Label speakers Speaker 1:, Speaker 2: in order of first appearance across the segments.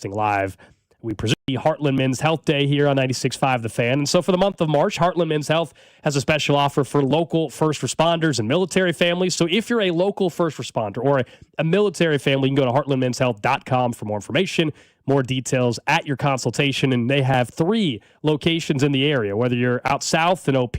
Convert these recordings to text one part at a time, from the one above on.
Speaker 1: live. We present the Heartland Men's Health Day here on 96.5 The Fan. And so for the month of March, Heartland Men's Health has a special offer for local first responders and military families. So if you're a local first responder or a military family, you can go to heartlandmenshealth.com for more information, more details at your consultation. And they have 3 locations in the area, whether you're out south in OP,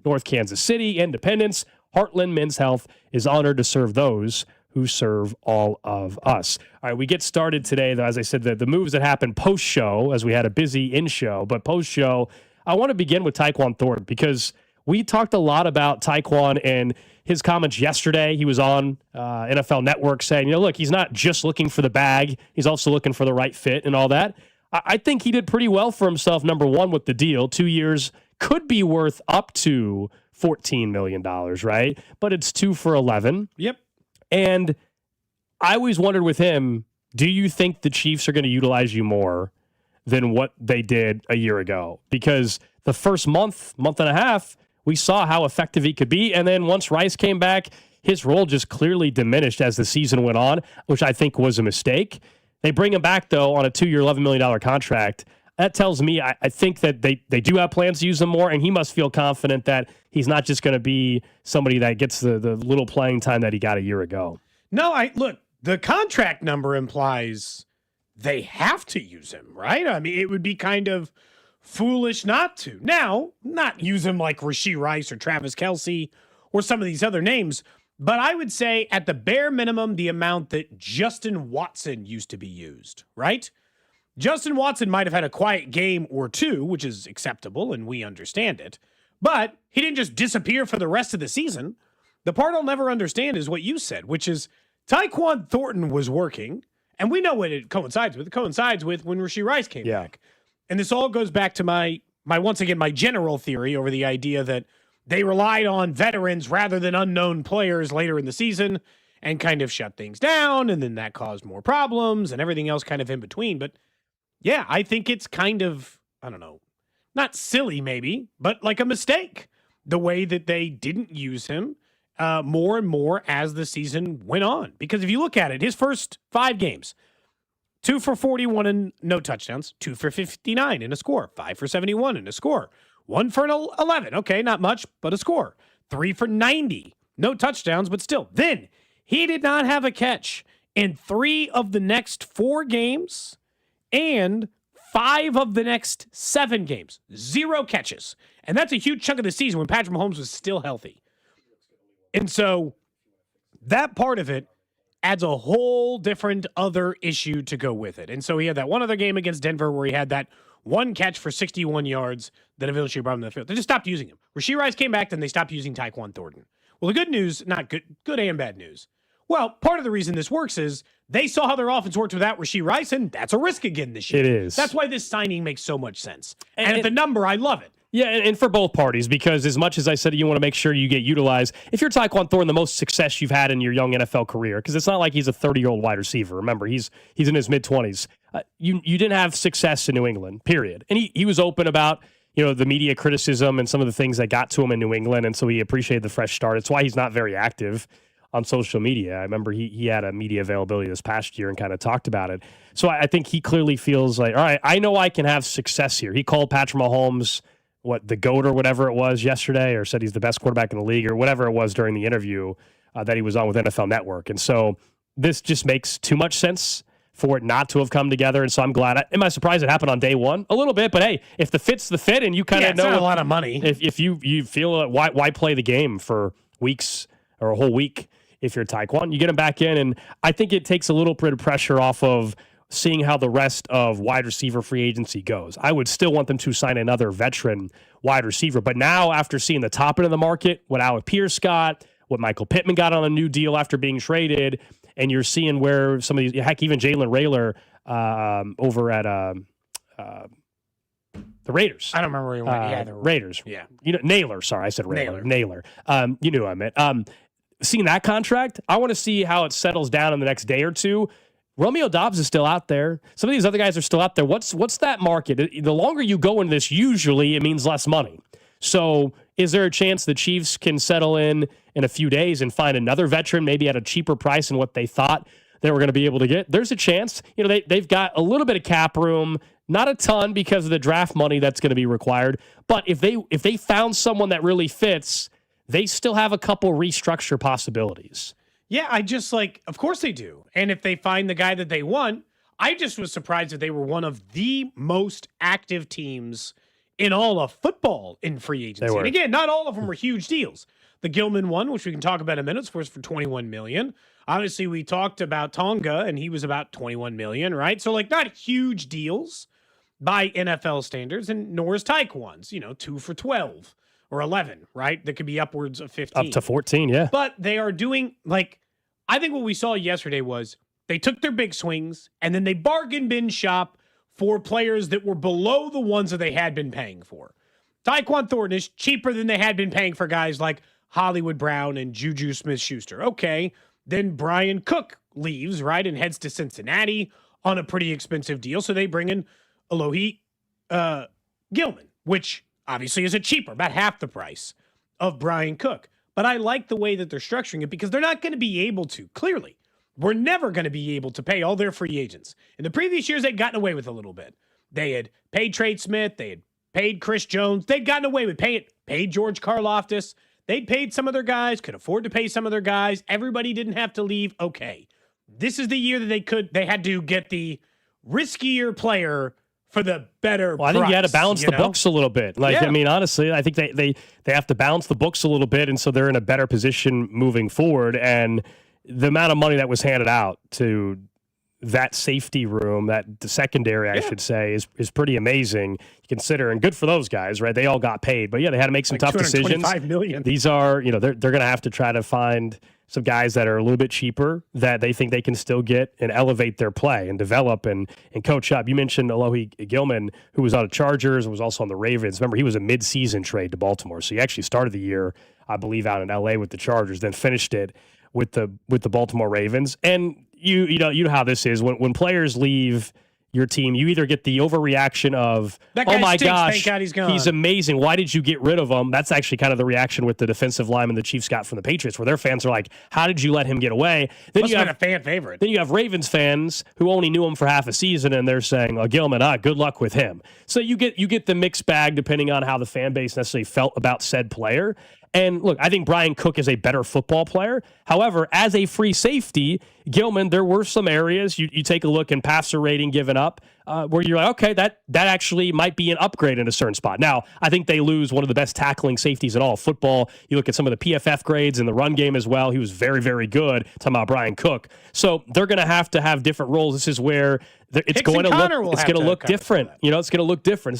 Speaker 1: North Kansas City, Independence. Heartland Men's Health is honored to serve those who serve all of us. All right, we get started today, though, as I said, the moves that happened post-show, as we had a busy in-show, but post-show, I want to begin with Tyquan Thornton, because we talked a lot about Tyquan and his comments yesterday. He was on NFL Network saying, look, he's not just looking for the bag, he's also looking for the right fit and all that. I think he did pretty well for himself, number one, with the deal. 2 years could be worth up to $14 million, right? But it's 2 for $11.
Speaker 2: Yep.
Speaker 1: And I always wondered with him, do you think the Chiefs are going to utilize you more than what they did a year ago? Because the first month and a half, we saw how effective he could be. And then once Rice came back, his role just clearly diminished as the season went on, which I think was a mistake. They bring him back, though, on a 2-year, $11 million contract. That tells me I think that they do have plans to use him more, and he must feel confident that he's not just going to be somebody that gets the little playing time that he got a year ago.
Speaker 2: No, look, the contract number implies they have to use him, right? I mean, it would be kind of foolish not to. Now, not use him like Rashee Rice or Travis Kelce or some of these other names, but I would say at the bare minimum, the amount that Justin Watson used to be used, right? Justin Watson might have had a quiet game or two, which is acceptable, and we understand it. But he didn't just disappear for the rest of the season. The part I'll never understand is what you said, which is Tyquan Thornton was working, and we know what it coincides with. It coincides with when Rashee Rice came back. And this all goes back to my once again, my general theory over the idea that they relied on veterans rather than unknown players later in the season and kind of shut things down, and then that caused more problems and everything else kind of in between. But yeah, I think it's kind of, I don't know, not silly maybe, but like a mistake, the way that they didn't use him more and more as the season went on. Because if you look at it, his first 5 games, 2 for 41 and no touchdowns, 2 for 59 and a score, 5 for 71 and a score, 1 for 11. Okay, not much, but a score. 3 for 90, no touchdowns, but still. Then he did not have a catch in 3 of the next 4 games. And 5 of the next 7 games. 0 catches. And that's a huge chunk of the season when Patrick Mahomes was still healthy. And so that part of it adds a whole different other issue to go with it. And so he had that one other game against Denver where he had that 1 catch for 61 yards that eventually brought him to the field. They just stopped using him. Rashee Rice came back, then they stopped using Tyquan Thornton. Well, the good news, not good and bad news. Well, part of the reason this works is they saw how their offense worked without Rashee Rice, and that's a risk again this year.
Speaker 1: It is.
Speaker 2: That's why this signing makes so much sense. And at the number, I love it.
Speaker 1: Yeah, and for both parties, because as much as I said you want to make sure you get utilized, if you're Tyquan Thornton, the most success you've had in your young NFL career, because it's not like he's a 30-year-old wide receiver. Remember, he's in his mid-20s. You didn't have success in New England, period. And he was open about the media criticism and some of the things that got to him in New England, and so he appreciated the fresh start. It's why he's not very active on social media. I remember he had a media availability this past year and kind of talked about it. So I think he clearly feels like, all right, I know I can have success here. He called Patrick Mahomes, the GOAT or whatever it was yesterday, or said he's the best quarterback in the league or whatever it was during the interview that he was on with NFL Network. And so this just makes too much sense for it not to have come together. And so I'm glad. Am I surprised it happened on day one? A little bit, but hey, if the fit's the fit and you kind of know
Speaker 2: it's not a lot of money.
Speaker 1: If you feel why play the game for weeks or a whole week? If you're Tyquan, you get him back in, and I think it takes a little bit of pressure off of seeing how the rest of wide receiver free agency goes. I would still want them to sign another veteran wide receiver, but now after seeing the top end of the market, what Alec Pierce got, what Michael Pittman got on a new deal after being traded, and you're seeing where some of these, heck, even Jalen Raylor over at the Raiders.
Speaker 2: I don't remember where he went. Yeah,
Speaker 1: the Raiders.
Speaker 2: Yeah.
Speaker 1: Naylor. Sorry, I said Raylor. Naylor. You knew what I meant. Seeing that contract, I want to see how it settles down in the next day or two. Romeo Doubs is still out there. Some of these other guys are still out there. What's that market? The longer you go into this, usually it means less money. So is there a chance the Chiefs can settle in a few days and find another veteran, maybe at a cheaper price than what they thought they were going to be able to get. There's a chance. They've got a little bit of cap room, not a ton because of the draft money that's going to be required. But if they found someone that really fits, they still have a couple restructure possibilities.
Speaker 2: Yeah, of course they do. And if they find the guy that they want, I just was surprised that they were one of the most active teams in all of football in free agency. And again, not all of them were huge deals. The Gilman one, which we can talk about in a minute, was for $21 million. Obviously, we talked about Tonga, and he was about $21 million, right? So, not huge deals by NFL standards, and nor is Taekwon's, 2 for 12 or 11, right? That could be upwards of 15.
Speaker 1: Up to 14, yeah.
Speaker 2: But they are doing, I think what we saw yesterday was they took their big swings, and then they bargain bin shop for players that were below the ones that they had been paying for. Tyquan Thornton is cheaper than they had been paying for guys like Hollywood Brown and Juju Smith-Schuster. Okay, then Brian Cook leaves, right, and heads to Cincinnati on a pretty expensive deal. So they bring in Alohi Gilman, which obviously is a cheaper, about half the price of Brian Cook. But I like the way that they're structuring it because they're not going to be able to, clearly, we're never going to be able to pay all their free agents. In the previous years, they'd gotten away with a little bit. They had paid Trey Smith. They had paid Chris Jones. They'd gotten away with paid George Karlaftis. They'd paid some of their guys, could afford to pay some of their guys. Everybody didn't have to leave. Okay. This is the year that they had to get the riskier player for the better price.
Speaker 1: I think you had to balance the books a little bit. Honestly, I think they have to balance the books a little bit, and so they're in a better position moving forward. And the amount of money that was handed out to that safety room, the secondary, I should say, is pretty amazing. You consider, and good for those guys, right? They all got paid, but yeah, they had to make some tough decisions.
Speaker 2: $225 million.
Speaker 1: These are, they're going to have to try to find some guys that are a little bit cheaper that they think they can still get and elevate their play and develop and coach up. You mentioned Alohi Gilman, who was on the Chargers and was also on the Ravens. Remember, he was a mid-season trade to Baltimore, so he actually started the year, I believe, out in L.A. with the Chargers, then finished it with the Baltimore Ravens. And you know how this is when players leave your team, you either get the overreaction of, oh my gosh,
Speaker 2: thank God he's gone.
Speaker 1: He's amazing. Why did you get rid of him? That's actually kind of the reaction with the defensive lineman the Chiefs got from the Patriots, where their fans are like, how did you let him get away? Then
Speaker 2: Must have been a fan favorite.
Speaker 1: Then you have Ravens fans who only knew him for half a season, and they're saying, Gilman, good luck with him. So you get the mixed bag depending on how the fan base necessarily felt about said player. And look, I think Brian Cook is a better football player. However, as a free safety, Gilman, there were some areas you take a look in passer rating given up where you're like, okay, that actually might be an upgrade in a certain spot. Now, I think they lose one of the best tackling safeties in all of football. You look at some of the PFF grades in the run game as well. He was very, very good. Talking about Brian Cook. So they're going to have different roles. This is where it's going to look different. It's going to look different.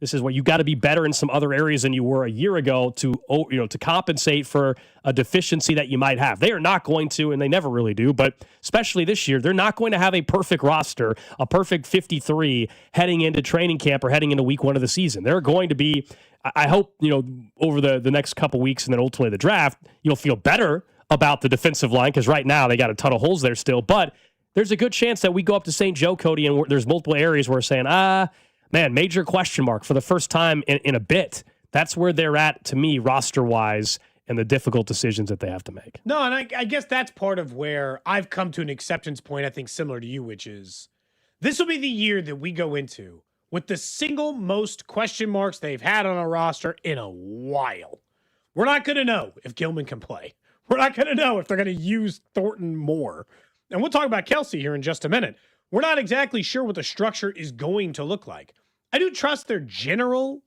Speaker 1: This is what you got to be better in some other areas than you were a year ago to compensate for a deficiency that you might have. They are not going to, and they never really do, but especially this year, they're not going to have a perfect roster, a perfect 53 heading into training camp or heading into week 1 of the season. They're going to be, I hope, over the next couple weeks and then ultimately the draft, you'll feel better about the defensive line because right now they got a ton of holes there still, but there's a good chance that we go up to St. Joe, Cody, and there's multiple areas where we're saying, man, major question mark for the first time in a bit. That's where they're at, to me, roster-wise, and the difficult decisions that they have to make.
Speaker 2: No, and I guess that's part of where I've come to an acceptance point, I think, similar to you, which is this will be the year that we go into with the single most question marks they've had on a roster in a while. We're not going to know if Gilman can play. We're not going to know if they're going to use Thornton more. And we'll talk about Kelce here in just a minute. We're not exactly sure what the structure is going to look like. I do trust their general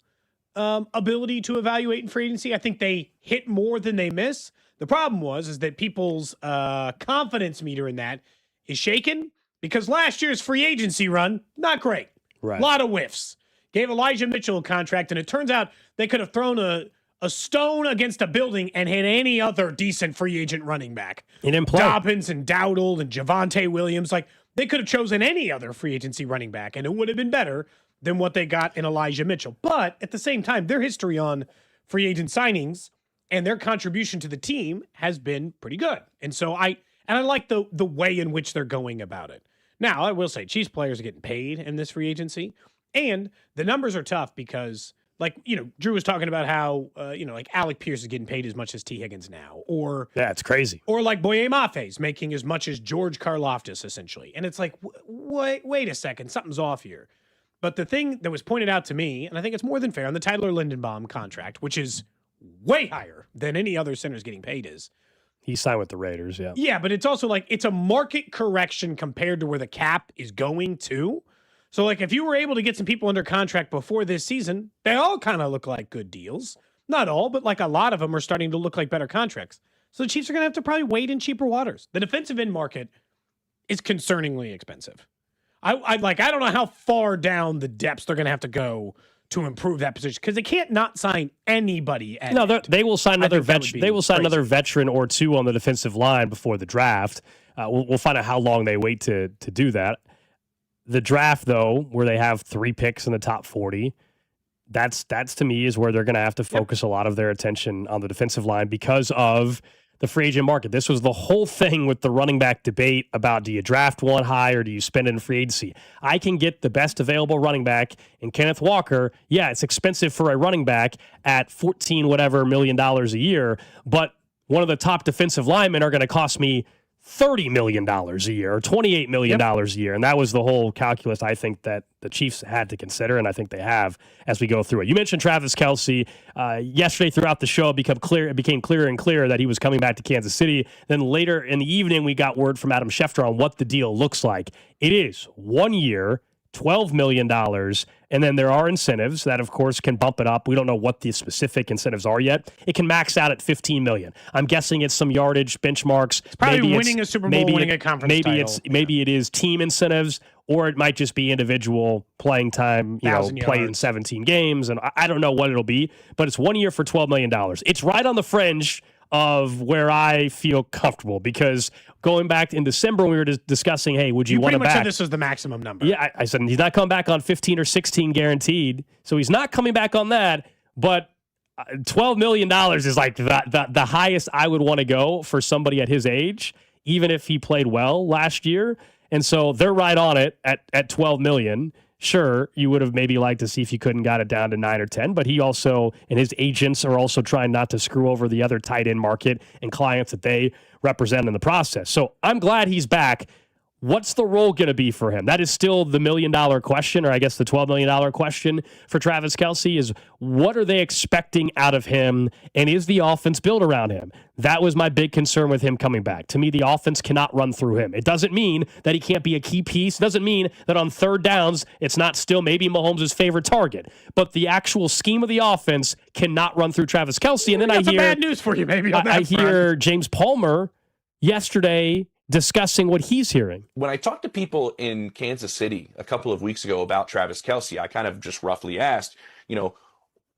Speaker 2: ability to evaluate in free agency. I think they hit more than they miss. The problem is that people's confidence meter in that is shaken because last year's free agency run, not great.
Speaker 1: Right.
Speaker 2: A lot of whiffs. Gave Elijah Mitchell a contract, and it turns out they could have thrown a stone against a building and hit any other decent free agent running back.
Speaker 1: He didn't play.
Speaker 2: Dobbins and Dowdle and Javonte Williams. They could have chosen any other free agency running back, and it would have been better than what they got in Elijah Mitchell. But at the same time, their history on free agent signings and their contribution to the team has been pretty good. And so I like the way in which they're going about it. Now, I will say Chiefs players are getting paid in this free agency, and the numbers are tough because Like, Drew was talking about how, like Alec Pierce is getting paid as much as T. Higgins now. Or
Speaker 1: Yeah, it's crazy.
Speaker 2: Or like Boye Mafe's making as much as George Karlaftis, essentially. And it's like, wait a second, something's off here. But the thing that was pointed out to me, and I think it's more than fair, on the Tyler Lindenbaum contract, which is way higher than any other center's getting paid is.
Speaker 1: He signed with the Raiders, yeah.
Speaker 2: Yeah, but it's also like it's a market correction compared to where the cap is going to. So, like, if you were able to get some people under contract before this season, they all kind of look like good deals. Not all, but like a lot of them are starting to look like better contracts. So the Chiefs are going to have to probably wade in cheaper waters. The defensive end market is concerningly expensive. I don't know how far down the depths they're going to have to go to improve that position because they can't not sign anybody.
Speaker 1: They will sign another veteran. They will sign
Speaker 2: crazy.
Speaker 1: Another veteran or two on the defensive line before the draft. We'll find out how long they wait to do that. The draft, though, where they have 3 picks in the top 40, that's to me is where they're going to have to focus a lot of their attention on the defensive line because of the free agent market. This was the whole thing with the running back debate about do you draft one high or do you spend it in free agency? I can get the best available running back in Kenneth Walker. Yeah, it's expensive for a running back at $14 million a year, but one of the top defensive linemen are going to cost me $30 million a year or $28 million a year. And that was the whole calculus I think that the Chiefs had to consider, and I think they have as we go through it. You mentioned Travis Kelce. Yesterday throughout the show, it became clearer and clearer that he was coming back to Kansas City. Then later in the evening, we got word from Adam Schefter on what the deal looks like. It is 1 year, $12 million, and then there are incentives that, of course, can bump it up. We don't know what the specific incentives are yet. It can max out at $15 million. I'm guessing it's some yardage benchmarks.
Speaker 2: It's probably winning a Super Bowl, winning a conference title.
Speaker 1: Maybe it is team incentives, or it might just be individual playing time, playing 17 games, and I don't know what it'll be, but it's 1 year for $12 million. It's right on the fringe of where I feel comfortable because going back in December when we were discussing, hey, would you want to back?
Speaker 2: You pretty much said this was the maximum number.
Speaker 1: Yeah, I said he's not coming back on 15 or 16 guaranteed, so he's not coming back on that, but $12 million is like the highest I would want to go for somebody at his age, even if he played well last year. And so they're right on it at $12 million. Sure, you would have maybe liked to see if you couldn't got it down to 9 or 10, but he also and his agents are also trying not to screw over the other tight end market and clients that they represent in the process. So I'm glad he's back. What's the role going to be for him? That is still the $1 million question, or I guess the $12 million question for Travis Kelce is what are they expecting out of him, and is the offense built around him? That was my big concern with him coming back. To me, the offense cannot run through him. It doesn't mean that he can't be a key piece. It doesn't mean that on third downs, it's not still maybe Mahomes' favorite target. But the actual scheme of the offense cannot run through Travis Kelce. And then I hear
Speaker 2: bad news for you, maybe.
Speaker 1: I hear James Palmer yesterday discussing what he's hearing.
Speaker 3: When I talked to people in Kansas City a couple of weeks ago about Travis Kelce, I kind of just roughly asked,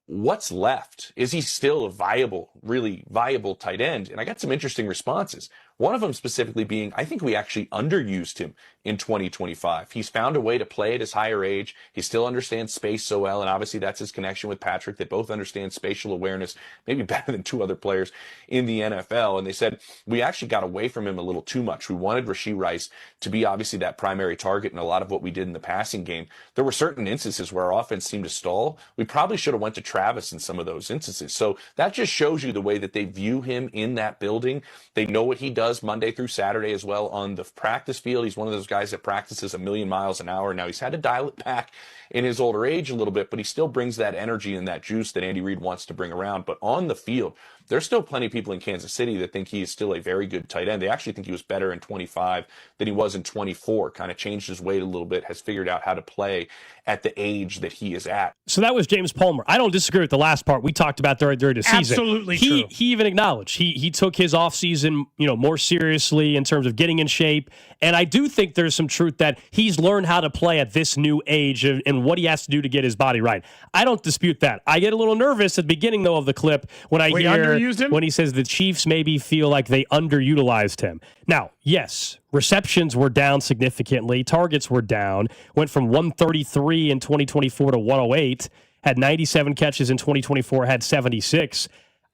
Speaker 3: what's left? Is he still a really viable tight end? And I got some interesting responses. One of them specifically being, I think we actually underused him in 2025. He's found a way to play at his higher age. He still understands space so well. And obviously that's his connection with Patrick. They both understand spatial awareness, maybe better than 2 other players in the NFL. And they said, we actually got away from him a little too much. We wanted Rashee Rice to be obviously that primary target in a lot of what we did in the passing game. There were certain instances where our offense seemed to stall. We probably should have went to Travis in some of those instances. So that just shows you the way that they view him in that building. They know what he does Monday through Saturday as well on the practice field. He's one of those guys that practices 1,000,000 miles an hour. Now he's had to dial it back in his older age a little bit, but he still brings that energy and that juice that Andy Reid wants to bring around. But on the field, there's still plenty of people in Kansas City that think he is still a very good tight end. They actually think he was better in 25 than he was in 24, kind of changed his weight a little bit, has figured out how to play at the age that he is at.
Speaker 1: So that was James Palmer. I don't disagree with the last part we talked about during the season.
Speaker 2: Absolutely true.
Speaker 1: He even acknowledged he took his offseason, more seriously in terms of getting in shape. And I do think there's some truth that he's learned how to play at this new age and what he has to do to get his body right. I don't dispute that. I get a little nervous at the beginning, though, of the clip when I hear when he says the Chiefs maybe feel like they underutilized him. Now, yes, receptions were down significantly. Targets were down. Went from 133 in 2024 to 108. Had 97 catches in 2024, had 76.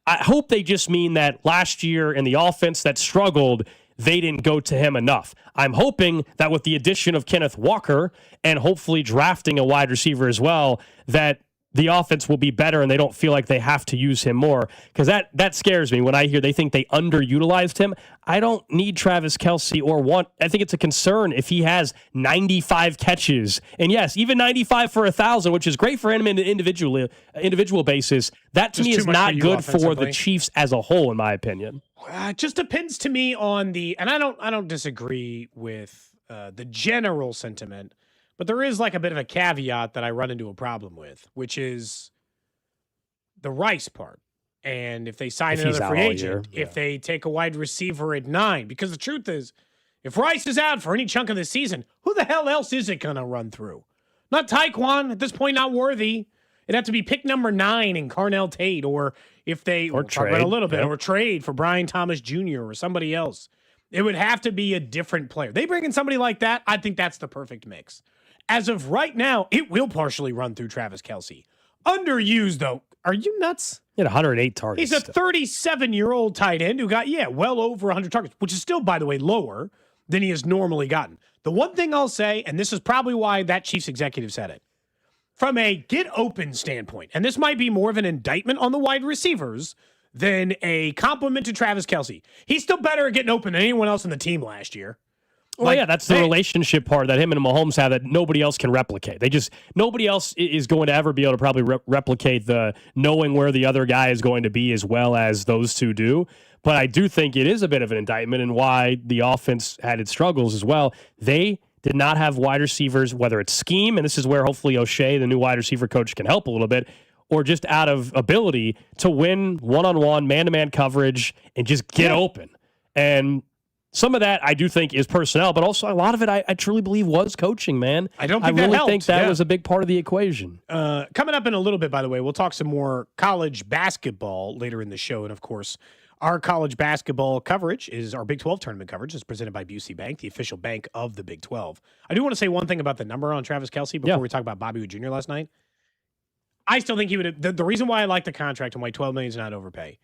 Speaker 1: I hope they just mean that last year in the offense that struggled, they didn't go to him enough. I'm hoping that with the addition of Kenneth Walker and hopefully drafting a wide receiver as well, that the offense will be better and they don't feel like they have to use him more. Because that scares me when I hear they think they underutilized him. I don't need Travis Kelce I think it's a concern if he has 95 catches. And yes, even 95 for 1,000, which is great for him in an individual basis. That to me is not good for the Chiefs as a whole, in my opinion.
Speaker 2: It just depends to me on and I don't disagree with the general sentiment. But there is like a bit of a caveat that I run into a problem with, which is the Rice part. And if they sign another free agent, if they take a wide receiver at 9, because the truth is, if Rice is out for any chunk of the season, who the hell else is it going to run through? Not Tyquan, at this point, not worthy. It'd have to be pick number 9 in Carnell Tate, or if they trade a little bit, or trade for Brian Thomas Jr. or somebody else. It would have to be a different player. They bring in somebody like that, I think that's the perfect mix. As of right now, it will partially run through Travis Kelce. Underused, though. Are you nuts?
Speaker 1: He had 108 targets.
Speaker 2: He's a 37-year-old tight end who got, well over 100 targets, which is still, by the way, lower than he has normally gotten. The one thing I'll say, and this is probably why that Chiefs executive said it, from a get open standpoint, and this might be more of an indictment on the wide receivers than a compliment to Travis Kelce. He's still better at getting open than anyone else in the team last year.
Speaker 1: Well, yeah, that's the relationship part that him and Mahomes have that nobody else can replicate. Nobody else is going to ever be able to probably replicate the knowing where the other guy is going to be as well as those two do. But I do think it is a bit of an indictment in why the offense had its struggles as well. They did not have wide receivers, whether it's scheme, and this is where hopefully O'Shea, the new wide receiver coach, can help a little bit, or just out of ability to win one-on-one, man-to-man coverage and just get open. And some of that I do think is personnel, but also a lot of it I truly believe was coaching, man.
Speaker 2: I really think that
Speaker 1: was a big part of the equation.
Speaker 2: Coming up in a little bit, by the way, we'll talk some more college basketball later in the show. And, of course, our college basketball coverage our Big 12 tournament coverage is presented by Busey Bank, the official bank of the Big 12. I do want to say one thing about the number on Travis Kelce before we talk about Bobby Wood Jr. last night. I still think he would have – the reason why I like the contract and why $12 million is not overpay,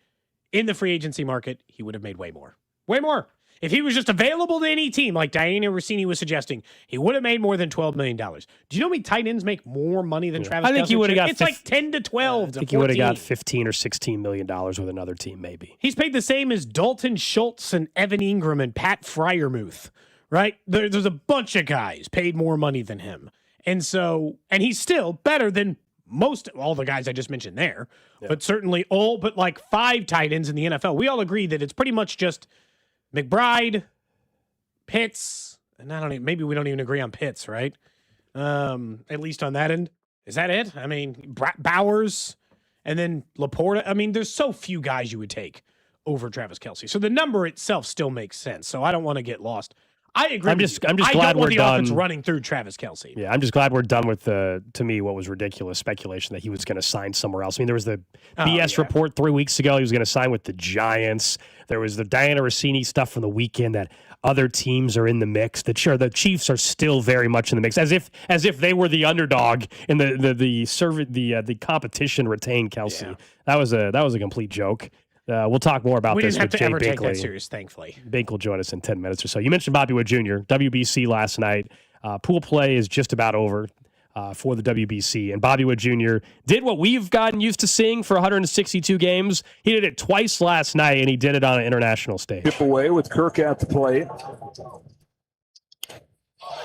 Speaker 2: in the free agency market, he would have made way more. Way more. If he was just available to any team, like Diana Rossini was suggesting, he would have made more than $12 million. Do you know how many tight ends make more money than Travis Kelce?
Speaker 1: I think he would have got
Speaker 2: it's like 10 to 12 to 14.
Speaker 1: I think he would have got $15 or $16 million with another team, maybe.
Speaker 2: He's paid the same as Dalton Schultz and Evan Ingram and Pat Freiermuth, right? There's a bunch of guys paid more money than him. And he's still better than all the guys I just mentioned there, but certainly all but like 5 tight ends in the NFL. We all agree that it's pretty much just McBride, Pitts, and maybe we don't even agree on Pitts, right? At least on that end. Is that it? I mean, Bowers and then Laporta. I mean, there's so few guys you would take over Travis Kelce. So the number itself still makes sense. So I don't want to get lost. I agree.
Speaker 1: I'm just glad we're done
Speaker 2: offense running through Travis Kelce.
Speaker 1: Yeah, I'm just glad we're done with to me, what was ridiculous speculation that he was going to sign somewhere else. I mean, there was the BS report 3 weeks ago. He was going to sign with the Giants. There was the Diana Rossini stuff from the weekend that other teams are in the mix. The Chiefs are still very much in the mix, as if they were the underdog in the competition retained Kelce. Yeah. That was a complete joke. We'll talk more about this with Jay Binkley. We didn't have to ever take that
Speaker 2: serious, thankfully.
Speaker 1: Bink will join us in 10 minutes or so. You mentioned Bobby Wood Jr., WBC last night. Pool play is just about over for the WBC. And Bobby Wood Jr. did what we've gotten used to seeing for 162 games. He did it twice last night, and he did it on an international stage.
Speaker 4: Chip away with Kirk at the plate.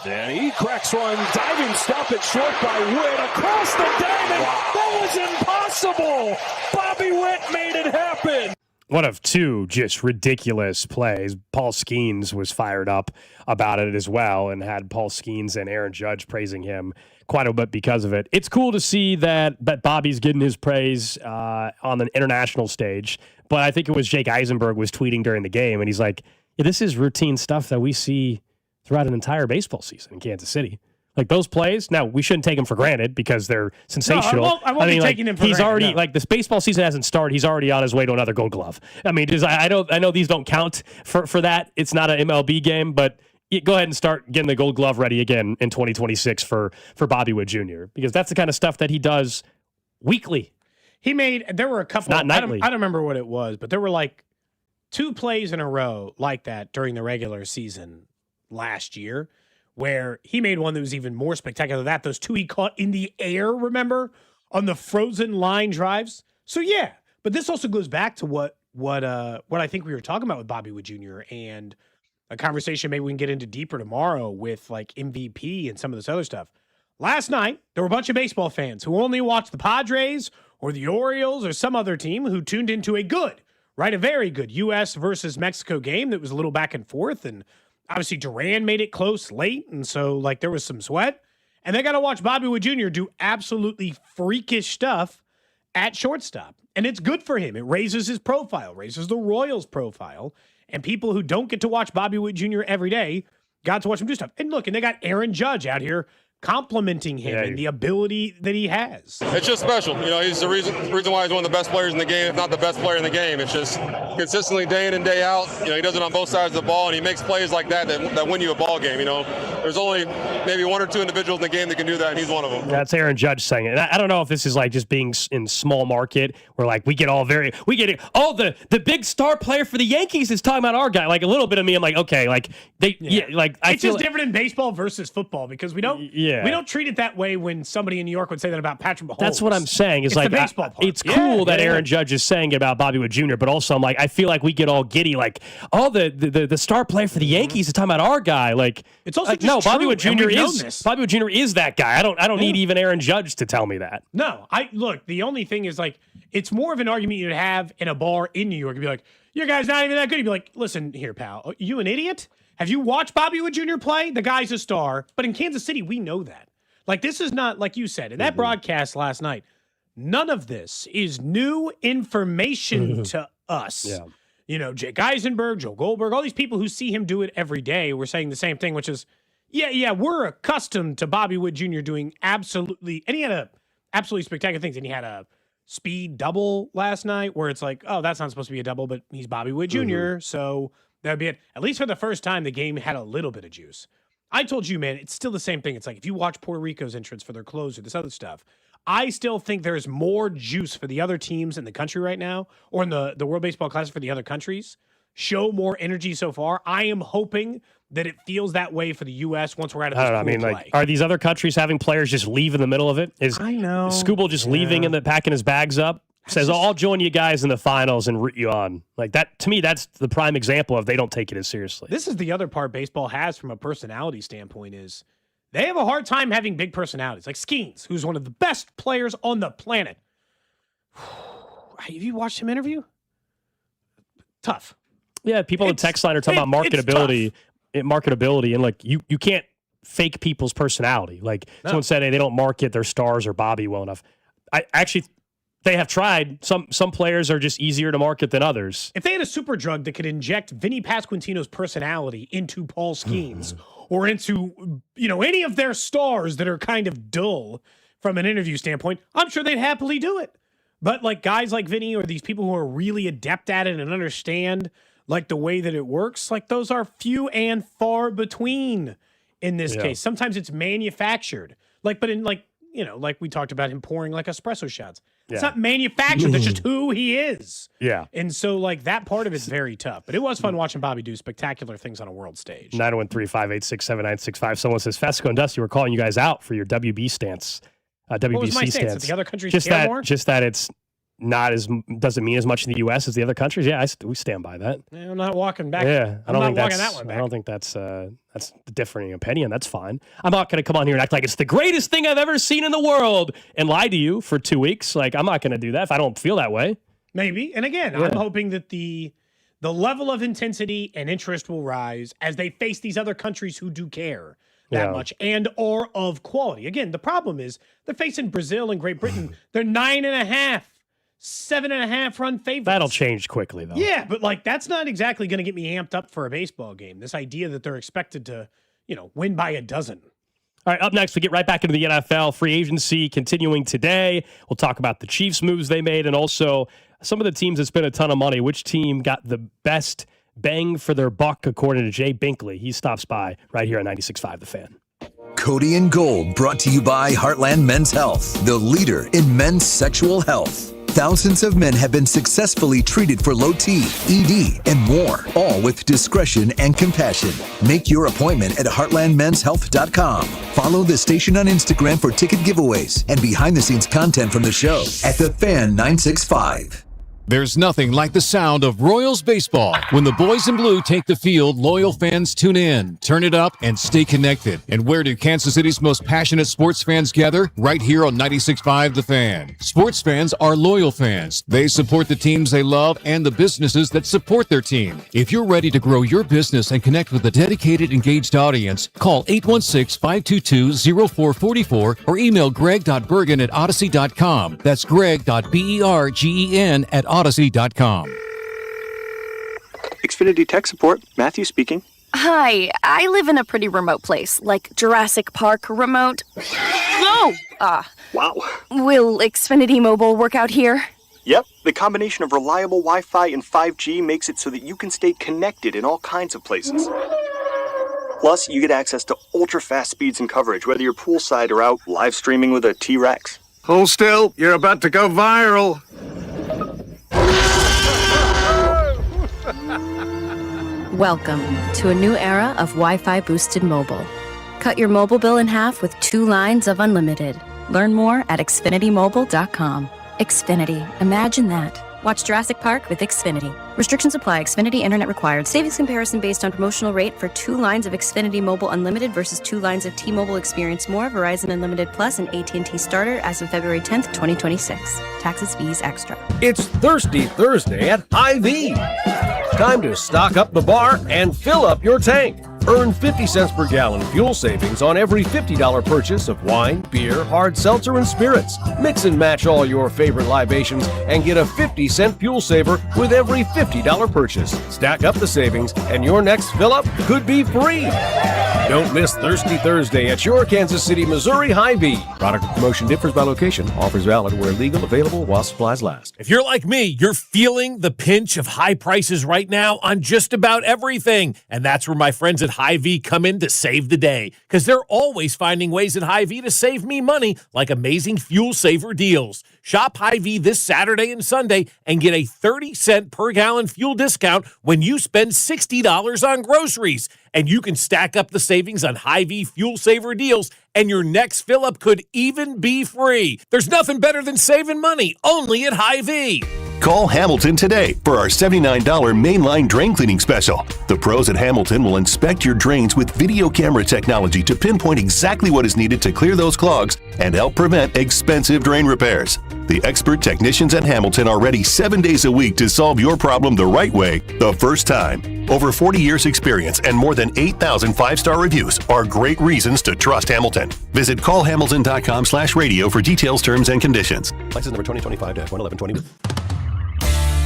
Speaker 4: And he cracks one, diving stop it short by Witt across the diamond. Wow. That was impossible. Bobby Witt made it happen.
Speaker 1: One of 2 just ridiculous plays. Paul Skeens was fired up about it as well and had Paul Skeens and Aaron Judge praising him quite a bit because of it. It's cool to see that Bobby's getting his praise on an international stage, but I think it was Jake Eisenberg was tweeting during the game, and he's like, this is routine stuff that we see throughout an entire baseball season in Kansas City. Like those plays, now we shouldn't take them for granted because they're sensational.
Speaker 2: No, I won't be taking them for
Speaker 1: he's
Speaker 2: granted.
Speaker 1: Already like this baseball season hasn't started. He's already on his way to another Gold Glove. I mean, I know these don't count for that. It's not an MLB game, but go ahead and start getting the Gold Glove ready again in 2026 for Bobby Wood Jr. because that's the kind of stuff that he does weekly.
Speaker 2: There were a couple.
Speaker 1: Not nightly.
Speaker 2: I don't remember what it was, but there were like 2 plays in a row like that during the regular season last year, where he made one that was even more spectacular than that. Those 2 he caught in the air, remember? on the frozen line drives. So yeah, but this also goes back to what I think we were talking about with Bobby Wood Jr. and a conversation maybe we can get into deeper tomorrow with like MVP and some of this other stuff. Last night, there were a bunch of baseball fans who only watched the Padres or the Orioles or some other team who tuned into a very good U.S. versus Mexico game that was a little back and forth. And obviously Duran made it close late. And so like there was some sweat. And they got to watch Bobby Wood Jr. do absolutely freakish stuff at shortstop. And it's good for him. It raises his profile, raises the Royals' profile. And people who don't get to watch Bobby Wood Jr. every day got to watch him do stuff. And look, and they got Aaron Judge out here complimenting him and the ability that he has.
Speaker 5: It's just special. You know, he's the reason why he's one of the best players in the game, if not the best player in the game. It's just consistently day in and day out. You know, he does it on both sides of the ball, and he makes plays like that win you a ball game. You know, there's only maybe one or two individuals in the game that can do that, and he's one of them.
Speaker 1: That's Aaron Judge saying it. I don't know if this is like just being in small market where like we get it. Oh, the big star player for the Yankees is talking about our guy. Like a little bit of me, I'm like, okay, like
Speaker 2: it's just different in baseball versus football because we don't.
Speaker 1: Yeah.
Speaker 2: We don't treat it that way when somebody in New York would say that about Patrick Mahomes.
Speaker 1: That's what I'm saying. It's like
Speaker 2: the baseball part.
Speaker 1: It's cool that Aaron Judge is saying it about Bobby Wood Jr., but also I'm like, I feel like we get all giddy, like, oh, the star player for the Yankees is talking about our guy. Like,
Speaker 2: it's also
Speaker 1: like,
Speaker 2: just
Speaker 1: no,
Speaker 2: true,
Speaker 1: Bobby Wood Jr.
Speaker 2: is
Speaker 1: that guy. I don't need even Aaron Judge to tell me that.
Speaker 2: No, look. The only thing is like, it's more of an argument you'd have in a bar in New York. You'd be like, your guy's not even that good. You'd be like, listen here, pal, are you an idiot? Have you watched Bobby Wood Jr. play? The guy's a star. But in Kansas City, we know that. Like, this is not, like you said, in that broadcast last night, none of this is new information to us. Yeah. You know, Jake Eisenberg, Joe Goldberg, all these people who see him do it every day were saying the same thing, which is, we're accustomed to Bobby Wood Jr. doing absolutely, and he had absolutely spectacular things. And he had a speed double last night where it's like, oh, that's not supposed to be a double, but he's Bobby Wood Jr., so that'd be it. At least for the first time, the game had a little bit of juice. I told you, man, it's still the same thing. It's like if you watch Puerto Rico's entrance for their closer, this other stuff, I still think there's more juice for the other teams in the country right now, or in the World Baseball Classic for the other countries. Show more energy so far. I am hoping that it feels that way for the U.S. once we're out of this play.
Speaker 1: Like, are these other countries having players just leave in the middle of it?
Speaker 2: I know.
Speaker 1: Is Scooble just leaving and packing his bags up? Says, I'll join you guys in the finals and root you on. Like that, to me, that's the prime example of they don't take it as seriously.
Speaker 2: This is the other part baseball has from a personality standpoint is they have a hard time having big personalities. Like Skeens, who's one of the best players on the planet. Have you watched him interview? Tough.
Speaker 1: Yeah, people on the text line are talking about marketability, and like you can't fake people's personality. Like someone said, hey, they don't market their stars or Bobby well enough. I actually... They have tried. Some players are just easier to market than others.
Speaker 2: If they had a super drug that could inject Vinny Pasquantino's personality into Paul Skeens or into, any of their stars that are kind of dull from an interview standpoint, I'm sure they'd happily do it. But like guys like Vinny or these people who are really adept at it and understand like the way that it works, like those are few and far between in this case. Sometimes it's manufactured. Like we talked about him pouring like espresso shots. It's not manufactured. That's just who he is.
Speaker 1: Yeah.
Speaker 2: And so, like, that part of it's very tough. But it was fun watching Bobby do spectacular things on a world stage.
Speaker 1: 913-586-7965. Someone says, Fesco and Dusty, we're calling you guys out for your WB stance. WBC
Speaker 2: what was my stance? That the other countries care more?
Speaker 1: Just that it's not as doesn't mean as much in the U.S. as the other countries. Yeah, we stand by that.
Speaker 2: I'm not walking back.
Speaker 1: Yeah,
Speaker 2: I'm not walking that one back.
Speaker 1: I don't think that's the differing opinion. That's fine. I'm not going to come on here and act like it's the greatest thing I've ever seen in the world and lie to you for 2 weeks. Like I'm not going to do that if I don't feel that way.
Speaker 2: Maybe. And again, I'm hoping that the level of intensity and interest will rise as they face these other countries who do care that much and are of quality. Again, the problem is they're facing Brazil and Great Britain. They're 9.5. 7.5 run favorites.
Speaker 1: That'll change quickly, though.
Speaker 2: Yeah, but like that's not exactly going to get me amped up for a baseball game. This idea that they're expected to, win by a dozen.
Speaker 1: All right, up next, we get right back into the NFL. Free agency continuing today. We'll talk about the Chiefs' moves they made and also some of the teams that spent a ton of money. Which team got the best bang for their buck, according to Jay Binkley. He stops by right here on 96.5 The Fan.
Speaker 6: Cody and Gold, brought to you by Heartland Men's Health, the leader in men's sexual health. Thousands of men have been successfully treated for low T, ED, and more, all with discretion and compassion. Make your appointment at heartlandmenshealth.com. Follow the station on Instagram for ticket giveaways and behind-the-scenes content from the show at The Fan 965.
Speaker 7: There's nothing like the sound of Royals baseball. When the boys in blue take the field, loyal fans tune in, turn it up, and stay connected. And where do Kansas City's most passionate sports fans gather? Right here on 96.5 The Fan. Sports fans are loyal fans. They support the teams they love and the businesses that support their team. If you're ready to grow your business and connect with a dedicated, engaged audience, call 816-522-0444 or email greg.bergen@odyssey.com. That's greg.bergen at odyssey.com.
Speaker 8: Xfinity Tech Support, Matthew speaking.
Speaker 9: Hi, I live in a pretty remote place, like Jurassic Park remote. No!
Speaker 8: Wow.
Speaker 9: Will Xfinity Mobile work out here?
Speaker 8: Yep, the combination of reliable Wi-Fi and 5G makes it so that you can stay connected in all kinds of places. Plus, you get access to ultra-fast speeds and coverage, whether you're poolside or out live streaming with a T-Rex.
Speaker 10: Hold still, you're about to go viral.
Speaker 11: Welcome to a new era of Wi-Fi boosted mobile. Cut your mobile bill in half with 2 lines of unlimited. Learn more at xfinitymobile.com. Xfinity, imagine that. Watch Jurassic Park with Xfinity. Restrictions apply. Xfinity Internet required. Savings comparison based on promotional rate for 2 lines of Xfinity Mobile Unlimited versus 2 lines of T-Mobile Experience More, Verizon Unlimited Plus, and AT&T Starter as of February 10th, 2026. Taxes, fees, extra.
Speaker 12: It's Thirsty Thursday at Hy-Vee. Time to stock up the bar and fill up your tank. Earn 50 cents per gallon fuel savings on every $50 purchase of wine, beer, hard seltzer, and spirits. Mix and match all your favorite libations and get a 50-cent fuel saver with every $50 purchase. Stack up the savings and your next fill-up could be free. Don't miss Thirsty Thursday at your Kansas City, Missouri Hy-Vee. Product promotion differs by location. Offers valid where legal, available while supplies last.
Speaker 13: If you're like me, you're feeling the pinch of high prices right now on just about everything. And that's where my friends at Hy-Vee come in to save the day, because they're always finding ways at Hy-Vee to save me money, like amazing fuel saver deals. Shop Hy-Vee this Saturday and Sunday and get a 30-cent per gallon fuel discount when you spend $60 on groceries. And you can stack up the savings on Hy-Vee fuel saver deals, and your next fill-up could even be free. There's nothing better than saving money, only at Hy-Vee.
Speaker 14: Call Hamilton today for our $79 mainline drain cleaning special. The pros at Hamilton will inspect your drains with video camera technology to pinpoint exactly what is needed to clear those clogs and help prevent expensive drain repairs. The expert technicians at Hamilton are ready 7 days a week to solve your problem the right way, the first time. Over 40 years experience and more than 8,000 5-star reviews are great reasons to trust Hamilton. Visit callhamilton.com/radio for details, terms, and conditions. License number 2025-11120.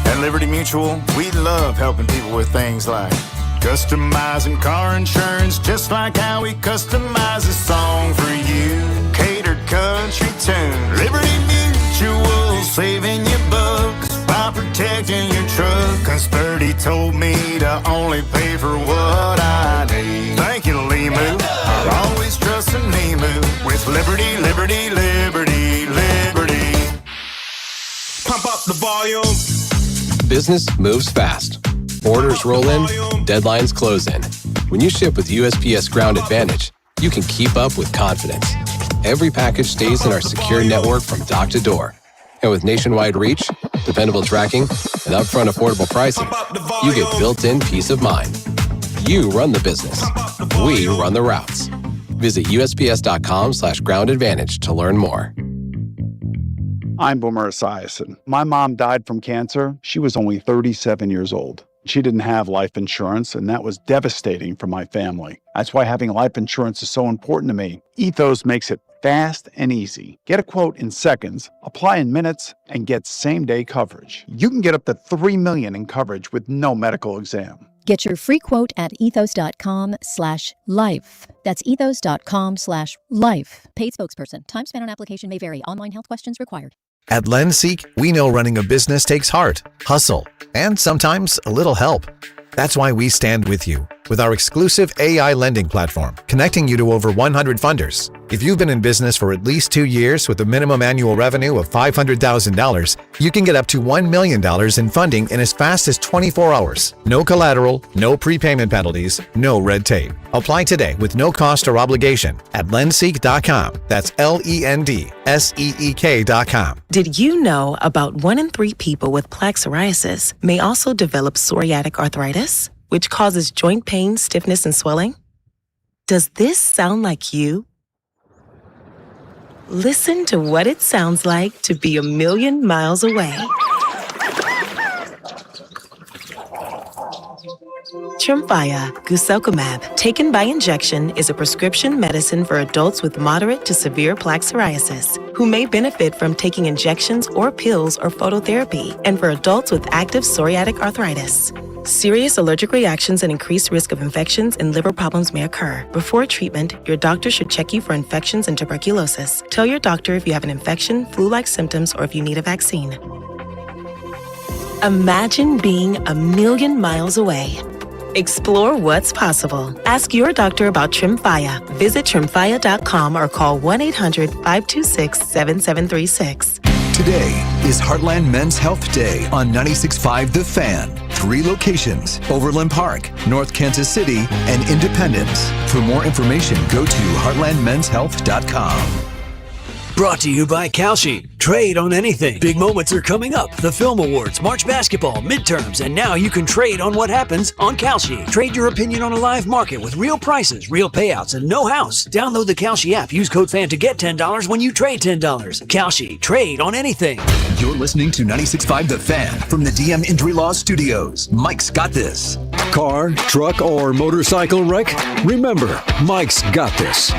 Speaker 15: At Liberty Mutual, we love helping people with things like customizing car insurance, just like how we customize a song for you. Catered country tune. Liberty Mutual, saving you bucks by protecting your truck. 'Cause Birdie told me to only pay for what I need. Thank you, Limu. I'll always trust in Limu with Liberty, Liberty, Liberty, Liberty. Pump up the volume.
Speaker 16: Business moves fast. Orders roll in, deadlines close in. When you ship with USPS Ground Advantage, you can keep up with confidence. Every package stays in our secure network from dock to door. And with nationwide reach, dependable tracking, and upfront affordable pricing, you get built-in peace of mind. You run the business. We run the routes. Visit USPS.com/Ground Advantage to learn more.
Speaker 17: I'm Boomer Esiason. My mom died from cancer. She was only 37 years old. She didn't have life insurance, and that was devastating for my family. That's why having life insurance is so important to me. Ethos makes it fast and easy. Get a quote in seconds, apply in minutes, and get same-day coverage. You can get up to $3 million in coverage with no medical exam.
Speaker 18: Get your free quote at ethos.com/life. That's ethos.com/life. Paid spokesperson. Time spent on application may vary. Online health questions required.
Speaker 19: At LendSeek, we know running a business takes heart, hustle, and sometimes a little help. That's why we stand with you, with our exclusive AI lending platform, connecting you to over 100 funders. If you've been in business for at least 2 years with a minimum annual revenue of $500,000, you can get up to $1 million in funding in as fast as 24 hours. No collateral, no prepayment penalties, no red tape. Apply today with no cost or obligation at lendseek.com. That's LENDSEEK.com.
Speaker 20: Did you know about 1 in 3 people with plaque psoriasis may also develop psoriatic arthritis, which causes joint pain, stiffness, and swelling? Does this sound like you? Listen to what it sounds like to be a million miles away. Tremfya guselkumab, taken by injection, is a prescription medicine for adults with moderate to severe plaque psoriasis who may benefit from taking injections or pills or phototherapy, and for adults with active psoriatic arthritis. Serious allergic reactions and increased risk of infections and liver problems may occur. Before treatment, your doctor should check you for infections and tuberculosis. Tell your doctor if you have an infection, flu-like symptoms, or if you need a vaccine. Imagine being a million miles away. Explore what's possible. Ask your doctor about Tremfya. Visit tremfya.com or call 1-800-526-7736.
Speaker 6: Today is Heartland Men's Health Day on 96.5 The Fan. 3 locations: Overland Park, North Kansas City, and Independence. For more information, go to heartlandmenshealth.com.
Speaker 21: Brought to you by Kelce. Trade on anything. Big moments are coming up. The Film Awards, March basketball, midterms, and now you can trade on what happens on Kelce. Trade your opinion on a live market with real prices, real payouts, and no house. Download the Kelce app. Use code FAN to get $10 when you trade $10. Kelce. Trade on anything.
Speaker 6: You're listening to 96.5 The Fan from the DM Injury Law Studios. Mike's got this.
Speaker 22: Car, truck, or motorcycle wreck? Remember, Mike's got this.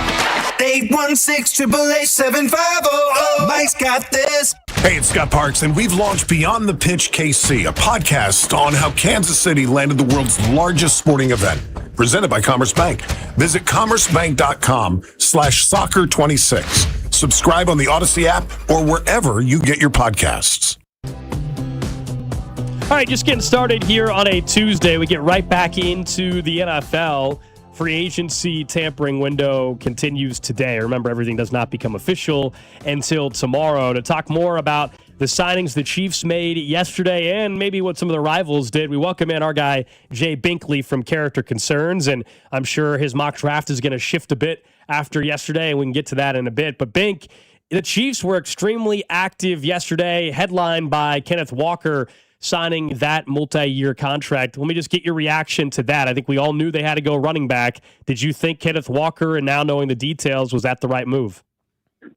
Speaker 23: 816-888-7500. Mike's got this.
Speaker 24: Hey, it's Scott Parks, and we've launched Beyond the Pitch KC, a podcast on how Kansas City landed the world's largest sporting event, presented by Commerce Bank. Visit commercebank.com/soccer26. Subscribe on the Odyssey app or wherever you get your podcasts.
Speaker 1: All right, just getting started here on a Tuesday. We get right back into the NFL. Free agency tampering window continues today. Remember, everything does not become official until tomorrow. To talk more about the signings the Chiefs made yesterday and maybe what some of the rivals did, we welcome in our guy, Jay Binkley from Character Concerns, and I'm sure his mock draft is going to shift a bit after yesterday, and we can get to that in a bit. But Bink, the Chiefs were extremely active yesterday, headlined by Kenneth Walker signing that multi-year contract. Let me just get your reaction to that. I think we all knew they had to go running back. Did you think Kenneth Walker, and now knowing the details, was that the right move?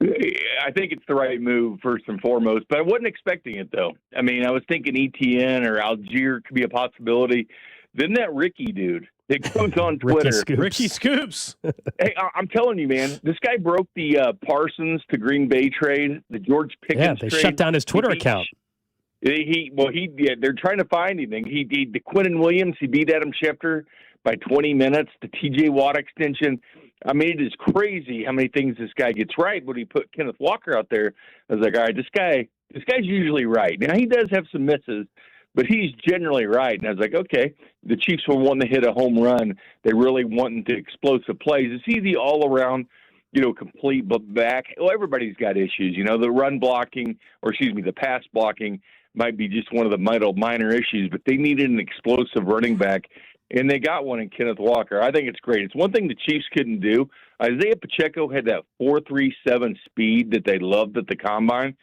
Speaker 25: I think it's the right move, first and foremost, but I wasn't expecting it, though. I mean, I was thinking ETN or Algier could be a possibility. Then that Ricky dude that goes on Twitter.
Speaker 2: Ricky Scoops.
Speaker 25: Hey, I'm telling you, man, this guy broke the Parsons to Green Bay trade, the George Pickens trade.
Speaker 1: Yeah, they shut down his Twitter account.
Speaker 25: They're trying to find him. The Quinnen Williams, he beat Adam Schefter by 20 minutes. The TJ Watt extension. I mean, it is crazy how many things this guy gets right. When he put Kenneth Walker out there, I was like, all right, this guy's usually right. Now he does have some misses, but he's generally right. And I was like, okay, the Chiefs will want to hit a home run. They really want to explosive plays. Is he the all around, complete back? Well, everybody's got issues. The run blocking, the pass blocking might be just one of the minor issues, but they needed an explosive running back, and they got one in Kenneth Walker. I think it's great. It's one thing the Chiefs couldn't do. Isaiah Pacheco had that 4.37 speed that they loved at the combine,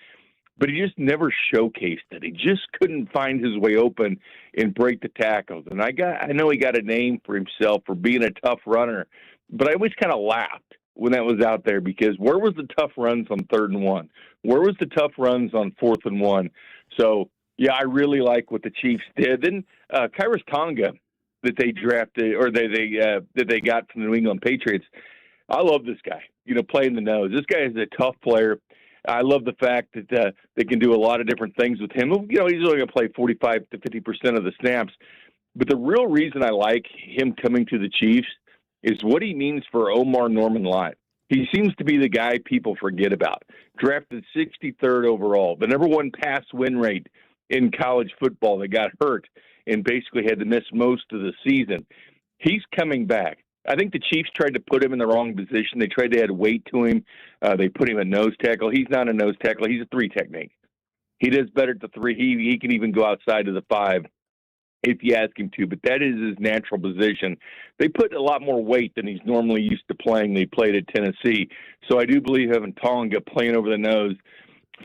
Speaker 25: but he just never showcased it. He just couldn't find his way open and break the tackles. And I know he got a name for himself for being a tough runner, but I always kind of laughed when that was out there, because where was the tough runs on 3rd and 1? Where was the tough runs on 4th and 1? So, yeah, I really like what the Chiefs did. Then Kyrus Tonga that they drafted, or that they got from the New England Patriots. I love this guy, playing the nose. This guy is a tough player. I love the fact that they can do a lot of different things with him. He's only going to play 45 to 50% of the snaps. But the real reason I like him coming to the Chiefs is what he means for Omar Norman-Lott. He seems to be the guy people forget about. Drafted 63rd overall, the number 1 pass win rate in college football, that got hurt and basically had to miss most of the season. He's coming back. I think the Chiefs tried to put him in the wrong position. They tried to add weight to him. They put him at nose tackle. He's not a nose tackle. He's a 3 technique. He does better at the 3. He can even go outside of the 5 if you ask him to, but that is his natural position. They put a lot more weight than he's normally used to playing. They played at Tennessee. So I do believe having Tonga playing over the nose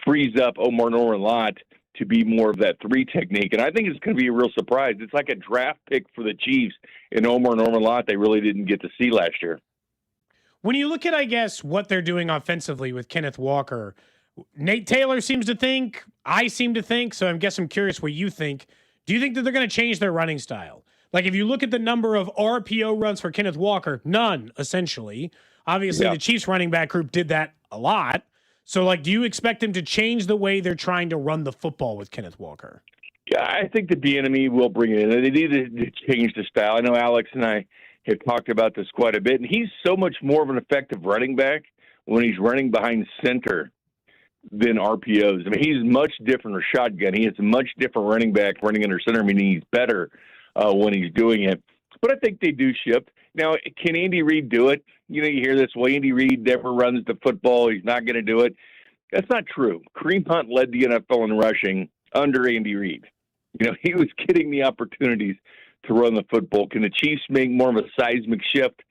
Speaker 25: frees up Omar Norman-Lott to be more of that 3 technique. And I think it's going to be a real surprise. It's like a draft pick for the Chiefs in Omar Norman-Lott they really didn't get to see last year.
Speaker 2: When you look at, I guess, what they're doing offensively with Kenneth Walker, Nate Taylor seems to think, I seem to think, so I guess I'm curious what you think. Do you think that they're going to change their running style? Like, if you look at the number of RPO runs for Kenneth Walker, none, essentially. Obviously, the Chiefs running back group did that a lot. So, like, do you expect them to change the way they're trying to run the football with Kenneth Walker?
Speaker 25: Yeah, I think the Bieniemy will bring it in. They need to change the style. I know Alex and I have talked about this quite a bit, and he's so much more of an effective running back when he's running behind center than RPOs. I mean, he's much different or shotgun. He is a much different running back running under center, meaning he's better when he's doing it. But I think they do shift. Now, can Andy Reid do it? You know, you hear this, well, Andy Reid never runs the football. He's not going to do it. That's not true. Kareem Hunt led the NFL in rushing under Andy Reid. You know, he was getting the opportunities to run the football. Can the Chiefs make more of a seismic shift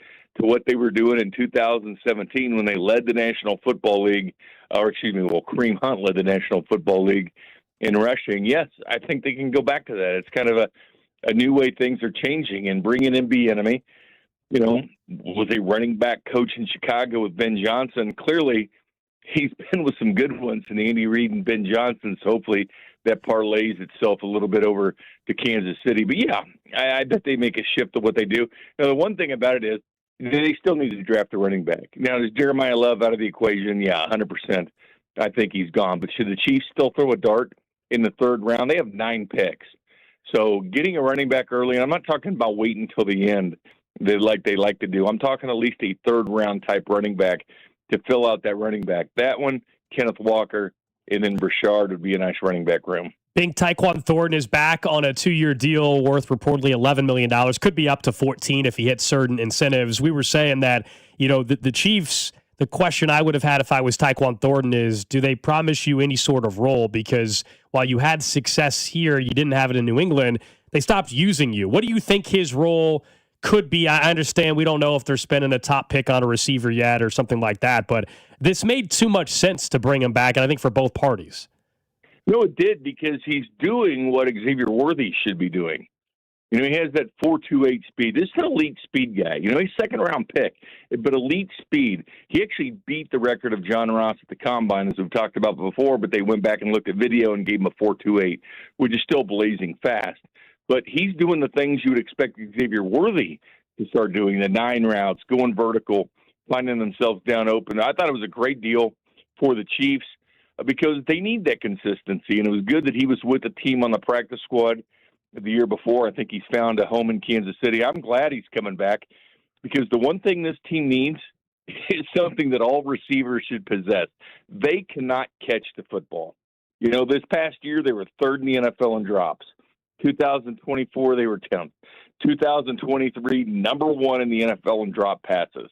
Speaker 25: to what they were doing in 2017 when they led the National Football League, Kareem Hunt led the National Football League in rushing? Yes, I think they can go back to that. It's kind of a new way things are changing, and bringing in Bieniemy, you know, was a running back coach in Chicago with Ben Johnson. Clearly, he's been with some good ones in Andy Reid and Ben Johnson, so hopefully that parlays itself a little bit over to Kansas City. But, yeah, I bet they make a shift of what they do. Now, the one thing about it is they still need to draft a running back. Now, is Jeremiah Love out of the equation? Yeah, 100%. I think he's gone. But should the Chiefs still throw a dart in the 3rd round? They have 9 picks. So getting a running back early, and I'm not talking about waiting until the end they like to do. I'm talking at least a 3rd-round type running back to fill out that running back. That one, Kenneth Walker, and then Brashard would be a nice running back room.
Speaker 1: Bink, Tyquan Thornton is back on a 2-year deal worth reportedly $11 million. Could be up to 14 if he hits certain incentives. We were saying that, you know, the Chiefs, the question I would have had if I was Tyquan Thornton is, do they promise you any sort of role? Because while you had success here, you didn't have it in New England. They stopped using you. What do you think his role could be? I understand we don't know if they're spending a top pick on a receiver yet or something like that, but this made too much sense to bring him back, and I think for both parties.
Speaker 25: No, it did, because he's doing what Xavier Worthy should be doing. You know, he has that 4.28 speed. This is an elite speed guy. You know, he's 2nd-round pick, but elite speed. He actually beat the record of John Ross at the Combine, as we've talked about before, but they went back and looked at video and gave him a 4.28, which is still blazing fast. But he's doing the things you would expect Xavier Worthy to start doing, the 9 routes, going vertical, finding themselves down open. I thought it was a great deal for the Chiefs because they need that consistency, and it was good that he was with the team on the practice squad the year before. I think he's found a home in Kansas City. I'm glad he's coming back because the one thing this team needs is something that all receivers should possess. They cannot catch the football. You know, this past year they were 3rd in the NFL in drops. 2024, they were 10th. 2023, number 1 in the NFL in drop passes.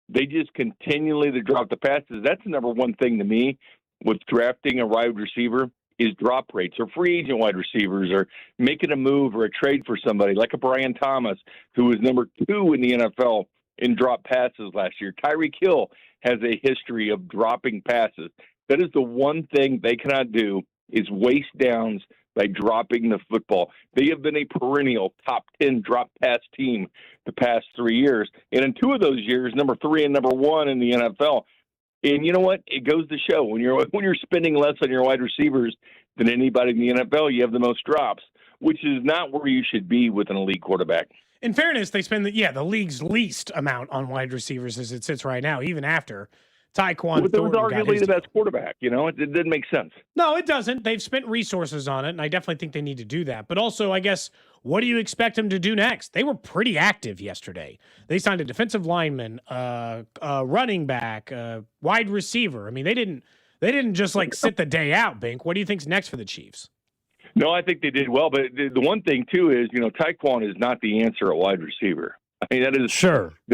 Speaker 25: They just continually to drop the passes. That's the number one thing to me with drafting a wide receiver is drop rates, or free agent wide receivers, or making a move or a trade for somebody like a Brian Thomas, who was number 2 in the NFL in drop passes last year. Tyreek Hill has a history of dropping passes. That is the one thing they cannot do, is waste downs by dropping the football. They have been a perennial top 10 drop pass team the past 3 years. And in 2 of those years, number 3 and number 1 in the NFL. And you know what? It goes to show when you're spending less on your wide receivers than anybody in the NFL, you have the most drops, which is not where you should be with an elite quarterback.
Speaker 2: In fairness, they spend the league's least amount on wide receivers as it sits right now, even after Tyquan Thornton
Speaker 25: was arguably the best quarterback. You know, it didn't make sense.
Speaker 2: No, it doesn't. They've spent resources on it, and I definitely think they need to do that. But also, I guess, what do you expect them to do next? They were pretty active yesterday. They signed a defensive lineman, running back, wide receiver. I mean, they didn't just like sit the day out, Bink. What do you think's next for the Chiefs?
Speaker 25: No, I think they did well. But the one thing, too, is, you know, Tyquan is not the answer at wide receiver. I mean, that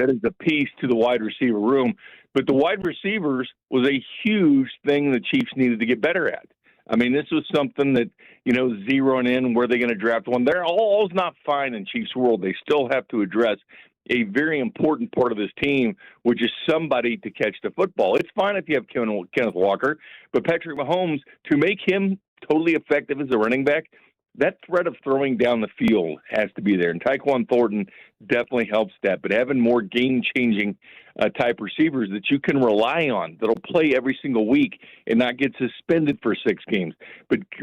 Speaker 25: is a piece to the wide receiver room. But the wide receivers was a huge thing the Chiefs needed to get better at. I mean, this was something that, zeroing in where they're going to draft one. They're all's not fine in Chiefs world. They still have to address a very important part of this team, which is somebody to catch the football. It's fine if you have Kenneth Walker, but Patrick Mahomes, to make him totally effective as a running back, that threat of throwing down the field has to be there. And Tyquan Thornton definitely helps that. But having more game-changing type receivers that you can rely on that'll play every single week and not get suspended for 6 games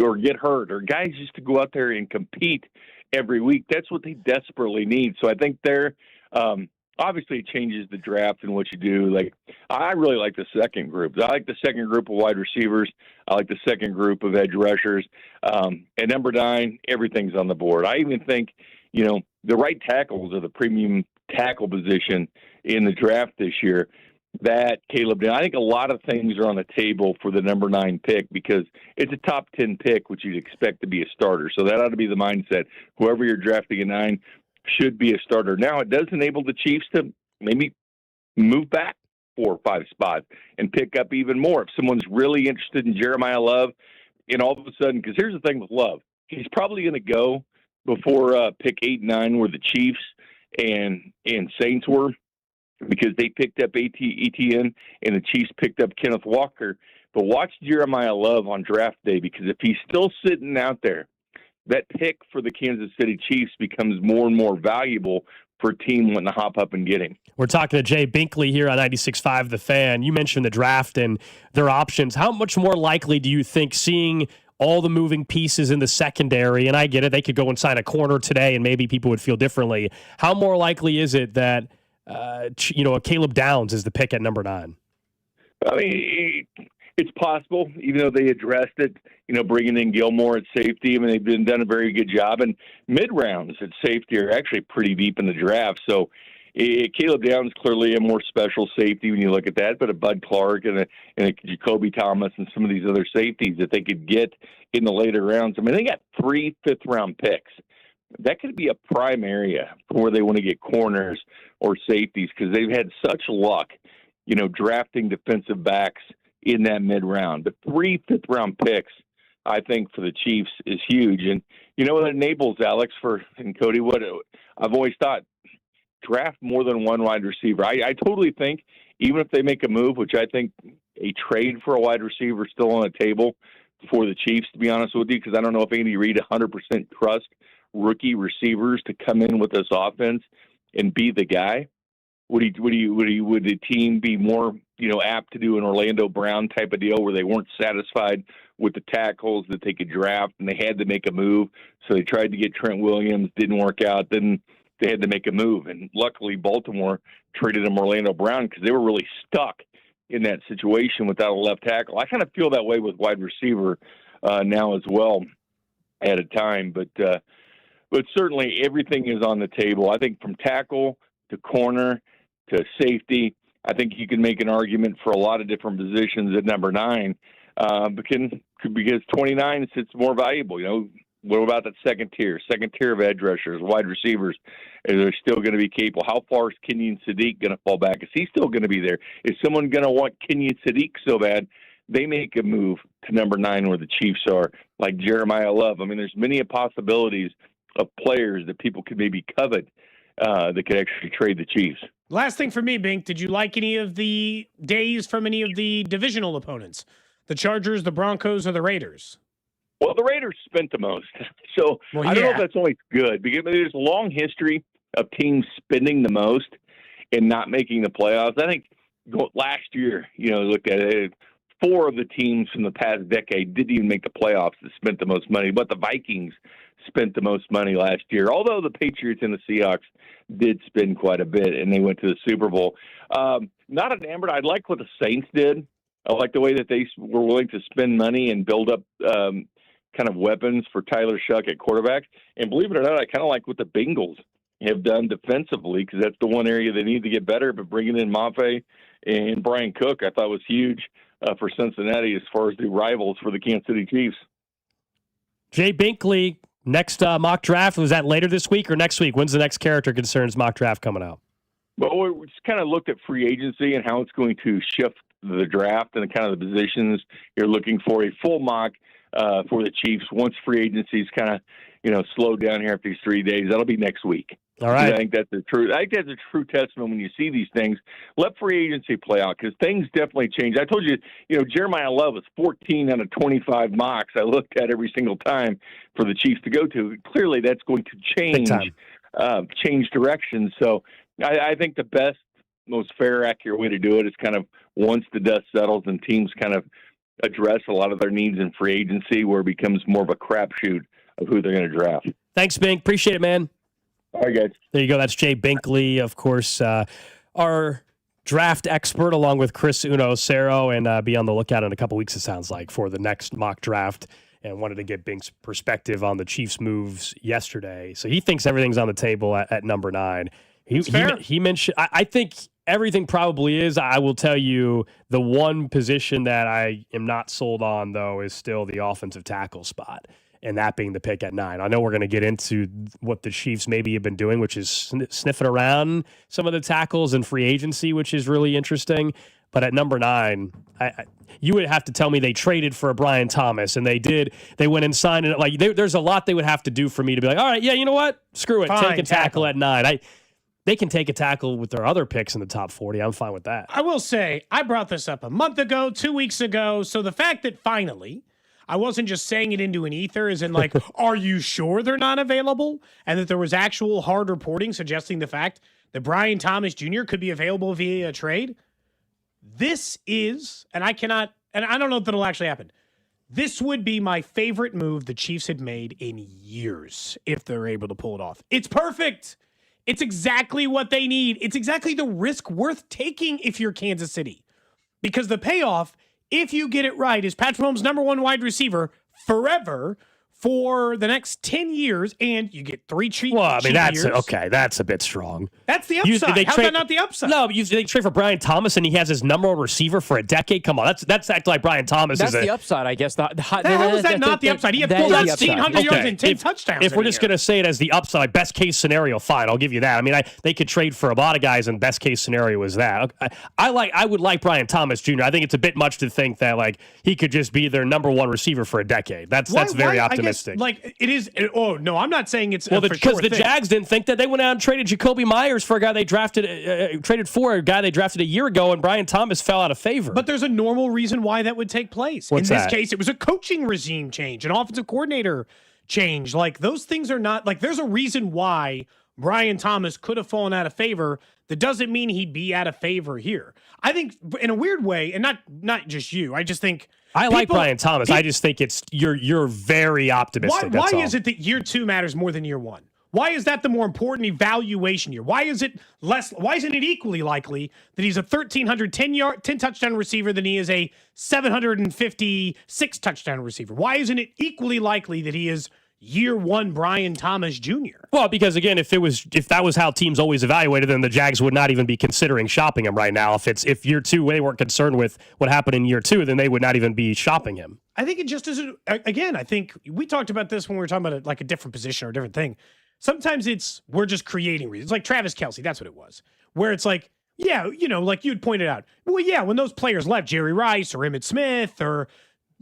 Speaker 25: or get hurt, or guys just to go out there and compete every week, that's what they desperately need. So I think they're obviously it changes the draft and what you do. Like, I really like the second group. I like the second group of wide receivers. I like the second group of edge rushers. At number 9, everything's on the board. I even think, the right tackles are the premium tackle position in the draft this year. That Caleb did. I think a lot of things are on the table for the number 9 pick because it's a top 10 pick, which you'd expect to be a starter. So that ought to be the mindset. Whoever you're drafting at 9 should be a starter. Now, it does enable the Chiefs to maybe move back 4 or 5 spots and pick up even more. If someone's really interested in Jeremiah Love, and all of a sudden, because here's the thing with Love, he's probably going to go before pick 8 and 9 where the Chiefs and Saints were, because they picked up ETN and the Chiefs picked up Kenneth Walker. But watch Jeremiah Love on draft day, because if he's still sitting out there, that pick for the Kansas City Chiefs becomes more and more valuable for a team wanting to hop up and get him.
Speaker 1: We're talking to Jay Binkley here on 96.5 The Fan. You mentioned the draft and their options. How much more likely do you think seeing all the moving pieces in the secondary, and I get it, they could go and sign a corner today and maybe people would feel differently. How more likely is it that, a Caleb Downs is the pick at number 9?
Speaker 25: I mean, it's possible, even though they addressed it, bringing in Gilmore at safety. I mean, they've done a very good job. And mid-rounds at safety are actually pretty deep in the draft. So Caleb Downs clearly a more special safety when you look at that, but a Bud Clark and a Jacoby Thomas and some of these other safeties that they could get in the later rounds. I mean, they got 3 fifth-round picks. That could be a prime area for where they want to get corners or safeties, because they've had such luck, drafting defensive backs in that mid-round. But 3 fifth-round picks, I think, for the Chiefs is huge. And what it enables, Alex, and Cody, what I've always thought, draft more than one wide receiver. I totally think, even if they make a move, which I think a trade for a wide receiver is still on the table for the Chiefs, to be honest with you, because I don't know if Andy Reid 100% trusts rookie receivers to come in with this offense and be the guy. Would the team be more, apt to do an Orlando Brown type of deal where they weren't satisfied with the tackles that they could draft and they had to make a move? So they tried to get Trent Williams, didn't work out. Then they had to make a move. And luckily Baltimore traded him Orlando Brown because they were really stuck in that situation without a left tackle. I kind of feel that way with wide receiver now as well at a time. But certainly everything is on the table. I think from tackle to corner to safety, I think you can make an argument for a lot of different positions at number 9, because 29 sits more valuable. What about that second tier of edge rushers, wide receivers? They're still going to be capable. How far is Kenyon Sadiq going to fall back? Is he still going to be there? Is someone going to want Kenyon Sadiq so bad they make a move to number 9 where the Chiefs are, like Jeremiah Love? I mean, there's many possibilities of players that people could maybe covet that could actually trade the Chiefs.
Speaker 2: Last thing for me, Bink, did you like any of the days from any of the divisional opponents? The Chargers, the Broncos, or the Raiders?
Speaker 25: Well, the Raiders spent the most. So I don't know if that's always good, because there's a long history of teams spending the most and not making the playoffs. I think last year, look at it, 4 of the teams from the past decade didn't even make the playoffs that spent the most money, but the Vikings spent the most money last year, although the Patriots and the Seahawks did spend quite a bit, and they went to the Super Bowl. Not enamored. I like what the Saints did. I like the way that they were willing to spend money and build up kind of weapons for Tyler Shuck at quarterback. And believe it or not, I kind of like what the Bengals have done defensively, because that's the one area they need to get better. But bringing in Mafe and Brian Cook, I thought was huge for Cincinnati as far as the rivals for the Kansas City Chiefs.
Speaker 1: Jay Binkley, Next mock draft, was that later this week or next week? When's the next Character Concerns mock draft coming out?
Speaker 25: Well, we just kind of looked at free agency and how it's going to shift the draft and kind of the positions you're looking for. A full mock for the Chiefs once free agency's kind of slowed down here after these 3 days. That'll be next week.
Speaker 1: All right.
Speaker 25: I think that's a true testament when you see these things. Let free agency play out because things definitely change. I told you, Jeremiah Love was 14 out of 25 mocks I looked at every single time for the Chiefs to go to. Clearly, that's going to change direction. So I think the best, most fair, accurate way to do it is kind of once the dust settles and teams kind of address a lot of their needs in free agency, where it becomes more of a crapshoot of who they're going to draft.
Speaker 1: Thanks, Bink. Appreciate it, man.
Speaker 25: All right, guys.
Speaker 1: There you go. That's Jay Binkley, of course, our draft expert, along with Chris Uno-Cero, and be on the lookout in a couple weeks, it sounds like, for the next mock draft. And wanted to get Bink's perspective on the Chiefs' moves yesterday. So he thinks everything's on the table at number 9. He mentioned, I think everything probably is. I will tell you the one position that I am not sold on, though, is still the offensive tackle spot, and that being the pick at 9. I know we're going to get into what the Chiefs maybe have been doing, which is sniffing around some of the tackles in free agency, which is really interesting. But at number 9, you would have to tell me they traded for a Brian Thomas, and they went and signed it. Like there's a lot they would have to do for me to be like, all right, yeah, you know what? Screw it.
Speaker 2: Fine,
Speaker 1: take a tackle at 9. They can take a tackle with their other picks in the top 40. I'm fine with that.
Speaker 2: I will say, I brought this up a month ago, 2 weeks ago. So the fact that finally, I wasn't just saying it into an ether as in like, are you sure they're not available? And that there was actual hard reporting suggesting the fact that Brian Thomas Jr. could be available via a trade. This is, and I don't know if that'll actually happen. This would be my favorite move the Chiefs had made in years if they're able to pull it off. It's perfect. It's exactly what they need. It's exactly the risk worth taking if you're Kansas City. Because the payoff, if you get it right, is Patrick Mahomes' number 1 wide receiver forever for the next 10 years, and you get 3 cheap years.
Speaker 1: Well, I mean, that's a bit strong.
Speaker 2: That's the upside. How's that not the upside?
Speaker 1: No, they trade for Brian Thomas, and he has his number 1 receiver for a decade. Come on, that's acting like Brian Thomas
Speaker 3: that's
Speaker 1: is
Speaker 3: the upside, I guess.
Speaker 2: How is that not the upside? He had 1,400 yards and 10 touchdowns.
Speaker 1: If we're just going to say it as the upside, best case scenario, fine, I'll give you that. I mean, they could trade for a lot of guys, and best case scenario is that. I would like Brian Thomas Jr. I think it's a bit much to think that like he could just be their number 1 receiver for a decade. That's very optimistic.
Speaker 2: I guess, it is. Oh no, I'm not saying it's
Speaker 1: because the Jags didn't think that. They went out and traded Jacoby Myers for a guy they drafted, traded for a guy they drafted a year ago, and Brian Thomas fell out of favor.
Speaker 2: But there's a normal reason why that would take place.
Speaker 1: What's
Speaker 2: in this
Speaker 1: that?
Speaker 2: case, it was a coaching regime change, an offensive coordinator change. Like those things are not like there's a reason why Brian Thomas could have fallen out of favor. That doesn't mean he'd be out of favor here. I think in a weird way, and not just you. I just think.
Speaker 1: I like Brian Thomas. I just think it's you're very optimistic.
Speaker 2: Why is it that year 2 matters more than year 1? Why is that the more important evaluation year? Why is it less? Why isn't it equally likely that he's a 10 touchdown receiver than he is a 756 touchdown receiver? Why isn't it equally likely that he is year 1 Brian Thomas Jr.?
Speaker 1: Well, because again, if that was how teams always evaluated, then the Jags would not even be considering shopping him right now. If year 2 they weren't concerned with what happened in year 2, then they would not even be shopping him.
Speaker 2: I think it just isn't. Again, I think we talked about this when we were talking about like a different position or a different thing. Sometimes we're just creating reasons. Like Travis Kelce, that's what it was. Where it's like, yeah, like you'd pointed out. Well, yeah, when those players left, Jerry Rice or Emmitt Smith or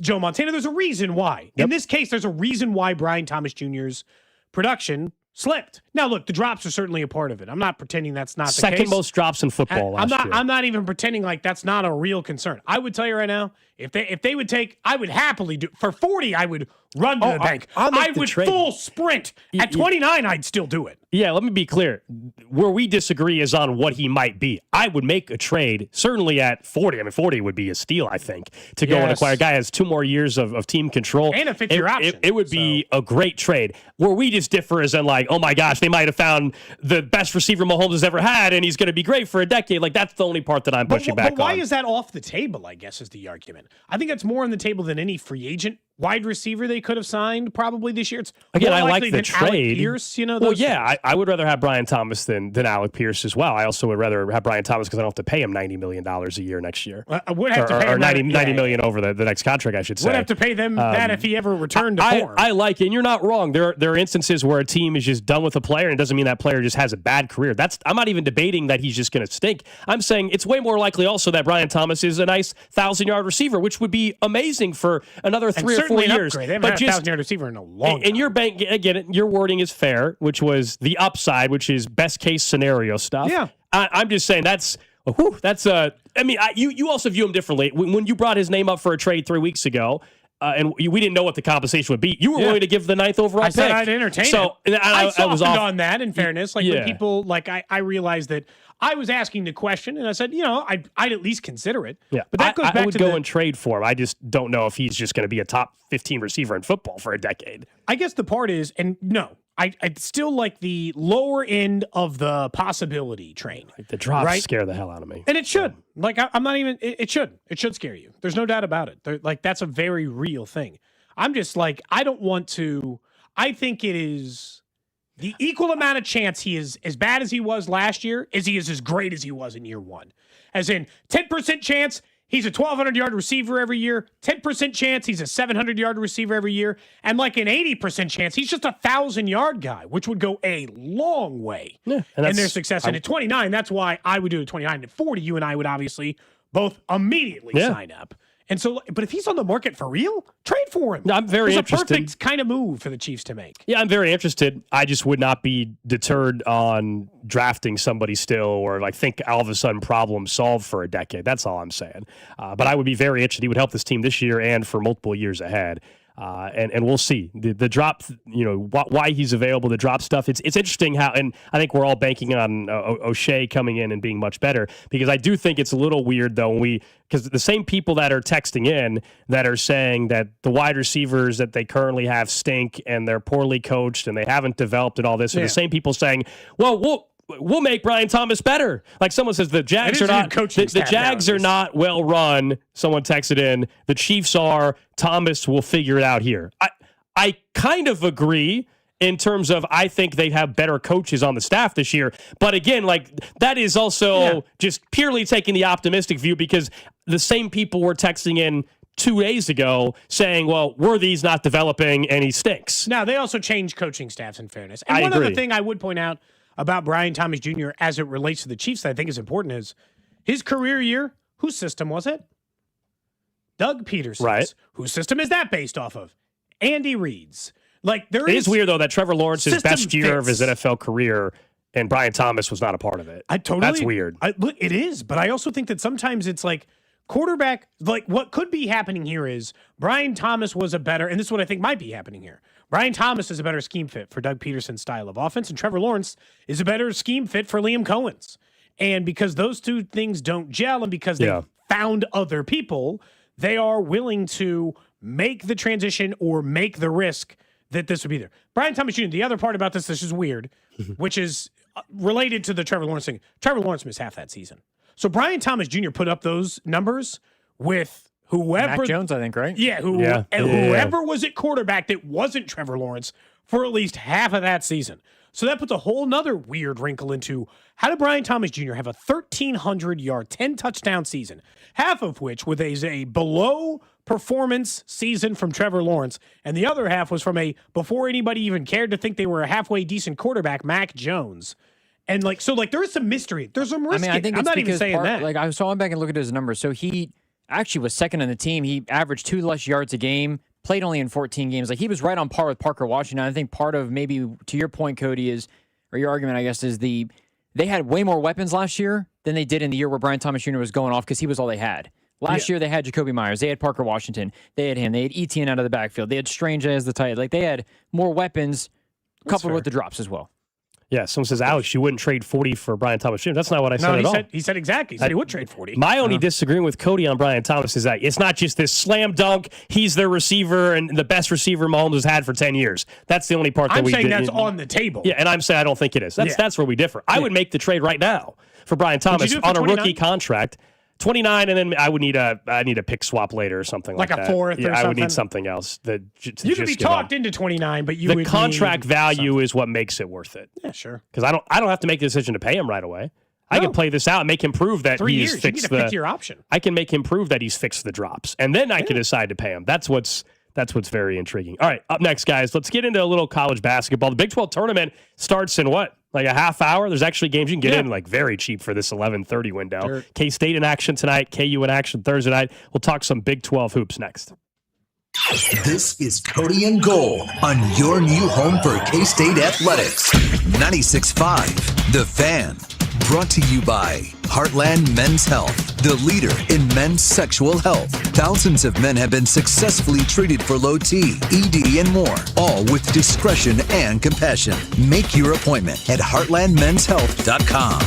Speaker 2: Joe Montana, there's a reason why. Yep. In this case, there's a reason why Brian Thomas Jr.'s production slipped. Now, look, the drops are certainly a part of it. I'm not pretending that's not the case.
Speaker 1: Second most drops in football last year.
Speaker 2: I'm not even pretending like that's not a real concern. I would tell you right now, if they would take, I would happily do for 40. I would run to the bank. I would full sprint. At 29, I'd still do it.
Speaker 1: Yeah, let me be clear. Where we disagree is on what he might be. I would make a trade, certainly at 40. I mean, 40 would be a steal, I think, to go and acquire a guy who has 2 more years of team control.
Speaker 2: And a fifth-year option.
Speaker 1: It would be a great trade. Where we just differ is in like, oh my gosh, they might have found the best receiver Mahomes has ever had, and he's going to be great for a decade. Like, that's the only part that I'm pushing back on.
Speaker 2: But why is that off the table, I guess, is the argument. I think that's more on the table than any free agent wide receiver they could have signed probably this year. It's
Speaker 1: again,
Speaker 2: more
Speaker 1: I
Speaker 2: likely
Speaker 1: like the
Speaker 2: than
Speaker 1: trade.
Speaker 2: Alec Pierce,
Speaker 1: Well, yeah, I would rather have Brian Thomas than Alec Pierce as well. I also would rather have Brian Thomas because I don't have to pay him $90 million a year next year.
Speaker 2: I would have to pay him
Speaker 1: $90 million over the next contract, I should say.
Speaker 2: Would have to pay them that if he ever returned to form.
Speaker 1: I like it, and you're not wrong. There are instances where a team is just done with a player, and it doesn't mean that player just has a bad career. I'm not even debating that he's just going to stink. I'm saying it's way more likely also that Brian Thomas is a nice 1,000-yard receiver, which would be amazing for another 3 or 4 years.
Speaker 2: They haven't had a 1,000-yard receiver in a long time.
Speaker 1: And your bank, again, your wording is fair, which was the upside, which is best case scenario stuff.
Speaker 2: Yeah.
Speaker 1: I'm just saying you also view him differently. When you brought his name up for a trade 3 weeks ago, and we didn't know what the compensation would be, you were willing to give the 9th overall pick.
Speaker 2: I said I'd entertain it. I
Speaker 1: was
Speaker 2: softened
Speaker 1: off
Speaker 2: on that, in fairness. When people, I realized that I was asking the question, and I said, I'd at least consider it.
Speaker 1: Yeah,
Speaker 2: but that goes back
Speaker 1: I would
Speaker 2: to
Speaker 1: go and trade for him. I just don't know if he's just going to be a top 15 receiver in football for a decade.
Speaker 2: I guess the part is, and no, I'd still like the lower end of the possibility train.
Speaker 1: The drops scare the hell out of me.
Speaker 2: And it should. I'm not even, it should. It should scare you. There's no doubt about it. That's a very real thing. I'm just I don't want to, I think it is the equal amount of chance he is as bad as he was last year as he is as great as he was in year one. As in 10% chance he's a 1,200-yard receiver every year, 10% chance he's a 700-yard receiver every year, and an 80% chance he's just a 1,000-yard guy, which would go a long way in their success. And at 29, that's why I would do it at 29. At 40, you and I would obviously both immediately sign up. And so, but if he's on the market for real, trade for him.
Speaker 1: I'm very interested.
Speaker 2: It's a perfect kind of move for the Chiefs to make.
Speaker 1: Yeah, I'm very interested. I just would not be deterred on drafting somebody still or think all of a sudden problem solved for a decade. That's all I'm saying. But I would be very interested. He would help this team this year and for multiple years ahead. And we'll see the drop, why he's available, the drop stuff. It's interesting how, and I think we're all banking on O'Shea coming in and being much better, because I do think it's a little weird though because the same people that are texting in that are saying that the wide receivers that they currently have stink and they're poorly coached and they haven't developed and all this are the same people saying, well, we'll make Brian Thomas better. Like someone says, the Jags are not the Jags are not well run. Someone texted in, the Chiefs are. Thomas will figure it out here. I kind of agree in terms of I think they have better coaches on the staff this year. But again, that is also just purely taking the optimistic view, because the same people were texting in 2 days ago saying, well, Worthy's not developing and he stinks.
Speaker 2: Now, they also changed coaching staffs, in fairness. And one other thing I would point out about Brian Thomas Jr. as it relates to the Chiefs that I think is important is his career year. Whose system was it? Doug Peterson's. Right. Whose system is that based off of? Andy Reid's. It
Speaker 1: is weird, though, that Trevor Lawrence's best year of his NFL career and Brian Thomas was not a part of it. That's weird.
Speaker 2: Look, it is, but I also think that sometimes it's quarterback, what could be happening here is Brian Thomas was and this is what I think might be happening here. Brian Thomas is a better scheme fit for Doug Peterson's style of offense, and Trevor Lawrence is a better scheme fit for Liam Cohen's. And because those two things don't gel and because they found other people, they are willing to make the transition or make the risk that this would be there. Brian Thomas Jr., the other part about this is weird, which is related to the Trevor Lawrence thing. Trevor Lawrence missed half that season. So Brian Thomas Jr. put up those numbers with whoever.
Speaker 3: Mac Jones, I think, right?
Speaker 2: Yeah, whoever was at quarterback that wasn't Trevor Lawrence for at least half of that season. So that puts a whole nother weird wrinkle into how did Brian Thomas Jr. have a 1,300-yard, 10-touchdown season, half of which was a below-performance season from Trevor Lawrence, and the other half was from before anybody even cared to think they were a halfway decent quarterback, Mac Jones. And there is some mystery. There's some risk.
Speaker 3: I think
Speaker 2: I'm not even saying that.
Speaker 3: I went back and looked at his numbers. So he actually was second on the team. He averaged 2 less yards a game, played only in 14 games. He was right on par with Parker Washington. I think part of maybe, to your point, Cody, or your argument, I guess, is they had way more weapons last year than they did in the year where Brian Thomas Jr. was going off because he was all they had. Last year, they had Jacoby Myers. They had Parker Washington. They had him. They had Etienne out of the backfield. They had Strange as the tight. They had more weapons coupled with the drops as well.
Speaker 1: Yeah, someone says, Alex, you wouldn't trade 40 for Brian Thomas Jr. That's not what I said at all.
Speaker 2: He said exactly. He said he would trade 40.
Speaker 1: My only disagreement with Cody on Brian Thomas is that it's not just this slam dunk, he's their receiver and the best receiver Mahomes has had for 10 years. That's the only part that
Speaker 2: I'm saying that's on the table.
Speaker 1: Yeah, and I'm saying I don't think it is. That's where we differ. I would make the trade right now for Brian Thomas on a rookie contract. 29, and then I need a pick swap later or something like that.
Speaker 2: Like a fourth or
Speaker 1: I would
Speaker 2: something?
Speaker 1: need something else.
Speaker 2: You could be talked into 29, but
Speaker 1: the contract value is what makes it worth it.
Speaker 2: Yeah, sure.
Speaker 1: Because I don't have to make the decision to pay him right away. I can play this out and make him prove that
Speaker 2: 3
Speaker 1: he's
Speaker 2: years. You
Speaker 1: fixed
Speaker 2: need to pick your option.
Speaker 1: I can make him prove that he's fixed the drops, and then I can decide to pay him. That's what's very intriguing. All right, up next, guys, let's get into a little college basketball. The Big 12 tournament starts in what? Like a half hour? There's actually games you can get in like very cheap for this 11:30 window.
Speaker 2: Sure.
Speaker 1: K-State in action tonight, KU in action Thursday night. We'll talk some Big 12 hoops next.
Speaker 6: This is Cody and Gold on your new home for K-State Athletics. 96.5, The Fan. Brought to you by Heartland Men's Health, the leader in men's sexual health. Thousands of men have been successfully treated for low T, ED, and more, all with discretion and compassion. Make your appointment at heartlandmenshealth.com.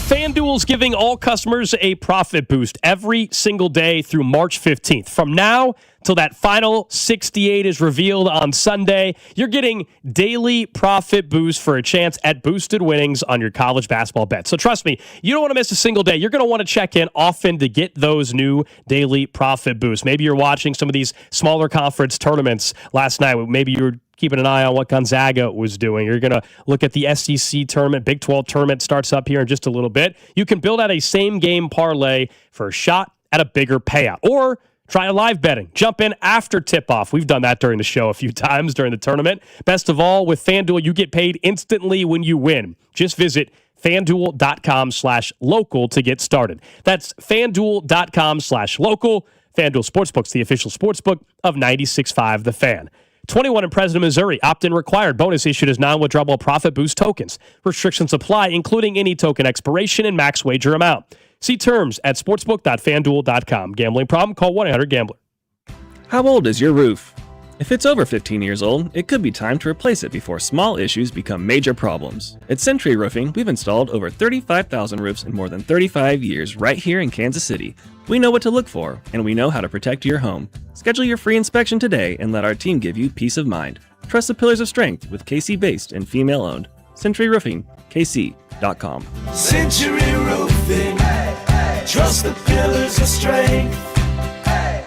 Speaker 1: FanDuel's giving all customers a profit boost every single day through March 15th. From now till that final 68 is revealed on Sunday, you're getting daily profit boost for a chance at boosted winnings on your college basketball bet. So trust me, you don't want to miss a single day. You're going to want to check in often to get those new daily profit boosts. Maybe you're watching some of these smaller conference tournaments last night. Maybe you were keeping an eye on what Gonzaga was doing. You're going to look at the SEC tournament. Big 12 tournament starts up here in just a little bit. You can build out a same-game parlay for a shot at a bigger payout. Or try live betting. Jump in after tip-off. We've done that during the show a few times during the tournament. Best of all, with FanDuel, you get paid instantly when you win. Just visit FanDuel.com/local to get started. That's FanDuel.com/local. FanDuel Sportsbook's the official sportsbook of 96.5 The Fan. 21 in President, Missouri. Opt-in required. Bonus issued as non-withdrawable profit boost tokens. Restrictions apply, including any token expiration and max wager amount. See terms at sportsbook.fanduel.com. Gambling problem? Call 1-800-GAMBLER.
Speaker 4: How old is your roof? If it's over 15 years old, it could be time to replace it before small issues become major problems. At Century Roofing, we've installed over 35,000 roofs in more than 35 years right here in Kansas City. We know what to look for, and we know how to protect your home. Schedule your free inspection today and let our team give you peace of mind. Trust the pillars of strength with KC-based and female-owned. Century Roofing, KC.com.
Speaker 23: Century Roofing. Trust the pillars of strength.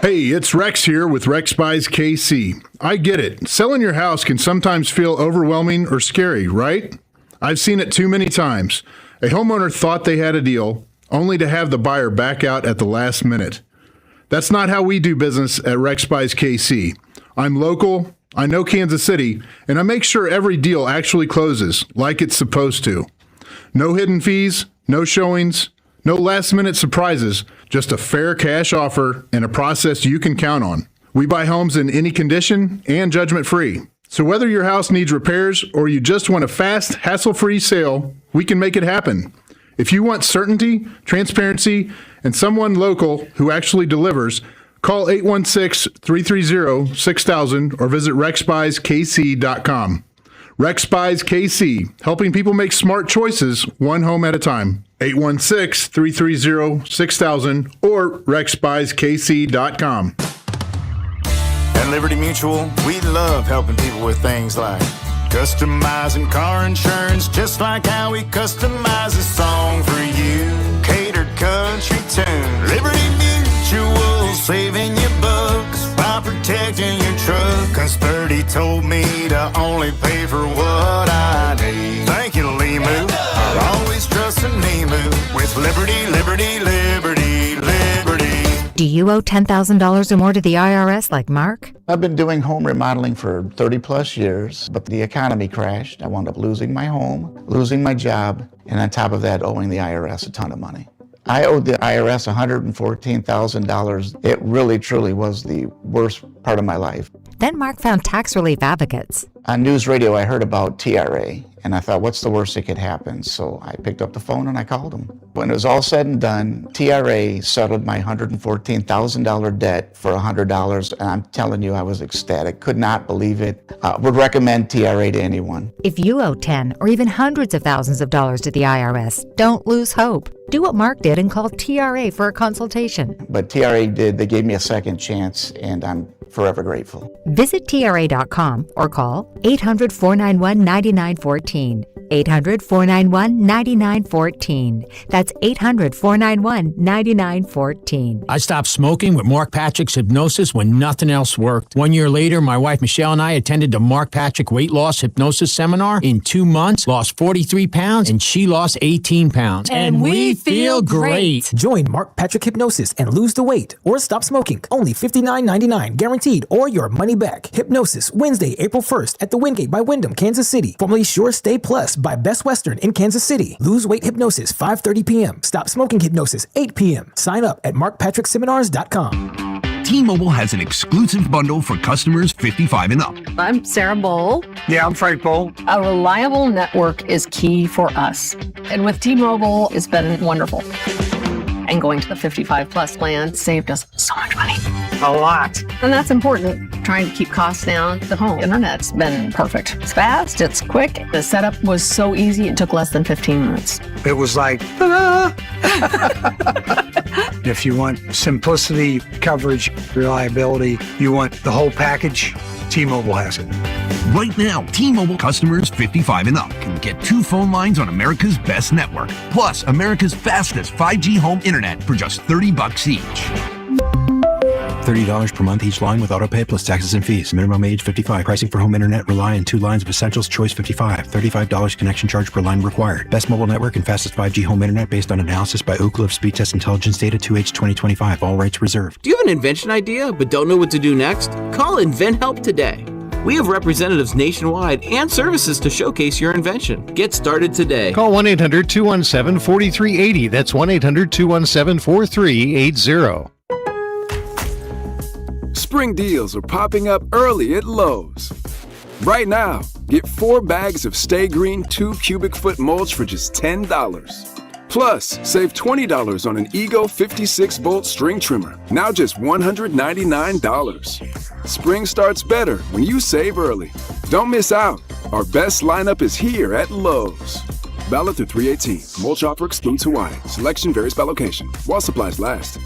Speaker 24: Hey, it's Rex here with Rex Buys KC. I get it. Selling your house can sometimes feel overwhelming or scary, right? I've seen it too many times. A homeowner thought they had a deal, only to have the buyer back out at the last minute. That's not how we do business at Rex Buys KC. I'm local, I know Kansas City, and I make sure every deal actually closes like it's supposed to. No hidden fees, no showings, no last-minute surprises, just a fair cash offer and a process you can count on. We buy homes in any condition and judgment-free. So whether your house needs repairs or you just want a fast, hassle-free sale, we can make it happen. If you want certainty, transparency, and someone local who actually delivers, call 816-330-6000 or visit rexbuyskc.com. Rex Buys KC, helping people make smart choices one home at a time. 816-330-6000 or rexbuyskc.com.
Speaker 15: At Liberty Mutual, we love helping people with things like customizing car insurance, just like how we customize a song for you. Catered country tune. Liberty Mutual, saving you bucks by protecting your truck. 'Cause 30 told me to only pay for what I need. Thank you, Limu. I'll always trust in Limu with Liberty, Liberty, Liberty, Liberty.
Speaker 5: Do you owe $10,000 or more to the IRS like Mark?
Speaker 7: I've been doing home remodeling for 30 plus years, but the economy crashed. I wound up losing my home, losing my job, and on top of that, owing the IRS a ton of money. I owed the IRS $114,000. It really, truly was the worst part of my life.
Speaker 5: Then Mark found tax relief advocates.
Speaker 7: On news radio, I heard about TRA, and I thought, what's the worst that could happen? So I picked up the phone and I called them. When it was all said and done, TRA settled my $114,000 debt for $100, and I'm telling you, I was ecstatic. Could not believe it. Would recommend TRA to anyone.
Speaker 5: If you owe 10 or even hundreds of thousands of dollars to the IRS, don't lose hope. Do what Mark did and call TRA for a consultation.
Speaker 7: But TRA did. They gave me a second chance, and I'm forever grateful.
Speaker 5: Visit TRA.com or call 800-491-9914. 800-491-9914. That's 800-491-9914.
Speaker 8: I stopped smoking with Mark Patrick's hypnosis when nothing else worked. 1 year later, my wife Michelle and I attended the Mark Patrick Weight Loss Hypnosis Seminar. In 2 months, lost 43 pounds, and she lost 18 pounds.
Speaker 9: And we feel great.
Speaker 10: Join Mark Patrick Hypnosis and lose the weight or stop smoking. Only $59.99 guaranteed or your money back. Hypnosis, Wednesday, April 1st at the Wingate by Wyndham, Kansas City. Formerly Sure Stay Plus by Best Western in Kansas City. Lose weight hypnosis, 5:30 p.m. Stop smoking hypnosis, 8 p.m. Sign up at markpatrickseminars.com.
Speaker 11: T-Mobile has an exclusive bundle for customers 55 and up.
Speaker 12: I'm Sarah Bowl.
Speaker 11: Yeah, I'm Frank Bowl.
Speaker 12: A reliable network is key for us. And with T-Mobile, it's been wonderful. And going to the 55 plus plan saved us so much money.
Speaker 11: A lot.
Speaker 12: And that's important. Trying to keep costs down. The home internet's been perfect. It's fast, it's quick. The setup was so easy, it took less than 15 minutes.
Speaker 11: It was like, ta-da! If you want simplicity, coverage, reliability, you want the whole package, T-Mobile has it. Right now, T-Mobile customers 55 and up can get 2 phone lines on America's best network, plus America's fastest 5G home internet for just $30 each.
Speaker 26: $30 per month each line with autopay plus taxes and fees. Minimum age 55. Pricing for home internet rely on 2 lines of Essentials Choice 55. $35 connection charge per line required. Best mobile network and fastest 5G home internet based on analysis by Ookla of Speed Test Intelligence Data 2H 2025. All rights reserved.
Speaker 27: Do you have an invention idea but don't know what to do next? Call InventHelp today. We have representatives nationwide and services to showcase your invention. Get started today.
Speaker 28: Call 1-800-217-4380. That's 1-800-217-4380.
Speaker 29: Spring deals are popping up early at Lowe's. Right now, get 4 bags of Stay Green 2 cubic foot mulch for just $10. Plus, save $20 on an Ego 56-volt string trimmer, now just $199. Spring starts better when you save early. Don't miss out. Our best lineup is here at Lowe's. Valid through 3/18. Mulch offer excludes Hawaii. Selection varies by location. While supplies last.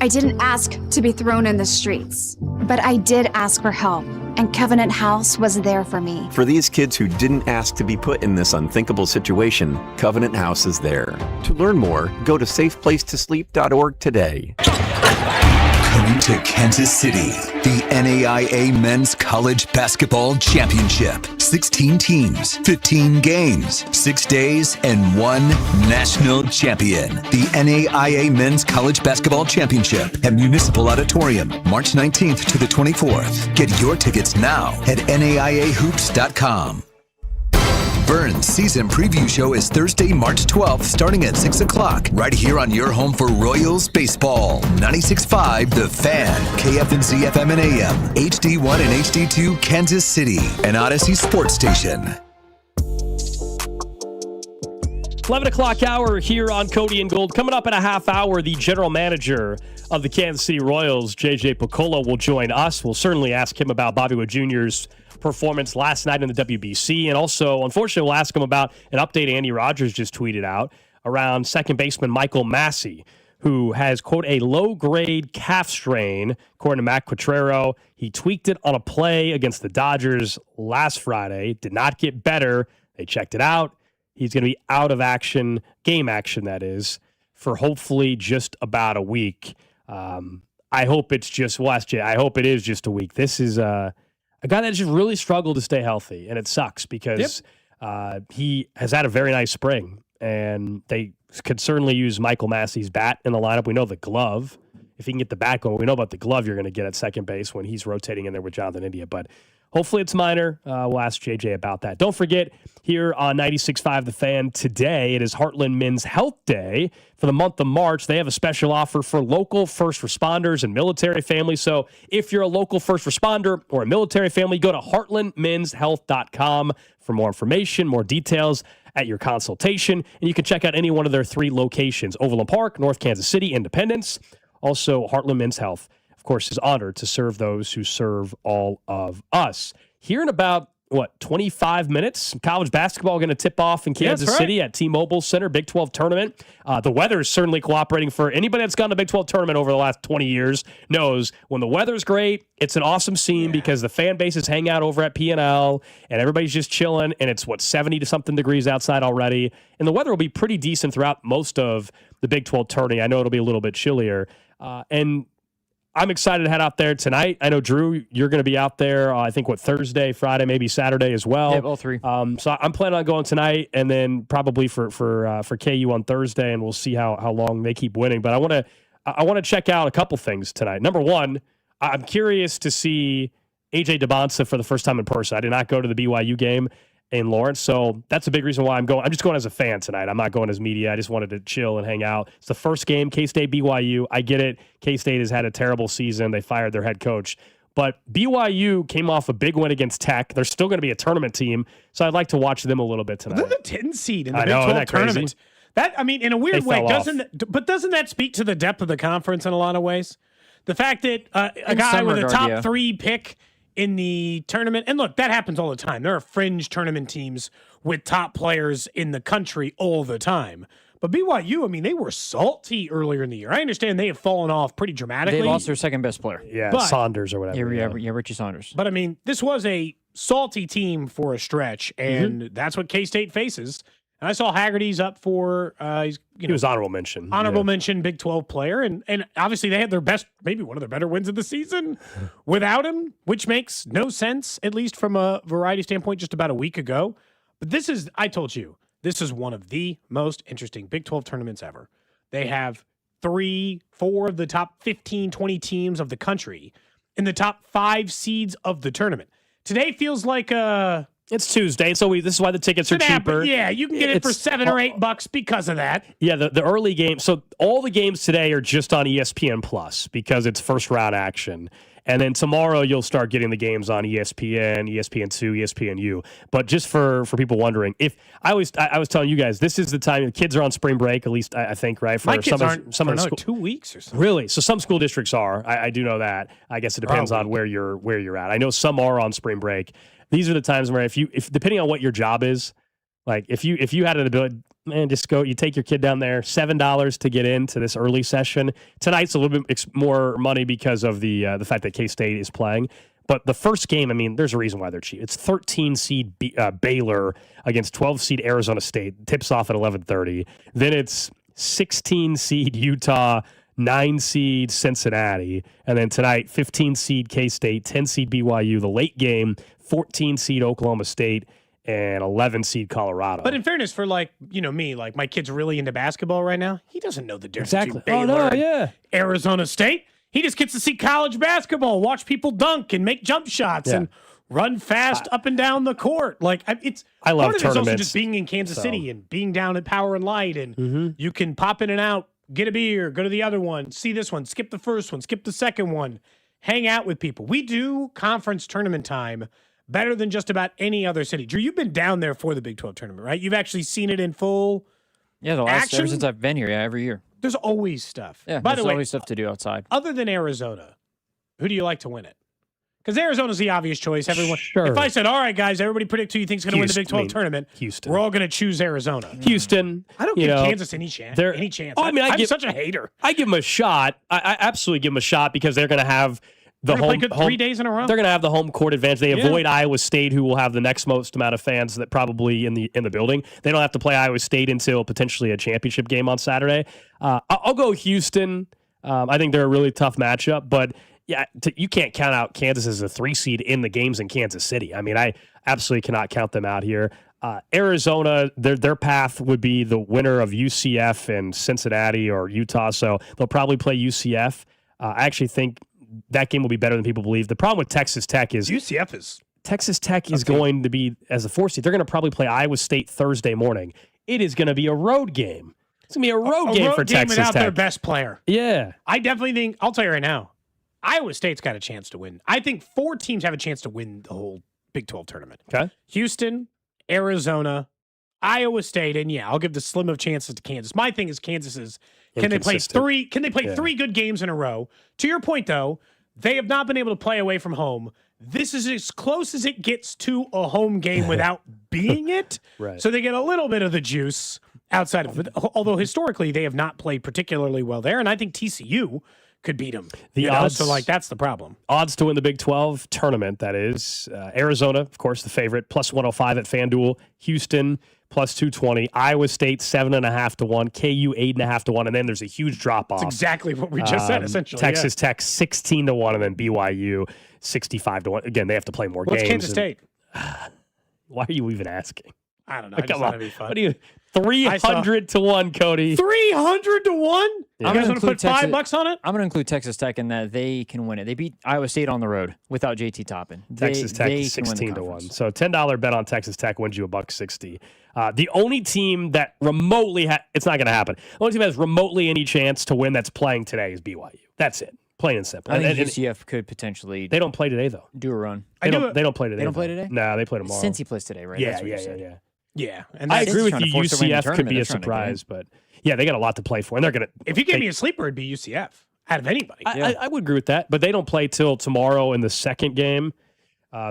Speaker 30: I didn't ask to be thrown in the streets, but I did ask for help, and Covenant House was there for me.
Speaker 31: For these kids who didn't ask to be put in this unthinkable situation, Covenant House is there. To learn more, go to safeplacetosleep.org today.
Speaker 6: Coming to Kansas City, the NAIA Men's College Basketball Championship. 16 teams, 15 games, 6 days, and 1 national champion. The NAIA Men's College Basketball Championship at Municipal Auditorium, March 19th to the 24th. Get your tickets now at NAIAHoops.com. Burns' season preview show is Thursday, March 12th, starting at 6 o'clock, right here on your home for Royals baseball. 96.5 The Fan, KFNZ FM and AM, HD1 and HD2 Kansas City, and Odyssey Sports Station.
Speaker 1: 11 o'clock hour here on Cody and Gold. Coming up in a half hour, the general manager of the Kansas City Royals, JJ Picollo, will join us. We'll certainly ask him about Bobby Wood Jr.'s performance last night in the WBC. And also, unfortunately, we'll ask him about an update Andy Rogers just tweeted out around second baseman Michael Massey, who has, quote, a low-grade calf strain, according to Matt Quatrero. He tweaked it on a play against the Dodgers last Friday. Did not get better. They checked it out. He's going to be out of action, game action, that is, for hopefully just about a week. I hope it's just, well, ask Jay, I hope it is just a week. This is a guy that just really struggled to stay healthy, and it sucks because he has had a very nice spring, and they could certainly use Michael Massey's bat in the lineup. We know the glove. If he can get the bat going, we know about the glove you're going to get at second base when he's rotating in there with Jonathan India, but hopefully it's minor. We'll ask JJ about that. Don't forget, here on 96.5 The Fan today, it is Heartland Men's Health Day. For the month of March, they have a special offer for local first responders and military families. So if you're a local first responder or a military family, go to heartlandmenshealth.com for more information, more details at your consultation. And you can check out any one of their 3 locations: Overland Park, North Kansas City, Independence. Also, Heartland Men's Health, of course, is honored to serve those who serve all of us. Here in about 25 minutes. College basketball going to tip off in Kansas City at T-Mobile Center, Big 12 tournament. The weather is certainly cooperating for anybody that's gone to Big 12 tournament over the last 20 years knows when the weather's great, it's an awesome scene because the fan bases hang out over at P&L and everybody's just chilling, and it's 70 to something degrees outside already. And the weather will be pretty decent throughout most of the Big 12 tourney. I know it'll be a little bit chillier. And I'm excited to head out there tonight. I know, Drew, you're going to be out there, I think, Thursday, Friday, maybe Saturday as well.
Speaker 3: Yeah, all three.
Speaker 1: So I'm planning on going tonight and then probably for KU on Thursday, and we'll see how long they keep winning. But I want to check out a couple things tonight. Number one, I'm curious to see AJ DeBonsa for the first time in person. I did not go to the BYU game in Lawrence, so that's a big reason why I'm going. I'm just going as a fan tonight. I'm not going as media. I just wanted to chill and hang out. It's the first game, K-State BYU. I get it. K-State has had a terrible season. They fired their head coach. But BYU came off a big win against Tech. They're still going to be a tournament team, so I'd like to watch them a little bit tonight.
Speaker 2: They're the 10 seed in the Big 12 tournament. In a weird way, doesn't that speak to the depth of the conference in a lot of ways? The fact that a guy with a top 3 pick in the tournament. And look, that happens all the time. There are fringe tournament teams with top players in the country all the time. But BYU, they were salty earlier in the year. I understand they have fallen off pretty dramatically.
Speaker 3: They lost their second best player.
Speaker 1: Yeah, Saunders or whatever.
Speaker 3: Yeah, Richie Saunders.
Speaker 2: But, this was a salty team for a stretch, and that's what K-State faces. And I saw Haggerty's up for
Speaker 1: he was honorable mention.
Speaker 2: Mention Big 12 player. And obviously they had their best, maybe one of their better wins of the season without him, which makes no sense, at least from a variety standpoint, just about a week ago. But I told you, this is one of the most interesting Big 12 tournaments ever. They have 3-4 of the top 15, 20 teams of the country in the top 5 seeds of the tournament. Today feels like
Speaker 1: it's Tuesday, so this is why the tickets are cheaper.
Speaker 2: Yeah, you can get it for $7 or $8 because of that.
Speaker 1: Yeah, the early game. So all the games today are just on ESPN Plus because it's first round action. And then tomorrow you'll start getting the games on ESPN, ESPN2, ESPNU. But just for people wondering, I was telling you guys, this is the time the kids are on spring break, at least I think, right?
Speaker 2: My kids aren't for another 2 weeks or something.
Speaker 1: Really? So some school districts are. I do know that. I guess it depends on where you're at. I know some are on spring break. These are the times where if depending on what your job is, like if you had an ability, man, just go. You take your kid down there. $7 to get into this early session. Tonight's a little bit more money because of the fact that K-State is playing. But the first game, there's a reason why they're cheap. It's 13 seed Baylor against 12 seed Arizona State. Tips off at 11:30. Then it's 16 seed Utah, 9 seed Cincinnati, and then tonight 15 seed K-State, 10 seed BYU. The late game, 14 seed Oklahoma State, and 11 seed Colorado.
Speaker 2: But in fairness, for me, my kid's really into basketball right now. He doesn't know the difference between Baylor and Arizona State. He just gets to see college basketball, watch people dunk and make jump shots and run fast up and down the court. I love
Speaker 1: tournaments.
Speaker 2: It's also just being in Kansas City and being down at Power and Light, and you can pop in and out, get a beer, go to the other one, see this one, skip the first one, skip the second one, hang out with people. We do conference tournament time better than just about any other city. Drew, you've been down there for the Big 12 tournament, right? You've actually seen it in full action?
Speaker 3: Ever since I've been here, every year.
Speaker 2: There's always stuff.
Speaker 3: Yeah,
Speaker 2: By the way,
Speaker 3: always stuff to do outside.
Speaker 2: Other than Arizona, who do you like to win it? Because Arizona's the obvious choice. Everyone.
Speaker 1: Sure.
Speaker 2: If I said, all right, guys, everybody predict who you think's going to win the Big 12 tournament,
Speaker 1: Houston.
Speaker 2: We're all going to choose Arizona.
Speaker 1: Houston.
Speaker 2: I don't give Kansas any chance. I'm such a hater.
Speaker 1: I give them a shot. I absolutely give them a shot because they're going to have the home
Speaker 2: 3 days in a row.
Speaker 1: They're going to have the home court advantage. They avoid Iowa State, who will have the next most amount of fans that probably in the building. They don't have to play Iowa State until potentially a championship game on Saturday. I'll go Houston. I think they're a really tough matchup, but you can't count out Kansas as a 3 seed in the games in Kansas City. I absolutely cannot count them out here. Arizona, their path would be the winner of UCF and Cincinnati or Utah, so they'll probably play UCF. I actually think that game will be better than people believe. The problem with Texas Tech is Texas Tech is going to be as a 4 seed. They're going to probably play Iowa State Thursday morning. It is going to be a road game. It's going to be a road game for Texas
Speaker 2: without
Speaker 1: Tech.
Speaker 2: Their best player.
Speaker 1: Yeah.
Speaker 2: I definitely think, I'll tell you right now, Iowa State's got a chance to win. I think 4 teams have a chance to win the whole Big 12 tournament.
Speaker 1: Okay.
Speaker 2: Houston, Arizona, Iowa State, and I'll give the slim of chances to Kansas. My thing is Kansas is, can they play 3 good games in a row? To your point, though, They have not been able to play away from home. This is as close as it gets to a home game without being it.
Speaker 1: Right.
Speaker 2: So they get a little bit of the juice outside of it. Although historically they have not played particularly well there, and I think TCU could beat them. So that's the problem.
Speaker 1: Odds to win the Big 12 tournament, that is. Arizona, of course, the favorite, plus 105 at FanDuel. Houston, plus 220. Iowa State, 7.5 to 1. KU, 8.5 to 1. And then there's a huge drop-off.
Speaker 2: That's exactly what we just said, essentially.
Speaker 1: Texas Tech, 16 to 1. And then BYU, 65 to 1. Again, they have to play more games.
Speaker 2: What's Kansas State?
Speaker 1: Why are you even asking?
Speaker 2: I don't know. I just thought it'd be fun.
Speaker 1: What are you... 300 to 1, Cody.
Speaker 2: 300 to 1?
Speaker 1: Yeah.
Speaker 2: You guys want to put $5 on it?
Speaker 3: I'm going to include Texas Tech in that they can win it. They beat Iowa State on the road without JT Toppin.
Speaker 1: Texas Tech is 16 to 1. So $10 bet on Texas Tech wins you $1.60. The only team that remotely it's not going to happen. The only team that has remotely any chance to win that's playing today is BYU. That's it. Plain and simple.
Speaker 3: I think UCF could potentially.
Speaker 1: They don't play today though.
Speaker 3: Do a run.
Speaker 1: They don't play today.
Speaker 3: They don't play today?
Speaker 1: No, they play tomorrow.
Speaker 3: Since he plays today, right?
Speaker 1: Yeah.
Speaker 2: Yeah, and
Speaker 1: I agree with you. UCF could be a surprise, but yeah, they got a lot to play for, and they're gonna.
Speaker 2: If you gave me a sleeper, it'd be UCF out of anybody.
Speaker 1: I would agree with that, but they don't play till tomorrow in the second game.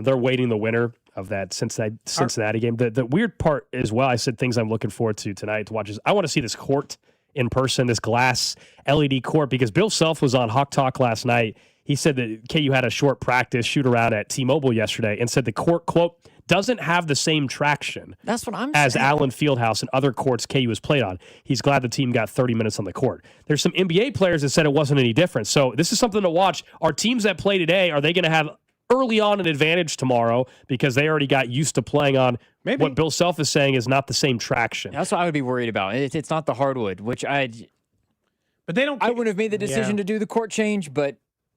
Speaker 1: They're waiting the winner of that Cincinnati game. The weird part as well, I said things I'm looking forward to tonight to watch is I want to see this court in person, this glass LED court, because Bill Self was on Hawk Talk last night. He said that KU had a short practice shoot around at T-Mobile yesterday and said the court, quote, doesn't have the same traction
Speaker 3: That's what I'm
Speaker 1: as
Speaker 3: saying.
Speaker 1: Allen Fieldhouse and other courts KU has played on. He's glad the team got 30 minutes on the court. There's some NBA players that said it wasn't any different. So this is something to watch. Our teams that play today, are they going to have early on an advantage tomorrow because they already got used to playing on what Bill Self is saying is not the same traction?
Speaker 3: That's what I would be worried about. It's not the hardwood, which
Speaker 2: But they don't.
Speaker 3: I wouldn't have made the decision to do the court change, but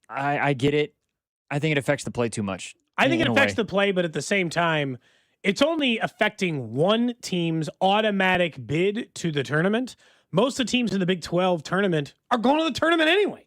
Speaker 3: I get it. I think it affects the play too much.
Speaker 2: I think it affects the play, but at the same time, it's only affecting one team's automatic bid to the tournament. Most of the teams in the Big 12 tournament are going to the tournament anyway,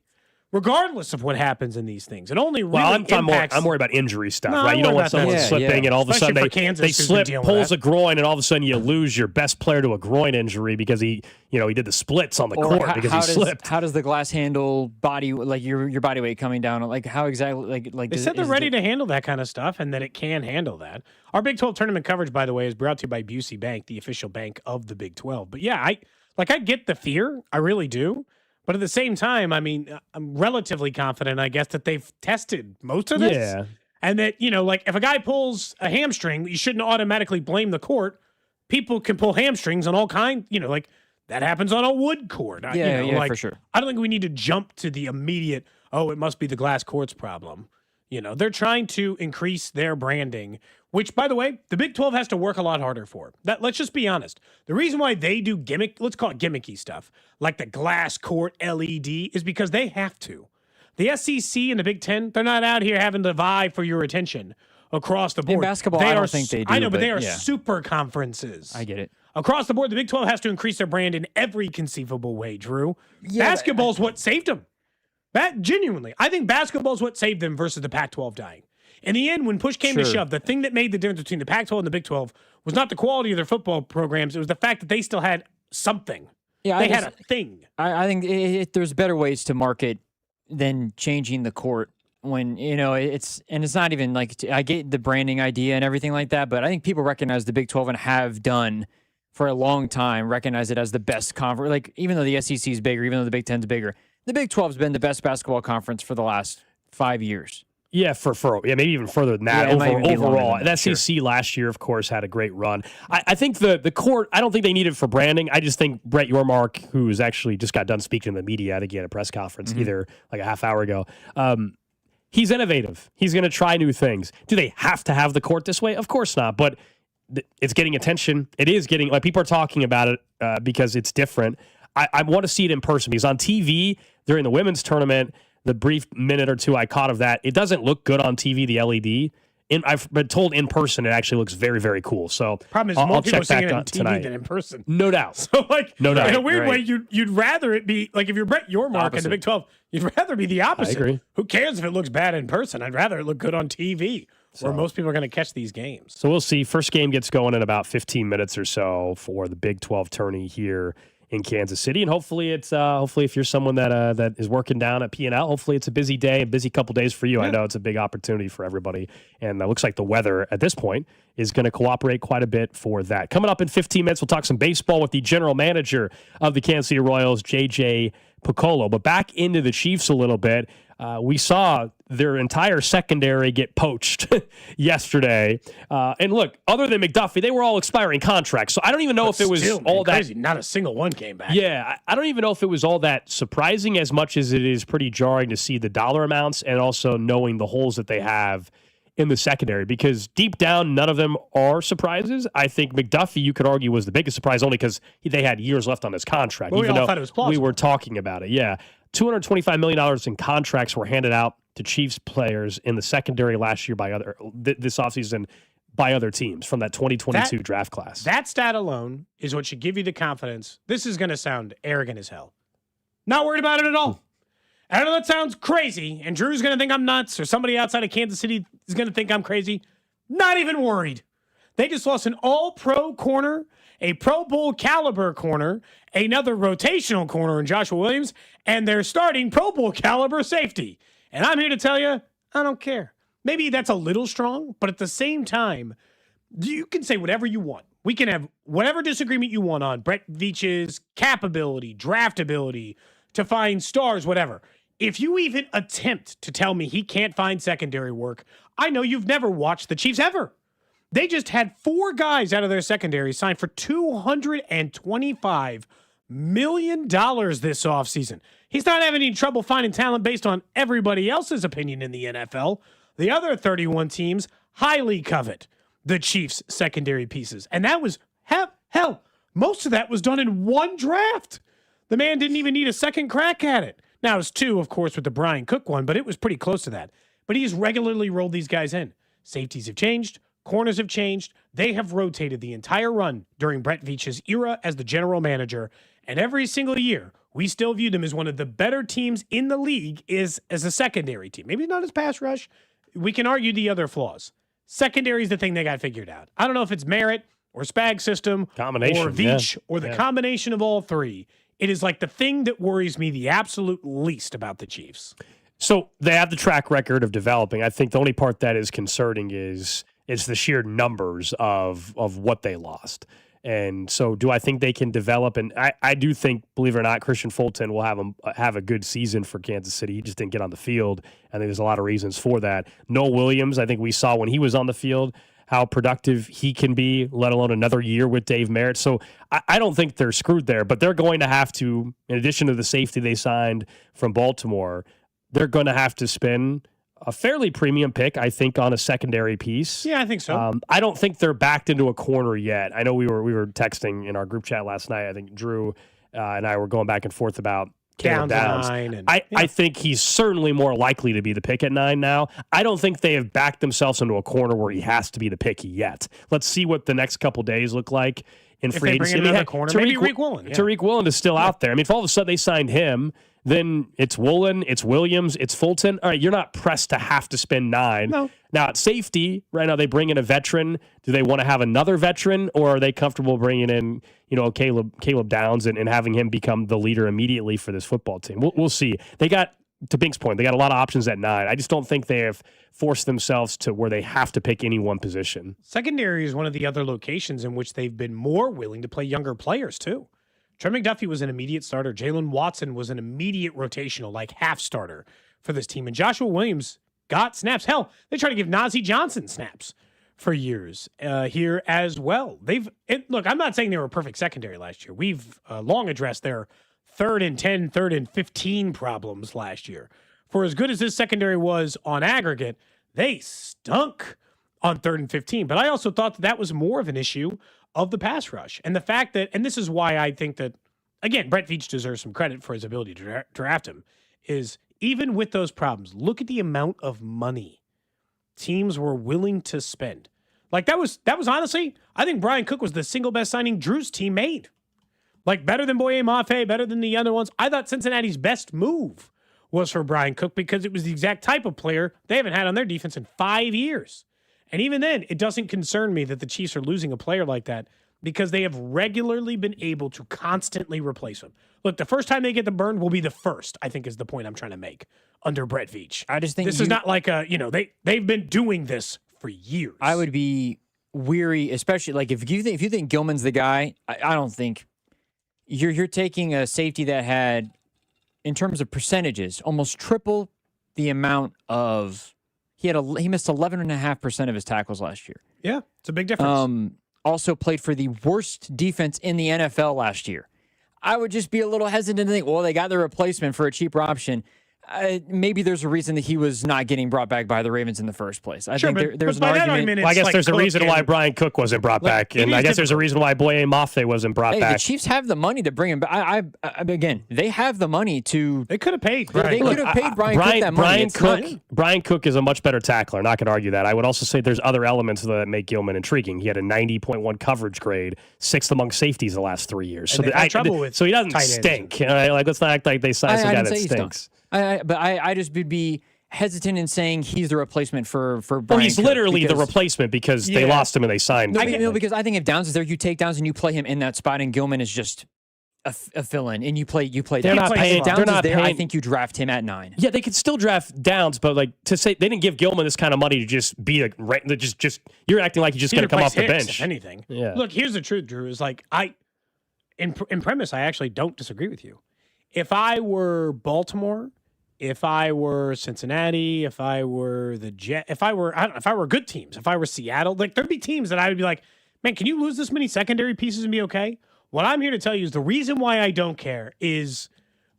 Speaker 2: regardless of what happens in these things. It only really impacts.
Speaker 1: I'm worried about injury stuff,
Speaker 2: No,
Speaker 1: right?
Speaker 2: I'm
Speaker 1: You don't
Speaker 2: worried
Speaker 1: want
Speaker 2: about
Speaker 1: someone
Speaker 2: that.
Speaker 1: slipping, and all of a
Speaker 2: Especially
Speaker 1: sudden
Speaker 2: for Kansas,
Speaker 1: they
Speaker 2: who's been
Speaker 1: slip,
Speaker 2: dealing with
Speaker 1: pulls
Speaker 2: that.
Speaker 1: a groin, and all of a sudden you lose your best player to a groin injury because he did the splits on the court because he slipped.
Speaker 3: How does the glass handle body, like your body weight coming down? Like how exactly? Like
Speaker 2: They said they're ready to handle that kind of stuff and that it can handle that. Our Big 12 tournament coverage, by the way, is brought to you by Busey Bank, the official bank of the Big 12. But yeah, I get the fear. I really do. But at the same time, I mean, I'm relatively confident, I guess, that they've tested most of this.
Speaker 1: Yeah.
Speaker 2: And that, if a guy pulls a hamstring, you shouldn't automatically blame the court. People can pull hamstrings on all kinds, that happens on a wood court.
Speaker 3: For sure.
Speaker 2: I don't think we need to jump to the immediate, it must be the glass courts problem. They're trying to increase their branding, which, by the way, the Big 12 has to work a lot harder for. Let's just be honest. The reason why they do let's call it gimmicky stuff, like the glass court LED, is because they have to. The SEC and the Big 10, they're not out here having to vie for your attention across the board.
Speaker 3: In basketball, I don't think they do.
Speaker 2: I know, but they are super conferences.
Speaker 3: I get it.
Speaker 2: Across the board, the Big 12 has to increase their brand in every conceivable way, Drew. Basketball's what saved them. Genuinely, I think basketball is what saved them versus the Pac-12 dying. In the end, when push came to shove, the thing that made the difference between the Pac-12 and the Big 12 was not the quality of their football programs. It was the fact that they still had something.
Speaker 3: Yeah,
Speaker 2: they had a thing.
Speaker 3: I think there's better ways to market than changing the court when, it's not even like, I get the branding idea and everything like that, but I think people recognize the Big 12 and have done for a long time, recognize it as the best conference. Like, even though the SEC is bigger, even though the Big 10 is bigger, the Big 12 has been the best basketball conference for the last 5 years.
Speaker 1: Yeah, maybe even further than that.
Speaker 3: Yeah,
Speaker 1: overall,
Speaker 3: than that,
Speaker 1: SEC last year, of course, had a great run. I think the court, I don't think they need it for branding. I just think Brett Yormark, who's actually just got done speaking to the media, I think he had a press conference either like a half hour ago. He's innovative. He's going to try new things. Do they have to have the court this way? Of course not, but it's getting attention. It is getting, like, people are talking about it because it's different. I want to see it in person because on TV during the women's tournament, the brief minute or two I caught of that, it doesn't look good on TV, the LED. I've been told in person it actually looks very, very cool. So
Speaker 2: problem is more people seeing it on TV than in person.
Speaker 1: No doubt.
Speaker 2: So
Speaker 1: no doubt.
Speaker 2: In a weird way, you'd rather it be like if you're Brett Yormark in the Big 12, you'd rather be the opposite.
Speaker 1: I agree.
Speaker 2: Who cares if it looks bad in person? I'd rather it look good on TV, where most people are going to catch these games.
Speaker 1: So we'll see. First game gets going in about 15 minutes or so for the Big 12 tourney here in Kansas City. And hopefully hopefully if you're someone that is working down at P&L, hopefully it's a busy day, a busy couple days for you. Yeah. I know it's a big opportunity for everybody. And it looks like the weather at this point is going to cooperate quite a bit for that. Coming up in 15 minutes, we'll talk some baseball with the general manager of the Kansas City Royals, JJ Picollo. But back into the Chiefs a little bit. We saw their entire secondary get poached yesterday. And look, other than McDuffie, they were all expiring contracts. So I don't even know if it was all that
Speaker 2: crazy. Not a single one came back.
Speaker 1: Yeah, I don't even know if it was all that surprising as much as it is pretty jarring to see the dollar amounts and also knowing the holes that they have in the secondary, because deep down, none of them are surprises. I think McDuffie, you could argue, was the biggest surprise only because they had years left on his contract.
Speaker 2: Well,
Speaker 1: even
Speaker 2: we all thought it was plausible.
Speaker 1: We were talking about it, yeah. $225 million in contracts were handed out to Chiefs players in the secondary last year by this offseason by other teams from that 2022 draft class.
Speaker 2: That stat alone is what should give you the confidence. This is going to sound arrogant as hell. Not worried about it at all. I know that sounds crazy, and Drew's going to think I'm nuts, or somebody outside of Kansas City is going to think I'm crazy. Not even worried. They just lost an all-pro corner, a Pro Bowl caliber corner, another rotational corner in Joshua Williams, and their starting Pro Bowl caliber safety. And I'm here to tell you, I don't care. Maybe that's a little strong, but at the same time, you can say whatever you want. We can have whatever disagreement you want on Brett Veach's cap ability, draft ability, to find stars, whatever. If you even attempt to tell me he can't find secondary work, I know you've never watched the Chiefs ever. They just had 4 guys out of their secondary signed for $225 million this offseason. He's not having any trouble finding talent based on everybody else's opinion in the NFL. The other 31 teams highly covet the Chiefs' secondary pieces. And that was, hell, most of that was done in one draft. The man didn't even need a second crack at it. Now, it was 2, of course, with the Brian Cook one, but it was pretty close to that. But he's regularly rolled these guys in. Safeties have changed. Corners have changed. They have rotated the entire run during Brett Veach's era as the general manager. And every single year, we still view them as one of the better teams in the league as a secondary team. Maybe not as pass rush. We can argue the other flaws. Secondary is the thing they got figured out. I don't know if it's Merritt or Spag system
Speaker 1: combination,
Speaker 2: or Veach or the combination of all three. It is like the thing that worries me the absolute least about the Chiefs.
Speaker 1: So they have the track record of developing. I think the only part that is concerning is the sheer numbers of what they lost. And so do I think they can develop? And I do think, believe it or not, Christian Fulton will have a good season for Kansas City. He just didn't get on the field. I think there's a lot of reasons for that. Noah Williams, I think we saw when he was on the field how productive he can be, let alone another year with Dave Merritt. So I don't think they're screwed there, but they're going to have to, in addition to the safety they signed from Baltimore, they're going to have to spend a fairly premium pick, I think, on a secondary piece.
Speaker 2: Yeah, I think so.
Speaker 1: I don't think they're backed into a corner yet. I know we were texting in our group chat last night. I think Drew and I were going back and forth about Caleb Downs. I think he's certainly more likely to be the pick at 9 now. I don't think they have backed themselves into a corner where he has to be the pick yet. Let's see what the next couple days look like in free agency.
Speaker 2: Tariq Woolen.
Speaker 1: Tariq Woolen is still out there. I mean, if all of a sudden they signed him, then it's Woolen, it's Williams, it's Fulton. All right, you're not pressed to have to spend 9.
Speaker 2: No.
Speaker 1: Now, at safety, right now they bring in a veteran. Do they want to have another veteran, or are they comfortable bringing in, Caleb Downs and having him become the leader immediately for this football team? We'll see. They got, to Bink's point, they got a lot of options at 9. I just don't think they have forced themselves to where they have to pick any one position.
Speaker 2: Secondary is one of the other locations in which they've been more willing to play younger players, too. Trey McDuffie was an immediate starter. Jalen Watson was an immediate rotational, like half starter for this team. And Joshua Williams got snaps. Hell, they tried to give Najee Johnson snaps for years here as well. Look, I'm not saying they were a perfect secondary last year. We've long addressed their 3rd and 10, 3rd and 15 problems last year. For as good as this secondary was on aggregate, they stunk on 3rd and 15. But I also thought that was more of an issue of the pass rush. And the fact that, and this is why I think that, again, Brett Veach deserves some credit for his ability to draft him, is even with those problems, look at the amount of money teams were willing to spend. Like that was honestly, I think Brian Cook was the single best signing Drew's team made. Like better than Boye Mafe, better than the other ones. I thought Cincinnati's best move was for Brian Cook because it was the exact type of player they haven't had on their defense in 5 years. And even then, it doesn't concern me that the Chiefs are losing a player like that because they have regularly been able to constantly replace him. Look, the first time they get the burn will be the first, I think is the point I'm trying to make under Brett Veach.
Speaker 3: I just think
Speaker 2: this is not like they've been doing this for years.
Speaker 3: I would be weary, especially like if you think Gilman's the guy, I don't think you're taking a safety that had, in terms of percentages, almost triple the amount of he missed 11.5% of his tackles last year.
Speaker 2: Yeah, it's a big difference.
Speaker 3: Also played for the worst defense in the NFL last year. I would just be a little hesitant to think, well, they got the replacement for a cheaper option. Maybe there's a reason that he was not getting brought back by the Ravens in the first place. I think there's an argument.
Speaker 1: Well, I guess there's a reason why Brian Cook wasn't brought back, and I guess there's a reason why Boye Mafe wasn't brought back.
Speaker 3: The Chiefs have the money to bring him back. Again, they have the money to.
Speaker 2: They could have paid.
Speaker 3: They could have paid Brian Cook that money.
Speaker 1: Brian Cook is a much better tackler. Not going to argue that. I would also say there's other elements that make Gilman intriguing. He had a 90.1 coverage grade, 6th among safeties the last 3 years. So he doesn't stink. Like, let's not act like they signed some guy that stinks.
Speaker 3: But I just would be hesitant in saying he's the replacement for Brian Cook.
Speaker 1: He's literally the replacement because they lost him and they signed him.
Speaker 3: No, because I think if Downs is there, you take Downs and you play him in that spot, and Gilman is just a fill-in, and you play.
Speaker 1: They're not paying.
Speaker 3: Downs
Speaker 1: they're not
Speaker 3: is there.
Speaker 1: paying.
Speaker 3: I think you draft him at 9.
Speaker 1: Yeah, they could still draft Downs, but like to say they didn't give Gilman this kind of money to just be just you're acting like he's just going to come off the bench.
Speaker 2: If anything.
Speaker 1: Yeah.
Speaker 2: Look, here's the truth, Drew. Is like in premise, I actually don't disagree with you. If I were Baltimore. If I were Cincinnati, if I were the Jet, if I were good teams, if I were Seattle, like there'd be teams that I would be like, man, can you lose this many secondary pieces and be okay? What I'm here to tell you is the reason why I don't care is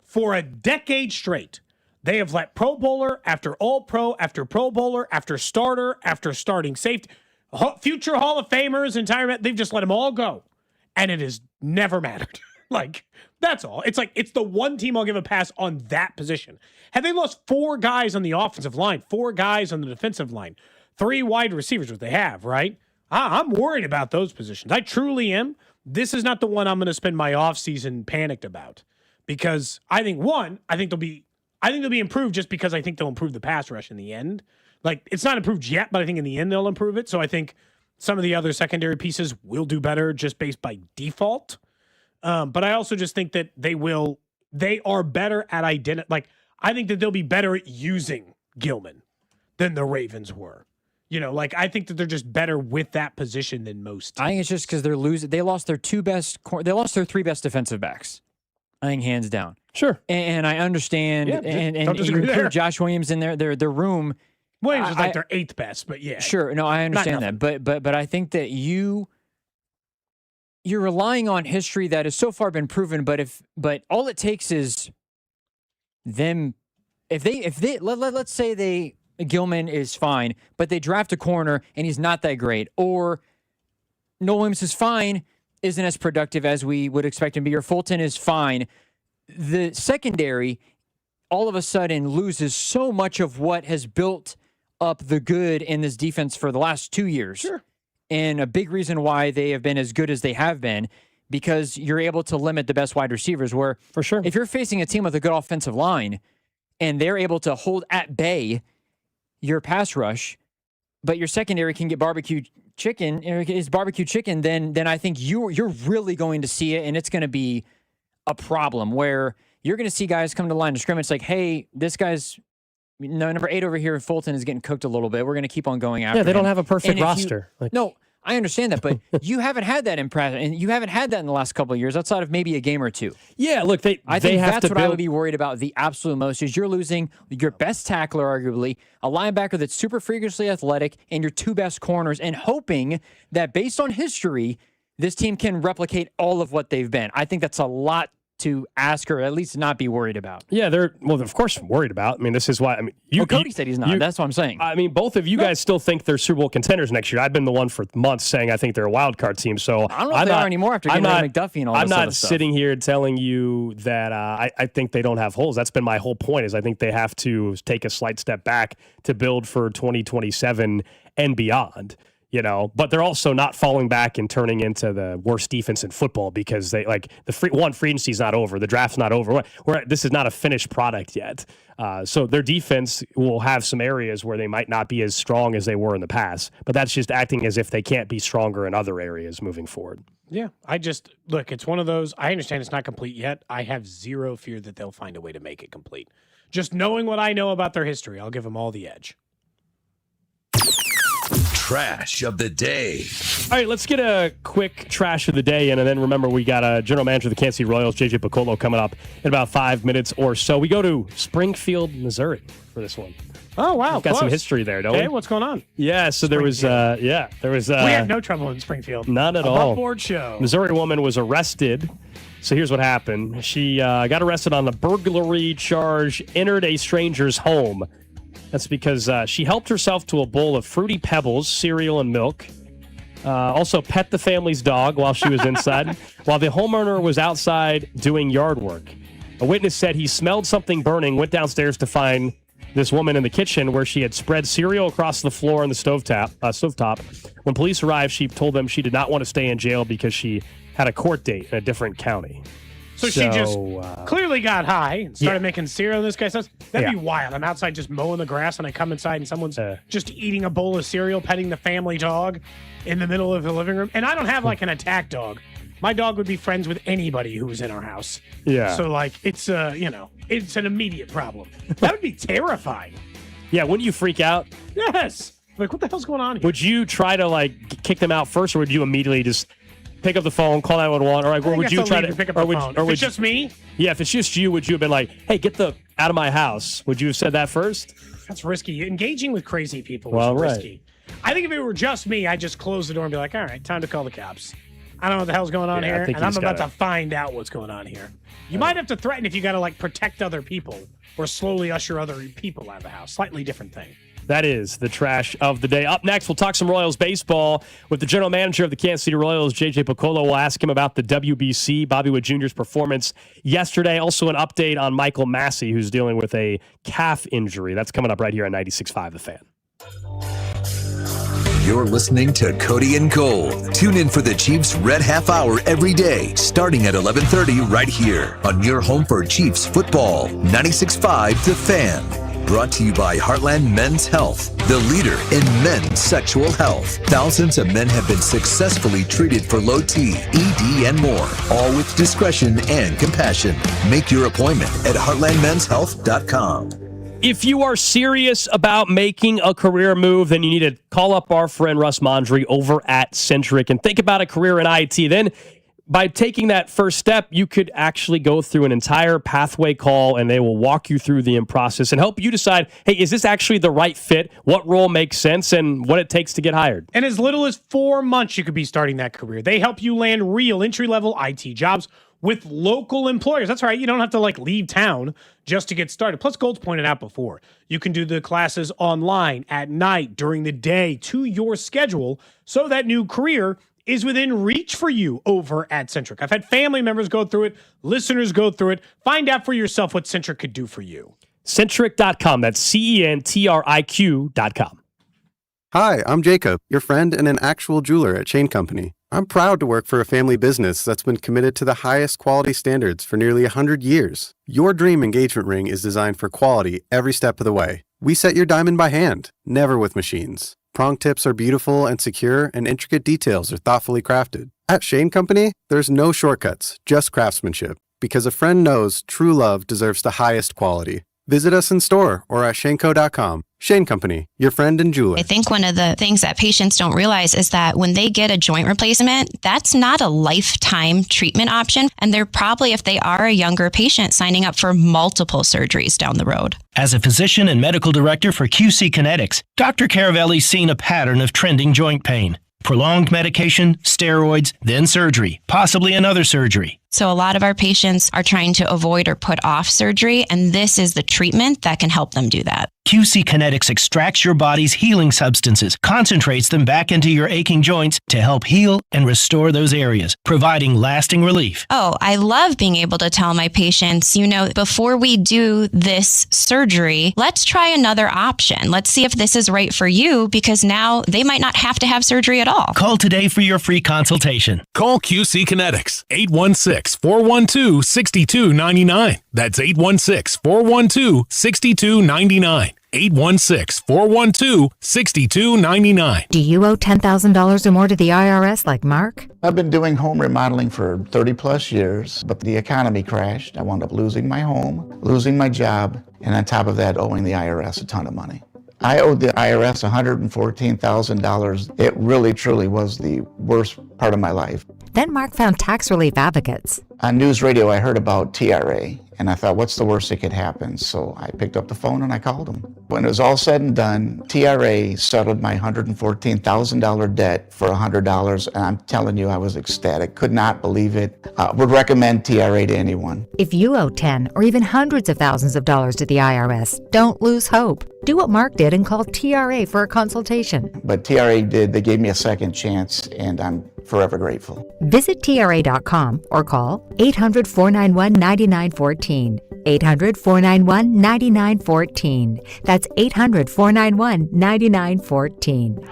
Speaker 2: for a decade straight, they have let Pro Bowler after All Pro after Pro Bowler after starter after starting safety, future Hall of Famers, they've just let them all go. And it has never mattered. Like, that's all. It's like, it's the one team I'll give a pass on that position. Had they lost 4 guys on the offensive line, 4 guys on the defensive line, 3 wide receivers, what they have, right? I'm worried about those positions. I truly am. This is not the one I'm going to spend my offseason panicked about. Because I think they'll be improved just because I think they'll improve the pass rush in the end. Like, it's not improved yet, but I think in the end they'll improve it. So I think some of the other secondary pieces will do better just based by default. But I also just think that they are better at I think that they'll be better at using Gilman than the Ravens were. I think that they're just better with that position than most teams.
Speaker 3: I think it's just because they're losing. They lost their 3 best defensive backs. I think hands down.
Speaker 1: Sure.
Speaker 3: And I understand.
Speaker 2: Yeah,
Speaker 3: and you include Josh Williams in their room.
Speaker 2: Williams is like their 8th best, but yeah.
Speaker 3: Sure. No, I understand that. But I think that you're relying on history that has so far been proven, but all it takes is them if they let's say Gilman is fine, but they draft a corner and he's not that great, or Noel Williams is fine, isn't as productive as we would expect him to be, or Fulton is fine. The secondary all of a sudden loses so much of what has built up the good in this defense for the last 2 years.
Speaker 2: Sure.
Speaker 3: And a big reason why they have been as good as they have been, because you're able to limit the best wide receivers. Where,
Speaker 1: for sure,
Speaker 3: if you're facing a team with a good offensive line and they're able to hold at bay your pass rush, but your secondary can get barbecue chicken, then I think you're really going to see it, and it's going to be a problem where you're going to see guys come to the line of scrimmage like, hey, this guy's number 8 over here, Fulton, is getting cooked a little bit. We're going to keep on going after him.
Speaker 1: Yeah, they don't have a perfect roster.
Speaker 3: No, I understand that, but you haven't had that in practice, and you haven't had that in the last couple of years outside of maybe a game or 2.
Speaker 1: Yeah, look,
Speaker 3: I think that's what I would be worried about the absolute most is you're losing your best tackler, arguably, a linebacker that's super freakishly athletic, and your 2 best corners, and hoping that based on history, this team can replicate all of what they've been. I think that's a lot to ask, or at least not be worried about.
Speaker 1: Yeah, of course worried about. I mean, this is why. I mean,
Speaker 3: Cody said he's not. That's what I'm saying.
Speaker 1: I mean, both of you guys still think they're Super Bowl contenders next year. I've been the one for months saying I think they're a wild card team. So
Speaker 3: I don't know if they are anymore after getting rid of McDuffie and all this other stuff.
Speaker 1: I'm not sitting here telling you that I think they don't have holes. That's been my whole point. Is I think they have to take a slight step back to build for 2027 and beyond. But they're also not falling back and turning into the worst defense in football because they free agency is not over. The draft's not over. This is not a finished product yet. So their defense will have some areas where they might not be as strong as they were in the past, but that's just acting as if they can't be stronger in other areas moving forward.
Speaker 2: Yeah, look, it's one of those, I understand it's not complete yet. I have zero fear that they'll find a way to make it complete. Just knowing what I know about their history, I'll give them all the edge.
Speaker 6: Trash of the day.
Speaker 1: All right, let's get a quick trash of the day in, and then remember we got a general manager of the Kansas City Royals, JJ Picollo, coming up in about 5 minutes or so. We go to Springfield, Missouri for this one.
Speaker 2: Oh, wow.
Speaker 1: We've got some history there, don't we?
Speaker 2: Hey, what's going on?
Speaker 1: Yeah, so there was. We
Speaker 2: had no trouble in Springfield.
Speaker 1: None at all.
Speaker 2: Above board show.
Speaker 1: Missouri woman was arrested. So here's what happened. She got arrested on a burglary charge, entered a stranger's home. That's because she helped herself to a bowl of Fruity Pebbles, cereal, and milk. Also pet the family's dog while she was inside, while the homeowner was outside doing yard work. A witness said he smelled something burning, went downstairs to find this woman in the kitchen where she had spread cereal across the floor on the stovetop. When police arrived, she told them she did not want to stay in jail because she had a court date in a different county.
Speaker 2: So she just clearly got high and started making cereal in this guy's house. That'd be wild. I'm outside just mowing the grass and I come inside and someone's just eating a bowl of cereal, petting the family dog in the middle of the living room. And I don't have like an attack dog. My dog would be friends with anybody who was in our house.
Speaker 1: Yeah.
Speaker 2: So like it's it's an immediate problem. That would be terrifying.
Speaker 1: Yeah, wouldn't you freak out?
Speaker 2: Yes. Like what the hell's going on here?
Speaker 1: Would you try to like kick them out first, or would you immediately just pick up the phone, call 911, or would you try to
Speaker 2: pick up the phone? If it's just me?
Speaker 1: Yeah, if it's just you, would you have been like, "Hey, get out of my house"? Would you have said that first?
Speaker 2: That's risky. Engaging with crazy people is risky. I think if it were just me, I'd just close the door and be like, "All right, time to call the cops. I don't know what the hell's going on here, and I'm about to find out what's going on here." You might have to threaten if you got to like protect other people or slowly usher other people out of the house. Slightly different thing.
Speaker 1: That is the trash of the day. Up next, we'll talk some Royals baseball with the general manager of the Kansas City Royals, JJ Picollo. We'll ask him about the WBC, Bobby Witt Jr.'s performance yesterday. Also an update on Michael Massey, who's dealing with a calf injury. That's coming up right here on 96.5 The Fan.
Speaker 6: You're listening to Cody and Gold. Tune in for the Chiefs Red Half Hour every day, starting at 11:30 right here on your home for Chiefs football. 96.5 The Fan. Brought to you by Heartland Men's Health, the leader in men's sexual health. Thousands of men have been successfully treated for low T, ED, and more, all with discretion and compassion. Make your appointment at heartlandmenshealth.com.
Speaker 1: If you are serious about making a career move, then you need to call up our friend Russ Mondry over at Centric and think about a career in IT. Then, by taking that first step, you could actually go through an entire pathway call, and they will walk you through the process and help you decide, hey, is this actually the right fit? What role makes sense and what it takes to get hired?
Speaker 2: And as little as 4 months, you could be starting that career. They help you land real entry-level IT jobs with local employers. That's right. You don't have to leave town just to get started. Plus, Gold's pointed out before, you can do the classes online, at night, during the day, to your schedule, so that new career is within reach for you over at Centric. I've had family members go through it, listeners go through it. Find out for yourself what Centric could do for you.
Speaker 1: Centric.com. That's CENTRIQ.com.
Speaker 13: Hi, I'm Jacob, your friend and an actual jeweler at Chain Company. I'm proud to work for a family business that's been committed to the highest quality standards for nearly 100 years. Your dream engagement ring is designed for quality every step of the way. We set your diamond by hand, never with machines. Prong tips are beautiful and secure, and intricate details are thoughtfully crafted. At Shane Company, there's no shortcuts, just craftsmanship. Because a friend knows true love deserves the highest quality. Visit us in store or at shaneco.com. Shane Company, your friend and jeweler.
Speaker 14: I think one of the things that patients don't realize is that when they get a joint replacement, that's not a lifetime treatment option. And they're probably, if they are a younger patient, signing up for multiple surgeries down the road.
Speaker 16: As a physician and medical director for QC Kinetics, Dr. Caravelli's seen a pattern of trending joint pain. Prolonged medication, steroids, then surgery, possibly another surgery.
Speaker 14: So a lot of our patients are trying to avoid or put off surgery, and this is the treatment that can help them do that.
Speaker 16: QC Kinetics extracts your body's healing substances, concentrates them back into your aching joints to help heal and restore those areas, providing lasting relief.
Speaker 14: Oh, I love being able to tell my patients, before we do this surgery, let's try another option. Let's see if this is right for you, because now they might not have to have surgery at all.
Speaker 16: Call today for your free consultation.
Speaker 17: Call QC Kinetics, 816-412-6299. That's 816-412-6299.
Speaker 8: 816-412-6299.
Speaker 5: Do you owe $10,000 or more to the IRS like Mark?
Speaker 7: I've been doing home remodeling for 30 plus years, but the economy crashed. I wound up losing my home, losing my job, and on top of that, owing the IRS a ton of money. I owed the IRS $114,000. It really, truly was the worst part of my life.
Speaker 5: Then Mark found tax relief advocates.
Speaker 7: On news radio, I heard about TRA, and I thought, what's the worst that could happen? So I picked up the phone and I called them. When it was all said and done, TRA settled my $114,000 debt for $100, and I'm telling you, I was ecstatic. Could not believe it. Would recommend TRA to anyone.
Speaker 5: If you owe 10 or even hundreds of thousands of dollars to the IRS, don't lose hope. Do what Mark did and call TRA for a consultation.
Speaker 7: But TRA did. They gave me a second chance, and I'm forever grateful.
Speaker 5: Visit TRA.com or call 800-491-9914. 800-491-9914. That's 800-491-9914.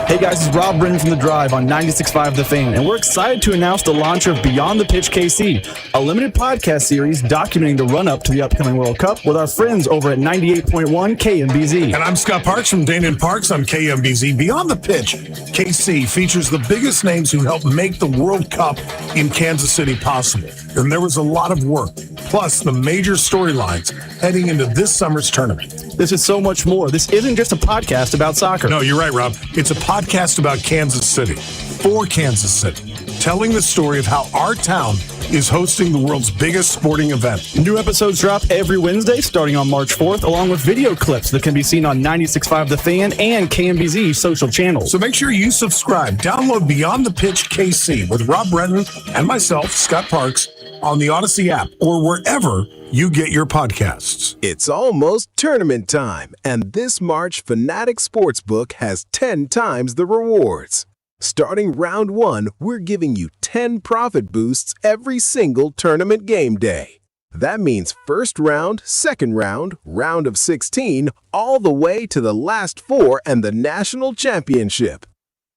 Speaker 4: Hey guys, it's Rob Brennan from The Drive on 96.5 The Fan, and we're excited to announce the launch of Beyond the Pitch KC, a limited podcast series documenting the run-up to the upcoming World Cup with our friends over at 98.1 KMBZ.
Speaker 17: And I'm Scott Parks from Dana and Parks on KMBZ. Beyond the Pitch KC features the biggest names who helped make the World Cup in Kansas City possible. And there was a lot of work, plus the major storylines heading into this summer's tournament.
Speaker 4: This is so much more. This isn't just a podcast about soccer.
Speaker 17: No, you're right, Rob. It's a podcast about Kansas City, for Kansas City, telling the story of how our town is hosting the world's biggest sporting event.
Speaker 4: New episodes drop every Wednesday starting on March 4th, along with video clips that can be seen on 96.5 The Fan and KMBZ social channels.
Speaker 17: So make sure you subscribe. Download Beyond the Pitch KC with Rob Brennan and myself, Scott Parks, on the Odyssey app or wherever you get your podcasts.
Speaker 18: It's almost tournament time, and this March, Fanatic Sportsbook has 10 times the rewards. Starting round 1, we're giving you 10 profit boosts every single tournament game day. That means first round, second round, round of 16, all the way to the last 4 and the national championship.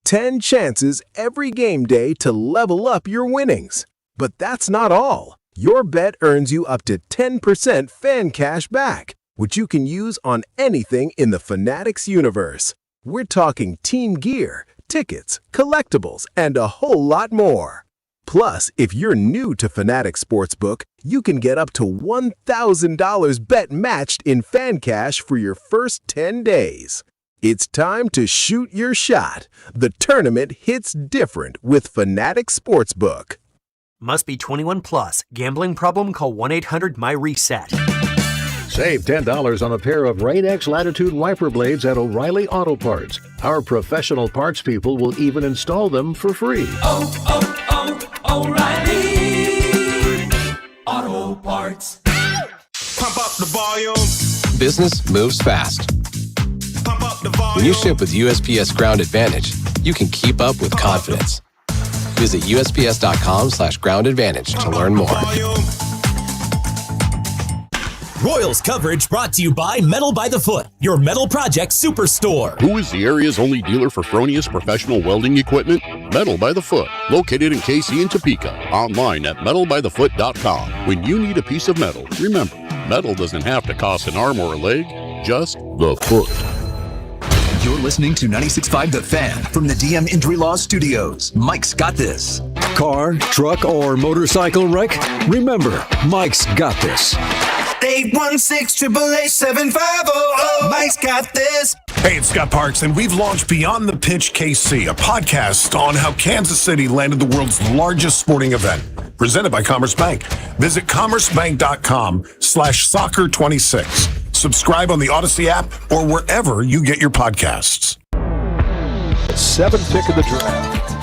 Speaker 18: 10 chances every game day to level up your winnings. But that's not all. Your bet earns you up to 10% fan cash back, which you can use on anything in the Fanatics universe. We're talking team gear, tickets, collectibles, and a whole lot more. Plus, if you're new to Fanatic Sportsbook, you can get up to $1,000 bet matched in fan cash for your first 10 days. It's time to shoot your shot. The tournament hits different with Fanatic Sportsbook.
Speaker 19: Must be 21 plus. Gambling problem? Call 1-800-MY-RESET.
Speaker 20: Save $10 on a pair of Rain-X Latitude wiper blades at O'Reilly Auto Parts. Our professional parts people will even install them for free.
Speaker 21: O'Reilly Auto Parts.
Speaker 22: Pump up the volume.
Speaker 23: Business moves fast.
Speaker 22: Pump up the volume.
Speaker 23: When you ship with USPS Ground Advantage, you can keep up with confidence. Visit USPS.com/Ground Advantage to learn more.
Speaker 24: Royals coverage brought to you by Metal by the Foot, your metal project superstore.
Speaker 25: Who is the area's only dealer for Fronius professional welding equipment? Metal by the Foot, located in KC and Topeka. Online at metalbythefoot.com. When you need a piece of metal, remember, metal doesn't have to cost an arm or a leg, just the foot.
Speaker 6: You're listening to 96.5 The Fan from the DM Injury Law Studios. Mike's got this.
Speaker 26: Car, truck, or motorcycle wreck? Remember, Mike's got this.
Speaker 21: 816-888-7500. Mike's got this.
Speaker 17: Hey, it's Scott Parks, and we've launched Beyond the Pitch KC, a podcast on how Kansas City landed the world's largest sporting event, presented by Commerce Bank. Visit commercebank.com/soccer26. Subscribe on the Odyssey app or wherever you get your podcasts.
Speaker 26: 7th pick of the draft.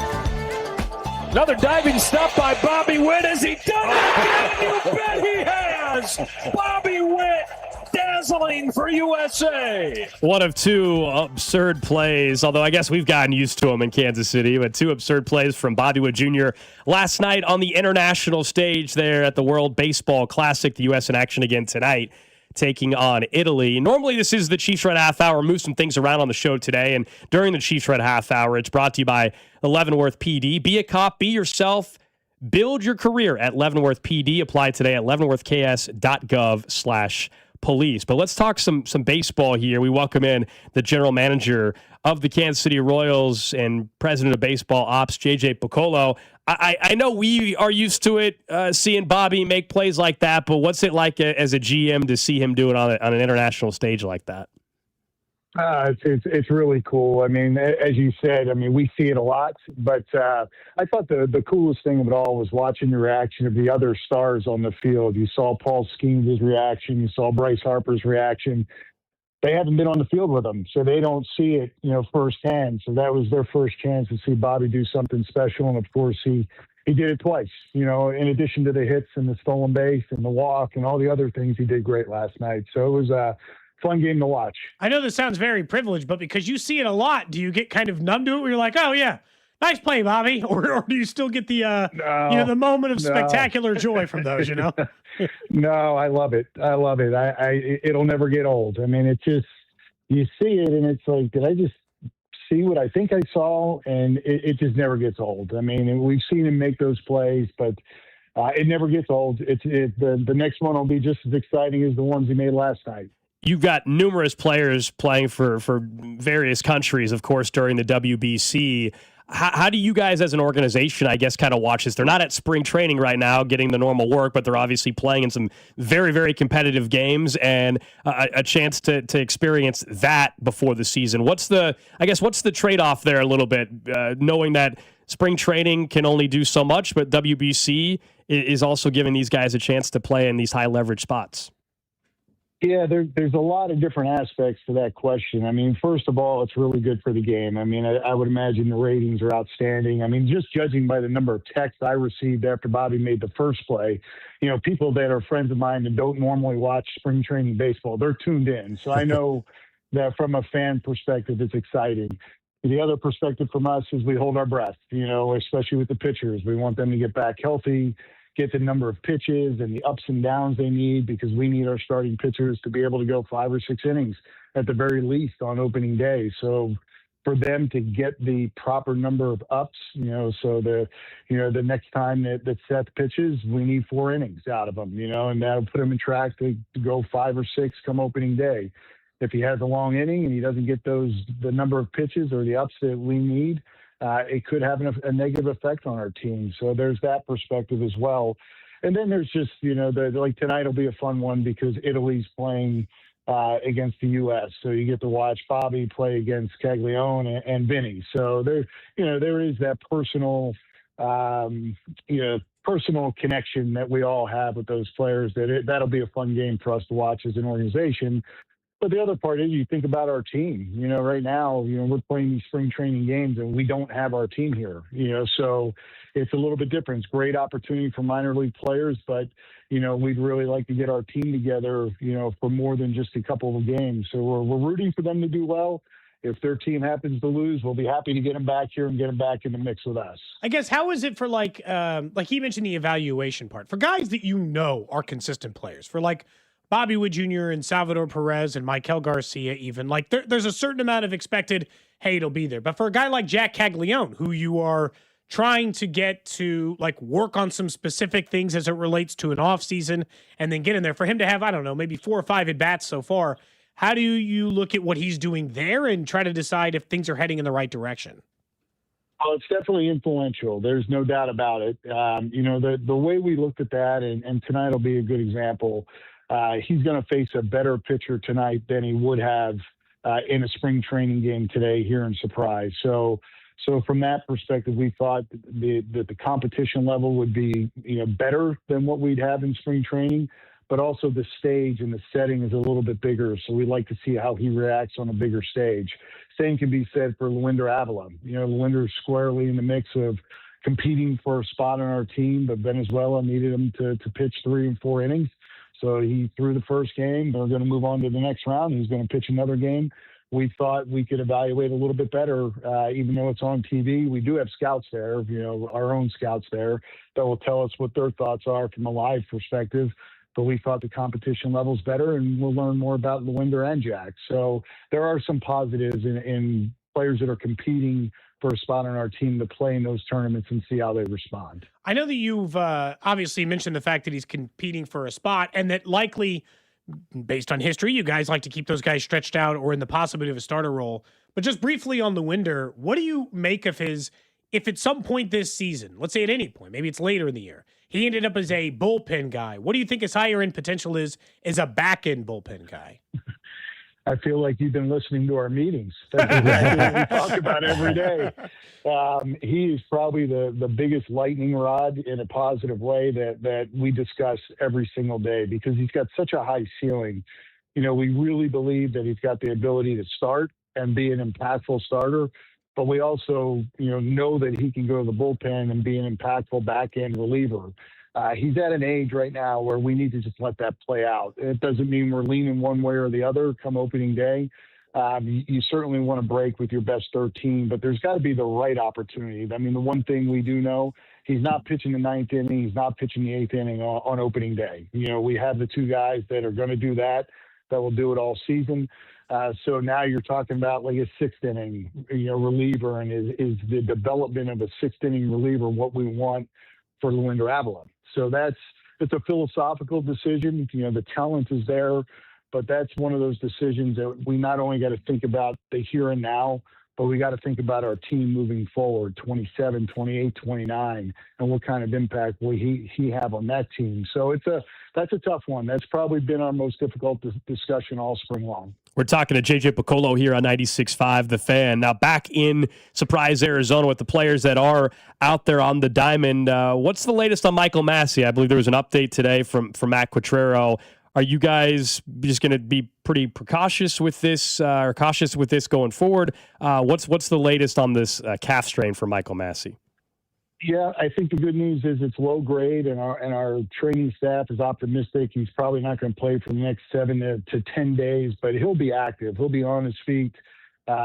Speaker 1: Another diving stop by Bobby Witt. Has he done it again? You bet he has. Bobby Witt, dazzling for USA. One of two absurd plays, although I guess we've gotten used to them in Kansas City, but two absurd plays from Bobby Witt Jr. last night on the international stage there at the World Baseball Classic. The U.S. in action again tonight, taking on Italy. Normally, this is the Chiefs Red Half Hour. Move some things around on the show today, and during the Chiefs Red Half Hour, it's brought to you by the Leavenworth PD. Be a cop, be yourself. Build your career at Leavenworth PD. Apply today at leavenworthks.gov/police. But let's talk some baseball here. We welcome in the general manager of the Kansas City Royals and president of baseball ops, JJ Picollo. I know we are used to it, seeing Bobby make plays like that, but what's it like as a GM to see him do it on an international stage like that?
Speaker 3: It's really cool. I mean, as you said, I mean, we see it a lot, but I thought the coolest thing of it all was watching the reaction of the other stars on the field. You saw Paul Skeens' reaction. You saw Bryce Harper's reaction. They haven't been on the field with them, so they don't see it, firsthand. So that was their first chance to see Bobby do something special. And of course, he did it twice, in addition to the hits and the stolen base and the walk and all the other things, he did great last night. So it was a fun game to watch.
Speaker 2: I know this sounds very privileged, but because you see it a lot, do you get kind of numb to it where you're like, oh yeah, nice play, Bobby? Or do you still get the, the moment of spectacular joy from those,
Speaker 3: No, I love it. It'll never get old. I mean, it's just, you see it and it's like, did I just see what I think I saw? And it just never gets old. I mean, we've seen him make those plays, but it never gets old. The next one will be just as exciting as the ones he made last night.
Speaker 1: You've got numerous players playing for various countries, of course, during the WBC. How do you guys as an organization, I guess, kind of watch this? They're not at spring training right now getting the normal work, but they're obviously playing in some very, very competitive games and a chance to experience that before the season. What's the trade-off there a little bit, knowing that spring training can only do so much, but WBC is also giving these guys a chance to play in these high-leverage spots?
Speaker 3: Yeah, there's a lot of different aspects to that question. I mean, first of all, it's really good for the game. I mean, I would imagine the ratings are outstanding. I mean, just judging by the number of texts I received after Bobby made the first play, people that are friends of mine and don't normally watch spring training baseball, they're tuned in. So I know that from a fan perspective, it's exciting. The other perspective from us is we hold our breath, especially with the pitchers. We want them to get back healthy, get the number of pitches and the ups and downs they need, because we need our starting pitchers to be able to go 5 or 6 innings at the very least on opening day. So for them to get the proper number of ups, so the next time that Seth pitches, we need 4 innings out of them, and that'll put him in track to go 5 or 6 come opening day. If he has a long inning and he doesn't get the number of pitches or the ups that we need, it could have a negative effect on our team. So there's that perspective as well. And then there's just, like tonight will be a fun one because Italy's playing against the U.S. So you get to watch Bobby play against Caglione and Vinny. So there is that personal connection that we all have with those players. That'll be a fun game for us to watch as an organization. But the other part is you think about our team. Right now, we're playing these spring training games and we don't have our team here. So it's a little bit different. It's a great opportunity for minor league players, but we'd really like to get our team together, for more than just a couple of games. So we're rooting for them to do well. If their team happens to lose, we'll be happy to get them back here and get them back in the mix with us.
Speaker 2: I guess, how is it for like he mentioned the evaluation part for guys that are consistent players, for like Bobby Wood Jr. and Salvador Perez and Michael Garcia, even like there's a certain amount of expected, hey, it'll be there. But for a guy like Jack Caglione, who you are trying to get to like work on some specific things as it relates to an off season and then get in there, for him to have, I don't know, maybe 4 or 5 at bats so far, how do you look at what he's doing there and try to decide if things are heading in the right direction?
Speaker 3: Well, it's definitely influential. There's no doubt about it. The way we looked at that, and tonight will be a good example. He's going to face a better pitcher tonight than he would have in a spring training game today here in Surprise. So from that perspective, we thought that the competition level would be better than what we'd have in spring training, but also the stage and the setting is a little bit bigger. So we'd like to see how he reacts on a bigger stage. Same can be said for Luinder Avila. Luinder's squarely in the mix of competing for a spot on our team, but Venezuela needed him to pitch 3 and 4 innings. So he threw the first game. They're going to move on to the next round. He's going to pitch another game. We thought we could evaluate a little bit better, even though it's on TV. We do have scouts there, our own scouts there that will tell us what their thoughts are from a live perspective. But we thought the competition level's better, and we'll learn more about Luinder and Jack. So there are some positives in players that are competing for a spot on our team to play in those tournaments and see how they respond.
Speaker 2: I know that you've obviously mentioned the fact that he's competing for a spot and that likely, based on history, you guys like to keep those guys stretched out or in the possibility of a starter role. But just briefly on Lewinder, what do you make of his, if at some point this season, let's say at any point, maybe it's later in the year, he ended up as a bullpen guy, what do you think his higher end potential is as a back end bullpen guy?
Speaker 3: I feel like you've been listening to our meetings. That's exactly what we talk about every day. He is probably the biggest lightning rod in a positive way that we discuss every single day because he's got such a high ceiling. You know, we really believe that he's got the ability to start and be an impactful starter, but we also, know that he can go to the bullpen and be an impactful back-end reliever. He's at an age right now where we need to just let that play out. It doesn't mean we're leaning one way or the other come opening day. You certainly want to break with your best 13, but there's got to be the right opportunity. I mean, the one thing we do know, he's not pitching the ninth inning. He's not pitching the eighth inning on opening day. We have the two guys that are going to do that will do it all season. So now you're talking about like a sixth inning, reliever, and is the development of a sixth inning reliever what we want for Lewinder Avila? So it's a philosophical decision. The talent is there, but that's one of those decisions that we not only got to think about the here and now, but we got to think about our team moving forward, 27, 28, 29, and what kind of impact will he have on that team. So that's a tough one. That's probably been our most difficult discussion all spring long.
Speaker 1: We're talking to JJ Picollo here on 96.5 The Fan. Now back in Surprise, Arizona with the players that are out there on the diamond. What's the latest on Michael Massey? I believe there was an update today from Matt Quatrero. Are you guys just going to be pretty cautious with this going forward? What's the latest on this calf strain for Michael Massey?
Speaker 3: Yeah, I think the good news is it's low grade, and our training staff is optimistic. He's probably not going to play for the next 7 to 10 days, but he'll be active. He'll be on his feet.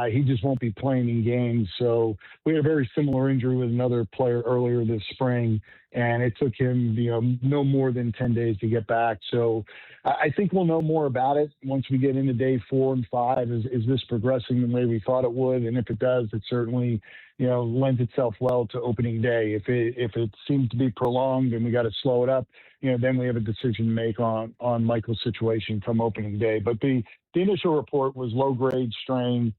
Speaker 3: He just won't be playing in games. So we had a very similar injury with another player earlier this spring, and it took him, no more than 10 days to get back. So I think we'll know more about it once we get into day 4 and 5. Is this progressing the way we thought it would? And if it does, it certainly, lends itself well to opening day. If it seems to be prolonged and we got to slow it up, then we have a decision to make on Michael's situation come opening day. But the initial report was low grade strain.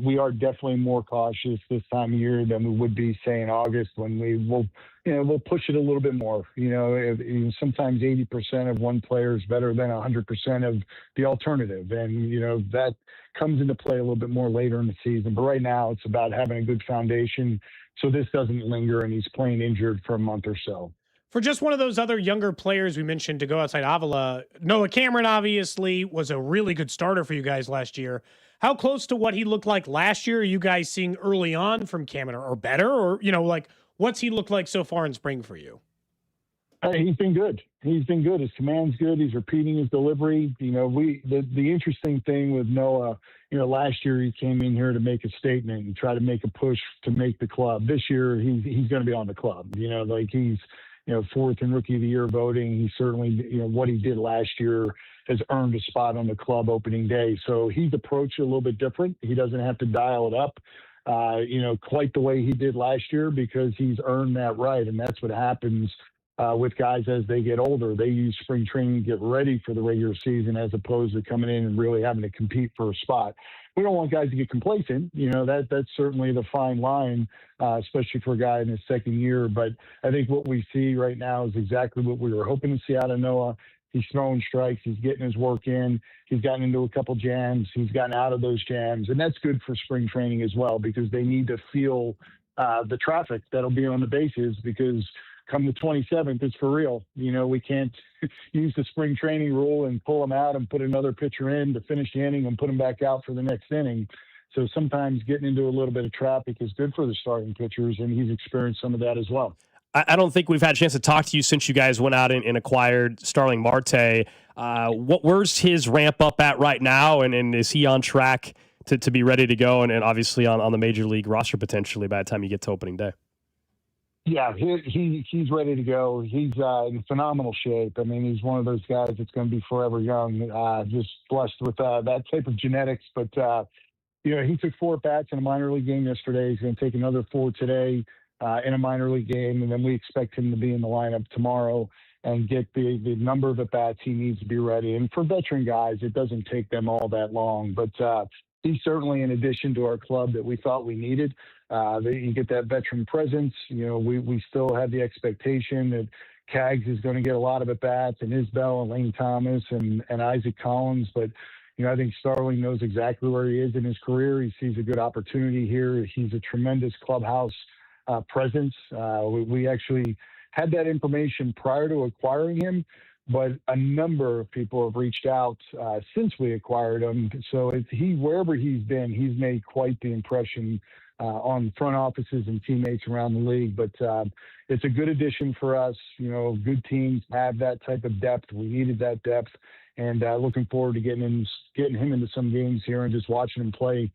Speaker 3: We are definitely more cautious this time of year than we would be, say, in August when we'll push it a little bit more. Sometimes 80% of one player is better than 100% of the alternative. And, that comes into play a little bit more later in the season. But right now it's about having a good foundation so this doesn't linger and he's playing injured for a month or so.
Speaker 2: For just one of those other younger players we mentioned to go outside Avila, Noah Cameron obviously was a really good starter for you guys last year. How close to what he looked like last year are you guys seeing early on from Cameron, or better? Or, what's he looked like so far in spring for you?
Speaker 3: He's been good. He's been good. His command's good. He's repeating his delivery. The interesting thing with Noah, last year he came in here to make a statement and try to make a push to make the club. This year he's going to be on the club. He's fourth in Rookie of the Year voting. He certainly, what he did last year has earned a spot on the club opening day. So he's approached it a little bit different. He doesn't have to dial it up, quite the way he did last year because he's earned that right. And that's what happens with guys as they get older. They use spring training to get ready for the regular season as opposed to coming in and really having to compete for a spot. We don't want guys to get complacent. That's certainly the fine line, especially for a guy in his second year. But I think what we see right now is exactly what we were hoping to see out of Noah. He's throwing strikes. He's getting his work in. He's gotten into a couple jams. He's gotten out of those jams. And that's good for spring training as well because they need to feel the traffic that'll be on the bases because come the 27th, it's for real. We can't use the spring training rule and pull them out and put another pitcher in to finish the inning and put them back out for the next inning. So sometimes getting into a little bit of traffic is good for the starting pitchers, and he's experienced some of that as well.
Speaker 1: I don't think we've had a chance to talk to you since you guys went out and acquired Starling Marte. Where's his ramp up at right now, and is he on track to be ready to go and obviously on the major league roster potentially by the time you get to opening day?
Speaker 3: Yeah, he's ready to go. He's in phenomenal shape. I mean, he's one of those guys that's going to be forever young, just blessed with that type of genetics. But he took 4 at-bats in a minor league game yesterday. He's going to take another 4 today in a minor league game, and then we expect him to be in the lineup tomorrow and get the number of at-bats he needs to be ready. And for veteran guys, it doesn't take them all that long. But he's certainly an addition to our club that we thought we needed. You get that veteran presence. We still have the expectation that Cags is going to get a lot of at-bats, and Isbell and Lane Thomas and Isaac Collins. But, I think Starling knows exactly where he is in his career. He sees a good opportunity here. He's a tremendous clubhouse presence. We actually had that information prior to acquiring him, but a number of people have reached out since we acquired him. So wherever he's been, he's made quite the impression on front offices and teammates around the league. But it's a good addition for us. Good teams have that type of depth. We needed that depth, and looking forward to getting him into some games here and just watching him play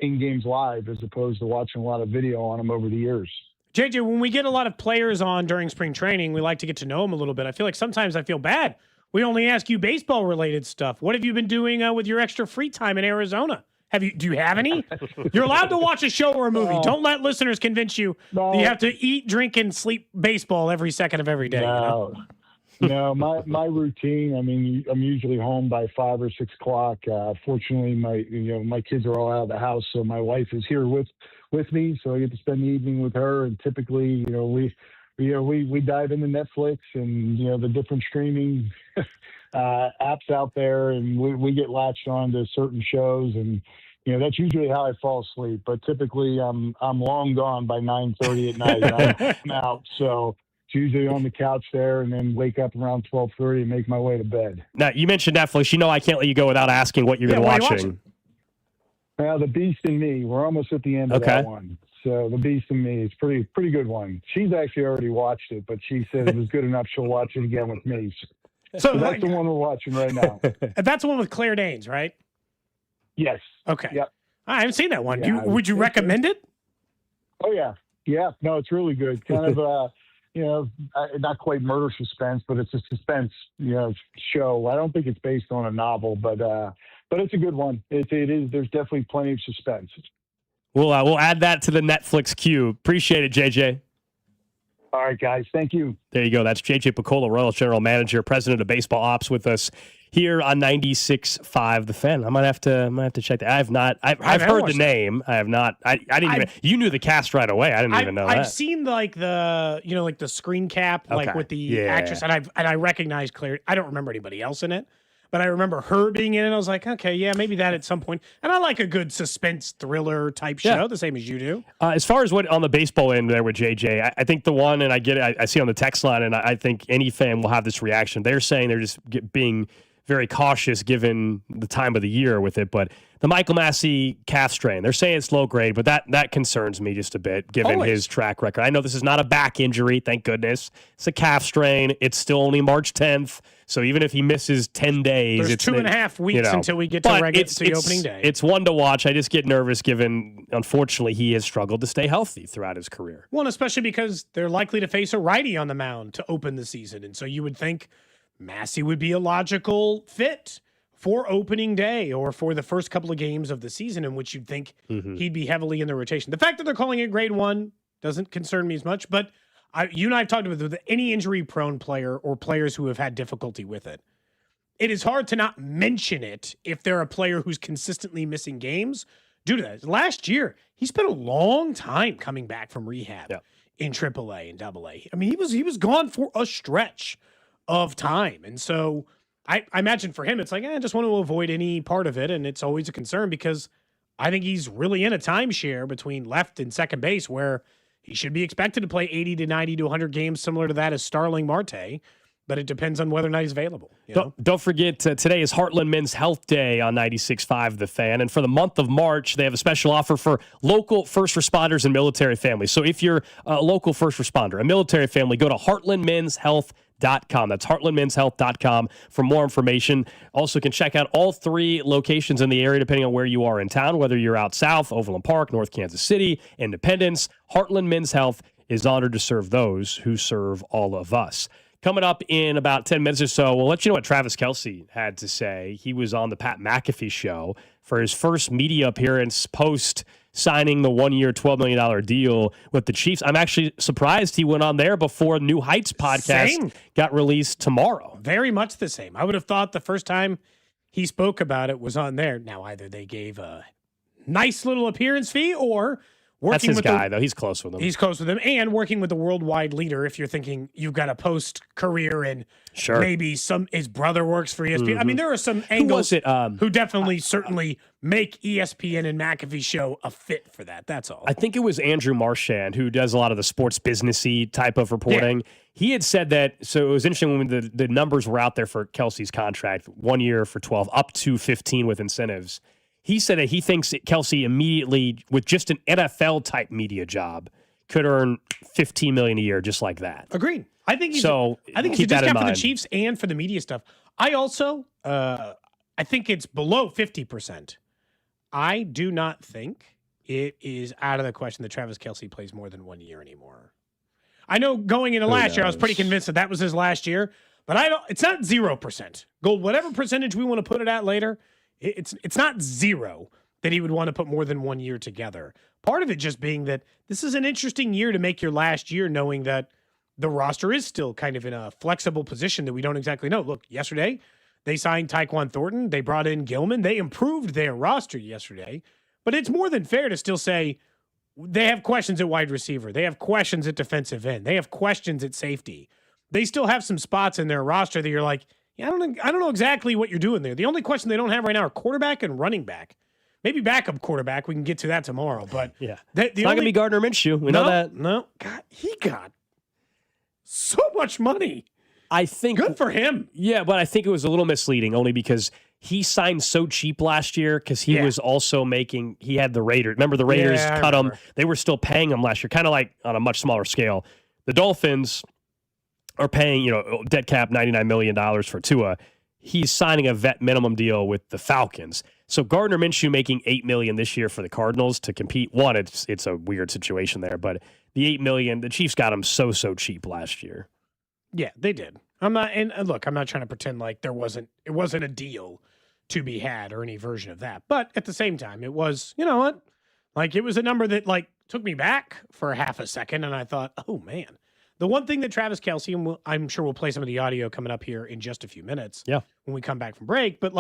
Speaker 3: in games live as opposed to watching a lot of video on him over the years.
Speaker 2: JJ, when we get a lot of players on during spring training, we like to get to know them a little bit. I feel like sometimes I feel bad. We only ask you baseball-related stuff. What have you been doing with your extra free time in Arizona? Do you have any? You're allowed to watch a show or a movie. Don't let listeners convince you that you have to eat, drink, and sleep baseball every second of every day.
Speaker 3: No, my routine. I mean, I'm usually home by 5 or 6 o'clock. Fortunately, my kids are all out of the house, so my wife is here with me, so I get to spend the evening with her. And typically, we dive into Netflix and the different streaming apps out there, and we get latched on to certain shows, and that's usually how I fall asleep. But typically, I'm long gone by 9:30 at night. I'm out, so it's usually on the couch there, and then wake up around 12:30 and make my way to bed.
Speaker 1: Now, you mentioned Netflix. I can't let you go without asking what you've been watching.
Speaker 3: Well, The Beast in Me. We're almost at the end of that one. So The Beast in Me is pretty good one. She's actually already watched it, but she said it was good enough she'll watch it again with me. So that's the one we're watching right now.
Speaker 2: That's the one with Claire Danes, right?
Speaker 3: Yes.
Speaker 2: Okay.
Speaker 3: Yep.
Speaker 2: I haven't seen that one.
Speaker 3: Yeah,
Speaker 2: would you recommend it?
Speaker 3: Oh, yeah. Yeah. No, it's really good. Kind of, not quite murder suspense, but it's a suspense, show. I don't think it's based on a novel, but it's a good one. It is. There's definitely plenty of suspense.
Speaker 1: We'll add that to the Netflix queue. Appreciate it, JJ.
Speaker 3: All right, guys. Thank you.
Speaker 1: There you go. That's JJ Picollo, Royals General Manager, President of Baseball Ops, with us here on 96.5 The Fan. I might have to check that. I've heard the name. I have not. I didn't even. You knew the cast right away. I didn't even know that.
Speaker 2: I've seen the screen cap with the actress, and I recognize Claire. I don't remember anybody else in it, but I remember her being in it. I was like, okay, yeah, maybe that at some point. And I like a good suspense thriller type show, the same as you do.
Speaker 1: As far as what on the baseball end there with JJ, I think the one, and I get it, I see on the text line, and I think any fan will have this reaction. They're saying they're just being very cautious given the time of the year with it, but the Michael Massey calf strain, they're saying it's low grade, but that concerns me just a bit given his track record. I know this is not a back injury, thank goodness. It's a calf strain. It's still only March 10th, so even if he misses 10 days,
Speaker 2: it's 2.5 weeks until we get to opening day.
Speaker 1: It's one to watch. I just get nervous given, unfortunately, he has struggled to stay healthy throughout his career.
Speaker 2: Well, especially because they're likely to face a righty on the mound to open the season, and so you would think Massey would be a logical fit for opening day or for the first couple of games of the season in which you'd think he'd be heavily in the rotation. The fact that they're calling it grade 1 doesn't concern me as much, but you and I have talked about with any injury-prone player or players who have had difficulty with it. It is hard to not mention it if they're a player who's consistently missing games due to that. Last year, he spent a long time coming back from rehab in AAA and AA. I mean, he was gone for a stretch of time. And so I imagine for him, it's like, I just want to avoid any part of it. And it's always a concern because I think he's really in a timeshare between left and second base where he should be expected to play 80 to 90 to 100 games, similar to that as Starling Marte. But it depends on whether or not he's available.
Speaker 1: Don't forget, today is Heartland Men's Health Day on 96.5 The Fan. And for the month of March, they have a special offer for local first responders and military families. So if you're a local first responder, a military family, go to heartlandmenshealth.com. That's heartlandmenshealth.com for more information. Also can check out all 3 locations in the area, depending on where you are in town, whether you're out south, Overland Park, North Kansas City, Independence. Heartland Men's Health is honored to serve those who serve all of us. Coming up in about 10 minutes or so, we'll let you know what Travis Kelce had to say. He was on the Pat McAfee show for his first media appearance post signing the 1-year, $12 million deal with the Chiefs. I'm actually surprised he went on there before New Heights podcast got released tomorrow.
Speaker 2: Very much the same. I would have thought the first time he spoke about it was on there. Now, either they gave a nice little appearance fee or working
Speaker 1: That's his
Speaker 2: with
Speaker 1: guy, though. He's close with him.
Speaker 2: He's close with him, and working with the worldwide leader. If you're thinking you've got a post-career and maybe his brother works for ESPN.
Speaker 1: Mm-hmm.
Speaker 2: I mean, there are some angles
Speaker 1: Who was it?
Speaker 2: who definitely certainly make ESPN and McAfee show a fit for that. That's all.
Speaker 1: I think it was Andrew Marchand, who does a lot of the sports businessy type of reporting. Yeah. He had said that, so it was interesting when the numbers were out there for Kelce's contract, 1 year for 12, up to 15 with incentives. He said that he thinks that Kelce immediately, with just an NFL-type media job, could earn $15 million a year just like that.
Speaker 2: Agreed. I think he's
Speaker 1: a
Speaker 2: discount for the Chiefs and for the media stuff. I also, I think it's below 50%. I do not think it is out of the question that Travis Kelce plays more than 1 year anymore. I know going into last year, I was pretty convinced that was his last year, but it's not 0%. Gold, whatever percentage we want to put it at later, it's not zero that he would want to put more than 1 year together. Part of it just being that this is an interesting year to make your last year, knowing that the roster is still kind of in a flexible position that we don't exactly know. Look, yesterday they signed Tyquan Thornton. They brought in Gilman. They improved their roster yesterday. But it's more than fair to still say they have questions at wide receiver. They have questions at defensive end. They have questions at safety. They still have some spots in their roster that you're like, yeah, I don't know exactly what you're doing there. The only question they don't have right now are quarterback and running back. Maybe backup quarterback. We can get to that tomorrow. But
Speaker 1: yeah, it's not going to be Gardner Minshew. We know that.
Speaker 2: No, God, he got so much money.
Speaker 1: I think
Speaker 2: good for him.
Speaker 1: Yeah, but I think it was a little misleading only because he signed so cheap last year because he was also he had the Raiders. Remember the Raiders cut him. They were still paying him last year, kind of like on a much smaller scale. The Dolphins are paying, dead cap $99 million for Tua. He's signing a vet minimum deal with the Falcons. So Gardner Minshew making $8 million this year for the Cardinals to compete. One, it's a weird situation there, but the $8 million, the Chiefs got him so cheap last year.
Speaker 2: Yeah, they did. I'm not trying to pretend like it wasn't a deal to be had or any version of that. But at the same time, it was, you know what? Like it was a number that took me back for half a second, and I thought, oh man. The one thing that Travis Kelce, and I'm sure we'll play some of the audio coming up here in just a few minutes when we come back from break, but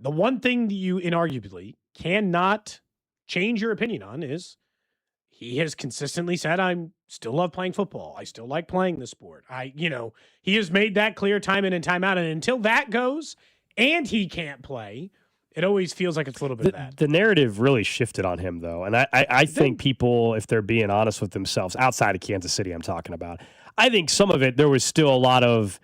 Speaker 2: the one thing that you inarguably cannot change your opinion on is he has consistently said, I still love playing football. I still like playing the sport. He has made that clear time in and time out. And until that goes and he can't play, it always feels like it's a little bit of that.
Speaker 1: The narrative really shifted on him, though. And I think people, if they're being honest with themselves, outside of Kansas City I'm talking about, I think some of it, there was still a lot of,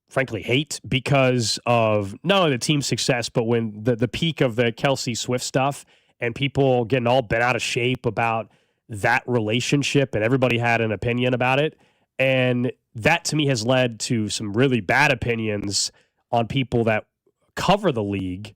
Speaker 1: frankly, hate because of not only the team's success, but when the peak of the Kelce Swift stuff and people getting all bent out of shape about that relationship and everybody had an opinion about it. And that, to me, has led to some really bad opinions on people that cover the league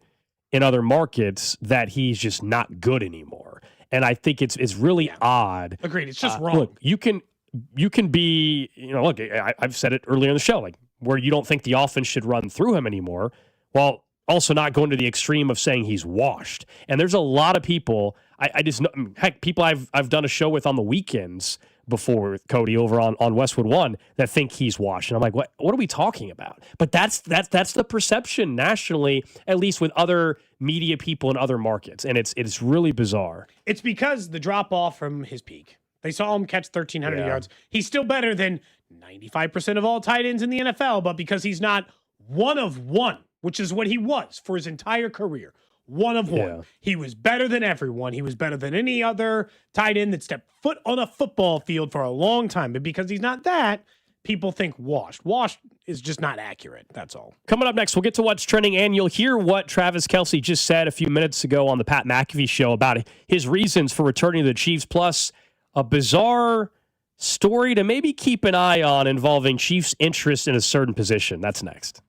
Speaker 1: in other markets that he's just not good anymore. And I think it's really odd.
Speaker 2: Agreed. It's just wrong.
Speaker 1: Look, you can be, look, I've said it earlier in the show, where you don't think the offense should run through him anymore, while also not going to the extreme of saying he's washed. And there's a lot of people, I just know, heck, people I've done a show with on the weekends before with Cody over on Westwood One that think he's washed. And I'm like, what are we talking about? But that's the perception nationally, at least with other media people in other markets. And it's really bizarre.
Speaker 2: It's because the drop off from his peak. They saw him catch 1,300 yards. He's still better than 95% of all tight ends in the NFL, but because he's not one of one, which is what he was for his entire career. One of one. He was better than everyone. He was better than any other tight end that stepped foot on a football field for a long time. But because he's not that, people think washed. Washed is just not accurate. That's all.
Speaker 1: Coming up next, we'll get to what's trending, and you'll hear what Travis Kelce just said a few minutes ago on the Pat McAfee show about his reasons for returning to the Chiefs, plus a bizarre story to maybe keep an eye on involving Chiefs' interest in a certain position. That's next.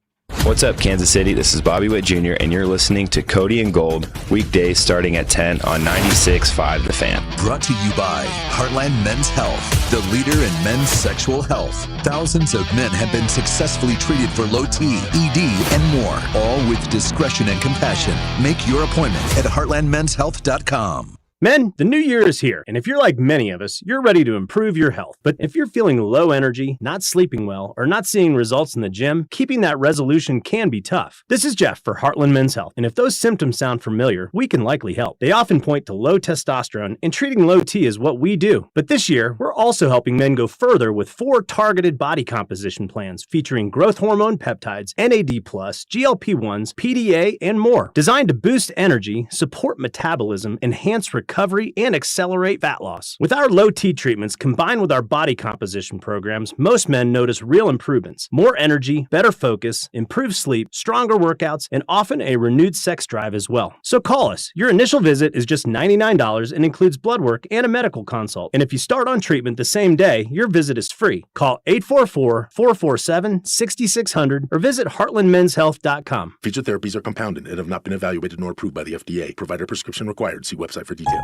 Speaker 9: What's up, Kansas City? This is Bobby Witt Jr., and you're listening to Cody and Gold, weekdays starting at 10 on 96.5 The Fan.
Speaker 6: Brought to you by Heartland Men's Health, the leader in men's sexual health. Thousands of men have been successfully treated for low T, ED, and more, all with discretion and compassion. Make your appointment at heartlandmenshealth.com.
Speaker 10: Men, the new year is here, and if you're like many of us, you're ready to improve your health. But if you're feeling low energy, not sleeping well, or not seeing results in the gym, keeping that resolution can be tough. This is Jeff for Heartland Men's Health, and if those symptoms sound familiar, we can likely help. They often point to low testosterone, and treating low T is what we do. But this year, we're also helping men go further with 4 targeted body composition plans featuring growth hormone peptides, NAD+, GLP-1s, PDA, and more. Designed to boost energy, support metabolism, enhance recovery, and accelerate fat loss. With our low T treatments combined with our body composition programs, most men notice real improvements. More energy, better focus, improved sleep, stronger workouts, and often a renewed sex drive as well. So call us. Your initial visit is just $99 and includes blood work and a medical consult. And if you start on treatment the same day, your visit is free. Call 844-447-6600 or visit heartlandmenshealth.com.
Speaker 11: Featured therapies are compounded and have not been evaluated nor approved by the FDA. Provider prescription required. See website for details.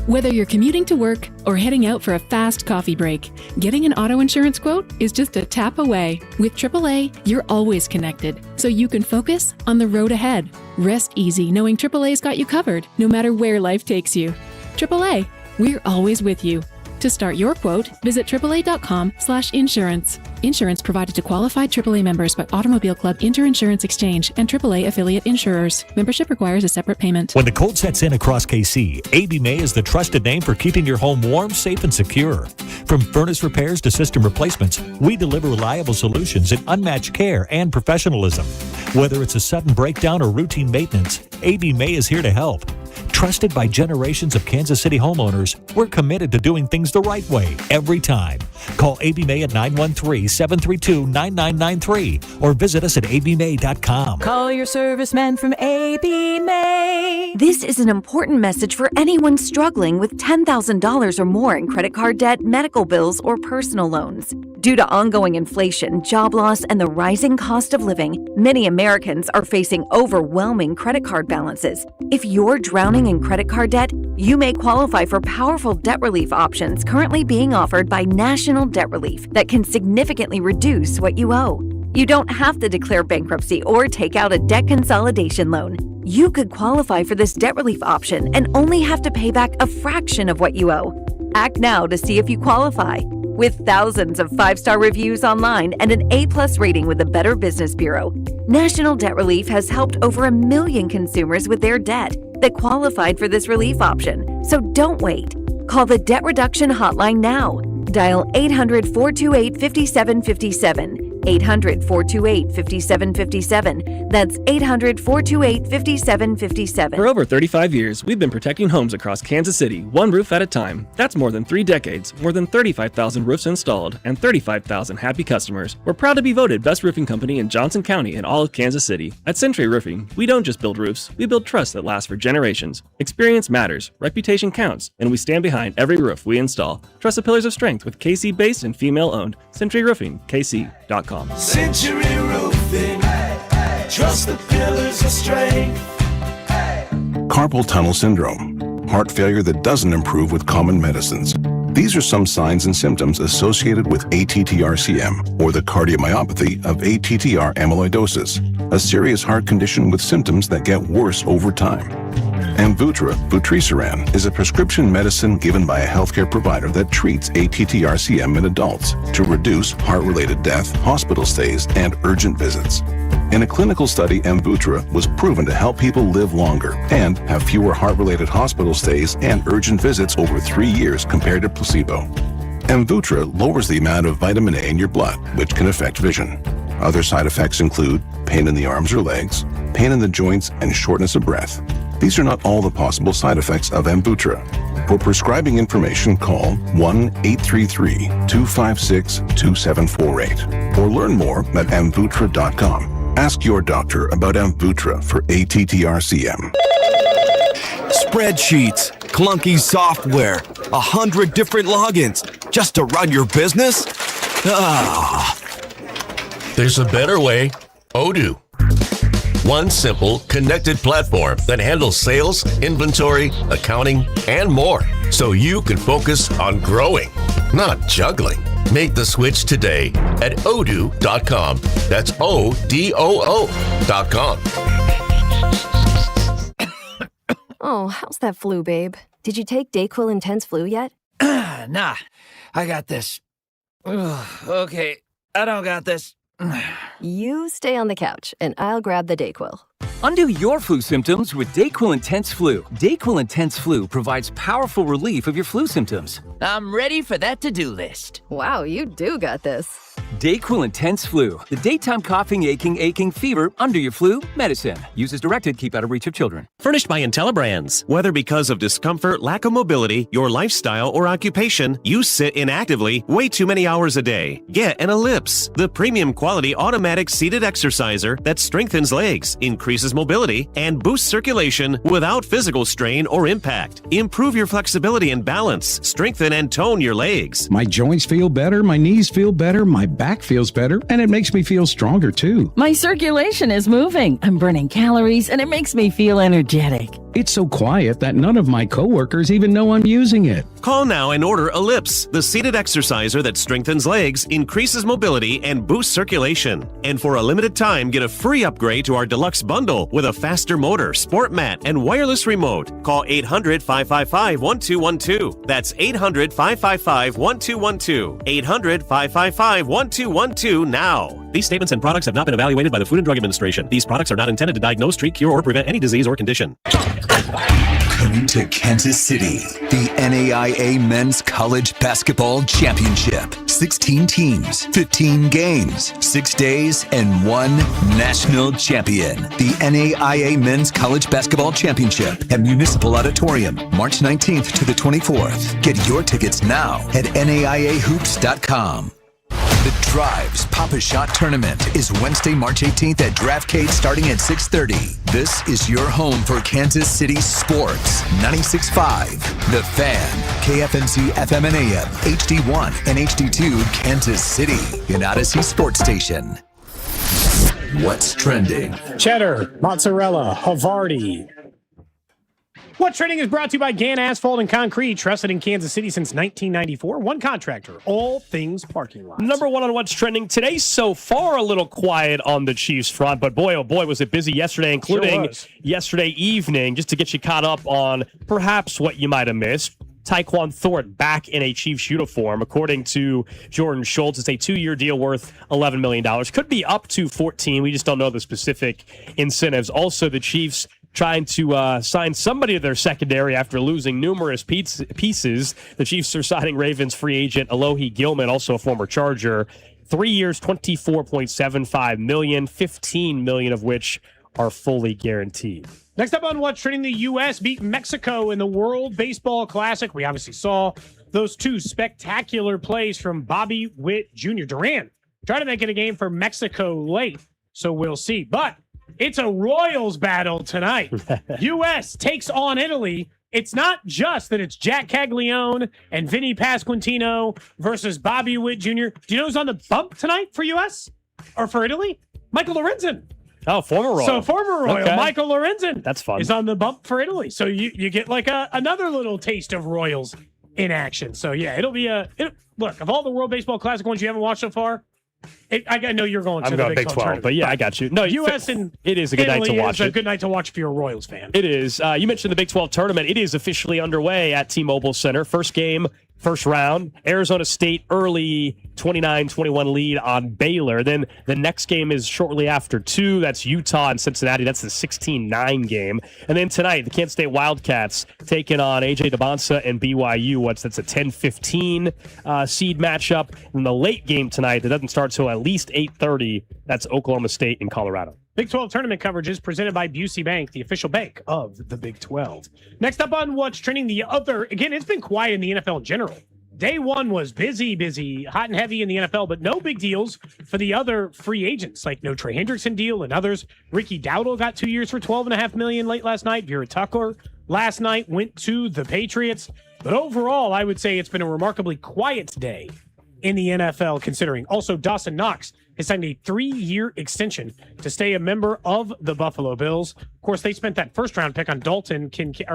Speaker 12: Whether you're commuting to work or heading out for a fast coffee break, getting an auto insurance quote is just a tap away. With AAA, you're always connected, so you can focus on the road ahead. Rest easy knowing AAA's got you covered, no matter where life takes you. AAA, we're always with you. To start your quote, visit AAA.com/insurance. Insurance provided to qualified AAA members by Automobile Club Inter-Insurance Exchange and AAA affiliate insurers. Membership requires a separate payment.
Speaker 13: When the cold sets in across KC, AB May is the trusted name for keeping your home warm, safe, and secure. From furnace repairs to system replacements, we deliver reliable solutions and unmatched care and professionalism. Whether it's a sudden breakdown or routine maintenance, AB May is here to help. Trusted by generations of Kansas City homeowners, we're committed to doing things the right way every time. Call AB May at 913-732-9993 or visit us at abmay.com.
Speaker 15: Call your serviceman from AB May. This is an important message for anyone struggling with $10,000 or more in credit card debt, medical bills, or personal loans. Due to ongoing inflation, job loss, and the rising cost of living, many Americans are facing overwhelming credit card balances. If you're drowning in credit card debt, you may qualify for powerful debt relief options currently being offered by National Debt Relief that can significantly reduce what you owe. You don't have to declare bankruptcy or take out a debt consolidation loan. You could qualify for this debt relief option and only have to pay back a fraction of what you owe. Act now to see if you qualify. With thousands of 5-star reviews online and an A+ rating with the Better Business Bureau, National Debt Relief has helped over 1 million consumers with their debt that qualified for this relief option. So don't wait. Call the Debt Reduction Hotline now. Dial 800-428-5757. 800-428-5757. That's 800-428-5757.
Speaker 27: For over 35 years, we've been protecting homes across Kansas City, one roof at a time. That's more than 3 decades, more than 35,000 roofs installed, and 35,000 happy customers. We're proud to be voted Best Roofing Company in Johnson County and all of Kansas City. At Century Roofing, we don't just build roofs, we build trust that lasts for generations. Experience matters, reputation counts, and we stand behind every roof we install. Trust the pillars of strength with KC-based and female-owned. Century Roofing, KC.com.
Speaker 21: Century Roofing, trust the pillars of strength.
Speaker 28: Carpal tunnel syndrome, heart failure that doesn't improve with common medicines. These are some signs and symptoms associated with ATTR-CM, or the cardiomyopathy of ATTR amyloidosis, a serious heart condition with symptoms that get worse over time. Amvuttra, vutrisiran, is a prescription medicine given by a healthcare provider that treats ATTR-CM in adults to reduce heart-related death, hospital stays, and urgent visits. In a clinical study, Amvuttra was proven to help people live longer and have fewer heart-related hospital stays and urgent visits over 3 years compared to placebo. Amvuttra lowers the amount of vitamin A in your blood, which can affect vision. Other side effects include pain in the arms or legs, pain in the joints, and shortness of breath. These are not all the possible side effects of Amvuttra. For prescribing information, call 1-833-256-2748 or learn more at amvuttra.com. Ask your doctor about Amvuttra for ATTR-CM.
Speaker 29: Spreadsheets, clunky software, 100 different logins just to run your business? Ah.
Speaker 4: There's a better way. Odoo. One simple, connected platform that handles sales, inventory, accounting, and more, so you can focus on growing, not juggling. Make the switch today at odoo.com. That's ODOO.com.
Speaker 5: Oh, how's that flu, babe? Did you take Dayquil Intense Flu yet?
Speaker 7: Nah, I got this. Ugh, okay, I don't got this.
Speaker 5: You stay on the couch, and I'll grab the Dayquil.
Speaker 8: Undo your flu symptoms with Dayquil Intense Flu. Dayquil Intense Flu provides powerful relief of your flu symptoms.
Speaker 7: I'm ready for that to-do list.
Speaker 5: Wow, you do got this.
Speaker 8: Dayquil Intense Flu. The daytime coughing, aching, fever, under your flu, medicine. Use as directed, keep out of reach of children.
Speaker 14: Furnished by IntelliBrands. Whether because of discomfort, lack of mobility, your lifestyle, or occupation, you sit inactively way too many hours a day. Get an Ellipse, the premium quality automatic seated exerciser that strengthens legs, increases mobility, and boosts circulation without physical strain or impact. Improve your flexibility and balance. Strengthen and tone your legs.
Speaker 16: My joints feel better, my knees feel better, my back feels better, and it makes me feel stronger too.
Speaker 18: My circulation is moving. I'm burning calories, and it makes me feel energetic.
Speaker 16: It's so quiet that none of my coworkers even know I'm using it.
Speaker 14: Call now and order Ellipse, the seated exerciser that strengthens legs, increases mobility, and boosts circulation. And for a limited time, get a free upgrade to our deluxe bundle with a faster motor, sport mat, and wireless remote. Call 800-555-1212. That's 800-555-1212. 800-555-1212 now. These statements and products have not been evaluated by the Food and Drug Administration. These products are not intended to diagnose, treat, cure, or prevent any disease or condition.
Speaker 6: Coming to Kansas City, the NAIA Men's College Basketball Championship. 16 teams, 15 games, 6 days, and one national champion. The NAIA Men's College Basketball Championship at Municipal Auditorium, March 19th to the 24th. Get your tickets now at NAIAHoops.com. The Drive's Papa Shot Tournament is Wednesday, March 18th at Draftcade starting at 6:30. This is your home for Kansas City sports. 96.5, The Fan, KFNC FM and AM, HD1 and HD2, Kansas City, an Odyssey sports station. What's trending?
Speaker 2: Cheddar, mozzarella, Havarti. What's Trending is brought to you by Gann Asphalt and Concrete, trusted in Kansas City since 1994. One contractor, all things parking lots.
Speaker 1: Number one on What's Trending today, so far a little quiet on the Chiefs front, but boy, oh boy, was it busy yesterday, including yesterday evening, just to get you caught up on perhaps what you might have missed. Tyquan Thornton back in a Chiefs uniform. According to Jordan Schultz, it's a 2-year deal worth $11 million. Could be up to 14. We just don't know the specific incentives. Also, the Chiefs trying to sign somebody to their secondary after losing numerous pieces. The Chiefs are signing Ravens free agent Alohi Gilman, also a former Charger. 3 years, $24.75 million, $15 million of which are fully guaranteed.
Speaker 2: Next up on What's Trending, the U.S. beat Mexico in the World Baseball Classic. We obviously saw those two spectacular plays from Bobby Witt Jr. Durant trying to make it a game for Mexico late, so we'll see. But it's a Royals battle tonight. U.S. takes on Italy. It's not just that it's Jack Caglione and Vinny Pasquantino versus Bobby Witt Jr. Do you know who's on the bump tonight for U.S. or for Italy? Michael Lorenzen.
Speaker 1: Oh, former Royal.
Speaker 2: So former Royal, okay. Michael Lorenzen.
Speaker 1: That's fun.
Speaker 2: Is on the bump for Italy. So you get like another little taste of Royals in action. So yeah, it'll be look, of all the World Baseball Classic ones you haven't watched so far, I know you're going to the Big 12,
Speaker 1: but yeah, I got you. No,
Speaker 2: U.S. and
Speaker 1: it is a good
Speaker 2: Italy
Speaker 1: night to watch.
Speaker 2: It's a good night to watch if you're a Royals fan.
Speaker 1: It is. You mentioned the Big 12 tournament. It is officially underway at T-Mobile Center. First game, first round. Arizona State early 29-21 lead on Baylor. Then the next game is shortly after 2. That's Utah and Cincinnati. That's the 16-9 game. And then tonight, the Kansas State Wildcats taking on A.J. DeBonsa and BYU. That's a 10-15 seed matchup. And the late game tonight that doesn't start till at least 8:30. That's Oklahoma State and Colorado.
Speaker 2: Big 12 tournament coverage is presented by Busey Bank, the official bank of the Big 12. Next up on What's Trending, again, it's been quiet in the NFL in general. Day one was busy, hot and heavy in the NFL, but no big deals for the other free agents, like no Trey Hendrickson deal and others. Ricky Dowdle got 2 years for $12.5 million late last night. Vera Tucker last night went to the Patriots. But overall, I would say it's been a remarkably quiet day in the NFL, considering. Also, Dawson Knox has signed a 3-year extension to stay a member of the Buffalo Bills. Of course, they spent that first-round pick on Dalton Kincaid.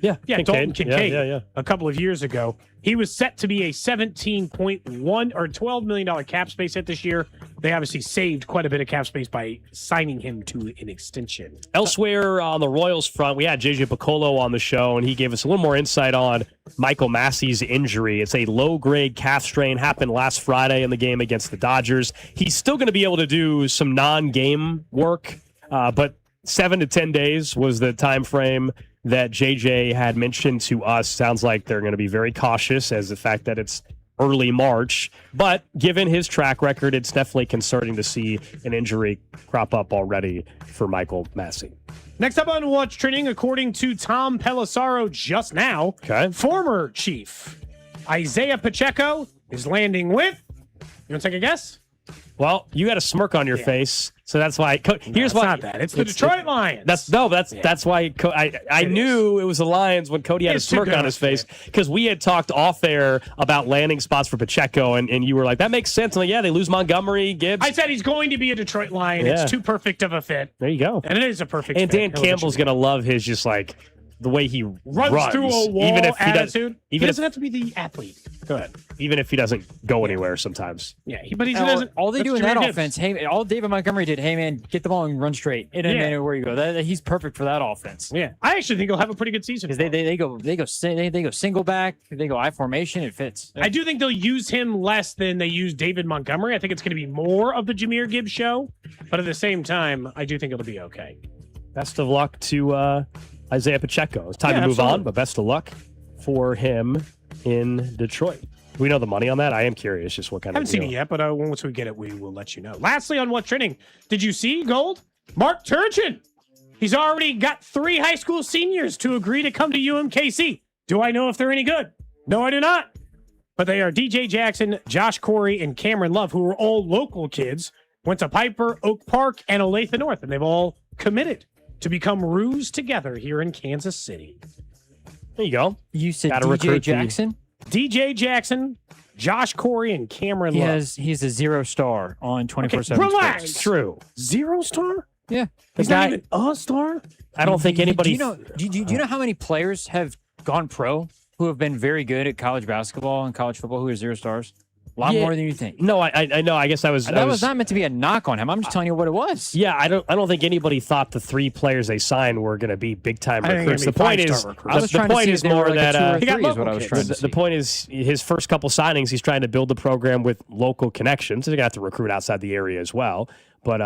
Speaker 2: Dalton Kincaid a couple of years ago. He was set to be a $17.1 or $12 million cap space hit this year. They obviously saved quite a bit of cap space by signing him to an extension.
Speaker 1: Elsewhere on the Royals front, we had JJ Picollo on the show, and he gave us a little more insight on Michael Massey's injury. It's a low-grade calf strain, happened last Friday in the game against the Dodgers. He's still going to be able to do some non-game work, but 7 to 10 days was the time frame that JJ had mentioned to us. Sounds like they're going to be very cautious as the fact that it's early March. But given his track record, it's definitely concerning to see an injury crop up already for Michael Massey.
Speaker 2: Next up on What's Trending, according to Tom Pelissaro just now, former Chief Isaiah Pacheco is landing with, you want to take a guess?
Speaker 1: Well, you got a smirk on your face, so that's why. Here's why.
Speaker 2: Not that. It's the Detroit Lions.
Speaker 1: That's why I knew it was the Lions when Cody had a smirk on his face, because we had talked off air about landing spots for Pacheco, and you were like, that makes sense. I'm like, yeah, they lose Montgomery, Gibbs.
Speaker 2: I said he's going to be a Detroit Lion.
Speaker 1: Yeah.
Speaker 2: It's too perfect of a fit.
Speaker 1: There you go.
Speaker 2: And it is a perfect
Speaker 1: and
Speaker 2: fit.
Speaker 1: Dan Campbell's going to love his just like the way he runs
Speaker 2: through a wall
Speaker 1: even if
Speaker 2: attitude. He
Speaker 1: doesn't
Speaker 2: doesn't have to be the athlete. Go ahead.
Speaker 1: Even if he doesn't go anywhere sometimes.
Speaker 2: Yeah, but he doesn't.
Speaker 3: All they do in
Speaker 2: Jameer
Speaker 3: that
Speaker 2: Gibbs.
Speaker 3: offense, hey, all David Montgomery did, hey man, get the ball and run straight. It doesn't matter where you go. He's perfect for that offense.
Speaker 2: Yeah, I actually think he'll have a pretty good season.
Speaker 3: Because they go single back, they go I formation, it fits.
Speaker 2: I do think they'll use him less than they use David Montgomery. I think it's going to be more of the Jameer Gibbs show, but at the same time, I do think it'll be okay.
Speaker 1: Best of luck to Isaiah Pacheco. It's time to move on, but best of luck for him in Detroit. Do we know the money on that? I am curious just what kind
Speaker 2: I haven't
Speaker 1: of
Speaker 2: seen it yet, but once we get it, we will let you know. Lastly, on What's Trending, did you see, Gold? Mark Turgeon. He's already got 3 high school seniors to agree to come to UMKC. Do I know if they're any good? No, I do not. But they are DJ Jackson, Josh Corey, and Cameron Love, who are all local kids, went to Piper, Oak Park, and Olathe North, and they've all committed to become Roos together here in Kansas City.
Speaker 1: There you go.
Speaker 3: You said
Speaker 1: Gotta
Speaker 3: DJ Jackson?
Speaker 2: DJ Jackson, Josh Corey, and Cameron Love.
Speaker 3: He's a 0-star on 24/7.
Speaker 2: Relax.
Speaker 3: Sports.
Speaker 1: True.
Speaker 2: 0-star?
Speaker 3: Yeah.
Speaker 2: He's not even a star?
Speaker 1: I don't think anybody...
Speaker 3: Do you know how many players have gone pro who have been very good at college basketball and college football who are 0 stars? A lot more than you think.
Speaker 1: No, I know. I guess I was.
Speaker 3: That was not meant to be a knock on him. I'm just telling you what it was.
Speaker 1: Yeah, I don't think anybody thought the 3 players they signed were going to be big time recruits. The point is, the point is more that the point is his first couple signings. He's trying to build the program with local connections. They're going to have to recruit outside the area as well, but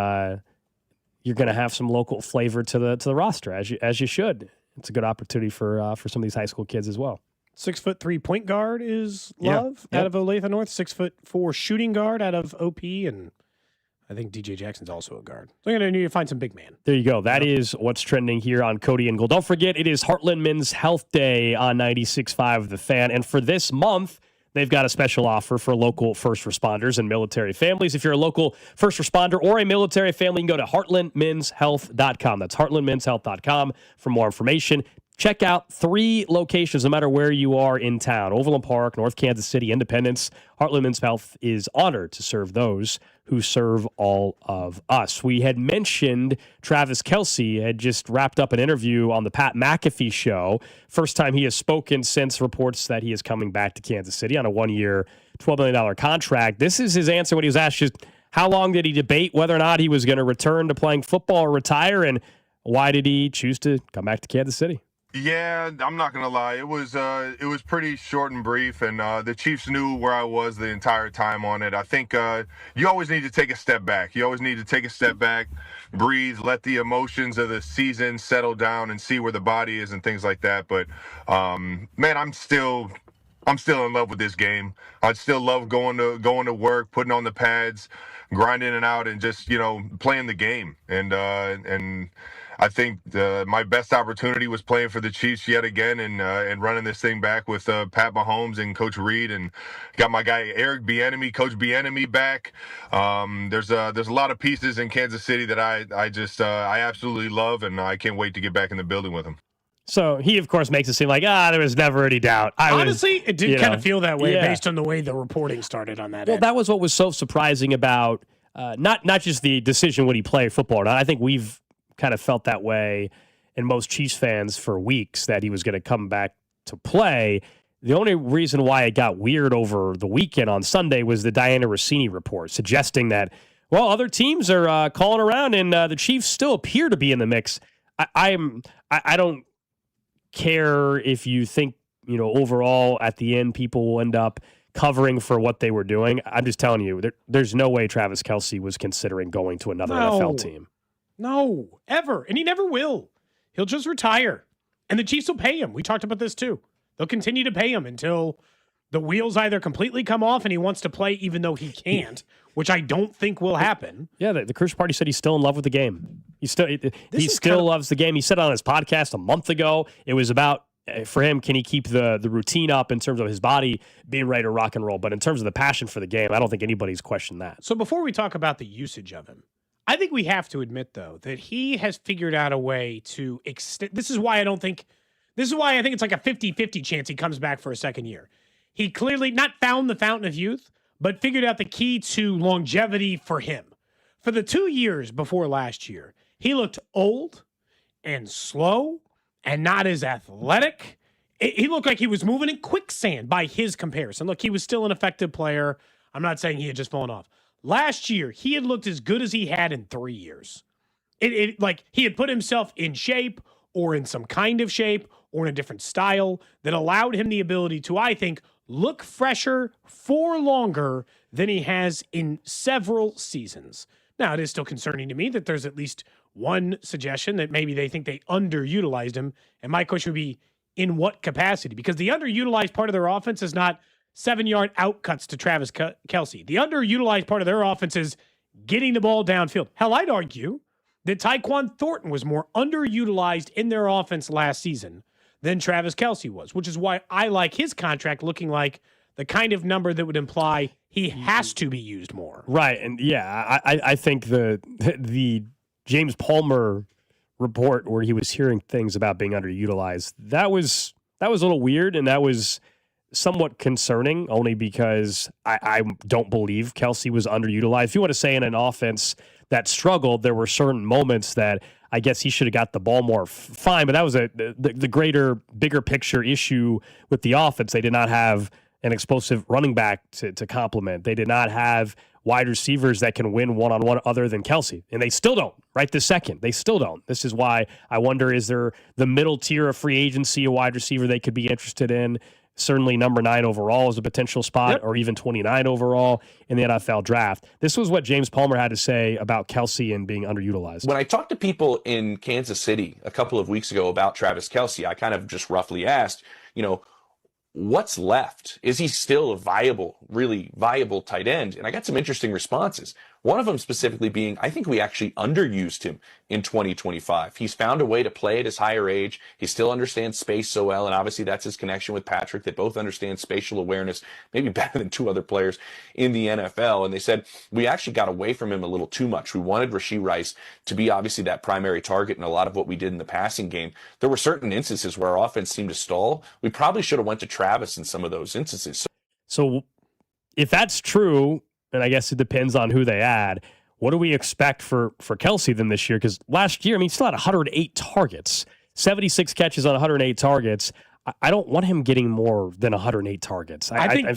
Speaker 1: you're going to have some local flavor to the roster as you should. It's a good opportunity for some of these high school kids as well.
Speaker 2: 6'3" point guard is Love out of Olathe North. 6'4" shooting guard out of OP, and I think DJ Jackson's also a guard. So I'm going to need to find some big man.
Speaker 1: There you go. That is what's trending here on Cody and Gold. Don't forget, it is Heartland Men's Health Day on 96.5 The Fan, and for this month, they've got a special offer for local first responders and military families. If you're a local first responder or a military family, you can go to heartlandmenshealth.com. That's heartlandmenshealth.com for more information. Check out 3 locations, no matter where you are in town. Overland Park, North Kansas City, Independence. Heartland Men's Health is honored to serve those who serve all of us. We had mentioned Travis Kelce had just wrapped up an interview on the Pat McAfee show. First time he has spoken since reports that he is coming back to Kansas City on a 1-year, $12 million contract. This is his answer when he was asked just how long did he debate whether or not he was going to return to playing football or retire, and why did he choose to come back to Kansas City?
Speaker 17: Yeah, I'm not gonna lie. It was pretty short and brief, and the Chiefs knew where I was the entire time on it. I think you always need to take a step back. You always need to take a step back, breathe, let the emotions of the season settle down, and see where the body is and things like that. But man, I'm still in love with this game. I still love going to work, putting on the pads, grinding it out, and just playing the game. And I think my best opportunity was playing for the Chiefs yet again and running this thing back with Pat Mahomes and Coach Reed, and got my guy Eric Bieniemy, Coach Bieniemy back. There's a lot of pieces in Kansas City that I absolutely love, and I can't wait to get back in the building with him.
Speaker 1: So he, of course, makes it seem like, there was never any doubt.
Speaker 2: Honestly, it did kind of feel that way based on the way the reporting started on that.
Speaker 1: Well,
Speaker 2: end.
Speaker 1: that was what was so surprising about not just the decision would he play football or not. I think we've kind of felt that way in most Chiefs fans for weeks that he was going to come back to play. The only reason why it got weird over the weekend on Sunday was the Diana Rossini report suggesting that, well, other teams are calling around and the Chiefs still appear to be in the mix. I don't care if you think, overall at the end people will end up covering for what they were doing. I'm just telling you, there's no way Travis Kelce was considering going to another NFL team.
Speaker 2: No, ever. And he never will. He'll just retire. And the Chiefs will pay him. We talked about this too. They'll continue to pay him until the wheels either completely come off and he wants to play even though he can't, which I don't think will happen.
Speaker 1: Yeah, the Christian Party said he's still in love with the game. He still loves the game. He said on his podcast a month ago, it was about, for him, can he keep the routine up in terms of his body being ready to rock and roll? But in terms of the passion for the game, I don't think anybody's questioned that.
Speaker 2: So before we talk about the usage of him, I think we have to admit, though, that he has figured out a way to extend. This is why I think it's like a 50-50 chance he comes back for a second year. He clearly not found the fountain of youth, but figured out the key to longevity for him. For the 2 years before last year, he looked old and slow and not as athletic. He looked like he was moving in quicksand by his comparison. Look, he was still an effective player. I'm not saying he had just fallen off. Last year, he had looked as good as he had in 3 years. Like he had put himself in shape or in some kind of shape or in a different style that allowed him the ability to, I think, look fresher for longer than he has in several seasons. Now, it is still concerning to me that there's at least one suggestion that maybe they think they underutilized him. And my question would be, in what capacity? Because the underutilized part of their offense is not 7-yard outcuts to Travis Kelce. The underutilized part of their offense is getting the ball downfield. Hell, I'd argue that Tyquan Thornton was more underutilized in their offense last season than Travis Kelce was, which is why I like his contract looking like the kind of number that would imply he has to be used more.
Speaker 1: Right, and yeah, I think the James Palmer report where he was hearing things about being underutilized, that was a little weird, and that was somewhat concerning only because I don't believe Kelce was underutilized. If you want to say in an offense that struggled, there were certain moments that I guess he should have got the ball more. Fine, but that was the greater, bigger picture issue with the offense. They did not have an explosive running back to complement. They did not have wide receivers that can win one-on-one other than Kelce. And they still don't, right this second. They still don't. This is why I wonder, is there the middle tier of free agency, a wide receiver they could be interested in? Certainly number 9 overall is a potential spot, or even 29 overall in the NFL draft. This was what James Palmer had to say about Kelce and being underutilized.
Speaker 9: When I talked to people in Kansas City a couple of weeks ago about Travis Kelce, I kind of just roughly asked, what's left? Is he still a really viable tight end? And I got some interesting responses. One of them specifically being, I think we actually underused him in 2025. He's found a way to play at his higher age. He still understands space so well, and obviously that's his connection with Patrick. They both understand spatial awareness, maybe better than 2 other players in the NFL. And they said, we actually got away from him a little too much. We wanted Rashee Rice to be obviously that primary target in a lot of what we did in the passing game. There were certain instances where our offense seemed to stall. We probably should have went to Travis in some of those instances.
Speaker 1: So if that's true, and I guess it depends on who they add, what do we expect for Kelce then this year? Because last year, he still had 108 targets, 76 catches on 108 targets. I don't want him getting more than 108 targets.
Speaker 2: I think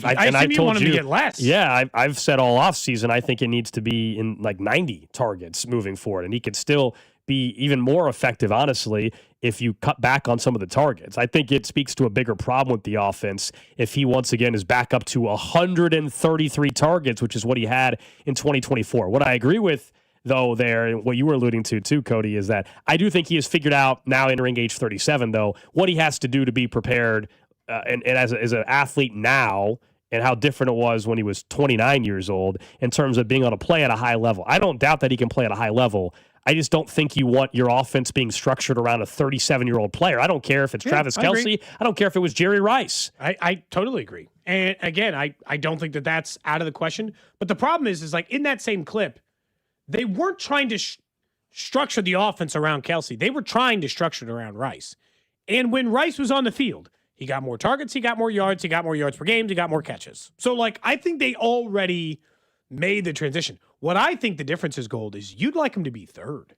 Speaker 2: you want him to get less.
Speaker 1: Yeah, I've said all offseason, I think it needs to be in like 90 targets moving forward, and he could still be even more effective, honestly, if you cut back on some of the targets. I think it speaks to a bigger problem with the offense if he once again is back up to 133 targets, which is what he had in 2024. What I agree with, though, there, and what you were alluding to too, Cody, is that I do think he has figured out, now entering age 37, though, what he has to do to be prepared and as an athlete now, and how different it was when he was 29 years old in terms of being able to play at a high level. I don't doubt that he can play at a high level. I just don't think you want your offense being structured around a 37-year-old player. I don't care if it's Travis Kelce. I don't care if it was Jerry Rice.
Speaker 2: I totally agree. And again, I don't think that that's out of the question. But the problem is like in that same clip, they weren't trying to structure the offense around Kelce. They were trying to structure it around Rice. And when Rice was on the field, he got more targets, he got more yards per game, he got more catches. So, like, I think they already made the transition. What I think the difference is, Gold, is you'd like him to be third.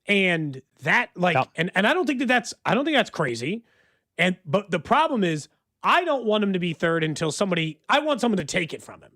Speaker 2: And that and I don't think that's crazy. But the problem is I don't want him to be third until I want someone to take it from him.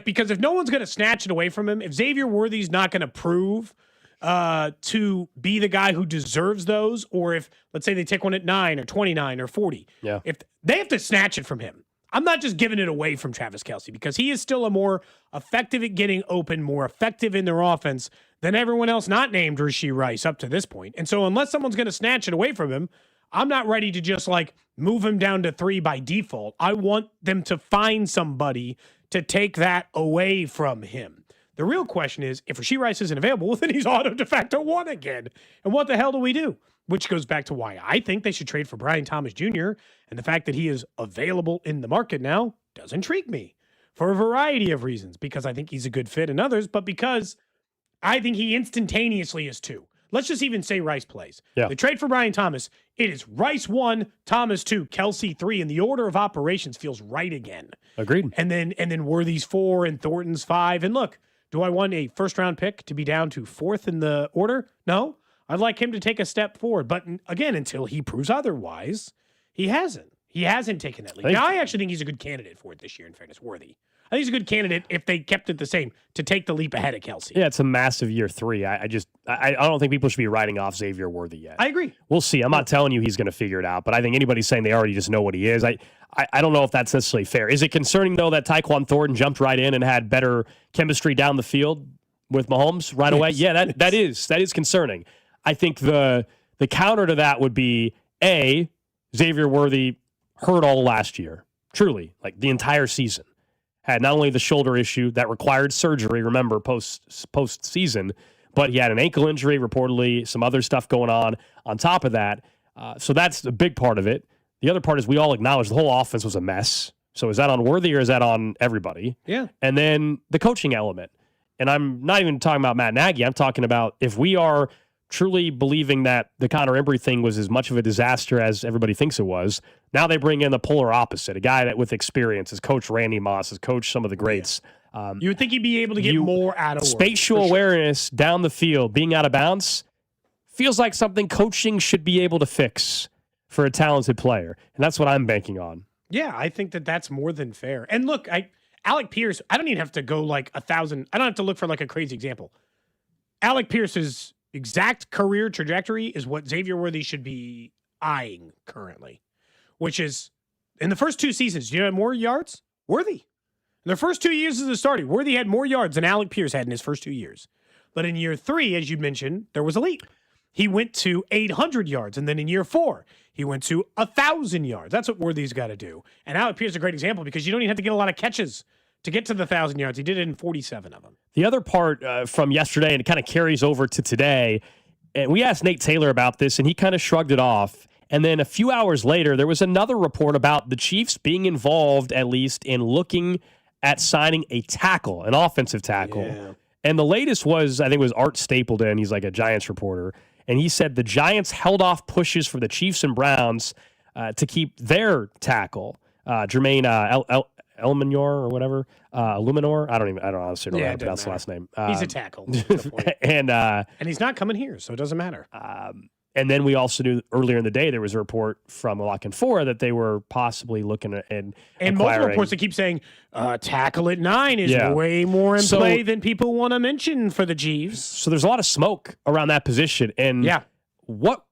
Speaker 2: Because if no one's going to snatch it away from him, if Xavier Worthy's not going to prove to be the guy who deserves those, or if, let's say, they take one at 9 or 29 or 40, if they have to snatch it from him. I'm not just giving it away from Travis Kelce, because he is still a more effective at getting open, more effective in their offense than everyone else not named Rashee Rice up to this point. And so unless someone's going to snatch it away from him, I'm not ready to just move him down to 3 by default. I want them to find somebody to take that away from him. The real question is, if Rashee Rice isn't available, well, then he's auto de facto 1 again. And what the hell do we do? Which goes back to why I think they should trade for Brian Thomas Jr. And the fact that he is available in the market now does intrigue me for a variety of reasons, because I think he's a good fit in others, but because I think he instantaneously is 2. Let's just even say Rice plays.
Speaker 1: Yeah.
Speaker 2: The trade for Brian Thomas, it is Rice 1, Thomas 2, Kelce 3, and the order of operations feels right again.
Speaker 1: Agreed.
Speaker 2: And then Worthy's 4 and Thornton's 5. And look, do I want a first-round pick to be down to 4th in the order? No. I'd like him to take a step forward. But again, until he proves otherwise, he hasn't. He hasn't taken that leap. Now, I actually think he's a good candidate for it this year, in fairness, Worthy. I think he's a good candidate, if they kept it the same, to take the leap ahead of Kelce.
Speaker 1: Yeah, it's a massive year 3. I don't think people should be writing off Xavier Worthy yet.
Speaker 2: I agree.
Speaker 1: We'll see. I'm not telling you he's going to figure it out, but I think anybody's saying they already just know what he is. I don't know if that's necessarily fair. Is it concerning, though, that Tyquan Thornton jumped right in and had better chemistry down the field with Mahomes right away? Yeah, that is concerning. I think the counter to that would be, A, Xavier Worthy hurt all last year. Truly, the entire season. Had not only the shoulder issue that required surgery, remember, post-season, but he had an ankle injury, reportedly, some other stuff going on top of that. So that's a big part of it. The other part is we all acknowledge the whole offense was a mess. So is that on Worthy or is that on everybody?
Speaker 2: Yeah.
Speaker 1: And then the coaching element. And I'm not even talking about Matt Nagy. I'm talking about if we are truly believing that the Connor Embry thing was as much of a disaster as everybody thinks it was, now they bring in the polar opposite, a guy that with experience has coached Randy Moss, has coached some of the greats.
Speaker 2: Yeah. You would think he'd be able to get more out of
Speaker 1: spatial awareness down the field, being out of bounds, feels like something coaching should be able to fix for a talented player. And that's what I'm banking on.
Speaker 2: Yeah, I think that's more than fair. And look, Alec Pierce, I don't even have to go 1,000. I don't have to look for a crazy example. Alec Pierce's exact career trajectory is what Xavier Worthy should be eyeing currently, which is in the first 2 seasons, do you have more yards? Worthy. In the first 2 years as a starter, Worthy had more yards than Alec Pierce had in his first 2 years. But in year 3, as you mentioned, there was a leap. He went to 800 yards, and then in year 4, he went to 1,000 yards. That's what Worthy's got to do. And Alec Pierce is a great example because you don't even have to get a lot of catches to get to the 1,000 yards. He did it in 47 of them.
Speaker 1: The other part from yesterday, and it kind of carries over to today, and we asked Nate Taylor about this, and he kind of shrugged it off. And then a few hours later, there was another report about the Chiefs being involved, at least, in looking at signing a tackle, an offensive tackle.
Speaker 2: Yeah.
Speaker 1: And the latest was, I think it was Art Stapleton. He's like a Giants reporter. And he said the Giants held off pushes for the Chiefs and Browns to keep their tackle, Jermaine Elmanor or whatever, Luminor. I don't honestly know how to pronounce the last name.
Speaker 2: He's a tackle.
Speaker 1: and
Speaker 2: he's not coming here, so it doesn't matter.
Speaker 1: And then we also knew earlier in the day there was a report from Lock and Four that they were possibly looking at and
Speaker 2: multiple reports that keep saying tackle at 9 is way more in play than people want to mention for the Chiefs.
Speaker 1: So there's a lot of smoke around that position. And what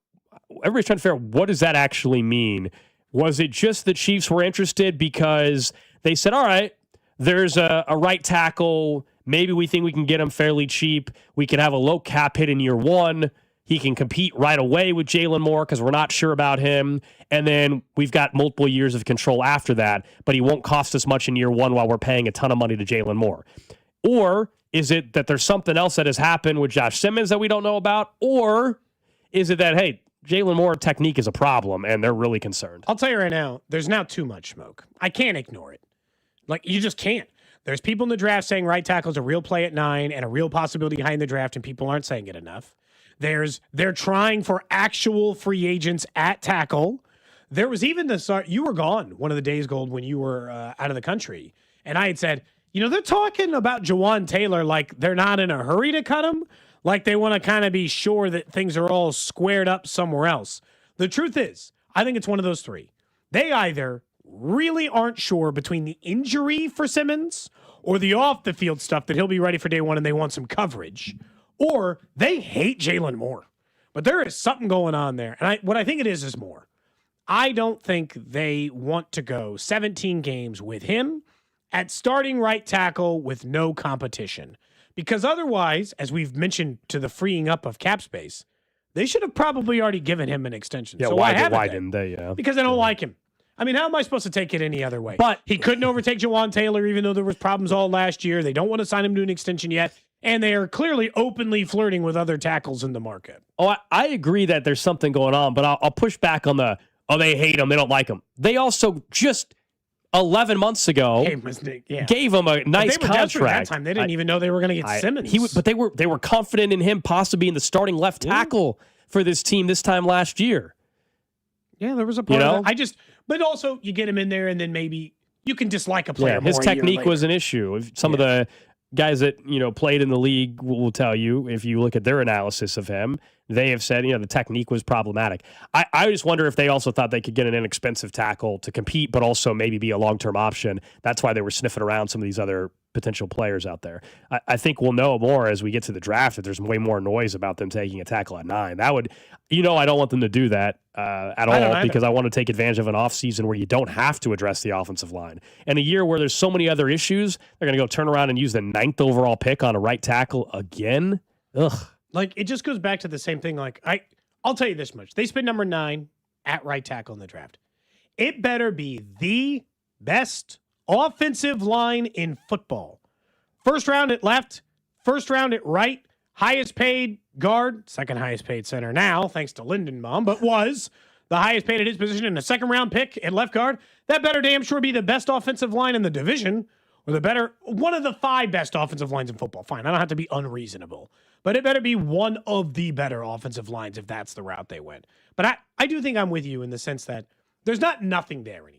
Speaker 1: everybody's trying to figure out, what does that actually mean? Was it just the Chiefs were interested because they said, all right, there's a right tackle. Maybe we think we can get him fairly cheap. We can have a low cap hit in year 1. He can compete right away with Jalen Moore because we're not sure about him. And then we've got multiple years of control after that, but he won't cost us much in year 1 while we're paying a ton of money to Jalen Moore. Or is it that there's something else that has happened with Josh Simmons that we don't know about? Or is it that, hey, Jalen Moore technique is a problem and they're really concerned?
Speaker 2: I'll tell you right now, there's now too much smoke. I can't ignore it. You just can't. There's people in the draft saying right tackle is a real play at 9 and a real possibility behind the draft, and people aren't saying it enough. They're trying for actual free agents at tackle. There was even you were gone one of the days, Gold, when you were out of the country. And I had said, They're talking about Jawan Taylor like they're not in a hurry to cut him, like they want to kind of be sure that things are all squared up somewhere else. The truth is, I think it's one of those three. They either really aren't sure between the injury for Simmons or the off-the-field stuff that he'll be ready for day one and they want some coverage, or they hate Jalen Moore. But there is something going on there. And what I think it is more. I don't think they want to go 17 games with him at starting right tackle with no competition. Because otherwise, as we've mentioned to the freeing up of cap space, they should have probably already given him an extension.
Speaker 1: Yeah,
Speaker 2: so
Speaker 1: why didn't they? Yeah.
Speaker 2: Because they don't like him. I mean, how am I supposed to take it any other way? But he couldn't overtake Jawan Taylor, even though there was problems all last year. They don't want to sign him to an extension yet. And they are clearly openly flirting with other tackles in the market.
Speaker 1: Oh, I agree that there's something going on, but I'll push back on they hate him, they don't like him. They also just 11 months ago gave him a nice contract.
Speaker 2: That time. They didn't even know they were going to get Simmons.
Speaker 1: But they were confident in him possibly being the starting left tackle for this team this time last year.
Speaker 2: Yeah, there was a part of that. But also you get him in there and then maybe you can dislike a player more.
Speaker 1: His technique was an issue. Some of the guys that played in the league will tell you, if you look at their analysis of him, they have said the technique was problematic. I just wonder if they also thought they could get an inexpensive tackle to compete, but also maybe be a long-term option. That's why they were sniffing around some of these other potential players out there. I think we'll know more as we get to the draft if there's way more noise about them taking a tackle at 9. That would, I don't want them to do that at all because I want to take advantage of an offseason where you don't have to address the offensive line. And a year where there's so many other issues, they're going to go turn around and use the 9th overall pick on a right tackle again? Ugh.
Speaker 2: Like, it just goes back to the same thing. Like, I'll tell you this much. They spent number 9 at right tackle in the draft. It better be the best offensive line in football. First round at left, first round at right, highest paid guard, second highest paid center now, thanks to Lindenbaum, but was the highest paid at his position in a second round pick at left guard. That better damn sure be the best offensive line in the division, or one of the 5 best offensive lines in football. Fine, I don't have to be unreasonable, but it better be one of the better offensive lines if that's the route they went. But I do think I'm with you in the sense that there's not nothing there anymore.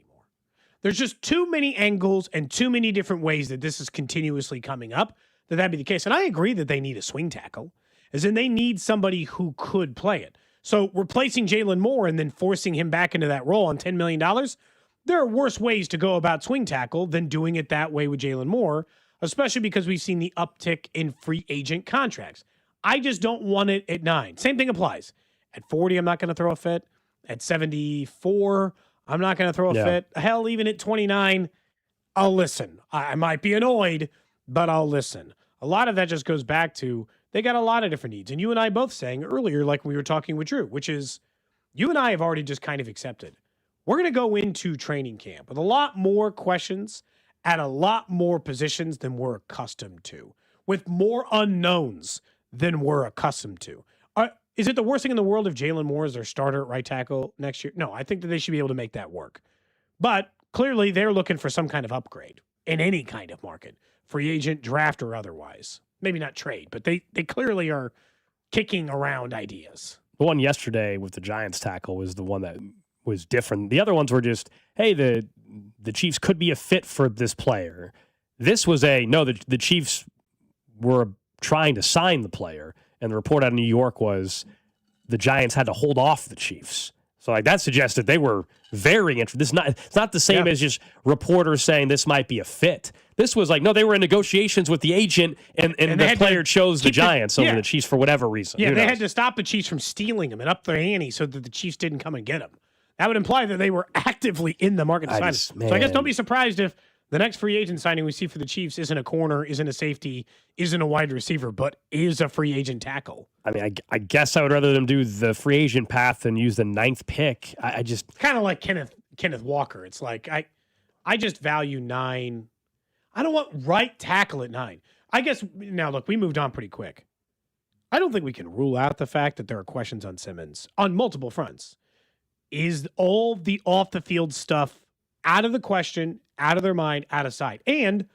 Speaker 2: There's just too many angles and too many different ways that this is continuously coming up that'd be the case. And I agree that they need a swing tackle, as in they need somebody who could play it. So replacing Jalen Moore and then forcing him back into that role on $10 million, there are worse ways to go about swing tackle than doing it that way with Jalen Moore, especially because we've seen the uptick in free agent contracts. I just don't want it at 9. Same thing applies. At 40, I'm not going to throw a fit. At 74, I'm not going to throw a fit. Hell, even at 29, I'll listen. I might be annoyed, but I'll listen. A lot of that just goes back to they got a lot of different needs. And you and I both saying earlier, like we were talking with Drew, which is you and I have already just kind of accepted. We're going to go into training camp with a lot more questions at a lot more positions than we're accustomed to, with more unknowns than we're accustomed to. Is it the worst thing in the world if Jalen Moore is their starter at right tackle next year? No, I think that they should be able to make that work. But clearly they're looking for some kind of upgrade in any kind of market, free agent, draft, or otherwise. Maybe not trade, but they clearly are kicking around ideas.
Speaker 1: The one yesterday with the Giants tackle was the one that was different. The other ones were just, hey, the Chiefs could be a fit for this player. This was the Chiefs were trying to sign the player. And the report out of New York was the Giants had to hold off the Chiefs. So that suggested they were very interested. It's not the same as just reporters saying this might be a fit. This was no, they were in negotiations with the agent, and the player chose the Giants over the Chiefs for whatever reason.
Speaker 2: Yeah, they had to stop the Chiefs from stealing him and up their ante so that the Chiefs didn't come and get him. That would imply that they were actively in the market to sign him. So I guess don't be surprised if the next free agent signing we see for the Chiefs isn't a corner, isn't a safety, isn't a wide receiver, but is a free agent tackle.
Speaker 1: I mean, I guess I would rather them do the free agent path than use the 9th pick. I just
Speaker 2: kind of like Kenneth Walker. It's like I just value 9. I don't want right tackle at 9. I guess now look, we moved on pretty quick. I don't think we can rule out the fact that there are questions on Simmons on multiple fronts. Is all the off the field stuff out of the question, out of their mind, out of sight? And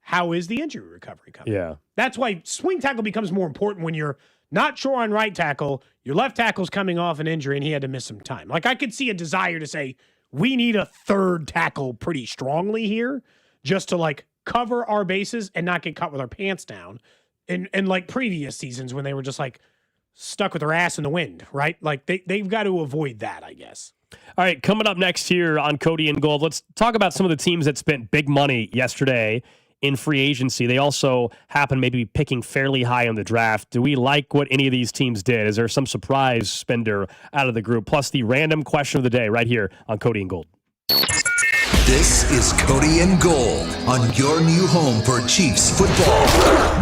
Speaker 2: how is the injury recovery coming?
Speaker 1: Yeah.
Speaker 2: That's why swing tackle becomes more important when you're not sure on right tackle. Your left tackle's coming off an injury and he had to miss some time. Like I could see a desire to say, we need a third tackle pretty strongly here just to cover our bases and not get caught with our pants down in like previous seasons when they were just like stuck with their ass in the wind, right? Like they've got to avoid that, I guess.
Speaker 1: All right, coming up next here on Cody and Gold, let's talk about some of the teams that spent big money yesterday in free agency. They also happen maybe be picking fairly high in the draft. Do we like what any of these teams did? Is there some surprise spender out of the group? Plus the random question of the day right here on Cody and Gold.
Speaker 6: This is Cody and Gold on your new home for Chiefs football.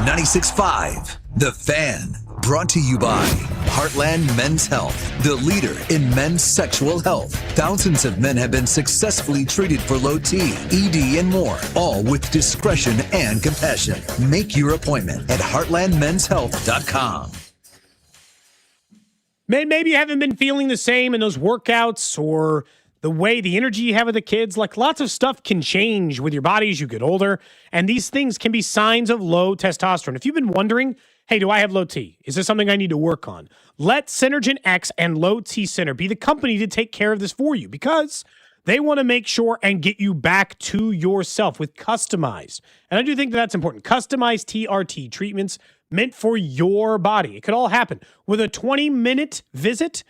Speaker 6: 96.5, The Fan. Brought to you by Heartland Men's Health, the leader in men's sexual health. Thousands of men have been successfully treated for low T, ED, and more, all with discretion and compassion. Make your appointment at heartlandmenshealth.com.
Speaker 2: Man, maybe you haven't been feeling the same in those workouts or the way, the energy you have with the kids. Like, lots of stuff can change with your body as you get older, and these things can be signs of low testosterone. If you've been wondering, hey, do I have low T? Is this something I need to work on? Let Synergen X and Low T Center be the company to take care of this for you, because they want to make sure and get you back to yourself with customized. And I do think that's important. Customized TRT treatments meant for your body. It could all happen with a 20-minute visit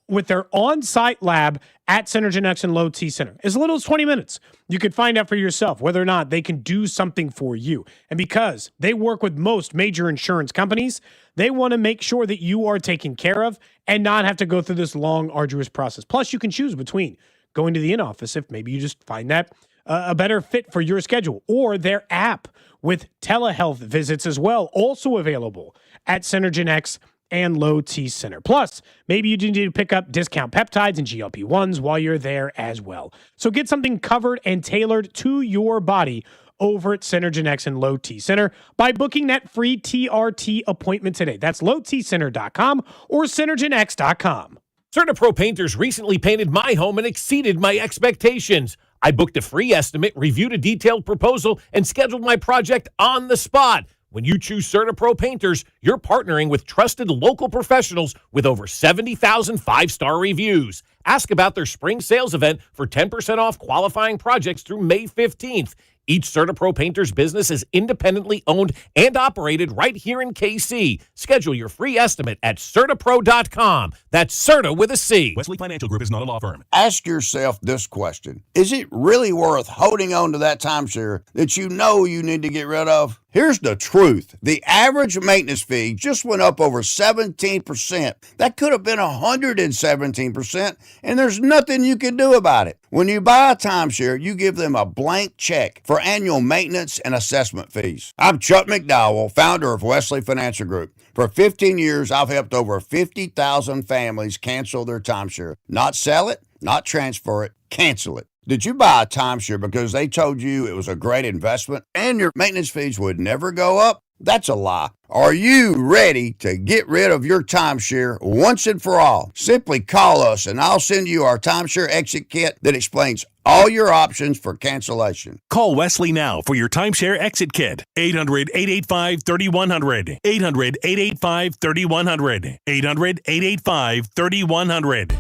Speaker 2: with their on-site lab at Synergen X and Low T Center. As little as 20 minutes, you could find out for yourself whether or not they can do something for you. And because they work with most major insurance companies, they want to make sure that you are taken care of and not have to go through this long, arduous process. Plus, you can choose between going to the in-office if maybe you just find that a better fit for your schedule, or their app with telehealth visits as well, also available at Synergen X and Low T Center. Plus, maybe you need to pick up discount peptides and GLP-1s while you're there as well. So get something covered and tailored to your body over at Synergen X and Low T Center by booking that free TRT appointment today. That's lowtcenter.com or synergenx.com.
Speaker 10: CertaPro Painters recently painted my home and exceeded my expectations. I booked a free estimate, reviewed a detailed proposal, and scheduled my project on the spot. When you choose CertaPro Painters, you're partnering with trusted local professionals with over 70,000 five-star reviews. Ask about their spring sales event for 10% off qualifying projects through May 15th. Each CertaPro Painters business is independently owned and operated right here in KC. Schedule your free estimate at CertaPro.com. That's Certa with a C.
Speaker 11: Wesley Financial Group is not a law firm.
Speaker 19: Ask yourself this question. Is it really worth holding on to that timeshare that you know you need to get rid of? Here's the truth. The average maintenance fee just went up over 17%. That could have been 117%, and there's nothing you can do about it. When you buy a timeshare, you give them a blank check for annual maintenance and assessment fees. I'm Chuck McDowell, founder of Wesley Financial Group. For 15 years, I've helped over 50,000 families cancel their timeshare. Not sell it, not transfer it, cancel it. Did you buy a timeshare because they told you it was a great investment and your maintenance fees would never go up? That's a lie. Are you ready to get rid of your timeshare once and for all? Simply call us and I'll send you our timeshare exit kit that explains all your options for cancellation.
Speaker 11: Call Wesley now for your timeshare exit kit. 800-885-3100. 800-885-3100. 800-885-3100.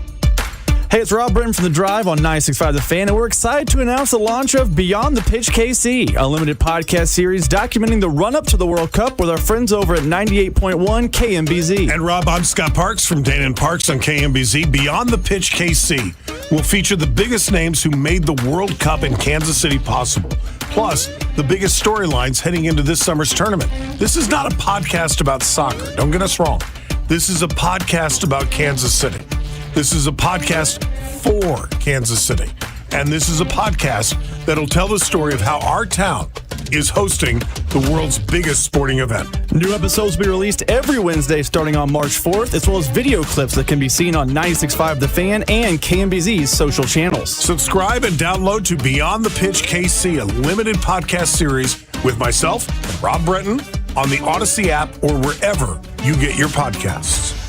Speaker 20: Hey, it's Rob Britton from The Drive on 96.5 The Fan, and we're excited to announce the launch of Beyond the Pitch KC, a limited podcast series documenting the run-up to the World Cup with our friends over at 98.1 KMBZ.
Speaker 22: And Rob, I'm Scott Parks from Dana and Parks on KMBZ. Beyond the Pitch KC will feature the biggest names who made the World Cup in Kansas City possible, plus the biggest storylines heading into this summer's tournament. This is not a podcast about soccer. Don't get us wrong. This is a podcast about Kansas City. This is a podcast for Kansas City. And this is a podcast that'll tell the story of how our town is hosting the world's biggest sporting event.
Speaker 20: New episodes will be released every Wednesday starting on March 4th, as well as video clips that can be seen on 96.5 The Fan and KMBZ's social channels.
Speaker 22: Subscribe and download to Beyond the Pitch KC, a limited podcast series with myself and Rob Bretton on the Odyssey app or wherever you get your podcasts.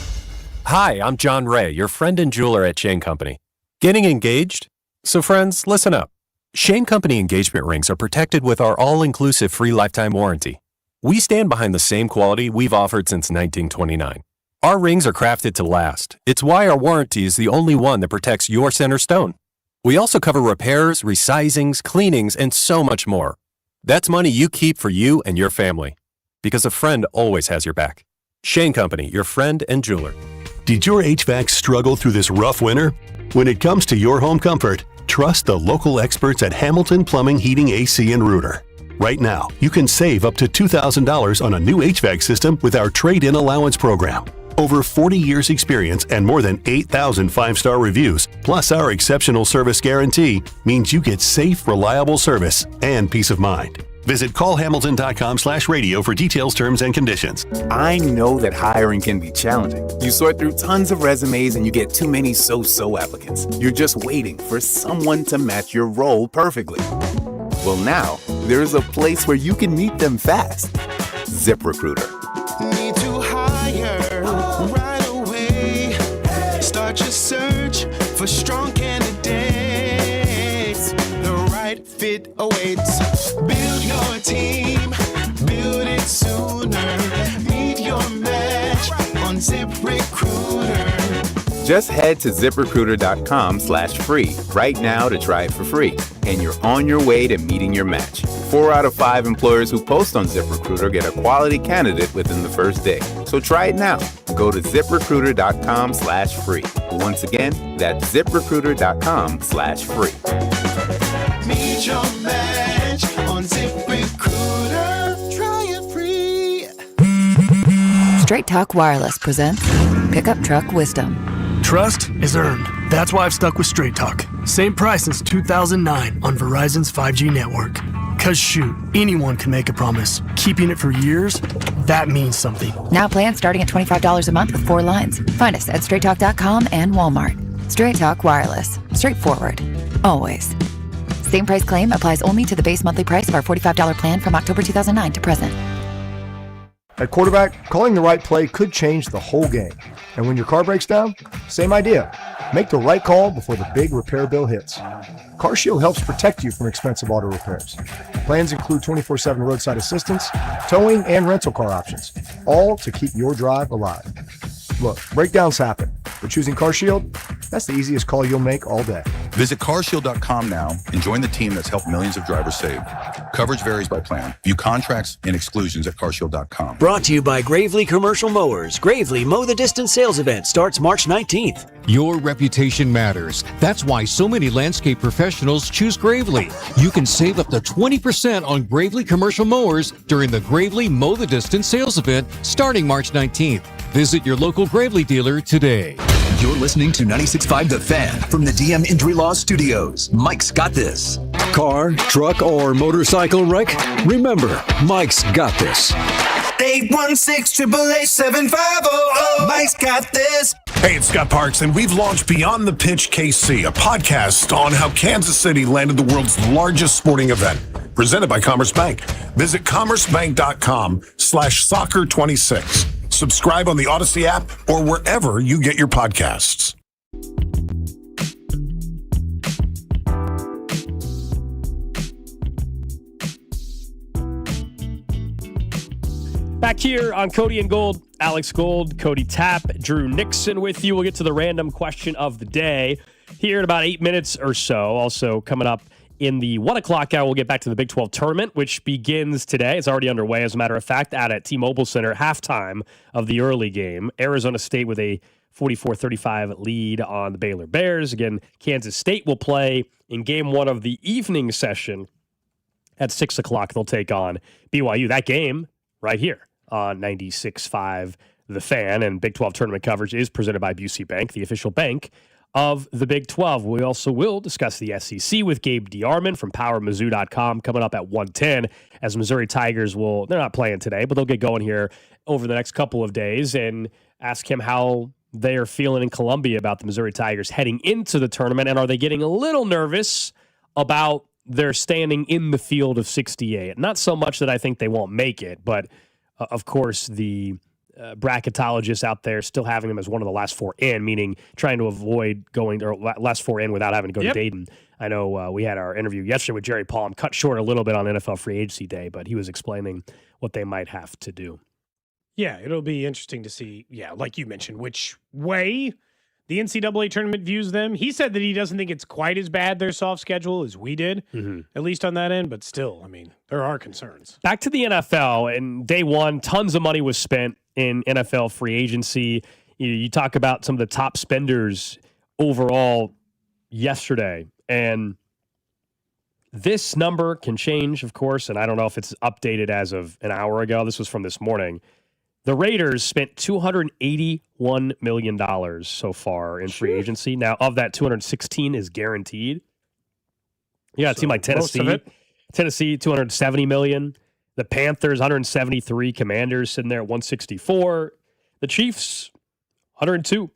Speaker 23: Hi, I'm John Ray, your friend and jeweler at Shane Company. Getting engaged? So friends, listen up. Shane Company engagement rings are protected with our all-inclusive free lifetime warranty. We stand behind the same quality we've offered since 1929. Our rings are crafted to last. It's why our warranty is the only one that protects your center stone. We also cover repairs, resizings, cleanings, and so much more. That's money you keep for you and your family. Because a friend always has your back. Shane Company, your friend and jeweler.
Speaker 11: Did your HVAC struggle through this rough winter? When it comes to your home comfort, trust the local experts at Hamilton Plumbing, Heating, AC, and Rooter. Right now, you can save up to $2,000 on a new HVAC system with our trade-in allowance program. Over 40 years experience and more than 8,000 five-star reviews, plus our exceptional service guarantee, means you get safe, reliable service and peace of mind. Visit callhamilton.com/radio for details, terms, and conditions.
Speaker 12: I know that hiring can be challenging. You sort through tons of resumes and you get too many so-so applicants. You're just waiting for someone to match your role perfectly. Well, now, there's a place where you can meet them fast. ZipRecruiter.
Speaker 13: Need to hire right away. Start your search for strong candidates. The right fit awaits. Build your team, build it sooner. Meet your match on ZipRecruiter.
Speaker 12: Just head to ZipRecruiter.com/free right now to try it for free. And you're on your way to meeting your match. 4 out of 5 employers who post on ZipRecruiter get a quality candidate within the first day. So try it now. Go to ZipRecruiter.com/free. Once again, that's ZipRecruiter.com/free.
Speaker 13: Meet your match on ZipRecruiter. Try it free.
Speaker 15: Straight Talk Wireless presents Pickup Truck Wisdom.
Speaker 21: Trust is earned. That's why I've stuck with Straight Talk. Same price since 2009 on Verizon's 5G network. Cause shoot, anyone can make a promise. Keeping it for years, that means something.
Speaker 15: Now plans starting at $25 a month with 4 lines. Find us at straighttalk.com and Walmart. Straight Talk Wireless. Straightforward. Always. Same price claim applies only to the base monthly price of our $45 plan from October 2009 to present.
Speaker 24: At quarterback, calling the right play could change the whole game. And when your car breaks down, same idea. Make the right call before the big repair bill hits. CarShield helps protect you from expensive auto repairs. Plans include 24/7 roadside assistance, towing, and rental car options, all to keep your drive alive. Look, breakdowns happen, but choosing CarShield, that's the easiest call you'll make all day.
Speaker 25: Visit carshield.com now and join the team that's helped millions of drivers save. Coverage varies by plan. View contracts and exclusions at carshield.com.
Speaker 26: Brought to you by Gravely Commercial Mowers. Gravely Mow the Distance sales event starts March 19th.
Speaker 27: Your reputation matters. That's why so many landscape professionals choose Gravely. You can save up to 20% on Gravely Commercial Mowers during the Gravely Mow the Distance sales event starting March 19th. Visit your local Gravely dealer today.
Speaker 6: You're listening to 96.5 The Fan from the DM Injury Law Studios. Mike's got this.
Speaker 28: Car, truck, or motorcycle wreck? Remember, Mike's got this.
Speaker 13: 816-888-7500. Mike's got this.
Speaker 22: Hey, it's Scott Parks, and we've launched Beyond the Pitch KC, a podcast on how Kansas City landed the world's largest sporting event, presented by Commerce Bank. Visit commercebank.com/soccer26. Subscribe on the Odyssey app or wherever you get your podcasts.
Speaker 1: Back here on Cody and Gold, Alex Gold, Cody Tapp, Drew Nixon with you. We'll get to the random question of the day here in about 8 minutes or so. Also coming up in the 1 o'clock hour, we'll get back to the Big 12 tournament, which begins today. It's already underway, as a matter of fact, out at T-Mobile Center, halftime of the early game. Arizona State with a 44-35 lead on the Baylor Bears. Again, Kansas State will play in game 1 of the evening session at 6 o'clock. They'll take on BYU. That game right here on 96.5 The Fan, and Big 12 tournament coverage is presented by Busey Bank, the official bank of the Big 12. We also will discuss the SEC with Gabe DeArmond from PowerMizzou.com coming up at 1:10 as Missouri Tigers they're not playing today, but they'll get going here over the next couple of days, and ask him how they are feeling in Columbia about the Missouri Tigers heading into the tournament, and are they getting a little nervous about their standing in the field of 68? Not so much that I think they won't make it, but of course the bracketologists out there still having them as one of the last 4 in, meaning trying to avoid going or last 4 in without having to go to Dayton. I know we had our interview yesterday with Jerry Palm, cut short a little bit on NFL free agency day, but he was explaining what they might have to do.
Speaker 2: Yeah, it'll be interesting to see, like you mentioned, which way the NCAA tournament views them. He said that he doesn't think it's quite as bad, their soft schedule, as we did, at least on that end. But still, I mean, there are concerns.
Speaker 1: Back to the NFL, and day one, tons of money was spent in NFL free agency. You talk about some of the top spenders overall yesterday, and this number can change, of course, and I don't know if it's updated as of an hour ago. This was from this morning. The Raiders spent $281 million so far in free agency. Now, of that, 216 is guaranteed. You got a team like Tennessee. Tennessee, $270 million. The Panthers, 173. Commanders sitting there at 164. The Chiefs, 102,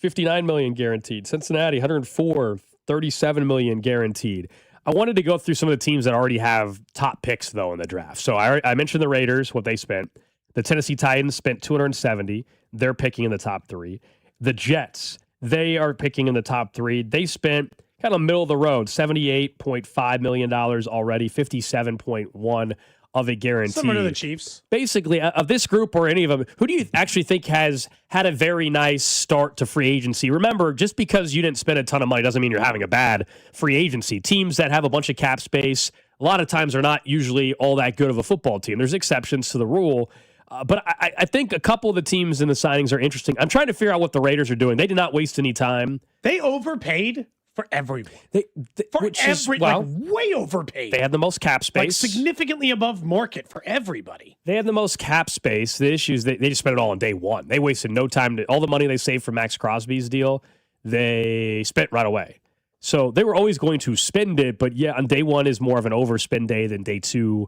Speaker 1: $59 million guaranteed. Cincinnati, 104, $37 million guaranteed. I wanted to go through some of the teams that already have top picks, though, in the draft. So I mentioned the Raiders, what they spent. The Tennessee Titans spent $270. They're picking in the top 3. The Jets, they are picking in the top 3. They spent kind of middle of the road, $78.5 million already, $57.1 of it guaranteed.
Speaker 2: Similar to the Chiefs.
Speaker 1: Basically, of this group or any of them, who do you actually think has had a very nice start to free agency? Remember, just because you didn't spend a ton of money doesn't mean you're having a bad free agency. Teams that have a bunch of cap space, a lot of times are not usually all that good of a football team. There's exceptions to the rule. But I think a couple of the teams in the signings are interesting. I'm trying to figure out what the Raiders are doing. They did not waste any time.
Speaker 2: They overpaid for everyone. Way overpaid.
Speaker 1: They had the most cap space.
Speaker 2: Like significantly above market for everybody.
Speaker 1: They had the most cap space. The issue is they just spent it all on day one. They wasted no time. All the money they saved from Max Crosby's deal, they spent right away. So they were always going to spend it, but yeah, on day one is more of an overspend day than day 2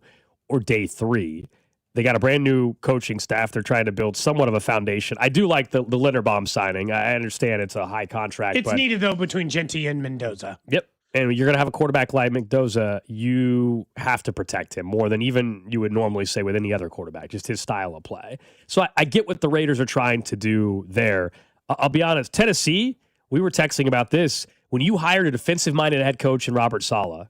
Speaker 1: or day 3. They got a brand new coaching staff. They're trying to build somewhat of a foundation. I do like the Linderbaum signing. I understand it's a high contract.
Speaker 2: It's needed, though, between Genty and Mendoza.
Speaker 1: Yep. And you're going to have a quarterback like Mendoza. You have to protect him more than even you would normally say with any other quarterback, just his style of play. So I get what the Raiders are trying to do there. I'll be honest. Tennessee, we were texting about this. When you hired a defensive-minded head coach in Robert Saleh,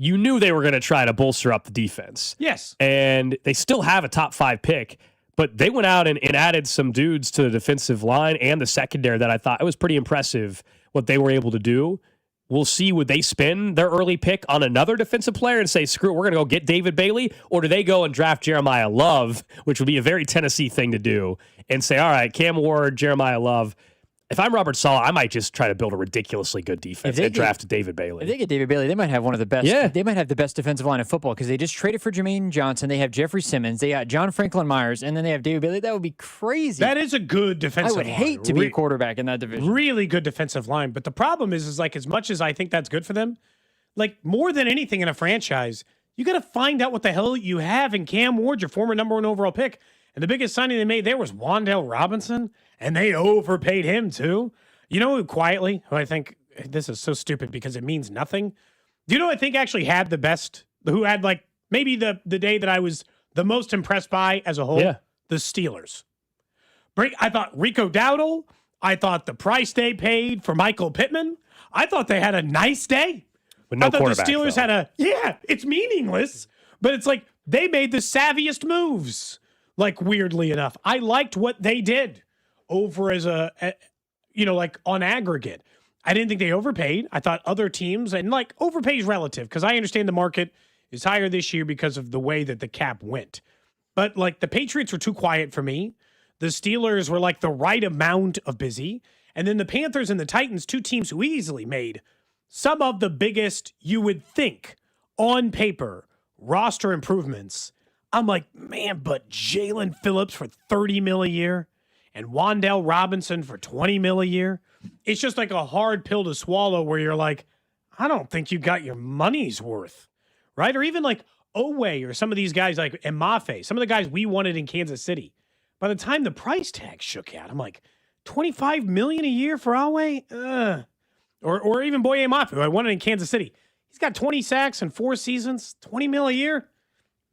Speaker 1: you knew they were going to try to bolster up the defense.
Speaker 2: Yes.
Speaker 1: And they still have a top 5 pick, but they went out and added some dudes to the defensive line and the secondary that I thought it was pretty impressive what they were able to do. We'll see, would they spend their early pick on another defensive player and say, screw it, we're going to go get David Bailey? Or do they go and draft Jeremiah Love, which would be a very Tennessee thing to do, and say, all right, Cam Ward, Jeremiah Love. If I'm Robert Saleh, I might just try to build a ridiculously good defense and draft David Bailey.
Speaker 3: If they get David Bailey, they might have one of the best.
Speaker 1: Yeah.
Speaker 3: They might have the best defensive line in football because they just traded for Jermaine Johnson. They have Jeffrey Simmons. They got John Franklin Myers, and then they have David Bailey. That would be crazy.
Speaker 2: That is a good defensive line.
Speaker 3: I would hate to be a quarterback in that division.
Speaker 2: Really good defensive line. But the problem is like as much as I think that's good for them, like more than anything in a franchise, you got to find out what the hell you have in Cam Ward, your former number 1 overall pick. And the biggest signing they made there was Wan'Dale Robinson, and they overpaid him too. You know who I think, this is so stupid because it means nothing. Do you know who I think actually had the best, who had like maybe the day that I was the most impressed by as a whole?
Speaker 1: Yeah.
Speaker 2: The Steelers. I thought Rico Dowdle. I thought the price they paid for Michael Pittman. I thought they had a nice day.
Speaker 1: With no
Speaker 2: I thought
Speaker 1: quarterback,
Speaker 2: the Steelers had it's meaningless, but it's like they made the savviest moves. Like weirdly enough, I liked what they did over as like on aggregate. I didn't think they overpaid. I thought other teams, and like overpay is relative because I understand the market is higher this year because of the way that the cap went. But like the Patriots were too quiet for me. The Steelers were like the right amount of busy. And then the Panthers and the Titans, 2 teams who easily made some of the biggest, you would think, on paper, roster improvements. I'm like, man, but Jalen Phillips for $30 million a year and Wan'Dale Robinson for $20 million a year. It's just like a hard pill to swallow where you're like, I don't think you got your money's worth, right? Or even like Oweh or some of these guys like Mafe, some of the guys we wanted in Kansas City. By the time the price tag shook out, I'm like, $25 million a year for Oweh? Or even Boye Mafe, who I wanted in Kansas City. He's got 20 sacks in 4 seasons, $20 million a year.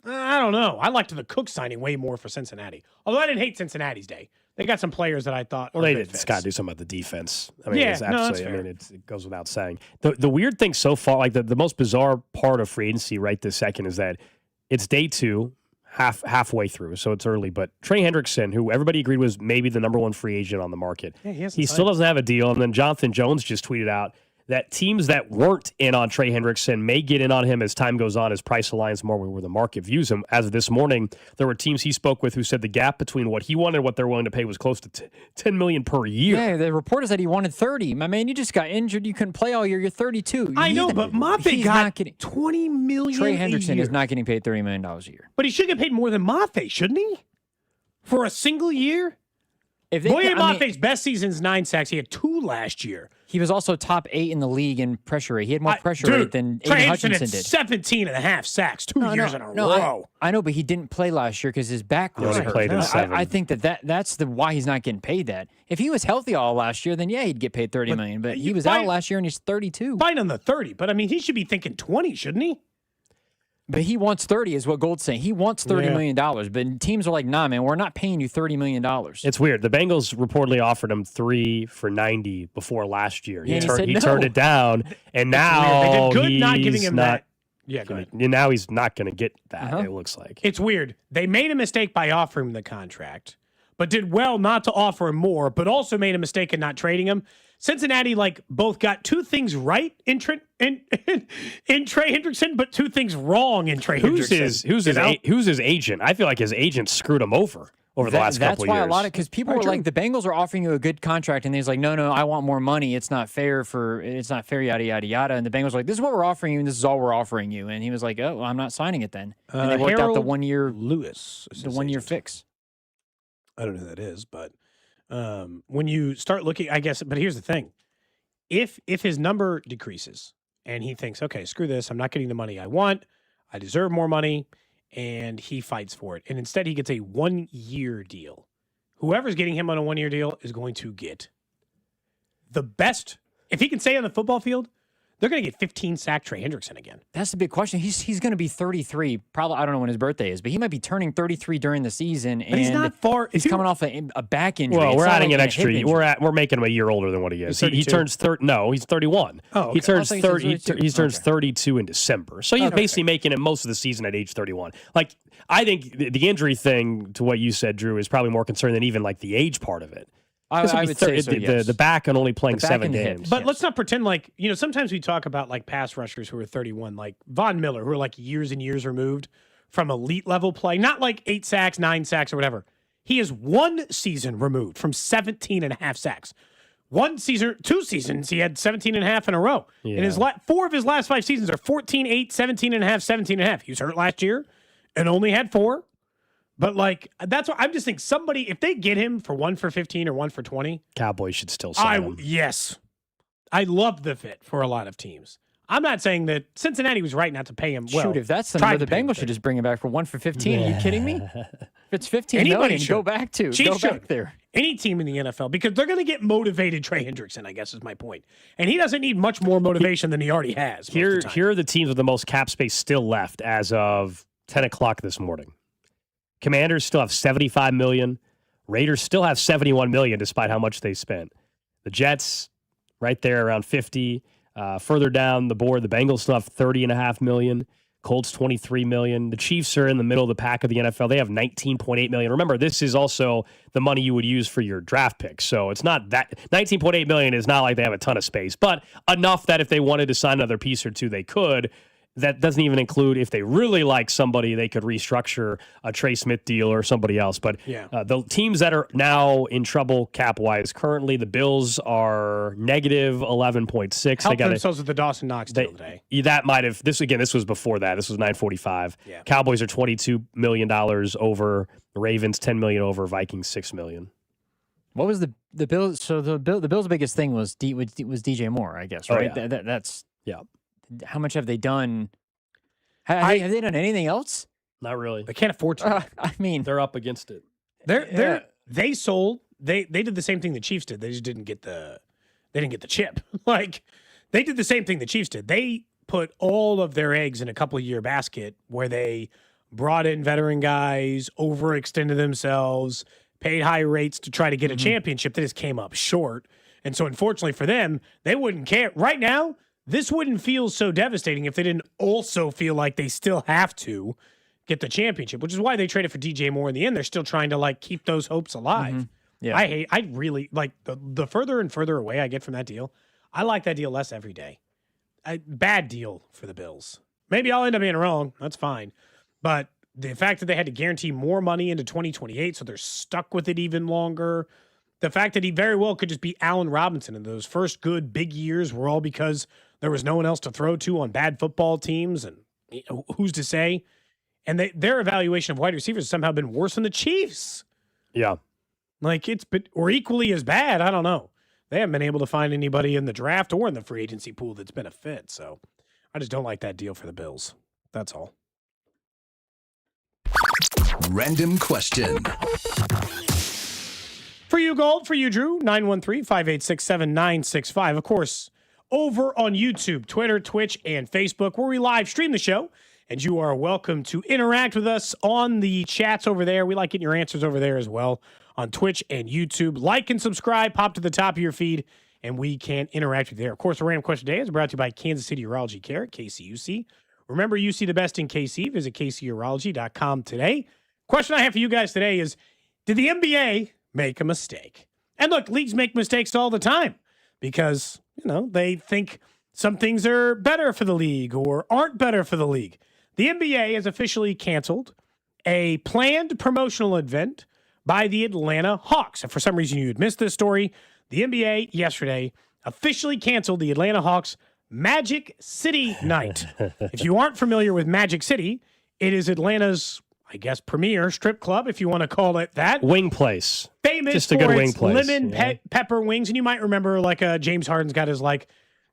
Speaker 2: I don't know. I liked the Cook signing way more for Cincinnati. Although I didn't hate Cincinnati's day. They got some players that I thought.
Speaker 1: Well, they just got to do something about the defense. I mean,
Speaker 2: Yeah,
Speaker 1: it's
Speaker 2: no, that's
Speaker 1: absolutely.
Speaker 2: fair.
Speaker 1: I mean, it goes without saying. The weird thing so far, like the most bizarre part of free agency right this second, is that it's day 2. halfway through, so it's early. But Trey Hendrickson, who everybody agreed was maybe the number one free agent on the market, he still doesn't have a deal. And then Jonathan Jones just tweeted out that teams that weren't in on Trey Hendrickson may get in on him as time goes on, as price aligns more with where the market views him. As of this morning, there were teams he spoke with who said the gap between what he wanted and what they're willing to pay was close to $10 million per year.
Speaker 3: Yeah, the reporter said he wanted 30. My man, you just got injured. You couldn't play all year. You're 32.
Speaker 2: I know, but Mafe got $20 million
Speaker 3: Trey
Speaker 2: a
Speaker 3: Hendrickson
Speaker 2: year.
Speaker 3: is not getting paid $30 million a year.
Speaker 2: But he should get paid more than Mafe, shouldn't he? For a single year? Boye Mafe's best season's 9 sacks. He had 2 last year.
Speaker 3: He was also top 8 in the league in pressure rate. He had more pressure rate than
Speaker 2: Trey
Speaker 3: Aiden
Speaker 2: Hendrickson
Speaker 3: Hutchinson
Speaker 2: had
Speaker 3: did.
Speaker 2: 17 and a half sacks 2 years in a row.
Speaker 3: I know, but he didn't play last year because his back was hurt.
Speaker 1: Played in 7.
Speaker 3: I think that's why he's not getting paid that. If he was healthy all last year, then yeah, he'd get paid $30 million. But he was out last year and he's 32.
Speaker 2: Fine on the 30, but I mean, he should be thinking 20, shouldn't he?
Speaker 3: But he wants 30 is what Gold's saying. He wants $30 million. But teams are like, nah, man, we're not paying you $30 million.
Speaker 1: It's weird. The Bengals reportedly offered him 3 for $90 before last year.
Speaker 3: Yeah,
Speaker 1: he
Speaker 3: no.
Speaker 1: turned it down, and now
Speaker 2: They did good not
Speaker 1: he's
Speaker 2: giving him
Speaker 1: not,
Speaker 2: that. Yeah, go ahead.
Speaker 1: Now he's not going to get that, it looks like.
Speaker 2: It's weird. They made a mistake by offering him the contract, but did well not to offer him more, but also made a mistake in not trading him. Cincinnati, both got 2 things right in Trey Hendrickson, but 2 things wrong in Trey Hendrickson.
Speaker 1: Who's his agent? I feel like his agent screwed him over the last couple of years.
Speaker 3: That's why a lot of, because people were like, the Bengals are offering you a good contract, and he's like, no, I want more money. It's not fair, yada, yada, yada. And the Bengals were like, this is what we're offering you, and this is all we're offering you. And he was like, oh, well, I'm not signing it then. And they worked out the 1 year
Speaker 2: Lewis,
Speaker 3: the 1 year fix.
Speaker 2: I don't know who that is, but when you start looking, I guess, but here's the thing. If his number decreases and he thinks, okay, screw this, I'm not getting the money I want, I deserve more money, and he fights for it, and instead he gets a 1 year deal, whoever's getting him on a 1 year deal is going to get the best. If he can stay on the football field, they're going to get 15 sack Trey Hendrickson again.
Speaker 3: That's the big question. He's going to be 33. Probably, I don't know when his birthday is, but he might be turning 33 during the season.
Speaker 2: But he's not far.
Speaker 3: He's coming off a back injury.
Speaker 1: Well,
Speaker 3: It's
Speaker 1: we're
Speaker 3: not
Speaker 1: adding
Speaker 3: like
Speaker 1: an
Speaker 3: a
Speaker 1: extra.
Speaker 3: hip injury.
Speaker 1: We're making him a year older than what he is. He
Speaker 2: 32?
Speaker 1: turns 30. No, he's 31.
Speaker 2: Oh, okay.
Speaker 1: He turns
Speaker 3: I thought he
Speaker 1: 30.
Speaker 3: said 32.
Speaker 1: He turns
Speaker 3: Okay.
Speaker 1: 32 in December. So he's basically making it most of the season at age 31. Like, I think the injury thing, to what you said, Drew, is probably more concerning than even like the age part of it.
Speaker 3: I would say so, yes.
Speaker 1: The back and only playing
Speaker 3: The back
Speaker 1: 7
Speaker 3: and the
Speaker 1: games.
Speaker 3: hips.
Speaker 2: But let's not pretend like, sometimes we talk about like pass rushers who are 31, like Von Miller, who are like years and years removed from elite level play, not like 8 sacks, 9 sacks, or whatever. He is 1 season removed from 17 and a half sacks. 1 season, 2 seasons, he had 17 and a half in a row.
Speaker 1: Yeah.
Speaker 2: And his 4 of his last 5 seasons are 14, 8, 17 and a half, 17 and a half. He was hurt last year and only had 4. But like, that's what I'm just thinking. Somebody, if they get him for 1 for 15 or 1 for 20,
Speaker 1: Cowboys should still sign him.
Speaker 2: Yes. I love the fit for a lot of teams. I'm not saying that Cincinnati was right not to pay him well.
Speaker 3: Shoot, if that's the number, the Bengals should just bring him back for 1 for 15. Are you kidding me? If it's 15 million,
Speaker 2: should.
Speaker 3: go back to.
Speaker 2: Chiefs
Speaker 3: Go back
Speaker 2: should.
Speaker 3: there.
Speaker 2: Any team in the NFL, because they're going to get motivated Trey Hendrickson, I guess is my point. And he doesn't need much more motivation than he already has.
Speaker 1: Here are the teams with the most cap space still left as of 10 o'clock this morning. Commanders still have $75 million. Raiders still have $71 million, despite how much they spent. The Jets, right there around 50. Further down the board, the Bengals still have $30.5 million. Colts, $23 million. The Chiefs are in the middle of the pack of the NFL. They have $19.8 million. Remember, this is also the money you would use for your draft picks. So it's not that $19.8 million is not like they have a ton of space, but enough that if they wanted to sign another piece or two, they could. That doesn't even include if they really like somebody, they could restructure a Trey Smith deal or somebody else. But the teams that are now in trouble cap-wise, currently the Bills are negative 11.6.
Speaker 2: Help themselves with the Dawson Knox deal today.
Speaker 1: That might have, this was before that. This was 945.
Speaker 2: Yeah.
Speaker 1: Cowboys are $22 million over. Ravens, $10 million over. Vikings, $6 million.
Speaker 3: What was the Bills? So the Bills' biggest thing was DJ Moore, I guess, right?
Speaker 1: Oh, yeah.
Speaker 3: That's
Speaker 1: yeah.
Speaker 3: How much have they done? Have they done anything else?
Speaker 1: Not really.
Speaker 2: They can't afford to.
Speaker 3: I mean,
Speaker 1: they're up against it.
Speaker 2: They sold. They did the same thing the Chiefs did. They just didn't get the chip. Like they did the same thing the Chiefs did. They put all of their eggs in a couple of year basket where they brought in veteran guys, overextended themselves, paid high rates to try to get a championship that just came up short. And so unfortunately for them, they wouldn't care. Right now, this wouldn't feel so devastating if they didn't also feel like they still have to get the championship, which is why they traded for DJ Moore in the end. They're still trying to like keep those hopes alive.
Speaker 3: Mm-hmm. Yeah.
Speaker 2: I really like the further and further away I get from that deal. I like that deal less every day. Bad deal for the Bills. Maybe I'll end up being wrong. That's fine. But the fact that they had to guarantee more money into 2028, so they're stuck with it even longer. The fact that he very well could just be Allen Robinson, and those first good big years were all because there was no one else to throw to on bad football teams, and who's to say? And their evaluation of wide receivers has somehow been worse than the Chiefs.
Speaker 1: Yeah.
Speaker 2: Like it's been, or equally as bad. I don't know. They haven't been able to find anybody in the draft or in the free agency pool that's been a fit. So I just don't like that deal for the Bills. That's all.
Speaker 6: Random question.
Speaker 2: For you, Gold. For you, Drew. 913-586-7965. Of course, over on YouTube, Twitter, Twitch, and Facebook, where we live stream the show. And you are welcome to interact with us on the chats over there. We like getting your answers over there as well on Twitch and YouTube. Like and subscribe. Pop to the top of your feed, and we can interact with you there. Of course, the random question today is brought to you by Kansas City Urology Care at KCUC. Remember, you see the best in KC. Visit kcurology.com today. Question I have for you guys today is, did the NBA make a mistake? And look, leagues make mistakes all the time because, they think some things are better for the league or aren't better for the league. The NBA has officially canceled a planned promotional event by the Atlanta Hawks. And for some reason you had missed this story, the NBA yesterday officially canceled the Atlanta Hawks Magic City Night. If you aren't familiar with Magic City, it is Atlanta's, I guess, premier strip club, if you want to call it that.
Speaker 1: Wing place.
Speaker 2: Famous
Speaker 1: just
Speaker 2: for
Speaker 1: a good
Speaker 2: its
Speaker 1: wing place.
Speaker 2: lemon pepper wings. And you might remember James Harden's got his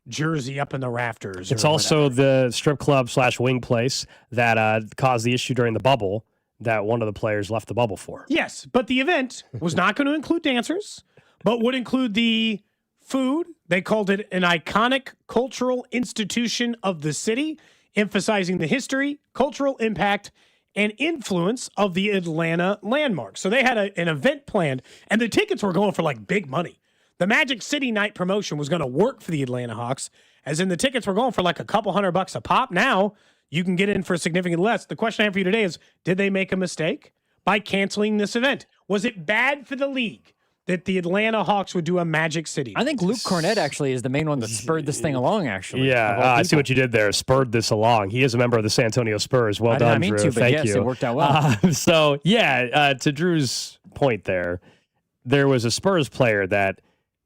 Speaker 2: jersey up in the rafters.
Speaker 1: It's also the strip club / wing place that caused the issue during the bubble that one of the players left the bubble for.
Speaker 2: Yes, but the event was not going to include dancers, but would include the food. They called it an iconic cultural institution of the city, emphasizing the history, cultural impact, and influence of the Atlanta landmark. So they had an event planned, and the tickets were going for big money. The Magic City Night promotion was going to work for the Atlanta Hawks, as in the tickets were going for a couple $100 a pop. Now you can get in for significantly less. The question I have for you today is, did they make a mistake by canceling this event? Was it bad for the league that the Atlanta Hawks would do a Magic City?
Speaker 3: I think Luke Cornett actually is the main one that spurred this thing along, actually.
Speaker 1: Yeah, I see what you did there. Spurred this along. He is a member of the San Antonio Spurs. Well done, Drew. Thank you.
Speaker 3: It worked out well.
Speaker 1: To Drew's point there was a Spurs player that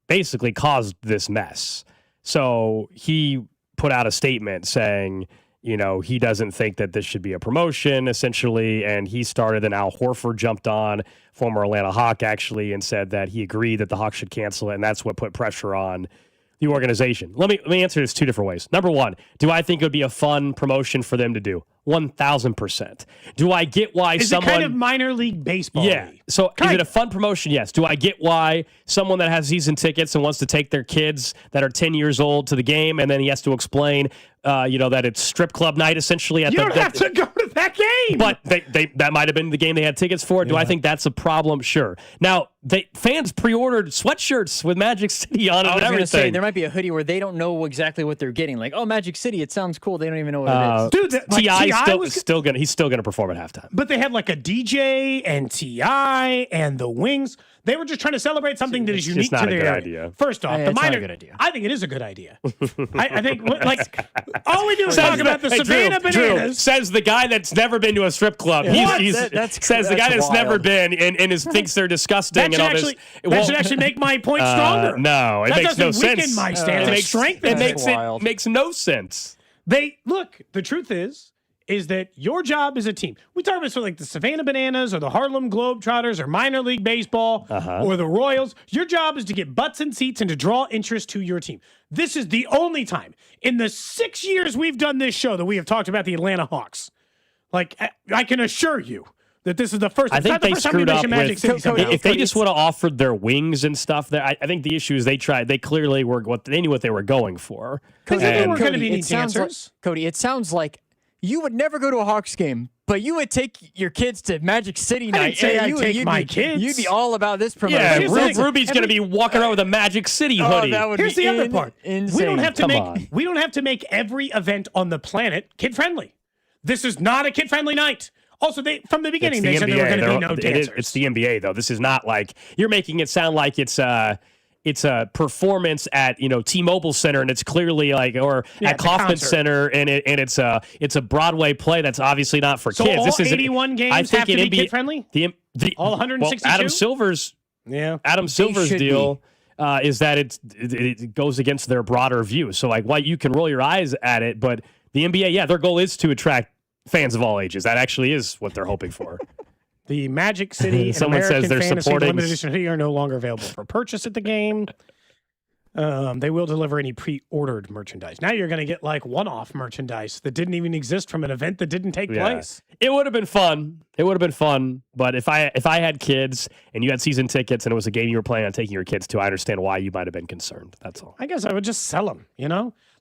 Speaker 1: basically caused this mess. So he put out a statement saying, he doesn't think that this should be a promotion, essentially, and he started, and Al Horford jumped on, former Atlanta Hawk, actually, and said that he agreed that the Hawks should cancel it, and that's what put pressure on the organization. Let me answer this two different ways. Number one, do I think it would be a fun promotion for them to do? 1,000%. Do I get why
Speaker 2: is
Speaker 1: someone...
Speaker 2: it kind of minor league baseball?
Speaker 1: Yeah. So is it a fun promotion? Yes. Do I get why someone that has season tickets and wants to take their kids that are 10 years old to the game, and then he has to explain, that it's strip club night essentially?
Speaker 2: You don't have to go to that game.
Speaker 1: But that might have been the game they had tickets for. Do I think that's a problem? Sure. Now, fans pre-ordered sweatshirts with Magic City on it and everything.
Speaker 3: I was going to say, there might be a hoodie where they don't know exactly what they're getting. Like, oh, Magic City, it sounds cool. They don't even know what it is.
Speaker 2: Dude,
Speaker 1: he's still gonna perform at halftime.
Speaker 2: But they had a DJ and T.I. and the Wings. They were just trying to celebrate something that is unique to their
Speaker 1: idea.
Speaker 2: First off,
Speaker 3: it's not a good idea.
Speaker 2: I think it is a good idea. I think all we do is talk about the Savannah
Speaker 1: Drew,
Speaker 2: Bananas.
Speaker 1: Says the guy that's never been to a strip club.
Speaker 2: Yeah.
Speaker 1: Says the guy that's never been and thinks they're disgusting and all this.
Speaker 2: That should actually make my point stronger.
Speaker 1: No, it makes no sense.
Speaker 2: That doesn't weaken my stance. It strengthens
Speaker 1: it. Makes no sense.
Speaker 2: The truth is that your job as a team. We talk about the Savannah Bananas or the Harlem Globetrotters or minor league baseball or the Royals. Your job is to get butts in seats and to draw interest to your team. This is the only time in the 6 years we've done this show that we have talked about the Atlanta Hawks. I can assure you that this is the first.
Speaker 1: I think they screwed up with. If they just would have offered their wings and stuff, there, I think the issue is they tried. They clearly were they knew what they were going for.
Speaker 2: Cody, they weren't going to be any dancers.
Speaker 3: Cody, it sounds like you would never go to a Hawks game, but you would take your kids to Magic City night.
Speaker 2: I didn't say I'd take my kids.
Speaker 3: You'd be all about this promotion.
Speaker 1: Yeah, Ruby's going to be walking around with a Magic City hoodie.
Speaker 2: Here's the other part.
Speaker 3: Insane.
Speaker 2: We don't have to make every event on the planet kid friendly. This is not a kid friendly night. Also, from the beginning, they said there were going to be no dancers.
Speaker 1: It's the NBA, though. This is not like you're making it sound like it's a performance at T-Mobile Center, and it's clearly like at Kauffman Center, and it's a Broadway play that's obviously not for kids.
Speaker 2: All
Speaker 1: This is
Speaker 2: 81 games have to be kid friendly. All 162.
Speaker 1: Adam Silver's deal is that it goes against their broader view. So like, why you can roll your eyes at it, but the NBA, their goal is to attract fans of all ages. That actually is what they're hoping for.
Speaker 2: The Magic City and
Speaker 1: Someone
Speaker 2: American
Speaker 1: says they're
Speaker 2: Fantasy
Speaker 1: supporting
Speaker 2: Limited Edition hoodie are no longer available for purchase at the game. They will deliver any pre-ordered merchandise. Now you're going to get like one-off merchandise that didn't even exist from an event that didn't take place.
Speaker 1: It would have been fun. But if I had kids and you had season tickets and it was a game you were planning on taking your kids to, I understand why you might have been concerned. That's all.
Speaker 2: I guess I would just sell them,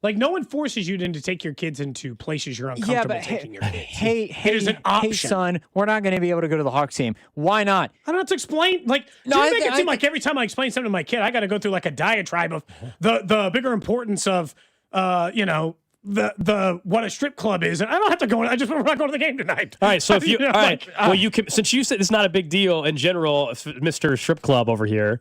Speaker 2: Like, no one forces you to take your kids into places you're uncomfortable taking your kids. It is an option.
Speaker 3: Hey, son, we're not going to be able to go to the Hawks game. Why not?
Speaker 2: I don't have to explain. Like, you make it seem like every time I explain something to my kid, I got to go through like a diatribe of the bigger importance of, the what a strip club is, and I don't have to go. We're not going to the game tonight.
Speaker 1: All right, so if you, all right, well, you can, since you said it's not a big deal in general, Mr. Strip Club over here.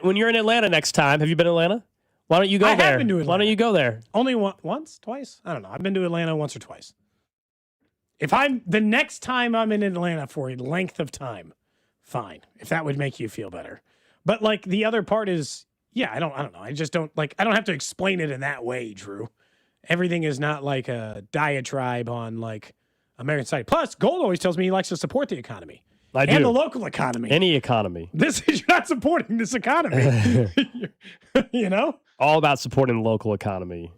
Speaker 1: When you're in Atlanta next time, have you been to Atlanta? Why don't you go there?
Speaker 2: I have been to Atlanta.
Speaker 1: Why don't you go there?
Speaker 2: Only once, twice? I don't know. I've been to Atlanta once or twice. The next time I'm in Atlanta for a length of time, fine. If that would make you feel better. But like the other part is, I don't know. I just don't I don't have to explain it in that way, Drew. Everything is not like a diatribe on like American society. Plus, Gold always tells me he likes to support the economy. And the local economy.
Speaker 1: Any economy.
Speaker 2: You're not supporting this economy.
Speaker 1: All about supporting the local economy.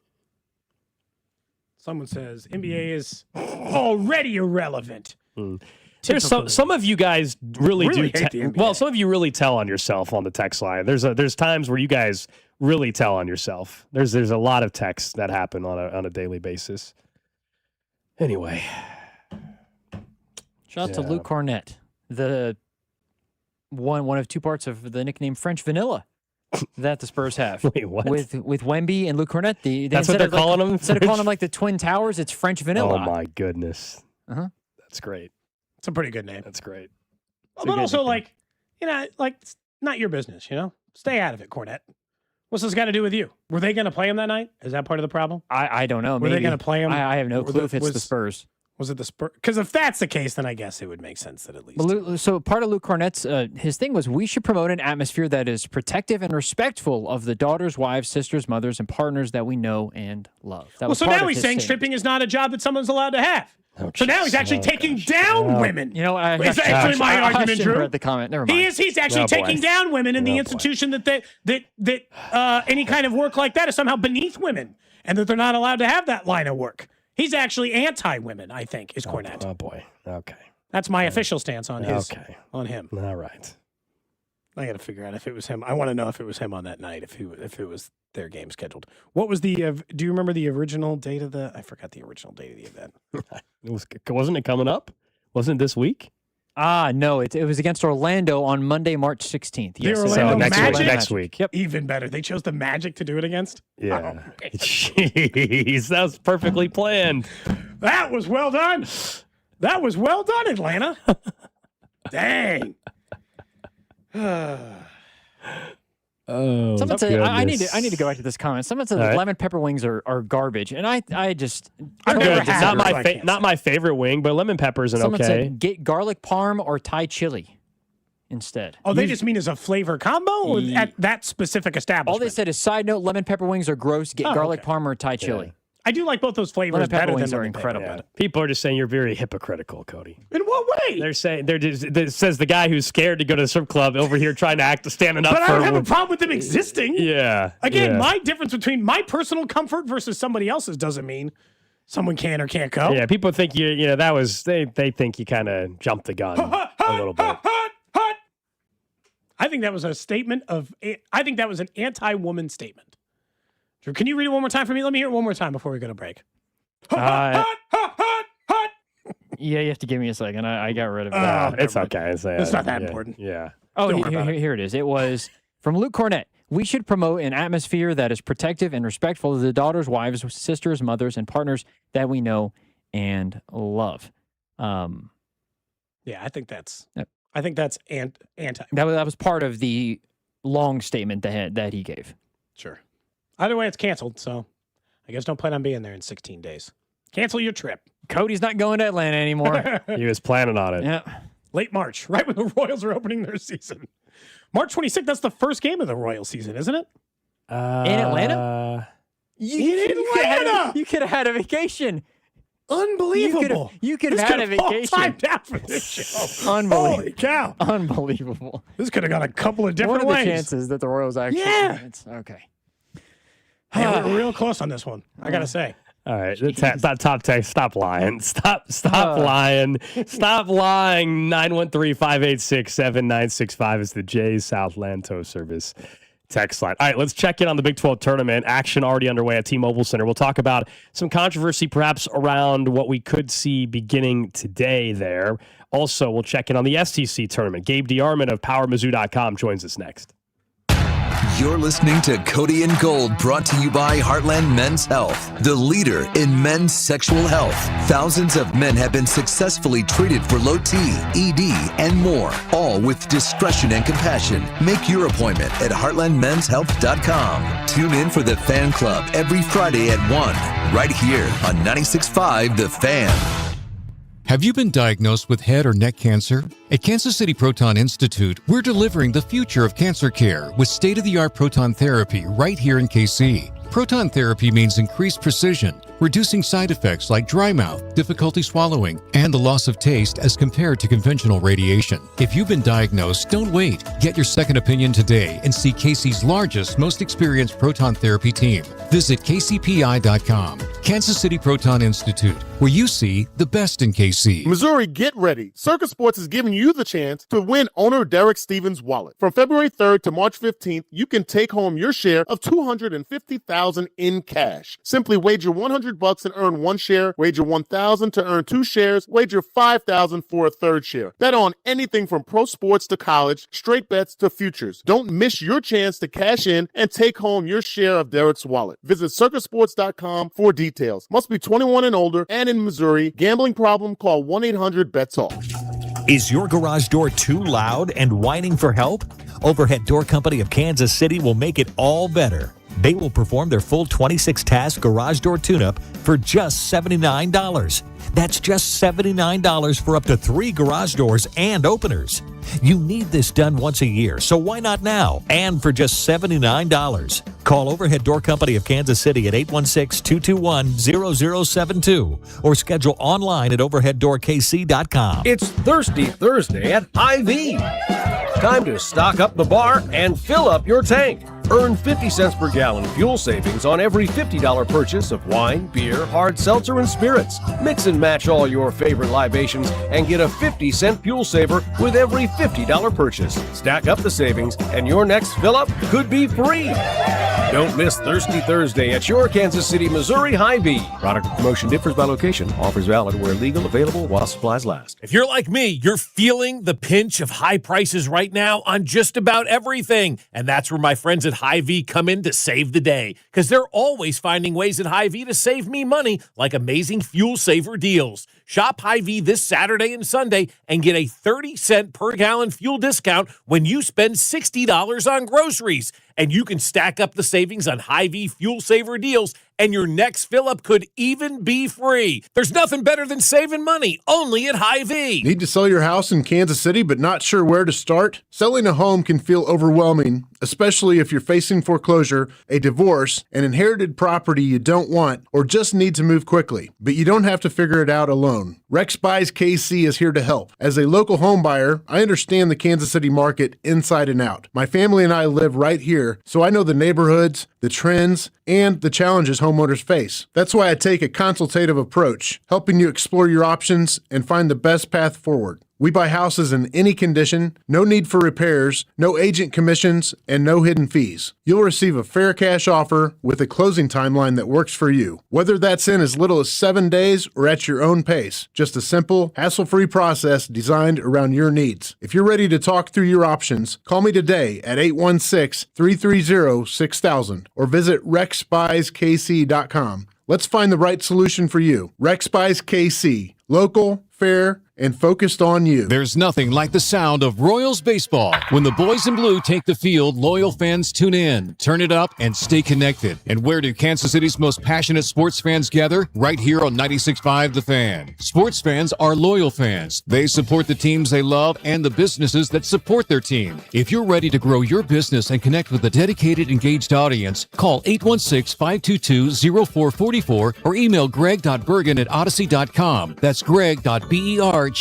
Speaker 2: Someone says NBA is already irrelevant.
Speaker 1: There's some of you guys really do.
Speaker 2: hate the NBA.
Speaker 1: Some of you really tell on yourself on the text line. There's times where you guys really tell on yourself. There's a lot of texts that happen on a daily basis. Anyway,
Speaker 3: shout out to Luke Cornett, the one of two parts of the nickname French Vanilla that the Spurs have.
Speaker 1: Wait, what?
Speaker 3: With Wemby and Luke Cornett.
Speaker 1: That's what they're calling them?
Speaker 3: Instead of calling them like the Twin Towers, it's French Vanilla.
Speaker 1: Oh, my goodness. That's great.
Speaker 2: It's a pretty good name.
Speaker 1: That's great.
Speaker 2: But also, it's not your business, Stay out of it, Cornett. What's this got to do with you? Were they going to play him that night? Is that part of the problem?
Speaker 3: I don't know.
Speaker 2: Were they going to play him?
Speaker 3: I have no clue if it's the Spurs.
Speaker 2: Was it the Spurs? Because if that's the case, then I guess it would make sense that at least.
Speaker 3: So part of Luke Cornett's, his thing was we should promote an atmosphere that is protective and respectful of the daughters, wives, sisters, mothers, and partners that we know and love.
Speaker 2: So now he's saying stripping is not a job that someone's allowed to have. So now he's actually taking down women. It's actually my argument, Drew.
Speaker 3: Read the comment. Never mind.
Speaker 2: He's actually taking down women in the institution that any kind of work like that is somehow beneath women, and that they're not allowed to have that line of work. He's actually anti-women, I think, is Cornett.
Speaker 1: Oh boy. Okay.
Speaker 2: That's my official stance on on him.
Speaker 1: All right.
Speaker 2: I got to figure out if it was him. I want to know if it was him on that night, if it was their game scheduled. What was the do you remember the original date of I forgot the original date of the event.
Speaker 1: Wasn't it coming up? Wasn't it this week?
Speaker 3: No, it was against Orlando on Monday, March 16th.
Speaker 2: Yes, the Orlando Magic?
Speaker 1: Next week. Yep.
Speaker 2: Even better. They chose the Magic to do it against?
Speaker 1: Yeah. Oh, jeez, that was perfectly planned.
Speaker 2: That was well done. That was well done, Atlanta. Dang.
Speaker 3: Someone said I need to go back to this comment. Someone said that lemon pepper wings are garbage, and I just
Speaker 1: not my favorite wing, but lemon peppers and
Speaker 3: Someone
Speaker 1: okay.
Speaker 3: said get garlic parm or Thai chili instead.
Speaker 2: Oh, they just mean as a flavor combo or at that specific establishment?
Speaker 3: All they said is side note: lemon pepper wings are gross. Get garlic parm or Thai chili.
Speaker 2: I do like both those flavors better than
Speaker 3: are incredible.
Speaker 1: Yeah. People are just saying you're very hypocritical, Cody.
Speaker 2: In what way?
Speaker 1: They're saying it says the guy who's scared to go to the strip club over here trying to standing up.
Speaker 2: But I don't have a problem with them existing.
Speaker 1: Yeah.
Speaker 2: Again, my difference between my personal comfort versus somebody else's doesn't mean someone can or can't go.
Speaker 1: Yeah, people think that was they think you kind of jumped the gun a little bit.
Speaker 2: I think that was a statement I think that was an anti-woman statement. Drew, can you read it one more time for me? Let me hear it one more time before we go to break.
Speaker 3: Yeah, you have to give me a second. I got rid of it.
Speaker 1: It's okay.
Speaker 2: It's not that important.
Speaker 1: Yeah.
Speaker 3: Oh, here it is. It was from Luke Cornett. We should promote an atmosphere that is protective and respectful of the daughters, wives, sisters, mothers, and partners that we know and love.
Speaker 2: Yeah, I think that's
Speaker 3: Yep.
Speaker 2: anti.
Speaker 3: That was part of the long statement that he gave.
Speaker 2: Sure. Either way, it's canceled, so I guess don't plan on being there in 16 days. Cancel your trip.
Speaker 3: Cody's not going to Atlanta anymore.
Speaker 1: He was planning on it.
Speaker 3: Yeah.
Speaker 2: Late March, right when the Royals are opening their season. March 26th, that's the first game of the Royal season, isn't it?
Speaker 3: In Atlanta? You could have had a vacation.
Speaker 2: Unbelievable.
Speaker 3: You could have had a vacation.
Speaker 2: Timed out for this show.
Speaker 3: Unbelievable.
Speaker 2: Holy cow.
Speaker 3: Unbelievable.
Speaker 2: This could have gone a couple of different
Speaker 3: What are
Speaker 2: ways.
Speaker 3: the chances that the Royals actually...
Speaker 2: Yeah.
Speaker 3: Okay.
Speaker 2: Hey, we're real close on this one, I got to say.
Speaker 1: All right, that top text. Stop lying. Stop lying. Stop lying. 913-586-7965 is the Jay's Southland Tow Service text line. All right, let's check in on the Big 12 tournament. Action already underway at T-Mobile Center. We'll talk about some controversy perhaps around what we could see beginning today there. Also, we'll check in on the STC tournament. Gabe DeArmond of PowerMizzou.com joins us next.
Speaker 6: You're listening to Cody and Gold, brought to you by Heartland Men's Health, the leader in men's sexual health. Thousands of men have been successfully treated for low T, ED, and more, all with discretion and compassion. Make your appointment at heartlandmenshealth.com. Tune in for the Fan Club every Friday at 1, right here on 96.5 The Fan.
Speaker 27: Have you been diagnosed with head or neck cancer? At Kansas City Proton Institute, we're delivering the future of cancer care with state-of-the-art proton therapy right here in KC. Proton therapy means increased precision, reducing side effects like dry mouth, difficulty swallowing, and the loss of taste as compared to conventional radiation. If you've been diagnosed, don't wait. Get your second opinion today and see KC's largest, most experienced proton therapy team. Visit kcpi.com. Kansas City Proton Institute, where you see the best in KC.
Speaker 4: Missouri, get ready. Circus Sports is giving you the chance to win owner Derek Stevens' wallet. From February 3rd to March 15th, you can take home your share of $250,000 in cash. Simply wager $100 and earn one share, wager $1,000 to earn two shares, wager $5,000 for a third share. Bet on anything from pro sports to college, straight bets to futures. Don't miss your chance to cash in and take home your share of Derek's wallet. Visit circusports.com for details. Must be 21 and older and in Missouri. Gambling problem? Call 1-800-BET-TALK.
Speaker 5: Is your garage door too loud and whining for help? Overhead Door Company of Kansas City will make it all better. They will perform their full 26-task garage door tune-up for just $79. That's just $79 for up to 3 garage doors and openers. You need this done once a year, so why not now? And for just $79. Call Overhead Door Company of Kansas City at 816-221-0072 or schedule online at overheaddoorkc.com.
Speaker 7: It's Thirsty Thursday at Hy-Vee. Time to stock up the bar and fill up your tank. Earn 50 cents per gallon fuel savings on every $50 purchase of wine, beer, hard seltzer, and spirits. Mix and match all your favorite libations and get a 50-cent fuel saver with every $50 purchase. Stack up the savings and your next fill-up could be free. Don't miss Thirsty Thursday at your Kansas City, Missouri Hy-Vee. Product promotion differs by location. Offers valid where legal, available while supplies last.
Speaker 10: If you're like me, you're feeling the pinch of high prices right now on just about everything. And that's where my friends at Hy-Vee come in to save the day. Because they're always finding ways at Hy-Vee to save me money, like amazing fuel saver deals. Shop Hy-Vee this Saturday and Sunday and get a 30-cent per gallon fuel discount when you spend $60 on groceries. And you can stack up the savings on Hy-Vee fuel saver deals, and your next fill-up could even be free. There's nothing better than saving money, only at Hy-Vee.
Speaker 22: Need to sell your house in Kansas City but not sure where to start? Selling a home can feel overwhelming, especially if you're facing foreclosure, a divorce, an inherited property you don't want, or just need to move quickly. But you don't have to figure it out alone. Rex Buys KC is here to help. As a local home buyer, I understand the Kansas City market inside and out. My family and I live right here, so I know the neighborhoods, the trends, and the challenges homeowners face. That's why I take a consultative approach, helping you explore your options and find the best path forward. We buy houses in any condition, no need for repairs, no agent commissions, and no hidden fees. You'll receive a fair cash offer with a closing timeline that works for you. Whether that's in as little as 7 days or at your own pace, just a simple, hassle-free process designed around your needs. If you're ready to talk through your options, call me today at 816-330-6000 or visit rexbuyskc.com. Let's find the right solution for you. Rex Buys KC. Local,
Speaker 4: fair, and focused on you.
Speaker 27: There's nothing like the sound of Royals baseball. When the boys in blue take the field, loyal fans tune in, turn it up, and stay connected. And where do Kansas City's most passionate sports fans gather? Right here on 96.5 The Fan. Sports fans are loyal fans. They support the teams they love and the businesses that support their team. If you're ready to grow your business and connect with a dedicated, engaged audience, call 816-522-0444 or email greg.bergen@odyssey.com. That's greg.bergen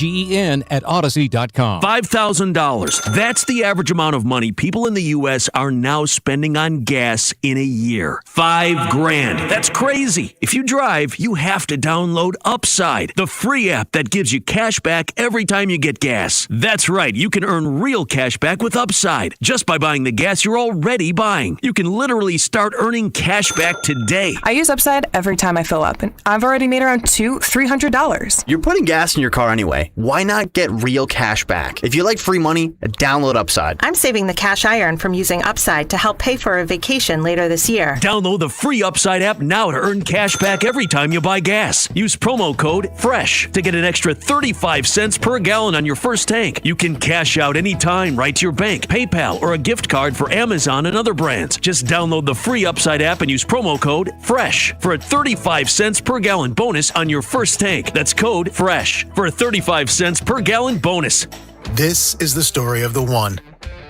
Speaker 27: at odyssey.com.
Speaker 8: $5,000. That's the average amount of money people in the U.S. are now spending on gas in a year. $5,000. That's crazy. If you drive, you have to download Upside, the free app that gives you cash back every time you get gas. That's right. You can earn real cash back with Upside just by buying the gas you're already buying. You can literally start earning cash back today.
Speaker 9: I use Upside every time I fill up, and I've already made around $300.
Speaker 14: You're putting gas in your car anyway. Why not get real cash back? If you like free money, download Upside.
Speaker 16: I'm saving the cash I earn from using Upside to help pay for a vacation later this year.
Speaker 8: Download the free Upside app now to earn cash back every time you buy gas. Use promo code FRESH to get an extra 35 cents per gallon on your first tank. You can cash out anytime right to your bank, PayPal, or a gift card for Amazon and other brands. Just download the free Upside app and use promo code FRESH for a 35 cents per gallon bonus on your first tank. That's code FRESH for a 35 cents per gallon bonus.
Speaker 17: This is the story of the one.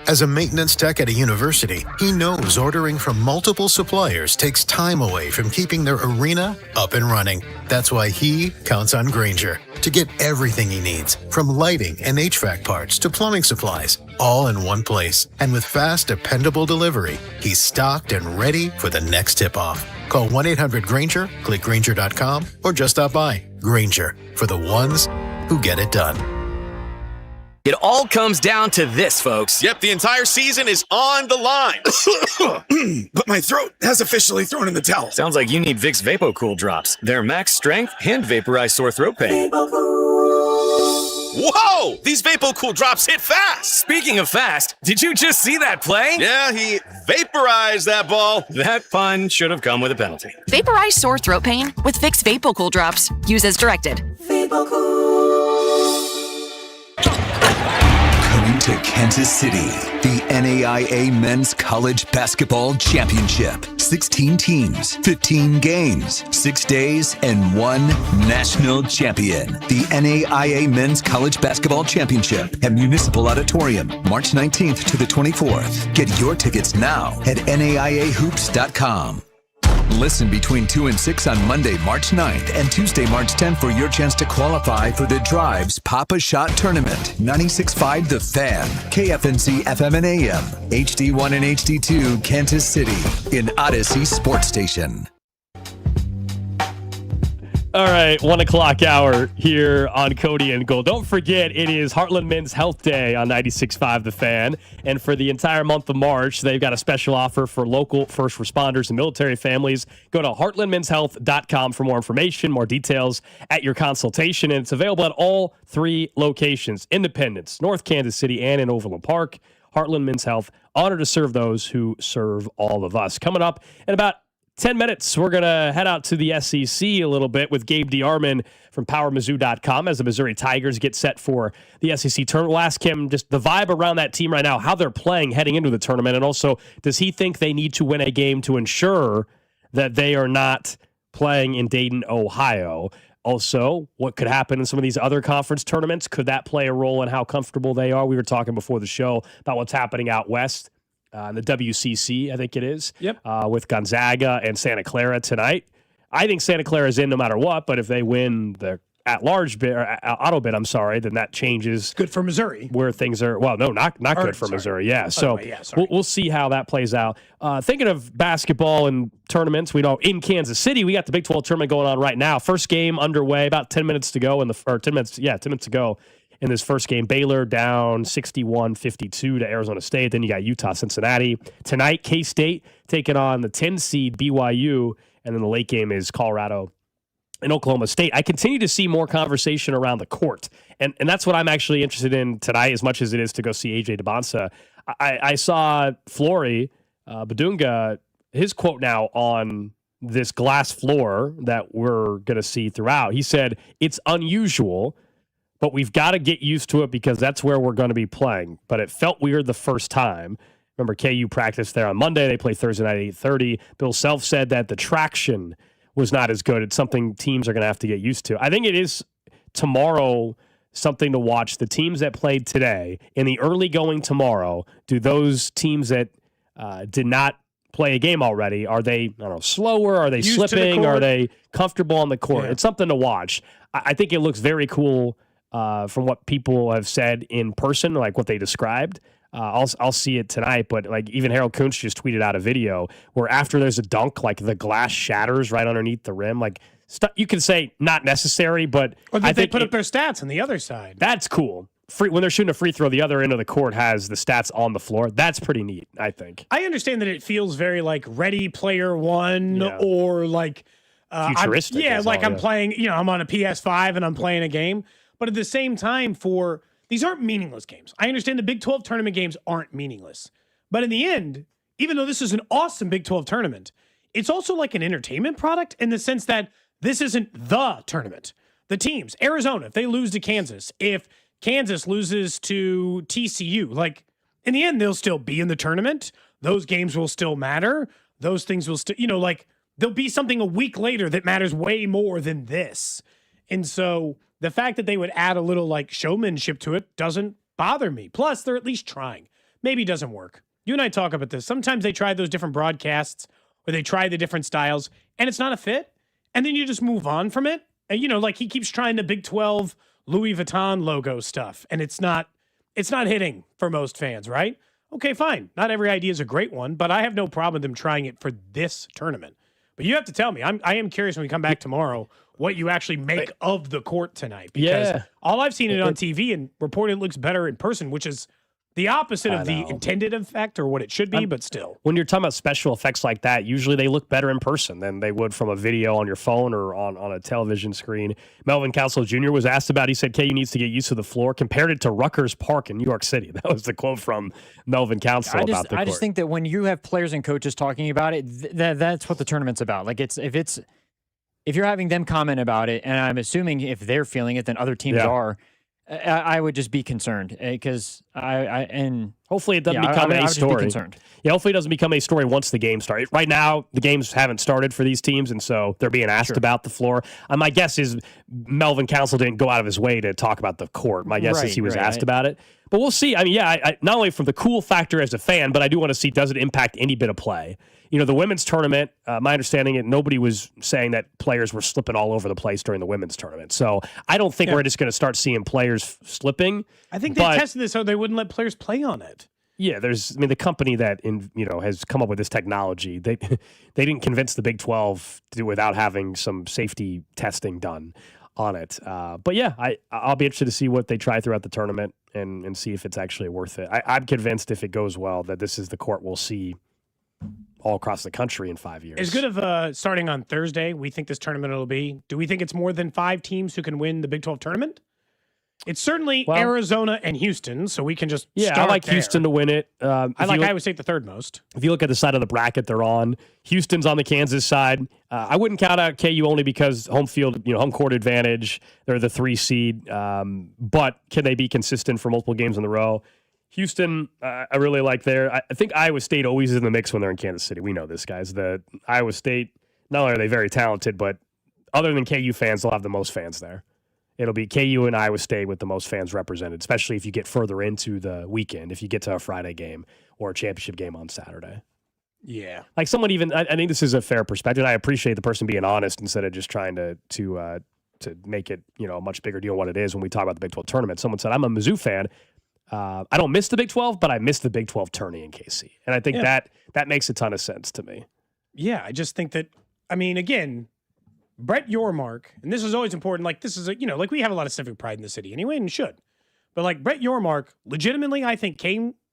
Speaker 17: As a maintenance tech at a university, he knows ordering from multiple suppliers takes time away from keeping their arena up and running. That's why he counts on Grainger to get everything he needs, from lighting and HVAC parts to plumbing supplies, all in one place. And with fast, dependable delivery, he's stocked and ready for the next tip-off. Call 1-800-GRAINGER, click Grainger.com, or just stop by. Grainger, for the ones who get it done.
Speaker 18: It all comes down to this, folks.
Speaker 19: Yep, the entire season is on the line.
Speaker 18: But my throat has officially thrown in the towel. Sounds like you need Vicks VapoCool drops. They're max strength and vaporize sore throat pain.
Speaker 19: Whoa! These VapoCool drops hit fast!
Speaker 18: Speaking of fast, did you just see that play?
Speaker 19: Yeah, he vaporized that ball.
Speaker 18: That pun should have come with a penalty.
Speaker 20: Vaporize sore throat pain with Vicks VapoCool drops. Use as directed.
Speaker 6: Coming to Kansas City, the NAIA Men's College Basketball Championship. 16 teams, 15 games, 6 days, and 1 national champion. The NAIA Men's College Basketball Championship at Municipal Auditorium, March 19th to the 24th. Get your tickets now at NAIAHoops.com. Listen between 2 and 6 on Monday, March 9th and Tuesday, March 10th for your chance to qualify for the Drives Papa Shot Tournament. 96.5 The Fan, KFNC FM and AM, HD1 and HD2, Kansas City, in Odyssey Sports Station.
Speaker 1: All right, 1 o'clock hour here on Cody and Gold. Don't forget, it is Heartland Men's Health Day on 96.5 The Fan. And for the entire month of March, they've got a special offer for local first responders and military families. Go to heartlandmenshealth.com for more information, more details at your consultation. And it's available at all 3 locations, Independence, North Kansas City, and in Overland Park. Heartland Men's Health, honored to serve those who serve all of us. Coming up in about 10 minutes, we're going to head out to the SEC a little bit with Gabe DeArmond from PowerMizzou.com as the Missouri Tigers get set for the SEC tournament. We'll ask him just the vibe around that team right now, how they're playing heading into the tournament, and also does he think they need to win a game to ensure that they are not playing in Dayton, Ohio? Also, what could happen in some of these other conference tournaments? Could that play a role in how comfortable they are? We were talking before the show about what's happening out west. The WCC, I think it is, with Gonzaga and Santa Clara tonight. I think Santa Clara is in no matter what, but if they win the at-large bid, or auto bid, then that changes.
Speaker 2: Good for Missouri.
Speaker 1: Where things are, well, no, not good for Missouri. Yeah, so we'll see how that plays out. Thinking of basketball and tournaments, we know in Kansas City, we got the Big 12 tournament going on right now. First game underway, about 10 minutes to go, 10 minutes to go. In this first game, Baylor down 61-52 to Arizona State. Then you got Utah, Cincinnati. Tonight, K-State taking on the 10 seed BYU. And then the late game is Colorado and Oklahoma State. I continue to see more conversation around the court. And that's what I'm actually interested in tonight as much as it is to go see A.J. DeBonsa. I saw Flory Badunga, his quote now on this glass floor that we're going to see throughout. He said, it's unusual but we've got to get used to it because that's where we're going to be playing. But it felt weird the first time. Remember, KU practiced there on Monday. They play Thursday night at 8:30. Bill Self said that the traction was not as good. It's something teams are going to have to get used to. I think it is tomorrow something to watch. The teams that played today, in the early going tomorrow, do those teams that did not play a game already, are they slower? Are they slipping? Are they comfortable on the court? Yeah. It's something to watch. I think it looks very cool from what people have said in person, like what they described. I'll see it tonight, but like even Harold Kuntz just tweeted out a video where after there's a dunk, like the glass shatters right underneath the rim. Like you can say not necessary, but
Speaker 2: or I think they put up their stats on the other side.
Speaker 1: That's cool. When they're shooting a free throw, the other end of the court has the stats on the floor. That's pretty neat, I think.
Speaker 2: I understand that it feels very like Ready Player One or like
Speaker 1: futuristic.
Speaker 2: I'm playing. I'm on a PS5 and I'm playing a game. But at the same time, these aren't meaningless games. I understand the Big 12 tournament games aren't meaningless. But in the end, even though this is an awesome Big 12 tournament, it's also like an entertainment product in the sense that this isn't the tournament. The teams, Arizona, if they lose to Kansas, if Kansas loses to TCU, like in the end, they'll still be in the tournament. Those games will still matter. Those things will still, there'll be something a week later that matters way more than this. And so the fact that they would add a little like showmanship to it doesn't bother me. Plus, they're at least trying. Maybe it doesn't work. You and I talk about this. Sometimes they try those different broadcasts or they try the different styles and it's not a fit. And then you just move on from it. And, like he keeps trying the Big 12 Louis Vuitton logo stuff. And it's not hitting for most fans, right? Okay, fine. Not every idea is a great one, but I have no problem with them trying it for this tournament. But you have to tell me. I am curious when we come back tomorrow what you actually make of the court tonight. Because all I've seen it on TV and reported looks better in person, which is the opposite of the intended effect or what it should be, but still.
Speaker 1: When you're talking about special effects like that, usually they look better in person than they would from a video on your phone or on a television screen. Melvin Council Jr. was asked about, he said, KU needs to get used to the floor, compared it to Rutgers Park in New York City. That was the quote from Melvin Council about the court.
Speaker 3: I just think that when you have players and coaches talking about it, that's what the tournament's about. Like if you're having them comment about it, and I'm assuming if they're feeling it, then other teams are, I would just be concerned because and
Speaker 1: hopefully it doesn't become a story. Yeah, hopefully it doesn't become a story once the game starts. Right now, the games haven't started for these teams, and so they're being asked about the floor. My guess is Melvin Council didn't go out of his way to talk about the court. My guess is he was asked about it. But we'll see. I mean, I not only from the cool factor as a fan, but I do want to see, does it impact any bit of play? The women's tournament, my understanding, nobody was saying that players were slipping all over the place during the women's tournament. So I don't think we're just going to start seeing players slipping.
Speaker 2: I think they tested this so they wouldn't let players play on it.
Speaker 1: Yeah, the company that has come up with this technology, they didn't convince the Big 12 to do without having some safety testing done on it. But yeah, I'll be interested to see what they try throughout the tournament and see if it's actually worth it. I'm convinced if it goes well that this is the court we'll see all across the country in 5 years.
Speaker 2: As good of starting on Thursday, we think this tournament will be. Do we think it's more than 5 teams who can win the Big 12 tournament? It's certainly Arizona and Houston, so we can just start
Speaker 1: I like
Speaker 2: there.
Speaker 1: Houston to win it.
Speaker 2: I like Iowa State the third most.
Speaker 1: If you look at the side of the bracket they're on, Houston's on the Kansas side. I wouldn't count out KU only because home field, home court advantage. They're the 3 seed, but can they be consistent for multiple games in a row? Houston, I really like there. I think Iowa State always is in the mix when they're in Kansas City. We know this, guys. The Iowa State, not only are they very talented, but other than KU fans, they'll have the most fans there. It'll be KU and Iowa State with the most fans represented, especially if you get further into the weekend, if you get to a Friday game or a championship game on Saturday.
Speaker 2: Yeah.
Speaker 1: Like someone even, I think this is a fair perspective. I appreciate the person being honest instead of just trying to make it, a much bigger deal than what it is when we talk about the Big 12 tournament. Someone said, I'm a Mizzou fan. I don't miss the Big 12, but I miss the Big 12 tourney in KC. And I think that makes a ton of sense to me.
Speaker 2: Yeah, I just think that, again, Brett Yormark, and this is always important, like this is, we have a lot of civic pride in the city anyway, and should. But like Brett Yormark, legitimately, I think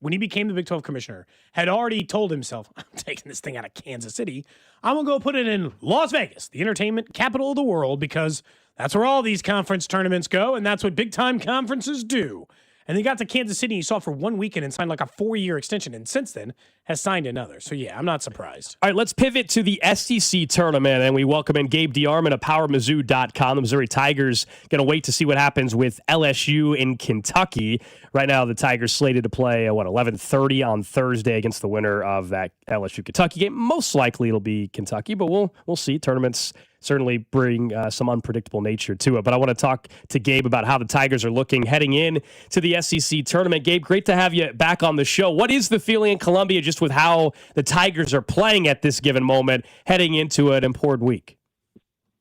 Speaker 2: when he became the Big 12 commissioner, had already told himself, I'm taking this thing out of Kansas City. I'm going to go put it in Las Vegas, the entertainment capital of the world, because that's where all these conference tournaments go, and that's what big-time conferences do. And he got to Kansas City, he saw it for 1 weekend and signed like a 4-year extension. And since then, has signed another. So, yeah, I'm not surprised.
Speaker 1: All right, let's pivot to the SEC tournament, and we welcome in Gabe DeArmond of PowerMizzou.com. The Missouri Tigers going to wait to see what happens with LSU in Kentucky. Right now, the Tigers slated to play, 11:30 on Thursday against the winner of that LSU-Kentucky game. Most likely it'll be Kentucky, but we'll see. Tournaments certainly bring some unpredictable nature to it. But I want to talk to Gabe about how the Tigers are looking heading in to the SEC tournament. Gabe, great to have you back on the show. What is the feeling in Columbia just with how the Tigers are playing at this given moment heading into an important week?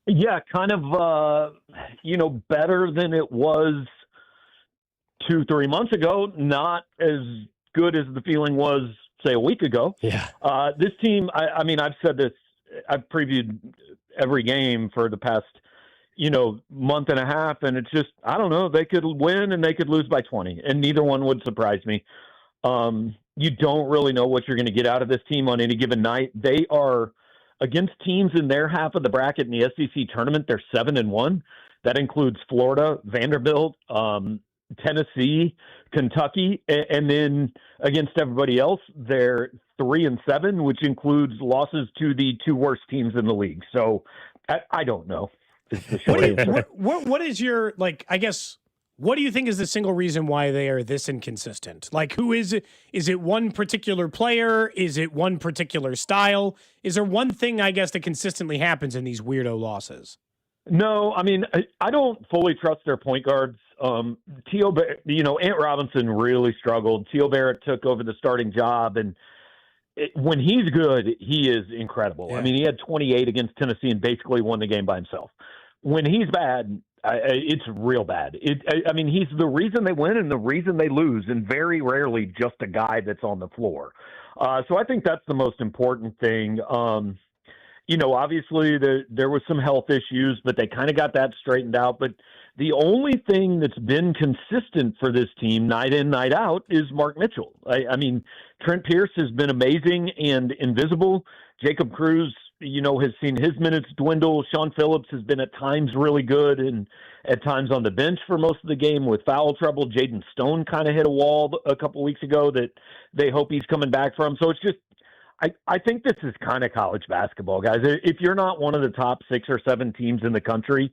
Speaker 11: Yeah, kind of, better than it was 2-3 months ago. Not as good as the feeling was, say, a week ago.
Speaker 1: Yeah.
Speaker 11: This team, I've said this, I've previewed every game for the past, month and a half, and it's just, I don't know, they could win and they could lose by 20, and neither one would surprise me. You don't really know what you're going to get out of this team on any given night. They are against teams in their half of the bracket in the SEC tournament. They're 7-1. That includes Florida, Vanderbilt, Tennessee, Kentucky, and then against everybody else, they're 3-7, which includes losses to the two worst teams in the league. So I don't know. Is the short answer.
Speaker 2: What is your, what do you think is the single reason why they are this inconsistent? Like, who is it? Is it one particular player? Is it one particular style? Is there one thing, that consistently happens in these weirdo losses?
Speaker 11: No, I don't fully trust their point guards. Ant Robinson really struggled. Teal Barrett took over the starting job, and when he's good, he is incredible. Yeah. He had 28 against Tennessee and basically won the game by himself. When he's bad, it's real bad. He's the reason they win and the reason they lose, and very rarely just a guy that's on the floor. So I think that's the most important thing. Obviously there was some health issues, but they kind of got that straightened out. But the only thing that's been consistent for this team night in, night out is Mark Mitchell. Trent Pierce has been amazing and invisible. Jacob Cruz, has seen his minutes dwindle. Sean Phillips has been at times really good and at times on the bench for most of the game with foul trouble. Jaden Stone kind of hit a wall a couple weeks ago that they hope he's coming back from. So it's just, I think this is kind of college basketball, guys. If you're not one of the top 6 or 7 teams in the country,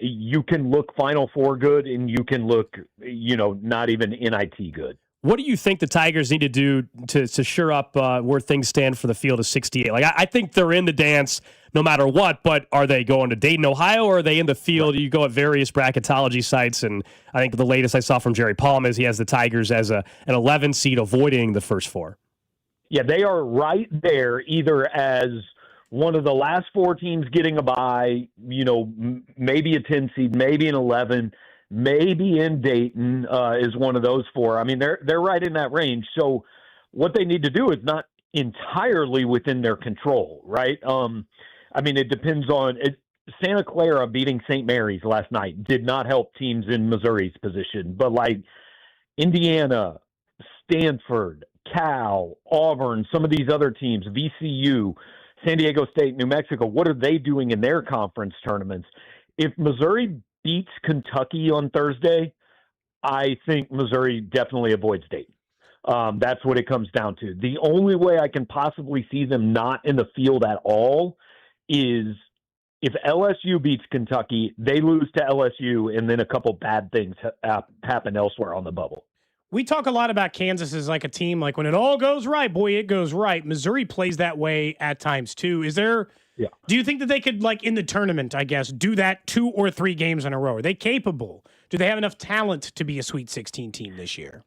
Speaker 11: you can look Final Four good and you can look, not even NIT good.
Speaker 1: What do you think the Tigers need to do to shore up where things stand for the field of 68? I think they're in the dance no matter what, but are they going to Dayton, Ohio, or are they in the field? You go at various bracketology sites, and I think the latest I saw from Jerry Palm is he has the Tigers as an 11 seed avoiding the first 4.
Speaker 11: Yeah, they are right there, either as one of the last 4 teams getting a bye, maybe a 10 seed, maybe an 11, maybe in Dayton is one of those 4. They're right in that range. So what they need to do is not entirely within their control, right? It depends on it. Santa Clara beating St. Mary's last night did not help teams in Missouri's position, but Indiana, Stanford, Cal, Auburn, some of these other teams, VCU, San Diego State, New Mexico, what are they doing in their conference tournaments? If Missouri beats Kentucky on Thursday, I think Missouri definitely avoids Dayton. That's what it comes down to. The only way I can possibly see them not in the field at all is if LSU beats Kentucky, they lose to LSU, and then a couple bad things happen elsewhere on the bubble.
Speaker 2: We talk a lot about Kansas as like a team, when it all goes right, boy, it goes right. Missouri plays that way at times too. Do you think that they could, in the tournament, do that 2 or 3 games in a row? Are they capable? Do they have enough talent to be a Sweet 16 team this year?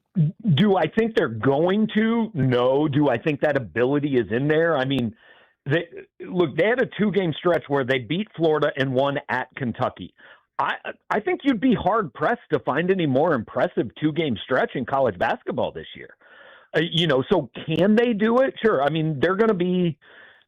Speaker 11: Do I think they're going to? No. Do I think that ability is in there? They had a 2-game stretch where they beat Florida and won at Kentucky. I think you'd be hard-pressed to find any more impressive 2-game stretch in college basketball this year. So can they do it? Sure. They're going to be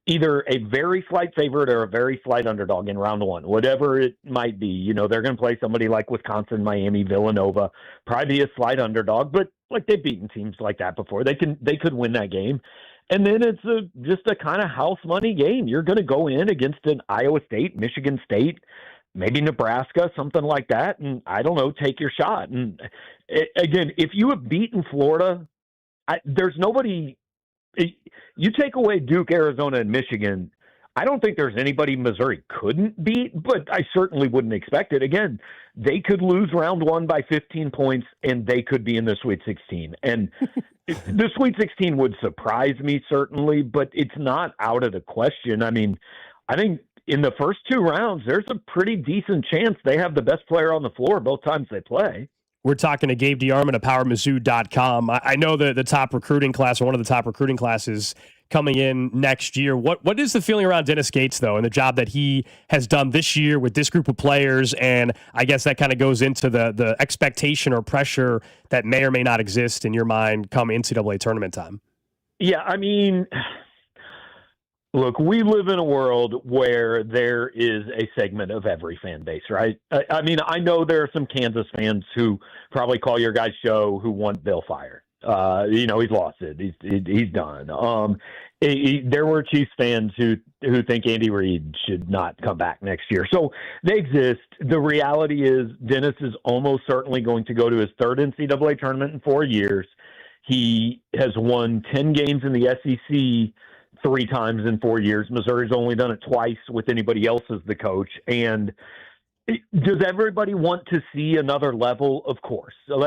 Speaker 11: either a very slight favorite or a very slight underdog in round 1, whatever it might be. They're going to play somebody like Wisconsin, Miami, Villanova, probably be a slight underdog, but they've beaten teams like that before. They could win that game. And then it's just a kind of house money game. You're going to go in against an Iowa State, Michigan State, maybe Nebraska, something like that. And I don't know, take your shot. And again, if you have beaten Florida, there's nobody You take away Duke, Arizona, and Michigan, I don't think there's anybody Missouri couldn't beat, but I certainly wouldn't expect it. Again, they could lose round one by 15 points, and they could be in the Sweet 16. And the Sweet 16 would surprise me, certainly, but it's not out of the question. I mean, I think in the first two rounds, there's a pretty decent chance they have the best player on the floor both times they play.
Speaker 1: We're talking to Gabe DeArmond of PowerMizzou.com. I know the top recruiting class, or one of the top recruiting classes coming in next year. What is the feeling around Dennis Gates, though, and the job that he has done this year with this group of players? And I guess that kind of goes into the expectation or pressure that may or may not exist in your mind come NCAA tournament time.
Speaker 11: Yeah, I mean, look, we live in a world where there is a segment of every fan base, right? I mean, I know there are some Kansas fans who probably call your guys' show who want Bill fired. He's lost it. He's done. There were Chiefs fans who think Andy Reid should not come back next year. So they exist. The reality is Dennis is almost certainly going to go to his third NCAA tournament in 4 years. He has won 10 games in the SEC 3 times in 4 years. Missouri's only done it twice with anybody else as the coach. And does everybody want to see another level? Of course. So,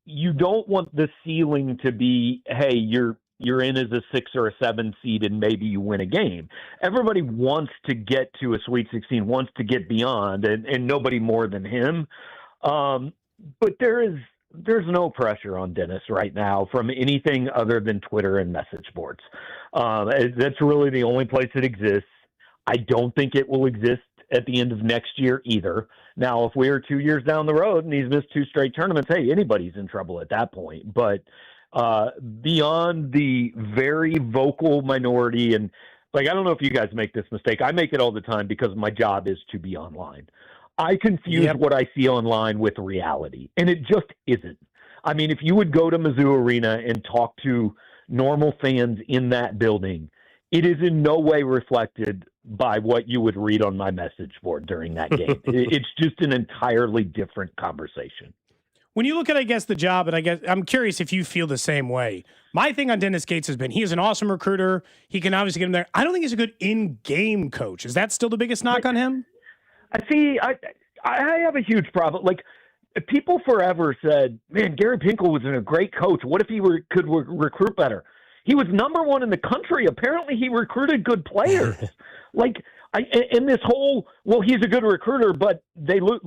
Speaker 11: you don't want the ceiling to be, hey, you're in as a 6 or a 7 seed and maybe you win a game. Everybody wants to get to a Sweet 16, wants to get beyond, and nobody more than him. But there's no pressure on Dennis right now from anything other than Twitter and message boards. That's really the only place it exists. I don't think it will exist at the end of next year either. Now, if we are 2 years down the road and he's missed 2 straight tournaments, hey, anybody's in trouble at that point. But beyond the very vocal minority, and I don't know if you guys make this mistake. I make it all the time because my job is to be online. I confuse what I see online with reality, and it just isn't. I mean, if you would go to Mizzou Arena and talk to normal fans in that building, it is in no way reflected by what you would read on my message board during that game. It's just an entirely different conversation.
Speaker 2: When you look at, I guess, the job, and I guess I'm curious if you feel the same way. My thing on Dennis Gates has been he is an awesome recruiter. He can obviously get him there. I don't think he's a good in-game coach. Is that still the biggest knock on him?
Speaker 11: I have a huge problem. People forever said, man, Gary Pinkle was a great coach. What if he could recruit better? He was number 1 in the country. Apparently he recruited good players. And this whole, well, he's a good recruiter, but they look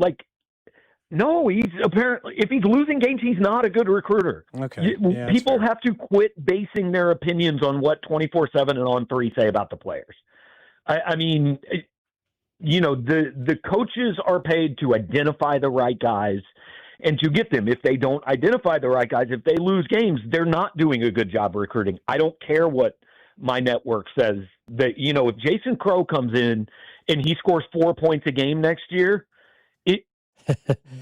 Speaker 11: no, he's apparently, if he's losing games, he's not a good recruiter.
Speaker 2: Okay.
Speaker 11: People have to quit basing their opinions on what 24/7 and On 3 say about the players. I mean, the coaches are paid to identify the right guys and to get them. If they don't identify the right guys, if they lose games, they're not doing a good job recruiting. I don't care what my network says that, if Jason Crow comes in and he scores 4 points a game next year,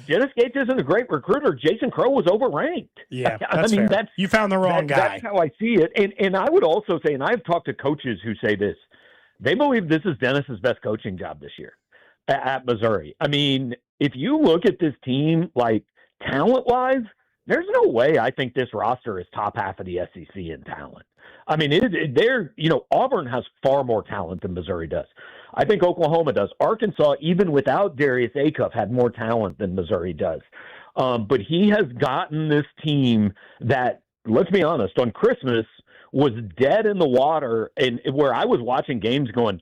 Speaker 11: Dennis Gates isn't a great recruiter. Jason Crow was overranked.
Speaker 2: Yeah, fair. You found the wrong guy.
Speaker 11: That's how I see it. And I would also say, and I've talked to coaches who say this, they believe this is Dennis's best coaching job this year at Missouri. I mean, if you look at this team, talent-wise, there's no way I think this roster is top half of the SEC in talent. I mean, Auburn has far more talent than Missouri does. I think Oklahoma does. Arkansas, even without Darius Acuff, had more talent than Missouri does. But he has gotten this team that, let's be honest, on Christmas was dead in the water, and where I was watching games going,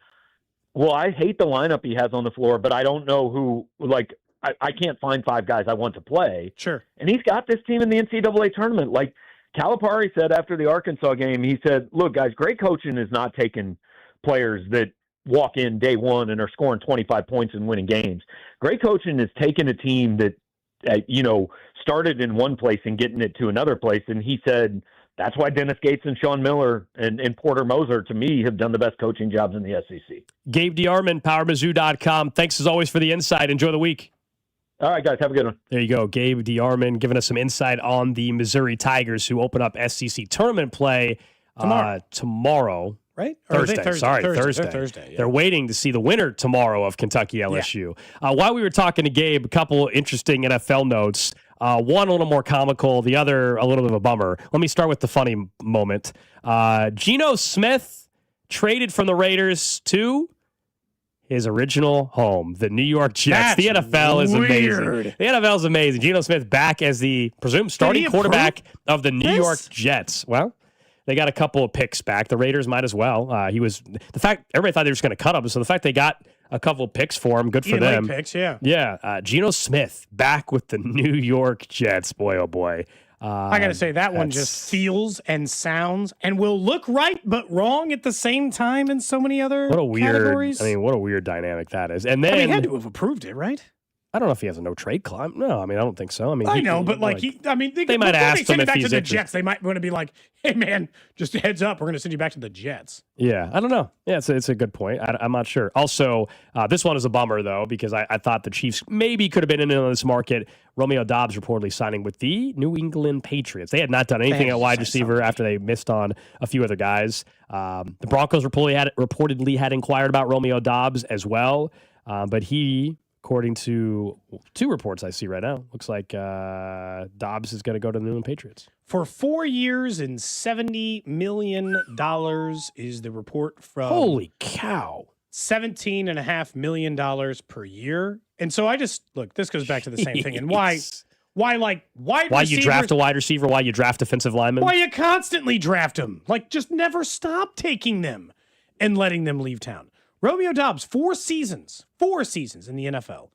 Speaker 11: well, I hate the lineup he has on the floor, but I don't know who, I can't find 5 guys I want to play.
Speaker 2: Sure.
Speaker 11: And he's got this team in the NCAA tournament. Calipari said after the Arkansas game, he said, look, guys, great coaching is not taking players that walk in day one and are scoring 25 points and winning games. Great coaching is taking a team that, started in one place and getting it to another place. And he said, that's why Dennis Gates and Sean Miller and Porter Moser, to me, have done the best coaching jobs in the SEC.
Speaker 1: Gabe DeArmond, PowerMizzou.com. Thanks as always for the insight. Enjoy the week.
Speaker 11: All right, guys, have a good one.
Speaker 1: There you go. Gabe DeArmond giving us some insight on the Missouri Tigers, who open up SEC tournament play tomorrow.
Speaker 2: Right?
Speaker 1: Thursday. Thursday.
Speaker 2: Yeah.
Speaker 1: They're waiting to see the winner tomorrow of Kentucky LSU. While we were talking to Gabe, a couple interesting NFL notes. One a little more comical, the other a little bit of a bummer. Let me start with the funny moment. Geno Smith traded from the Raiders to his original home, the New York Jets. The NFL is amazing. The NFL is amazing. Geno Smith back as the presumed starting quarterback of the New York Jets. Well, they got a couple of picks back. The Raiders might as well. Everybody thought they were just going to cut him. So the fact they got a couple of picks for him, good for them.
Speaker 2: Picks, yeah.
Speaker 1: Yeah. Geno Smith back with the New York Jets. Boy, oh boy.
Speaker 2: I got to say, that one just feels and sounds and will look right but wrong at the same time in so many other categories.
Speaker 1: What a weird dynamic that is. And then
Speaker 2: he had to have approved it, right?
Speaker 1: I don't know if he has a no trade clause. No, I don't think so.
Speaker 2: I know, but they might
Speaker 1: ask him if
Speaker 2: back
Speaker 1: he's
Speaker 2: to the
Speaker 1: interested.
Speaker 2: Jets. They might want to be like, "Hey, man, just a heads up, we're going to send you back to the Jets."
Speaker 1: Yeah, I don't know. Yeah, it's a good point. I'm not sure. Also, this one is a bummer though because I thought the Chiefs maybe could have been in on this market. Romeo Doubs reportedly signing with the New England Patriots. They had not done anything at wide receiver after they missed on a few other guys. The Broncos reportedly had inquired about Romeo Doubs as well, but he. According to two reports I see right now, looks like Dobbs is going to go to the New England Patriots.
Speaker 2: For 4 years and $70 million is the report from...
Speaker 1: Holy cow.
Speaker 2: $17.5 million per year. And so look, this goes back to the same thing. And why wide
Speaker 1: receivers... you draft a wide receiver, why you draft defensive linemen.
Speaker 2: Why you constantly draft them. Just never stop taking them and letting them leave town. Romeo Doubs, 4 seasons in the NFL.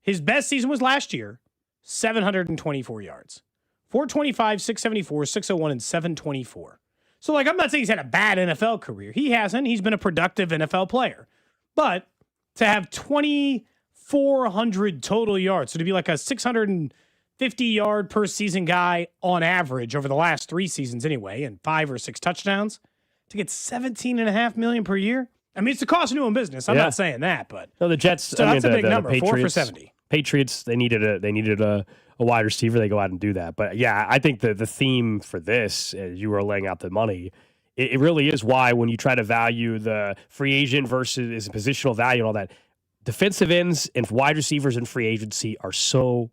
Speaker 2: His best season was last year, 724 yards. 425, 674, 601, and 724. So, I'm not saying he's had a bad NFL career. He hasn't. He's been a productive NFL player. But to have 2,400 total yards, so to be like a 650-yard per season guy on average over the last 3 seasons anyway, and 5 or 6 touchdowns, to get $17.5 million per year, it's the cost of doing business. I'm not saying that, but
Speaker 1: no, the Jets.
Speaker 2: That's a big number.
Speaker 1: Patriots,
Speaker 2: 4 for 70.
Speaker 1: Patriots. They needed a wide receiver. They go out and do that. But yeah, I think the theme for this, as you were laying out the money, it really is why when you try to value the free agent versus positional value and all that, defensive ends and wide receivers in free agency are so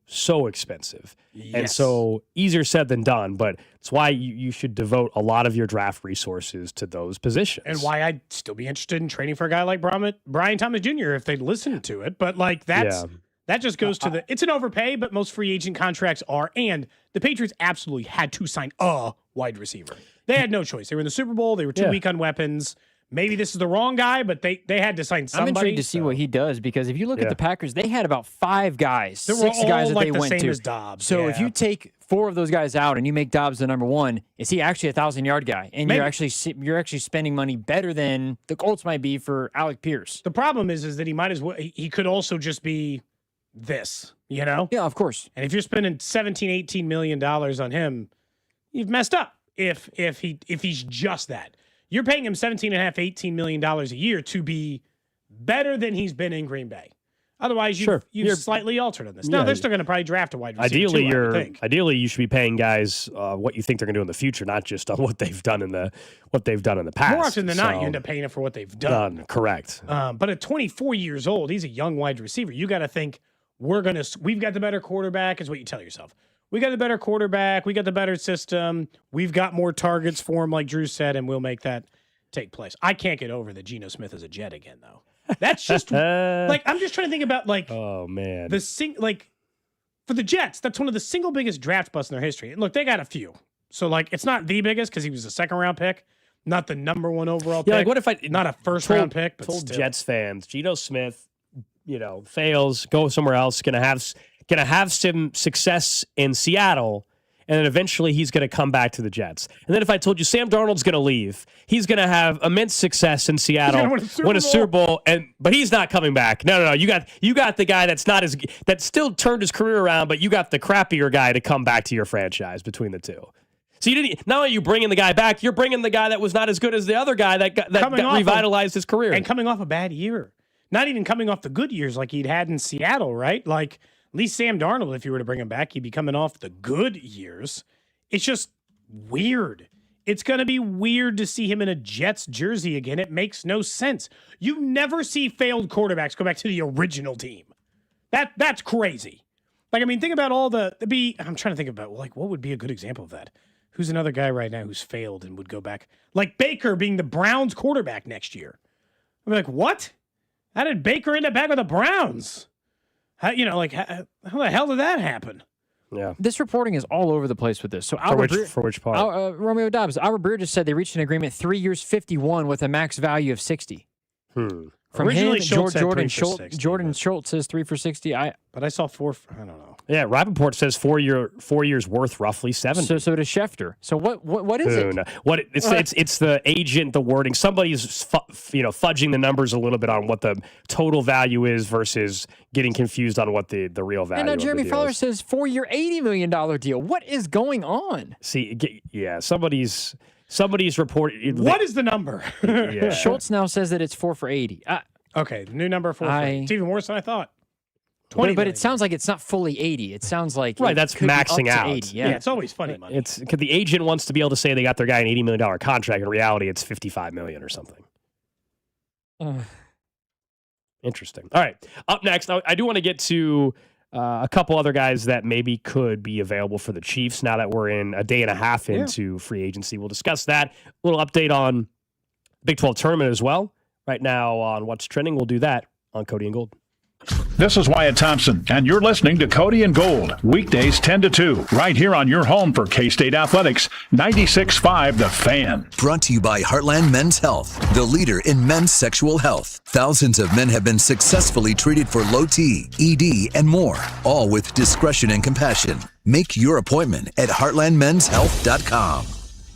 Speaker 1: expensive.
Speaker 2: Yes.
Speaker 1: And so easier said than done, but it's why you should devote a lot of your draft resources to those positions.
Speaker 2: And why I'd still be interested in trading for a guy like Brian Thomas Jr. if they'd listen to it. But that just goes to it's an overpay, but most free agent contracts are. And the Patriots absolutely had to sign a wide receiver. They had no choice. They were in the Super Bowl. They were too weak on weapons. Maybe this is the wrong guy, but they had to sign somebody.
Speaker 3: I'm intrigued to see what he does because if you look at the Packers, they had about 5 guys, 6 guys that they went to.
Speaker 2: As Dobbs.
Speaker 3: So if you take 4 of those guys out and you make Dobbs the number 1, is he actually a 1,000-yard guy? And you're actually spending money better than the Colts might be for Alec Pierce.
Speaker 2: The problem is that he might as well. He could also just be this,
Speaker 3: Yeah, of course.
Speaker 2: And if you're spending $17-18 million on him, you've messed up. If he's just that. You're paying him $17.5, $18 million a year to be better than he's been in Green Bay. Otherwise, you've slightly altered on this. Now they're still going to probably draft a wide receiver.
Speaker 1: Ideally, you should be paying guys what you think they're going to do in the future, not just on what they've done in the past.
Speaker 2: More often than not, you end up paying him for what they've done.
Speaker 1: Correct.
Speaker 2: But at 24 years old, he's a young wide receiver. You got to think we've got the better quarterback. Is what you tell yourself. We got the better quarterback. We got the better system. We've got more targets for him, like Drew said, and we'll make that take place. I can't get over that Geno Smith is a Jet again, though. That's just I'm just trying to think about
Speaker 1: oh man,
Speaker 2: for the Jets, that's one of the single biggest draft busts in their history. And look, they got a few, so it's not the biggest because he was a 2nd-round pick, not the number 1 overall pick.
Speaker 1: What if
Speaker 2: not a 1st-round pick? But
Speaker 1: told
Speaker 2: still.
Speaker 1: Jets fans, Geno Smith, fails, go somewhere else, gonna have some success in Seattle, and then eventually he's going to come back to the Jets. And then if I told you Sam Darnold's going to leave, he's going to have immense success in Seattle, win a Super Bowl, but he's not coming back. No. You got the guy that still turned his career around, but you got the crappier guy to come back to your franchise between the two. So not only are you bringing the guy back, you're bringing the guy that was not as good as the other guy that revitalized his career.
Speaker 2: And coming off a bad year. Not even coming off the good years like he'd had in Seattle, right? At least Sam Darnold, if you were to bring him back, he'd be coming off the good years. It's just weird. It's going to be weird to see him in a Jets jersey again. It makes no sense. You never see failed quarterbacks go back to the original team. That's crazy. Like, I mean, think about all I'm trying to think about, like, what would be a good example of that? Who's another guy right now who's failed and would go back? Like Baker being the Browns quarterback next year. I'm like, what? How did Baker end up back with the Browns? How the hell did that happen?
Speaker 1: Yeah.
Speaker 3: This reporting is all over the place with this. So
Speaker 1: for which part?
Speaker 3: Romeo Dobbs. Albert Breer just said they reached an agreement 3 years, 51 with a max value of 60. From
Speaker 2: Originally,
Speaker 3: him,
Speaker 2: Schultz said
Speaker 3: Jordan
Speaker 2: 3 for 60,
Speaker 3: Jordan Schultz says 3 for 60.
Speaker 2: But I saw 4. I don't know.
Speaker 1: Yeah, Rappaport says 4 years worth roughly 70.
Speaker 3: So does Schefter. So what is it?
Speaker 1: No. It's the agent, the wording. Somebody's fudging the numbers a little bit on what the total value is versus getting confused on what the real value.
Speaker 3: And now
Speaker 1: of
Speaker 3: Jeremy
Speaker 1: the deal
Speaker 3: Fowler
Speaker 1: is.
Speaker 3: says 4-year, $80 million deal. What is going on?
Speaker 1: See, yeah, somebody's reported.
Speaker 2: What is the number?
Speaker 1: Yeah.
Speaker 3: Schultz now says that it's 4 for 80.
Speaker 2: Okay, the new number 4 for 80. It's even worse than I thought. 20
Speaker 3: but it sounds like it's not fully 80. It sounds like
Speaker 1: right. That's maxing out.
Speaker 3: 80,
Speaker 2: yeah, it's always funny money.
Speaker 1: It's because the agent wants to be able to say they got their guy an $80 million contract. In reality, it's $55 million or something. Interesting. All right. Up next, I do want to get to a couple other guys that maybe could be available for the Chiefs now that we're in a day and a half into free agency. We'll discuss that. A little update on Big 12 tournament as well. Right now on What's Trending, we'll do that on Cody and Gold.
Speaker 12: This is Wyatt Thompson, and you're listening to Cody and Gold, weekdays 10 to 2, right here on your home for K-State Athletics, 96.5 The Fan.
Speaker 6: Brought to you by Heartland Men's Health, the leader in men's sexual health. Thousands of men have been successfully treated for low T, ED, and more, all with discretion and compassion. Make your appointment at heartlandmenshealth.com.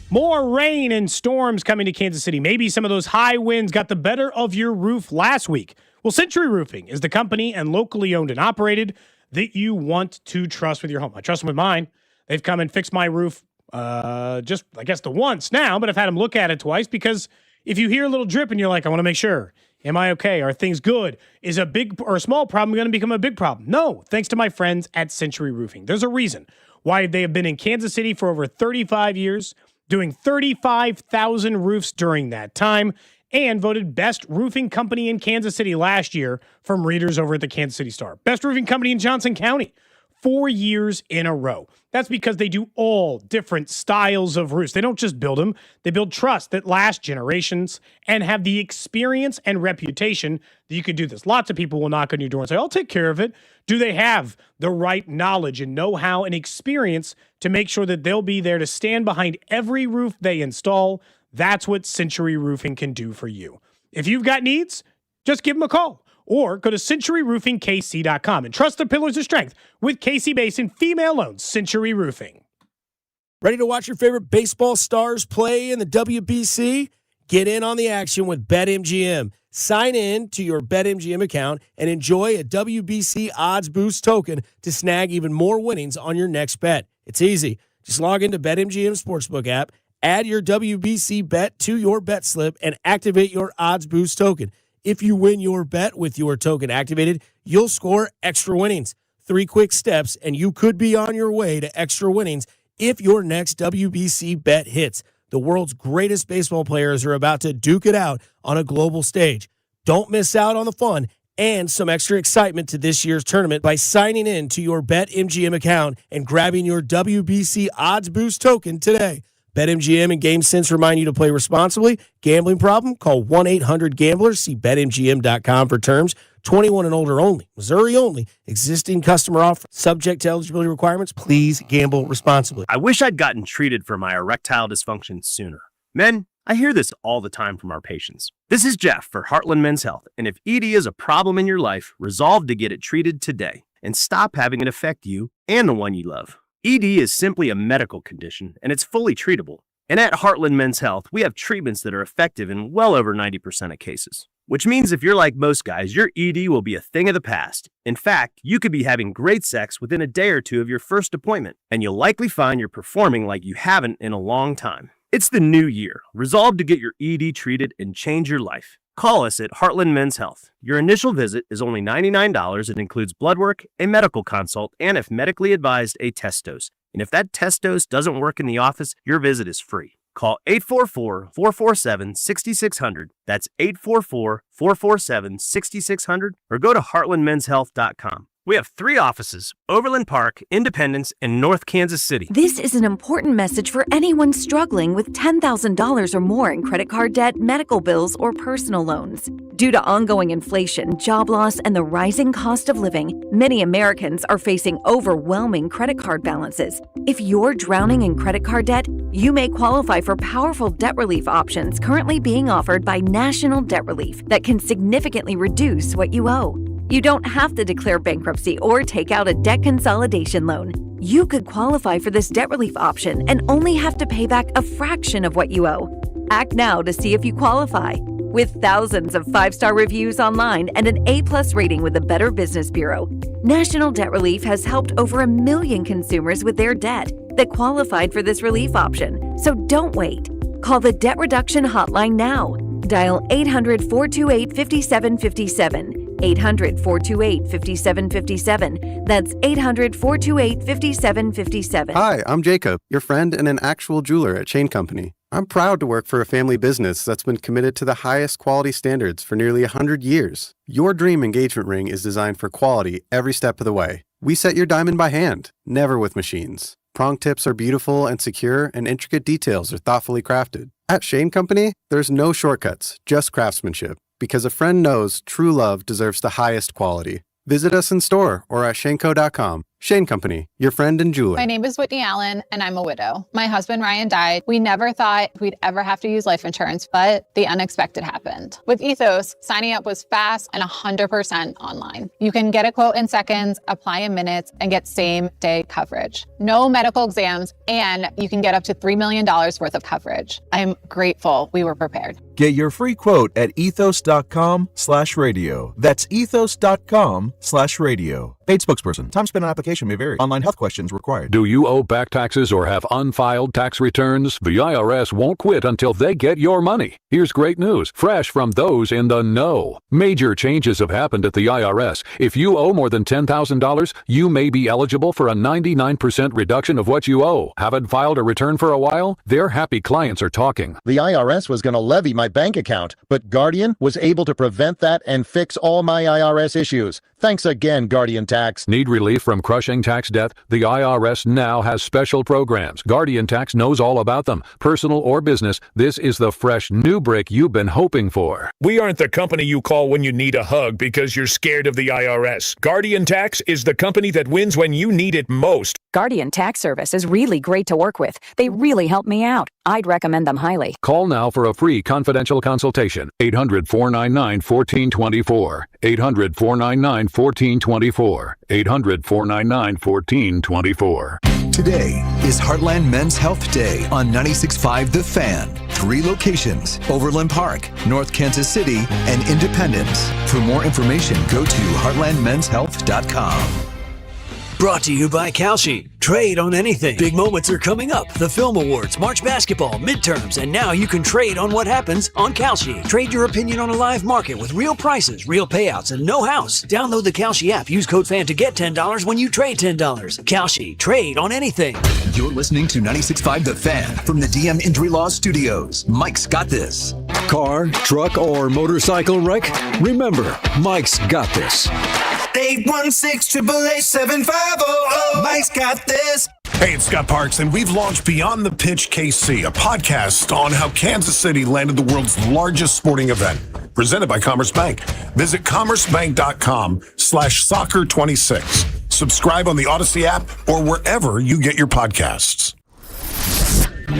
Speaker 2: More rain and storms coming to Kansas City. Maybe some of those high winds got the better of your roof last week. Well, Century Roofing is the company and locally owned and operated that you want to trust with your home. I trust them with mine. They've come and fixed my roof just, I guess, the once now, but I've had them look at it twice because if you hear a little drip and you're like, I want to make sure, am I okay? Are things good? Is a big or a small problem going to become a big problem? No, thanks to my friends at Century Roofing. There's a reason why they have been in Kansas City for over 35 years, doing 35,000 roofs during that time, and voted best roofing company in Kansas City last year from readers over at the Kansas City Star. Best roofing company in Johnson County 4 years in a row. That's because they do all different styles of roofs. They don't just build them. They build trust that lasts generations and have the experience and reputation that you could do this. Lots of people will knock on your door and say, I'll take care of it. Do they have the right knowledge and know-how and experience to make sure that they'll be there to stand behind every roof they install? That's what Century Roofing can do for you. If you've got needs, just give them a call or go to centuryroofingkc.com and trust the pillars of strength with KC Basin female-owned Century Roofing.
Speaker 7: Ready to watch your favorite baseball stars play in the WBC? Get in on the action with BetMGM. Sign in to your BetMGM account and enjoy a WBC odds boost token to snag even more winnings on your next bet. It's easy. Just log into BetMGM Sportsbook app, add your WBC bet to your bet slip, and activate your odds boost token. If you win your bet with your token activated, you'll score extra winnings. 3 quick steps, and you could be on your way to extra winnings if your next WBC bet hits. The world's greatest baseball players are about to duke it out on a global stage. Don't miss out on the fun and some extra excitement to this year's tournament by signing in to your BetMGM account and grabbing your WBC odds boost token today. BetMGM and GameSense remind you to play responsibly. Gambling problem? Call 1-800-GAMBLER. See BetMGM.com for terms. 21 and older only. Missouri only. Existing customer offer. Subject to eligibility requirements. Please gamble responsibly.
Speaker 15: I wish I'd gotten treated for my erectile dysfunction sooner. Men, I hear this all the time from our patients. This is Jeff for Heartland Men's Health. And if ED is a problem in your life, resolve to get it treated today and stop having it affect you and the one you love. ED is simply a medical condition, and it's fully treatable. And at Heartland Men's Health, we have treatments that are effective in well over 90% of cases. Which means if you're like most guys, your ED will be a thing of the past. In fact, you could be having great sex within a day or two of your first appointment, and you'll likely find you're performing like you haven't in a long time. It's the new year. Resolve to get your ED treated and change your life. Call us at Heartland Men's Health. Your initial visit is only $99. It includes blood work, a medical consult, and if medically advised, a test dose. And if that test dose doesn't work in the office, your visit is free. Call 844-447-6600. That's 844-447-6600 or go to heartlandmenshealth.com. We have 3 offices: Overland Park, Independence, and North Kansas City.
Speaker 5: This is an important message for anyone struggling with $10,000 or more in credit card debt, medical bills, or personal loans. Due to ongoing inflation, job loss, and the rising cost of living, many Americans are facing overwhelming credit card balances. If you're drowning in credit card debt, you may qualify for powerful debt relief options currently being offered by National Debt Relief that can significantly reduce what you owe. You don't have to declare bankruptcy or take out a debt consolidation loan. You could qualify for this debt relief option and only have to pay back a fraction of what you owe. Act now to see if you qualify. With thousands of 5-star reviews online and an A+ rating with the Better Business Bureau, National Debt Relief has helped over 1 million consumers with their debt that qualified for this relief option. So don't wait. Call the Debt Reduction Hotline now. Dial 800-428-5757. 800-428-5757. That's 800-428-5757.
Speaker 13: Hi, I'm Jacob, your friend and an actual jeweler at Chain Company. I'm proud to work for a family business that's been committed to the highest quality standards for nearly 100 years. Your dream engagement ring is designed for quality every step of the way. We set your diamond by hand, never with machines. Prong tips are beautiful and secure, and intricate details are thoughtfully crafted. At Shane Company, there's no shortcuts, just craftsmanship. Because a friend knows true love deserves the highest quality. Visit us in store or at shaneco.com. Shane Company, your friend and jeweler.
Speaker 21: My name is Whitney Allen, and I'm a widow. My husband, Ryan, died. We never thought we'd ever have to use life insurance, but the unexpected happened. With Ethos, signing up was fast and 100% online. You can get a quote in seconds, apply in minutes, and get same-day coverage. No medical exams, and you can get up to $3 million worth of coverage. I'm grateful we were prepared.
Speaker 23: Get your free quote at ethos.com/radio. That's ethos.com/radio. Paid spokesperson. Time spent on application may vary. Online health questions required.
Speaker 24: Do you owe back taxes or have unfiled tax returns? The IRS won't quit until they get your money. Here's great news, fresh from those in the know. Major changes have happened at the IRS. If you owe more than $10,000, you may be eligible for a 99% reduction of what you owe. Haven't filed a return for a while? Their happy clients are talking.
Speaker 25: The IRS was going to levy my bank account, but Guardian was able to prevent that and fix all my IRS issues. Thanks again, Guardian Tax.
Speaker 24: Need relief from crushing tax debt? The IRS now has special programs. Guardian Tax knows all about them. Personal or business, this is the fresh new break you've been hoping for.
Speaker 26: We aren't the company you call when you need a hug because you're scared of the IRS. Guardian Tax is the company that wins when you need it most.
Speaker 28: Guardian Tax Service is really great to work with. They really helped me out. I'd recommend them highly.
Speaker 24: Call now for a free confidential consultation. 800-499-1424. 800-499-1424. 800-499-1424.
Speaker 6: Today is Heartland Men's Health Day on 96.5 The Fan. 3 locations: Overland Park, North Kansas City, and Independence. For more information, go to heartlandmenshealth.com.
Speaker 8: Brought to you by Kelce. Trade on anything. Big moments are coming up. The Film Awards, March basketball, midterms, and now you can trade on what happens on Kelce. Trade your opinion on a live market with real prices, real payouts, and no house. Download the Kelce app. Use code FAN to get $10 when you trade $10. Kelce. Trade on anything.
Speaker 6: You're listening to 96.5 The Fan from the DM Injury Law Studios. Mike's got this.
Speaker 29: Car, truck, or motorcycle wreck? Remember, Mike's got this.
Speaker 19: 816-888-7500. Mike's got this.
Speaker 22: Hey, it's Scott Parks, and we've launched Beyond the Pitch KC, a podcast on how Kansas City landed the world's largest sporting event, presented by Commerce Bank. Visit commercebank.com/soccer26. Subscribe on the Odyssey app or wherever you get your podcasts.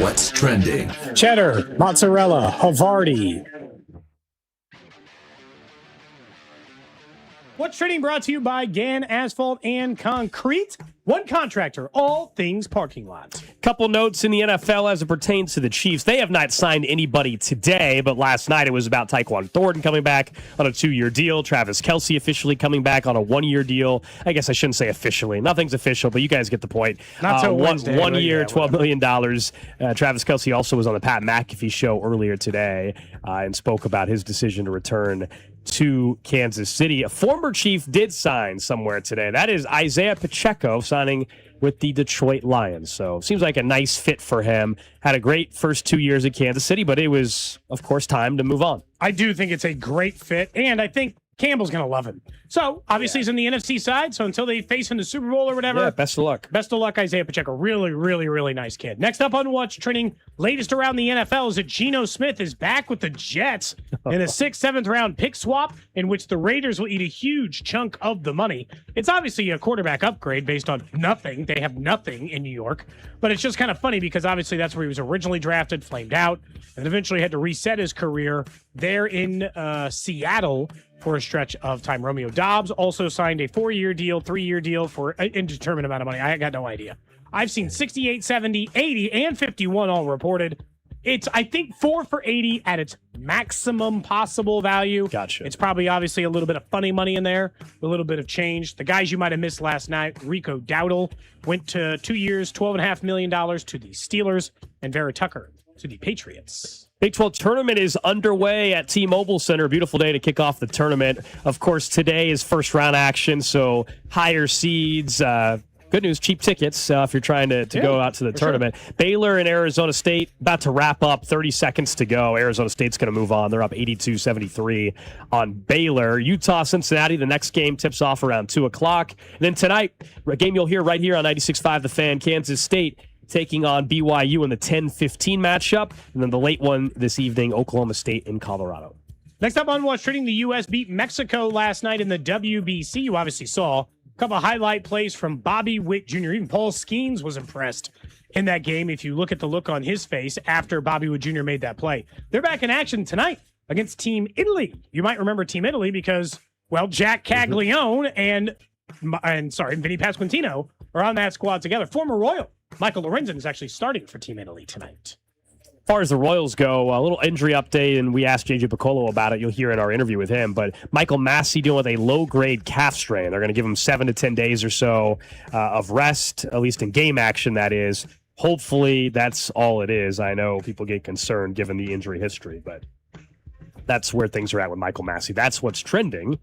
Speaker 6: What's trending?
Speaker 2: Cheddar, mozzarella, Havarti. What's trending brought to you by Gann Asphalt and Concrete. One contractor, all things parking lots.
Speaker 1: Couple notes in the NFL as it pertains to the Chiefs. They have not signed anybody today, but last night it was about Tyquan Thornton coming back on a 2-year deal. Travis Kelce officially coming back on a 1-year deal. I guess I shouldn't say officially. Nothing's official, but you guys get the point.
Speaker 2: Not till Wednesday.
Speaker 1: 1 year, $12 million. Travis Kelce also was on the Pat McAfee show earlier today and spoke about his decision to return to Kansas City. A former Chief did sign somewhere today. That is Isaiah Pacheco signing with the Detroit Lions. So seems like a nice fit for him. Had a great first 2 years at Kansas City, but it was, of course, time to move on.
Speaker 2: I do think it's a great fit, and I think Campbell's going to love him. So, obviously, he's on the NFC side. So, until they face in the Super Bowl or whatever.
Speaker 1: Yeah, best of luck.
Speaker 2: Best of luck, Isaiah Pacheco. Really, really, really nice kid. Next up on What's Trending, latest around the NFL is that Geno Smith is back with the Jets in a 6th, 7th round pick swap in which the Raiders will eat a huge chunk of the money. It's obviously a quarterback upgrade based on nothing. They have nothing in New York. But it's just kind of funny because obviously that's where he was originally drafted, flamed out, and eventually had to reset his career there in Seattle for a stretch of time. Romeo Dobbs also signed a 4-year deal, 3-year deal for an indeterminate amount of money. I got no idea. I've seen 68, 70, 80, and 51 all reported. It's, I think, 4 for 80 at its maximum possible value.
Speaker 1: Gotcha.
Speaker 2: It's probably obviously a little bit of funny money in there, a little bit of change. The guys you might have missed last night, Rico Dowdle went to 2 years, $12.5 million to the Steelers, and Vera Tucker to the Patriots.
Speaker 1: Big 12 tournament is underway at T-Mobile Center. Beautiful day to kick off the tournament. Of course, today is first round action, so higher seeds. Good news, cheap tickets if you're trying to go out to the tournament. Sure. Baylor and Arizona State about to wrap up, 30 seconds to go. Arizona State's going to move on. They're up 82-73 on Baylor. Utah, Cincinnati, the next game tips off around 2 o'clock. And then tonight, a game you'll hear right here on 96.5 The Fan, Kansas State taking on BYU in the 10-15 matchup. And then the late one this evening, Oklahoma State in Colorado.
Speaker 2: Next up on What's Trending, the U.S. beat Mexico last night in the WBC. You obviously saw a couple of highlight plays from Bobby Witt Jr. Even Paul Skeens was impressed in that game. If you look at the look on his face after Bobby Witt Jr. made that play. They're back in action tonight against Team Italy. You might remember Team Italy because, well, Jack Caglione and Vinny Pasquantino are on that squad together. Former Royal Michael Lorenzen is actually starting for Team Italy tonight.
Speaker 1: As far as the Royals go, a little injury update, and we asked JJ Picollo about it. You'll hear in our interview with him. But Michael Massey dealing with a low-grade calf strain. They're going to give him 7 to 10 days or so of rest, at least in game action, that is. Hopefully, that's all it is. I know people get concerned given the injury history, but that's where things are at with Michael Massey. That's what's trending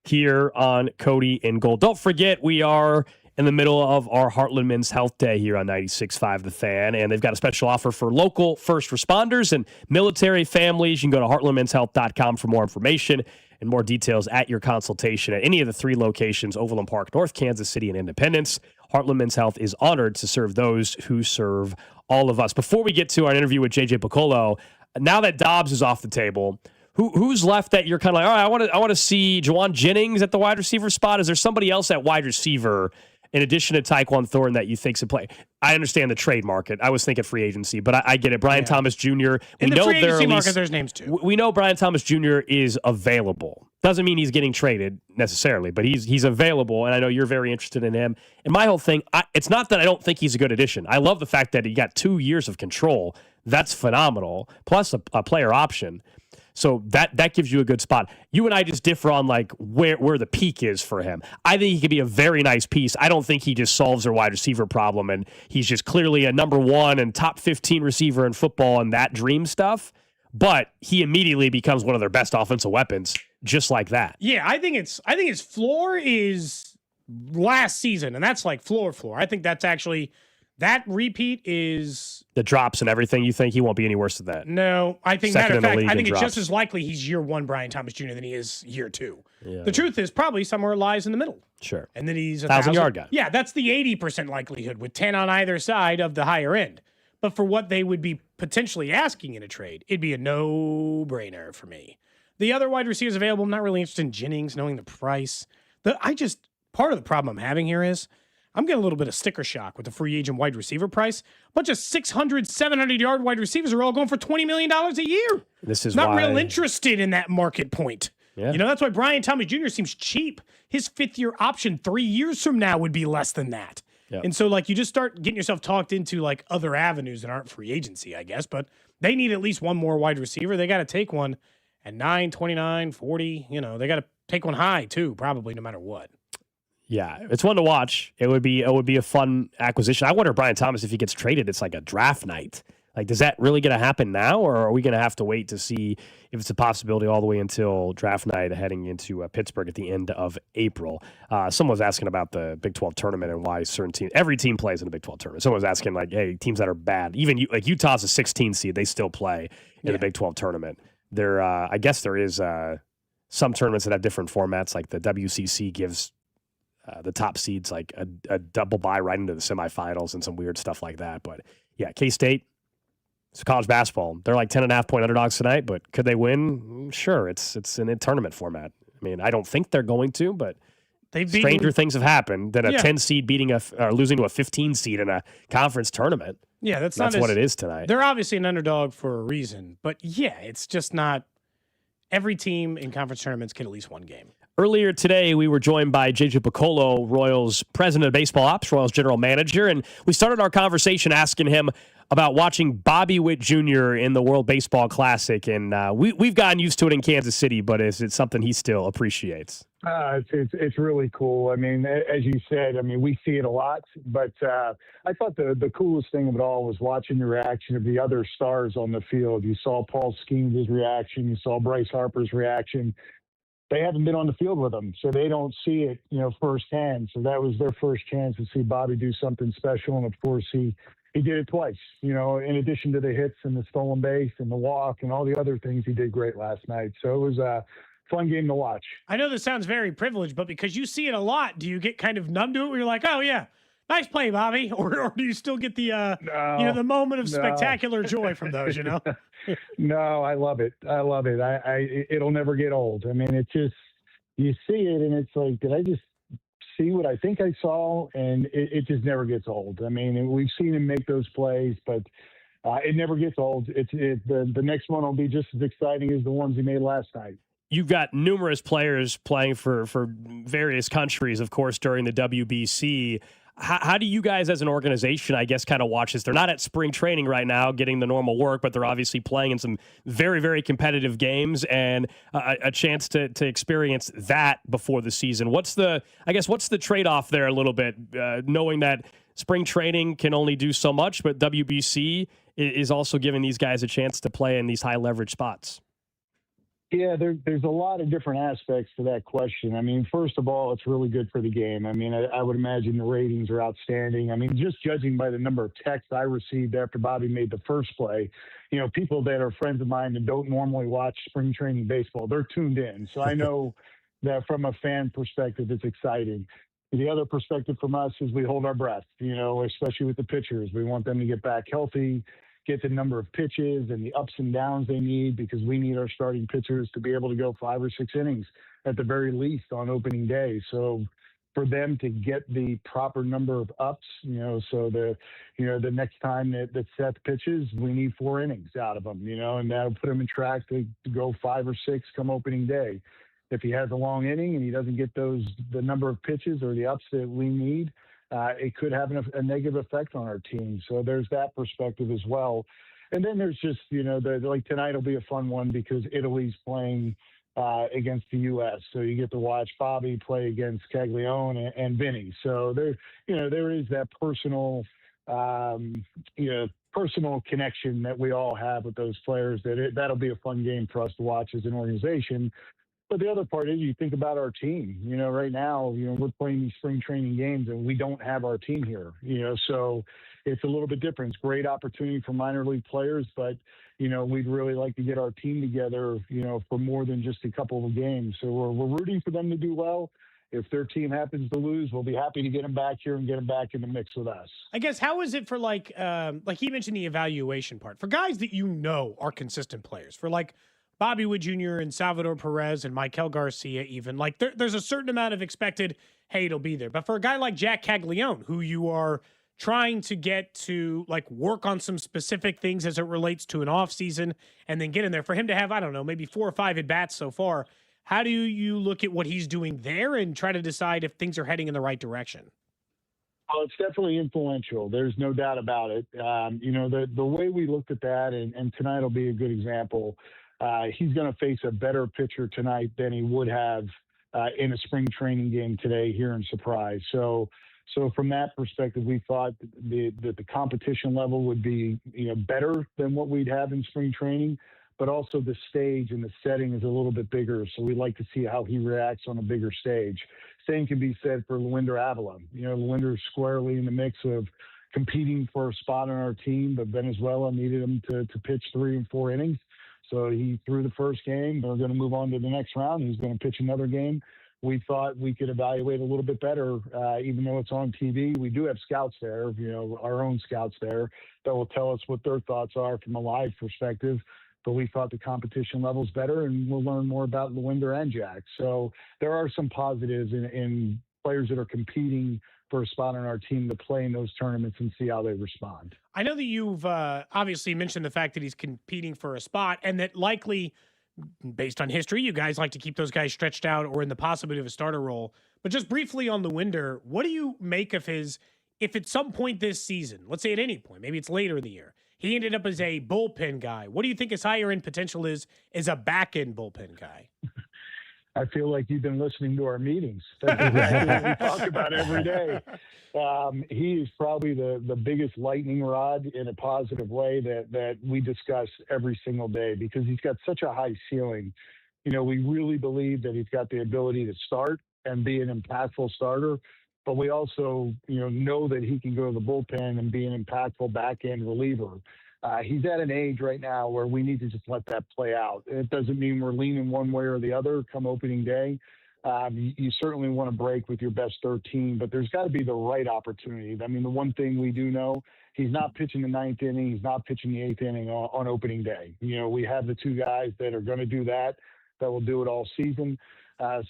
Speaker 1: here on Cody and Gold. Don't forget, we are in the middle of our Heartland Men's Health Day here on 96.5 The Fan, and they've got a special offer for local first responders and military families. You can go to heartlandmenshealth.com for more information and more details at your consultation at any of the 3 locations, Overland Park, North Kansas City, and Independence. Heartland Men's Health is honored to serve those who serve all of us. Before we get to our interview with JJ Picollo, now that Dobbs is off the table, who's left that you're kind of like, all right, I want to see Juwan Jennings at the wide receiver spot? Is there somebody else at wide receiver in addition to Tyquan Thornton that you think should play? I understand the trade market. I was thinking free agency, but I get it. Brian Thomas Jr.
Speaker 2: In the free agency market, there's names too.
Speaker 1: We know Brian Thomas Jr. is available. Doesn't mean he's getting traded necessarily, but he's available, and I know you're very interested in him. And my whole thing, it's not that I don't think he's a good addition. I love the fact that he got 2 years of control. That's phenomenal, plus a player option. So that gives you a good spot. You and I just differ on like where the peak is for him. I think he could be a very nice piece. I don't think he just solves their wide receiver problem, and he's just clearly a number 1 and top 15 receiver in football and that dream stuff. But he immediately becomes one of their best offensive weapons, just like that.
Speaker 2: Yeah, I think his floor is last season, and that's like floor. I think that's actually that repeat is
Speaker 1: the drops and everything. You think he won't be any worse than that?
Speaker 2: No, I think matter of fact, I think it's
Speaker 1: drops.
Speaker 2: just as likely he's year 1 Brian Thomas Jr. than he is year 2.
Speaker 1: Yeah.
Speaker 2: The truth is probably somewhere lies in the middle.
Speaker 1: Sure.
Speaker 2: And then he's a
Speaker 1: 1,000-yard guy.
Speaker 2: Yeah, that's the 80% likelihood with 10 on either side of the higher end. But for what they would be potentially asking in a trade, it'd be a no-brainer for me. The other wide receivers available, I'm not really interested in Jennings, knowing the price. Part of the problem I'm having here is I'm getting a little bit of sticker shock with the free agent wide receiver price. A bunch of 600, 700-yard wide receivers are all going for $20 million a year.
Speaker 1: This is
Speaker 2: not real interested in that market point.
Speaker 1: Yeah.
Speaker 2: You know, that's why Brian Thomas Jr. seems cheap. His 5th-year option 3 years from now would be less than that.
Speaker 1: Yep.
Speaker 2: And so, like, you just start getting yourself talked into, like, other avenues that aren't free agency, I guess. But they need at least one more wide receiver. They got to take one at 9, 29, 40. You know, they got to take one high, too, probably, no matter what.
Speaker 1: Yeah, it's one to watch. It would be a fun acquisition. I wonder, Brian Thomas, if he gets traded, it's like a draft night. Like, does that really going to happen now, or are we going to have to wait to see if it's a possibility all the way until draft night heading into Pittsburgh at the end of April? Someone was asking about the Big 12 tournament and why certain teams, every team plays in the Big 12 tournament. Someone was asking, like, hey, teams that are bad, even like Utah's a 16 seed, they still play in the Big 12 tournament. I guess there is some tournaments that have different formats, like the WCC gives the top seeds like a double bye right into the semifinals and some weird stuff like that. But yeah, K-State, it's college basketball. They're like 10.5-point underdogs tonight, but could they win? Sure, it's in a tournament format. I mean, I don't think they're going to, but stranger things have happened than a 10 seed beating or losing to a 15 seed in a conference tournament.
Speaker 2: Yeah, that's
Speaker 1: what it is tonight.
Speaker 2: They're obviously an underdog for a reason, but yeah, it's just not. Every team in conference tournaments get at least one game.
Speaker 1: Earlier today, we were joined by JJ Picollo, Royals president of baseball ops, Royals general manager, and we started our conversation asking him about watching Bobby Witt Jr. in the World Baseball Classic, and we've gotten used to it in Kansas City, but is it something he still appreciates?
Speaker 4: It's really cool. I mean, as you said, I mean, we see it a lot, but I thought the coolest thing of it all was watching the reaction of the other stars on the field. You saw Paul Skeens' reaction. You saw Bryce Harper's reaction. They haven't been on the field with him, so they don't see it, firsthand. So that was their first chance to see Bobby do something special, and of course he did it twice. In addition to the hits and the stolen base and the walk and all the other things, he did great last night. So it was a fun game to watch.
Speaker 2: I know this sounds very privileged, but because you see it a lot, do you get kind of numb to it where you're like, oh yeah, nice play, Bobby? Or do you still get the the moment of spectacular joy from those,
Speaker 4: No, I love it. It'll never get old. I mean, it's just, you see it and it's like, did I just see what I think I saw? And it just never gets old. I mean, we've seen him make those plays, but it never gets old. The next one will be just as exciting as the ones he made last night.
Speaker 1: You've got numerous players playing for various countries, of course, during the WBC. How do you guys as an organization, I guess, kind of watch this? They're not at spring training right now getting the normal work, but they're obviously playing in some very, very competitive games and a chance to experience that before the season. What's the trade-off there a little bit, knowing that spring training can only do so much, but WBC is also giving these guys a chance to play in these high-leverage spots?
Speaker 4: Yeah, there's a lot of different aspects to that question. I mean, first of all, it's really good for the game. I mean, I would imagine the ratings are outstanding. I mean, just judging by the number of texts I received after Bobby made the first play, people that are friends of mine that don't normally watch spring training baseball, they're tuned in. So I know that from a fan perspective, it's exciting. The other perspective from us is we hold our breath, especially with the pitchers. We want them to get back healthy, get the number of pitches and the ups and downs they need, because we need our starting pitchers to be able to go 5 or 6 innings at the very least on opening day. So for them to get the proper number of ups, so the next time that Seth pitches, we need 4 innings out of him, and that'll put him in track to go 5 or 6 come opening day. If he has a long inning and he doesn't get the number of pitches or the ups that we need, it could have a negative effect on our team. So there's that perspective as well. And then there's just, like tonight will be a fun one because Italy's playing against the U.S. So you get to watch Bobby play against Caglione and Vinny. So there is that personal connection that we all have with those players. That'll be a fun game for us to watch as an organization. But the other part is you think about our team. Right now, we're playing these spring training games and we don't have our team here. So it's a little bit different. It's a great opportunity for minor league players, but we'd really like to get our team together, for more than just a couple of games. So we're rooting for them to do well. If their team happens to lose, we'll be happy to get them back here and get them back in the mix with us.
Speaker 2: I guess, how is it for like he mentioned the evaluation part for guys that are consistent players, for like Bobby Witt Jr. and Salvador Perez and Michael Garcia, even like there's a certain amount of expected, hey, it'll be there. But for a guy like Jack Caglione, who you are trying to get to like work on some specific things as it relates to an off season and then get in there, for him to have, I don't know, maybe 4 or 5 at bats so far, how do you look at what he's doing there and try to decide if things are heading in the right direction?
Speaker 4: Well, it's definitely influential. There's no doubt about it. The way we looked at that, and tonight will be a good example. He's going to face a better pitcher tonight than he would have in a spring training game today here in Surprise. So from that perspective, we thought that the competition level would be better than what we'd have in spring training, but also the stage and the setting is a little bit bigger. So we'd like to see how he reacts on a bigger stage. Same can be said for Luinder Avila. Luinder's squarely in the mix of competing for a spot on our team, but Venezuela needed him to pitch 3 and 4 innings. So he threw the first game. They're going to move on to the next round. He's going to pitch another game. We thought we could evaluate a little bit better, even though it's on TV. We do have scouts there, our own scouts there that will tell us what their thoughts are from a live perspective. But we thought the competition level's better, and we'll learn more about Lewinder and Jack. So there are some positives in players that are competing for a spot on our team to play in those tournaments and see how they respond.
Speaker 2: I know that you've obviously mentioned the fact that he's competing for a spot, and that likely, based on history, you guys like to keep those guys stretched out or in the possibility of a starter role. But just briefly on Lewinder, what do you make of his, if at some point this season, let's say at any point, maybe it's later in the year, he ended up as a bullpen guy, what do you think his higher end potential is as a back end bullpen guy?
Speaker 4: I feel like you've been listening to our meetings. That's exactly what we talk about every day. He is probably the biggest lightning rod in a positive way that we discuss every single day, because he's got such a high ceiling. We really believe that he's got the ability to start and be an impactful starter, but we also, know that he can go to the bullpen and be an impactful back-end reliever. He's at an age right now where we need to just let that play out. It doesn't mean we're leaning one way or the other come opening day. You certainly want to break with your best 13, but there's got to be the right opportunity. I mean, the one thing we do know, he's not pitching the 9th inning. He's not pitching the 8th inning on opening day. We have the two guys that are going to do that will do it all season.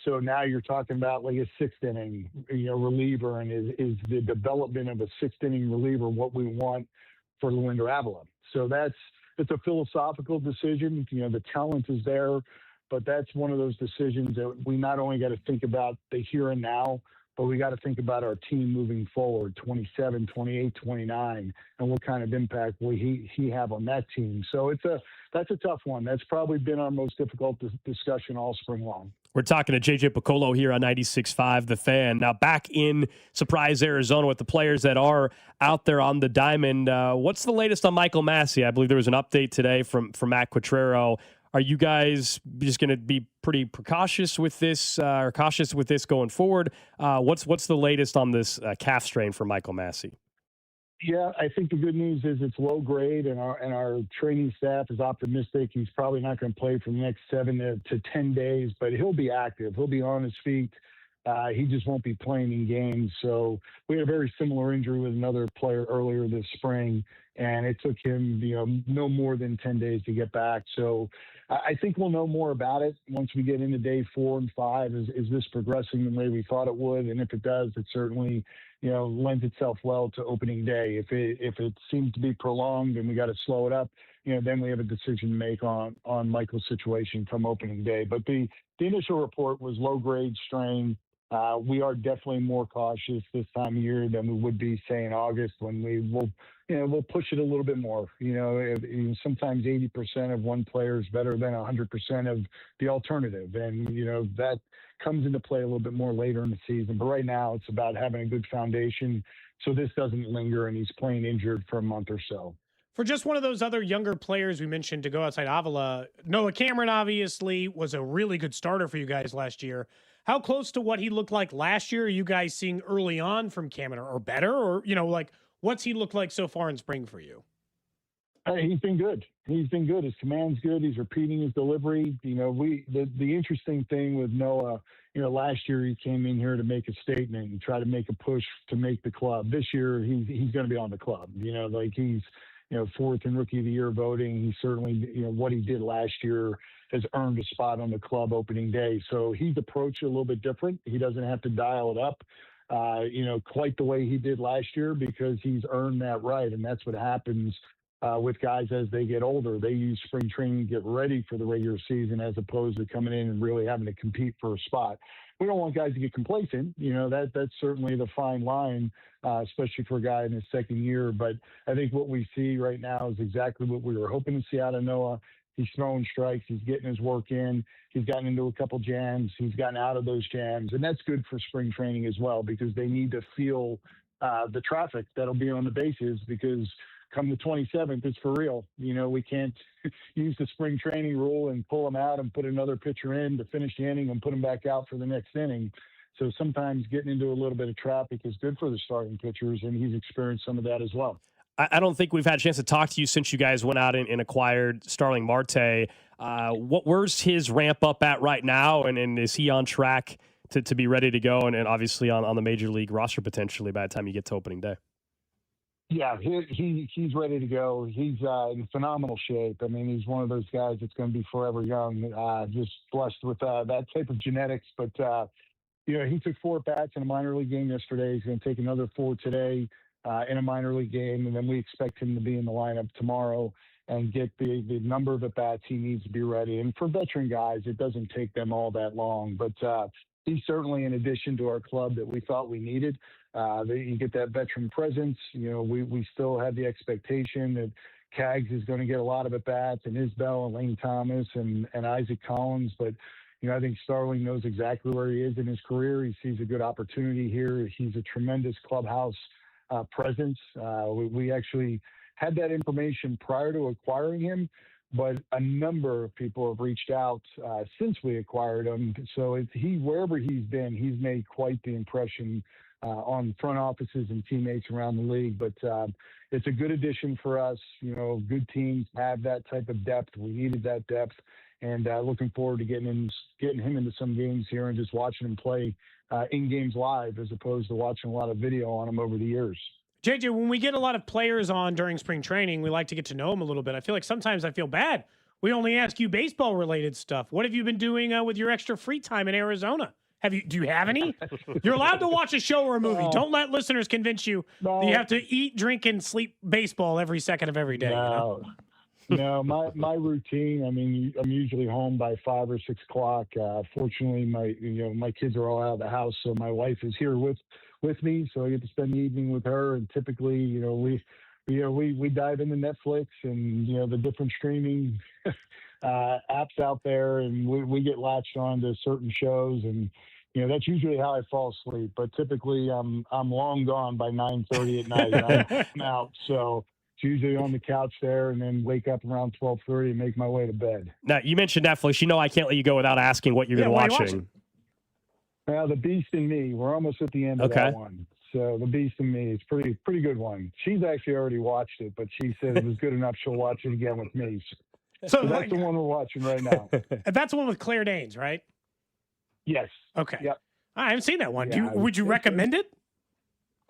Speaker 4: So now you're talking about like a 6th inning, reliever, and is the development of a 6th inning reliever what we want for Lewinder Avila? So it's a philosophical decision. The talent is there, but that's one of those decisions that we not only got to think about the here and now, but we got to think about our team moving forward, 27, 28, 29, and what kind of impact will he have on that team. So that's a tough one. That's probably been our most difficult discussion all spring long.
Speaker 1: We're talking to JJ Picollo here on 96.5 The Fan. Now back in Surprise, Arizona with the players that are out there on the diamond. What's the latest on Michael Massey? I believe there was an update today from Matt Quatrero. Are you guys just going to be pretty cautious with this going forward? What's the latest on this calf strain for Michael Massey?
Speaker 4: Yeah, I think the good news is it's low grade, and our training staff is optimistic. He's probably not going to play for the next 7 to 10 days, but he'll be active. He'll be on his feet. He just won't be playing in games. So we had a very similar injury with another player earlier this spring, and it took him, no more than 10 days to get back. So I think we'll know more about it once we get into day 4 and 5. Is this progressing the way we thought it would? And if it does, it certainly, lends itself well to opening day. If it seems to be prolonged and we got to slow it up, then we have a decision to make on Michael's situation come opening day. But the initial report was low grade strain. We are definitely more cautious this time of year than we would be, say, in August, when we'll push it a little bit more. Sometimes 80% of one player is better than 100% of the alternative, and that comes into play a little bit more later in the season. But right now, it's about having a good foundation so this doesn't linger and he's playing injured for a month or so.
Speaker 2: For just one of those other younger players we mentioned to go outside Avila, Noah Cameron obviously was a really good starter for you guys last year. How close to what he looked like last year are you guys seeing early on from Cameron, or better? Or, what's he looked like so far in spring for you?
Speaker 4: He's been good. His command's good. He's repeating his delivery. The interesting thing with Noah, last year he came in here to make a statement and try to make a push to make the club. This year he's going to be on the club. He's 4th in Rookie of the Year voting. He certainly, what he did last year has earned a spot on the club opening day. So he's approached it a little bit different. He doesn't have to dial it up, quite the way he did last year, because he's earned that right. And that's what happens with guys as they get older. They use spring training to get ready for the regular season, as opposed to coming in and really having to compete for a spot. We don't want guys to get complacent. That's certainly the fine line, especially for a guy in his second year. But I think what we see right now is exactly what we were hoping to see out of Noah. He's throwing strikes. He's getting his work in. He's gotten into a couple jams. He's gotten out of those jams. And that's good for spring training as well, because they need to feel the traffic that'll be on the bases, because come the 27th, it's for real. We can't use the spring training rule and pull them out and put another pitcher in to finish the inning and put them back out for the next inning. So sometimes getting into a little bit of traffic is good for the starting pitchers, and he's experienced some of that as well.
Speaker 1: I don't think we've had a chance to talk to you since you guys went out and acquired Starling Marte. Where's his ramp up at right now, and is he on track to be ready to go and obviously on the major league roster potentially by the time you get to opening day?
Speaker 4: Yeah, he's ready to go. He's in phenomenal shape. I mean, he's one of those guys that's going to be forever young, just blessed with that type of genetics. But, he took 4 bats in a minor league game yesterday. He's going to take another 4 today in a minor league game, and then we expect him to be in the lineup tomorrow and get the number of at-bats he needs to be ready. And for veteran guys, it doesn't take them all that long. But he's certainly an addition to our club that we thought we needed. You get that veteran presence. We still have the expectation that Cags is going to get a lot of at-bats, and Isbell and Lane Thomas and Isaac Collins. But, I think Starling knows exactly where he is in his career. He sees a good opportunity here. He's a tremendous clubhouse presence. We actually had that information prior to acquiring him, but a number of people have reached out since we acquired him. So wherever he's been, he's made quite the impression on front offices and teammates around the league. But it's a good addition for us. Good teams have that type of depth. We needed that depth, and looking forward to getting him into some games here and just watching him play in games live as opposed to watching a lot of video on him over the years.
Speaker 2: JJ, when we get a lot of players on during spring training, we like to get to know them a little bit. I feel like sometimes I feel bad. We only ask you baseball-related stuff. What have you been doing with your extra free time in Arizona? Do you have any? You're allowed to watch a show or a movie. Don't let listeners convince you that you have to eat, drink, and sleep baseball every second of every day.
Speaker 4: No, my routine. I mean, I'm usually home by 5 or 6 o'clock. Fortunately, my kids are all out of the house, so my wife is here with me, so I get to spend the evening with her. And typically, we dive into Netflix and the different streaming apps out there, and we get latched on to certain shows, and that's usually how I fall asleep. But typically, I'm long gone by 9:30 at night. And I'm out, so it's usually on the couch there, and then wake up around 12:30 and make my way to bed.
Speaker 1: Now, you mentioned Netflix. I can't let you go without asking what you've been watching.
Speaker 4: Well, The Beast in Me. We're almost at the end of that one. So The Beast in Me is pretty good one. She's actually already watched it, but she said it was good enough she'll watch it again with me. So that's the one we're watching right now.
Speaker 2: That's the one with Claire Danes, right?
Speaker 4: Yes.
Speaker 2: Okay.
Speaker 4: Yep.
Speaker 2: I haven't seen that one.
Speaker 4: Yeah,
Speaker 2: would you recommend it?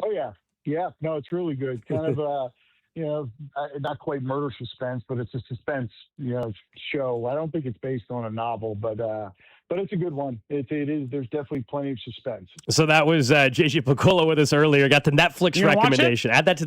Speaker 4: Oh, yeah. Yeah. No, it's really good. Kind of, not quite murder suspense, but it's a suspense, show. I don't think it's based on a novel, but it's a good one. It is. There's definitely plenty of suspense.
Speaker 1: So that was JJ Picollo with us earlier. Got the Netflix recommendation. Add that to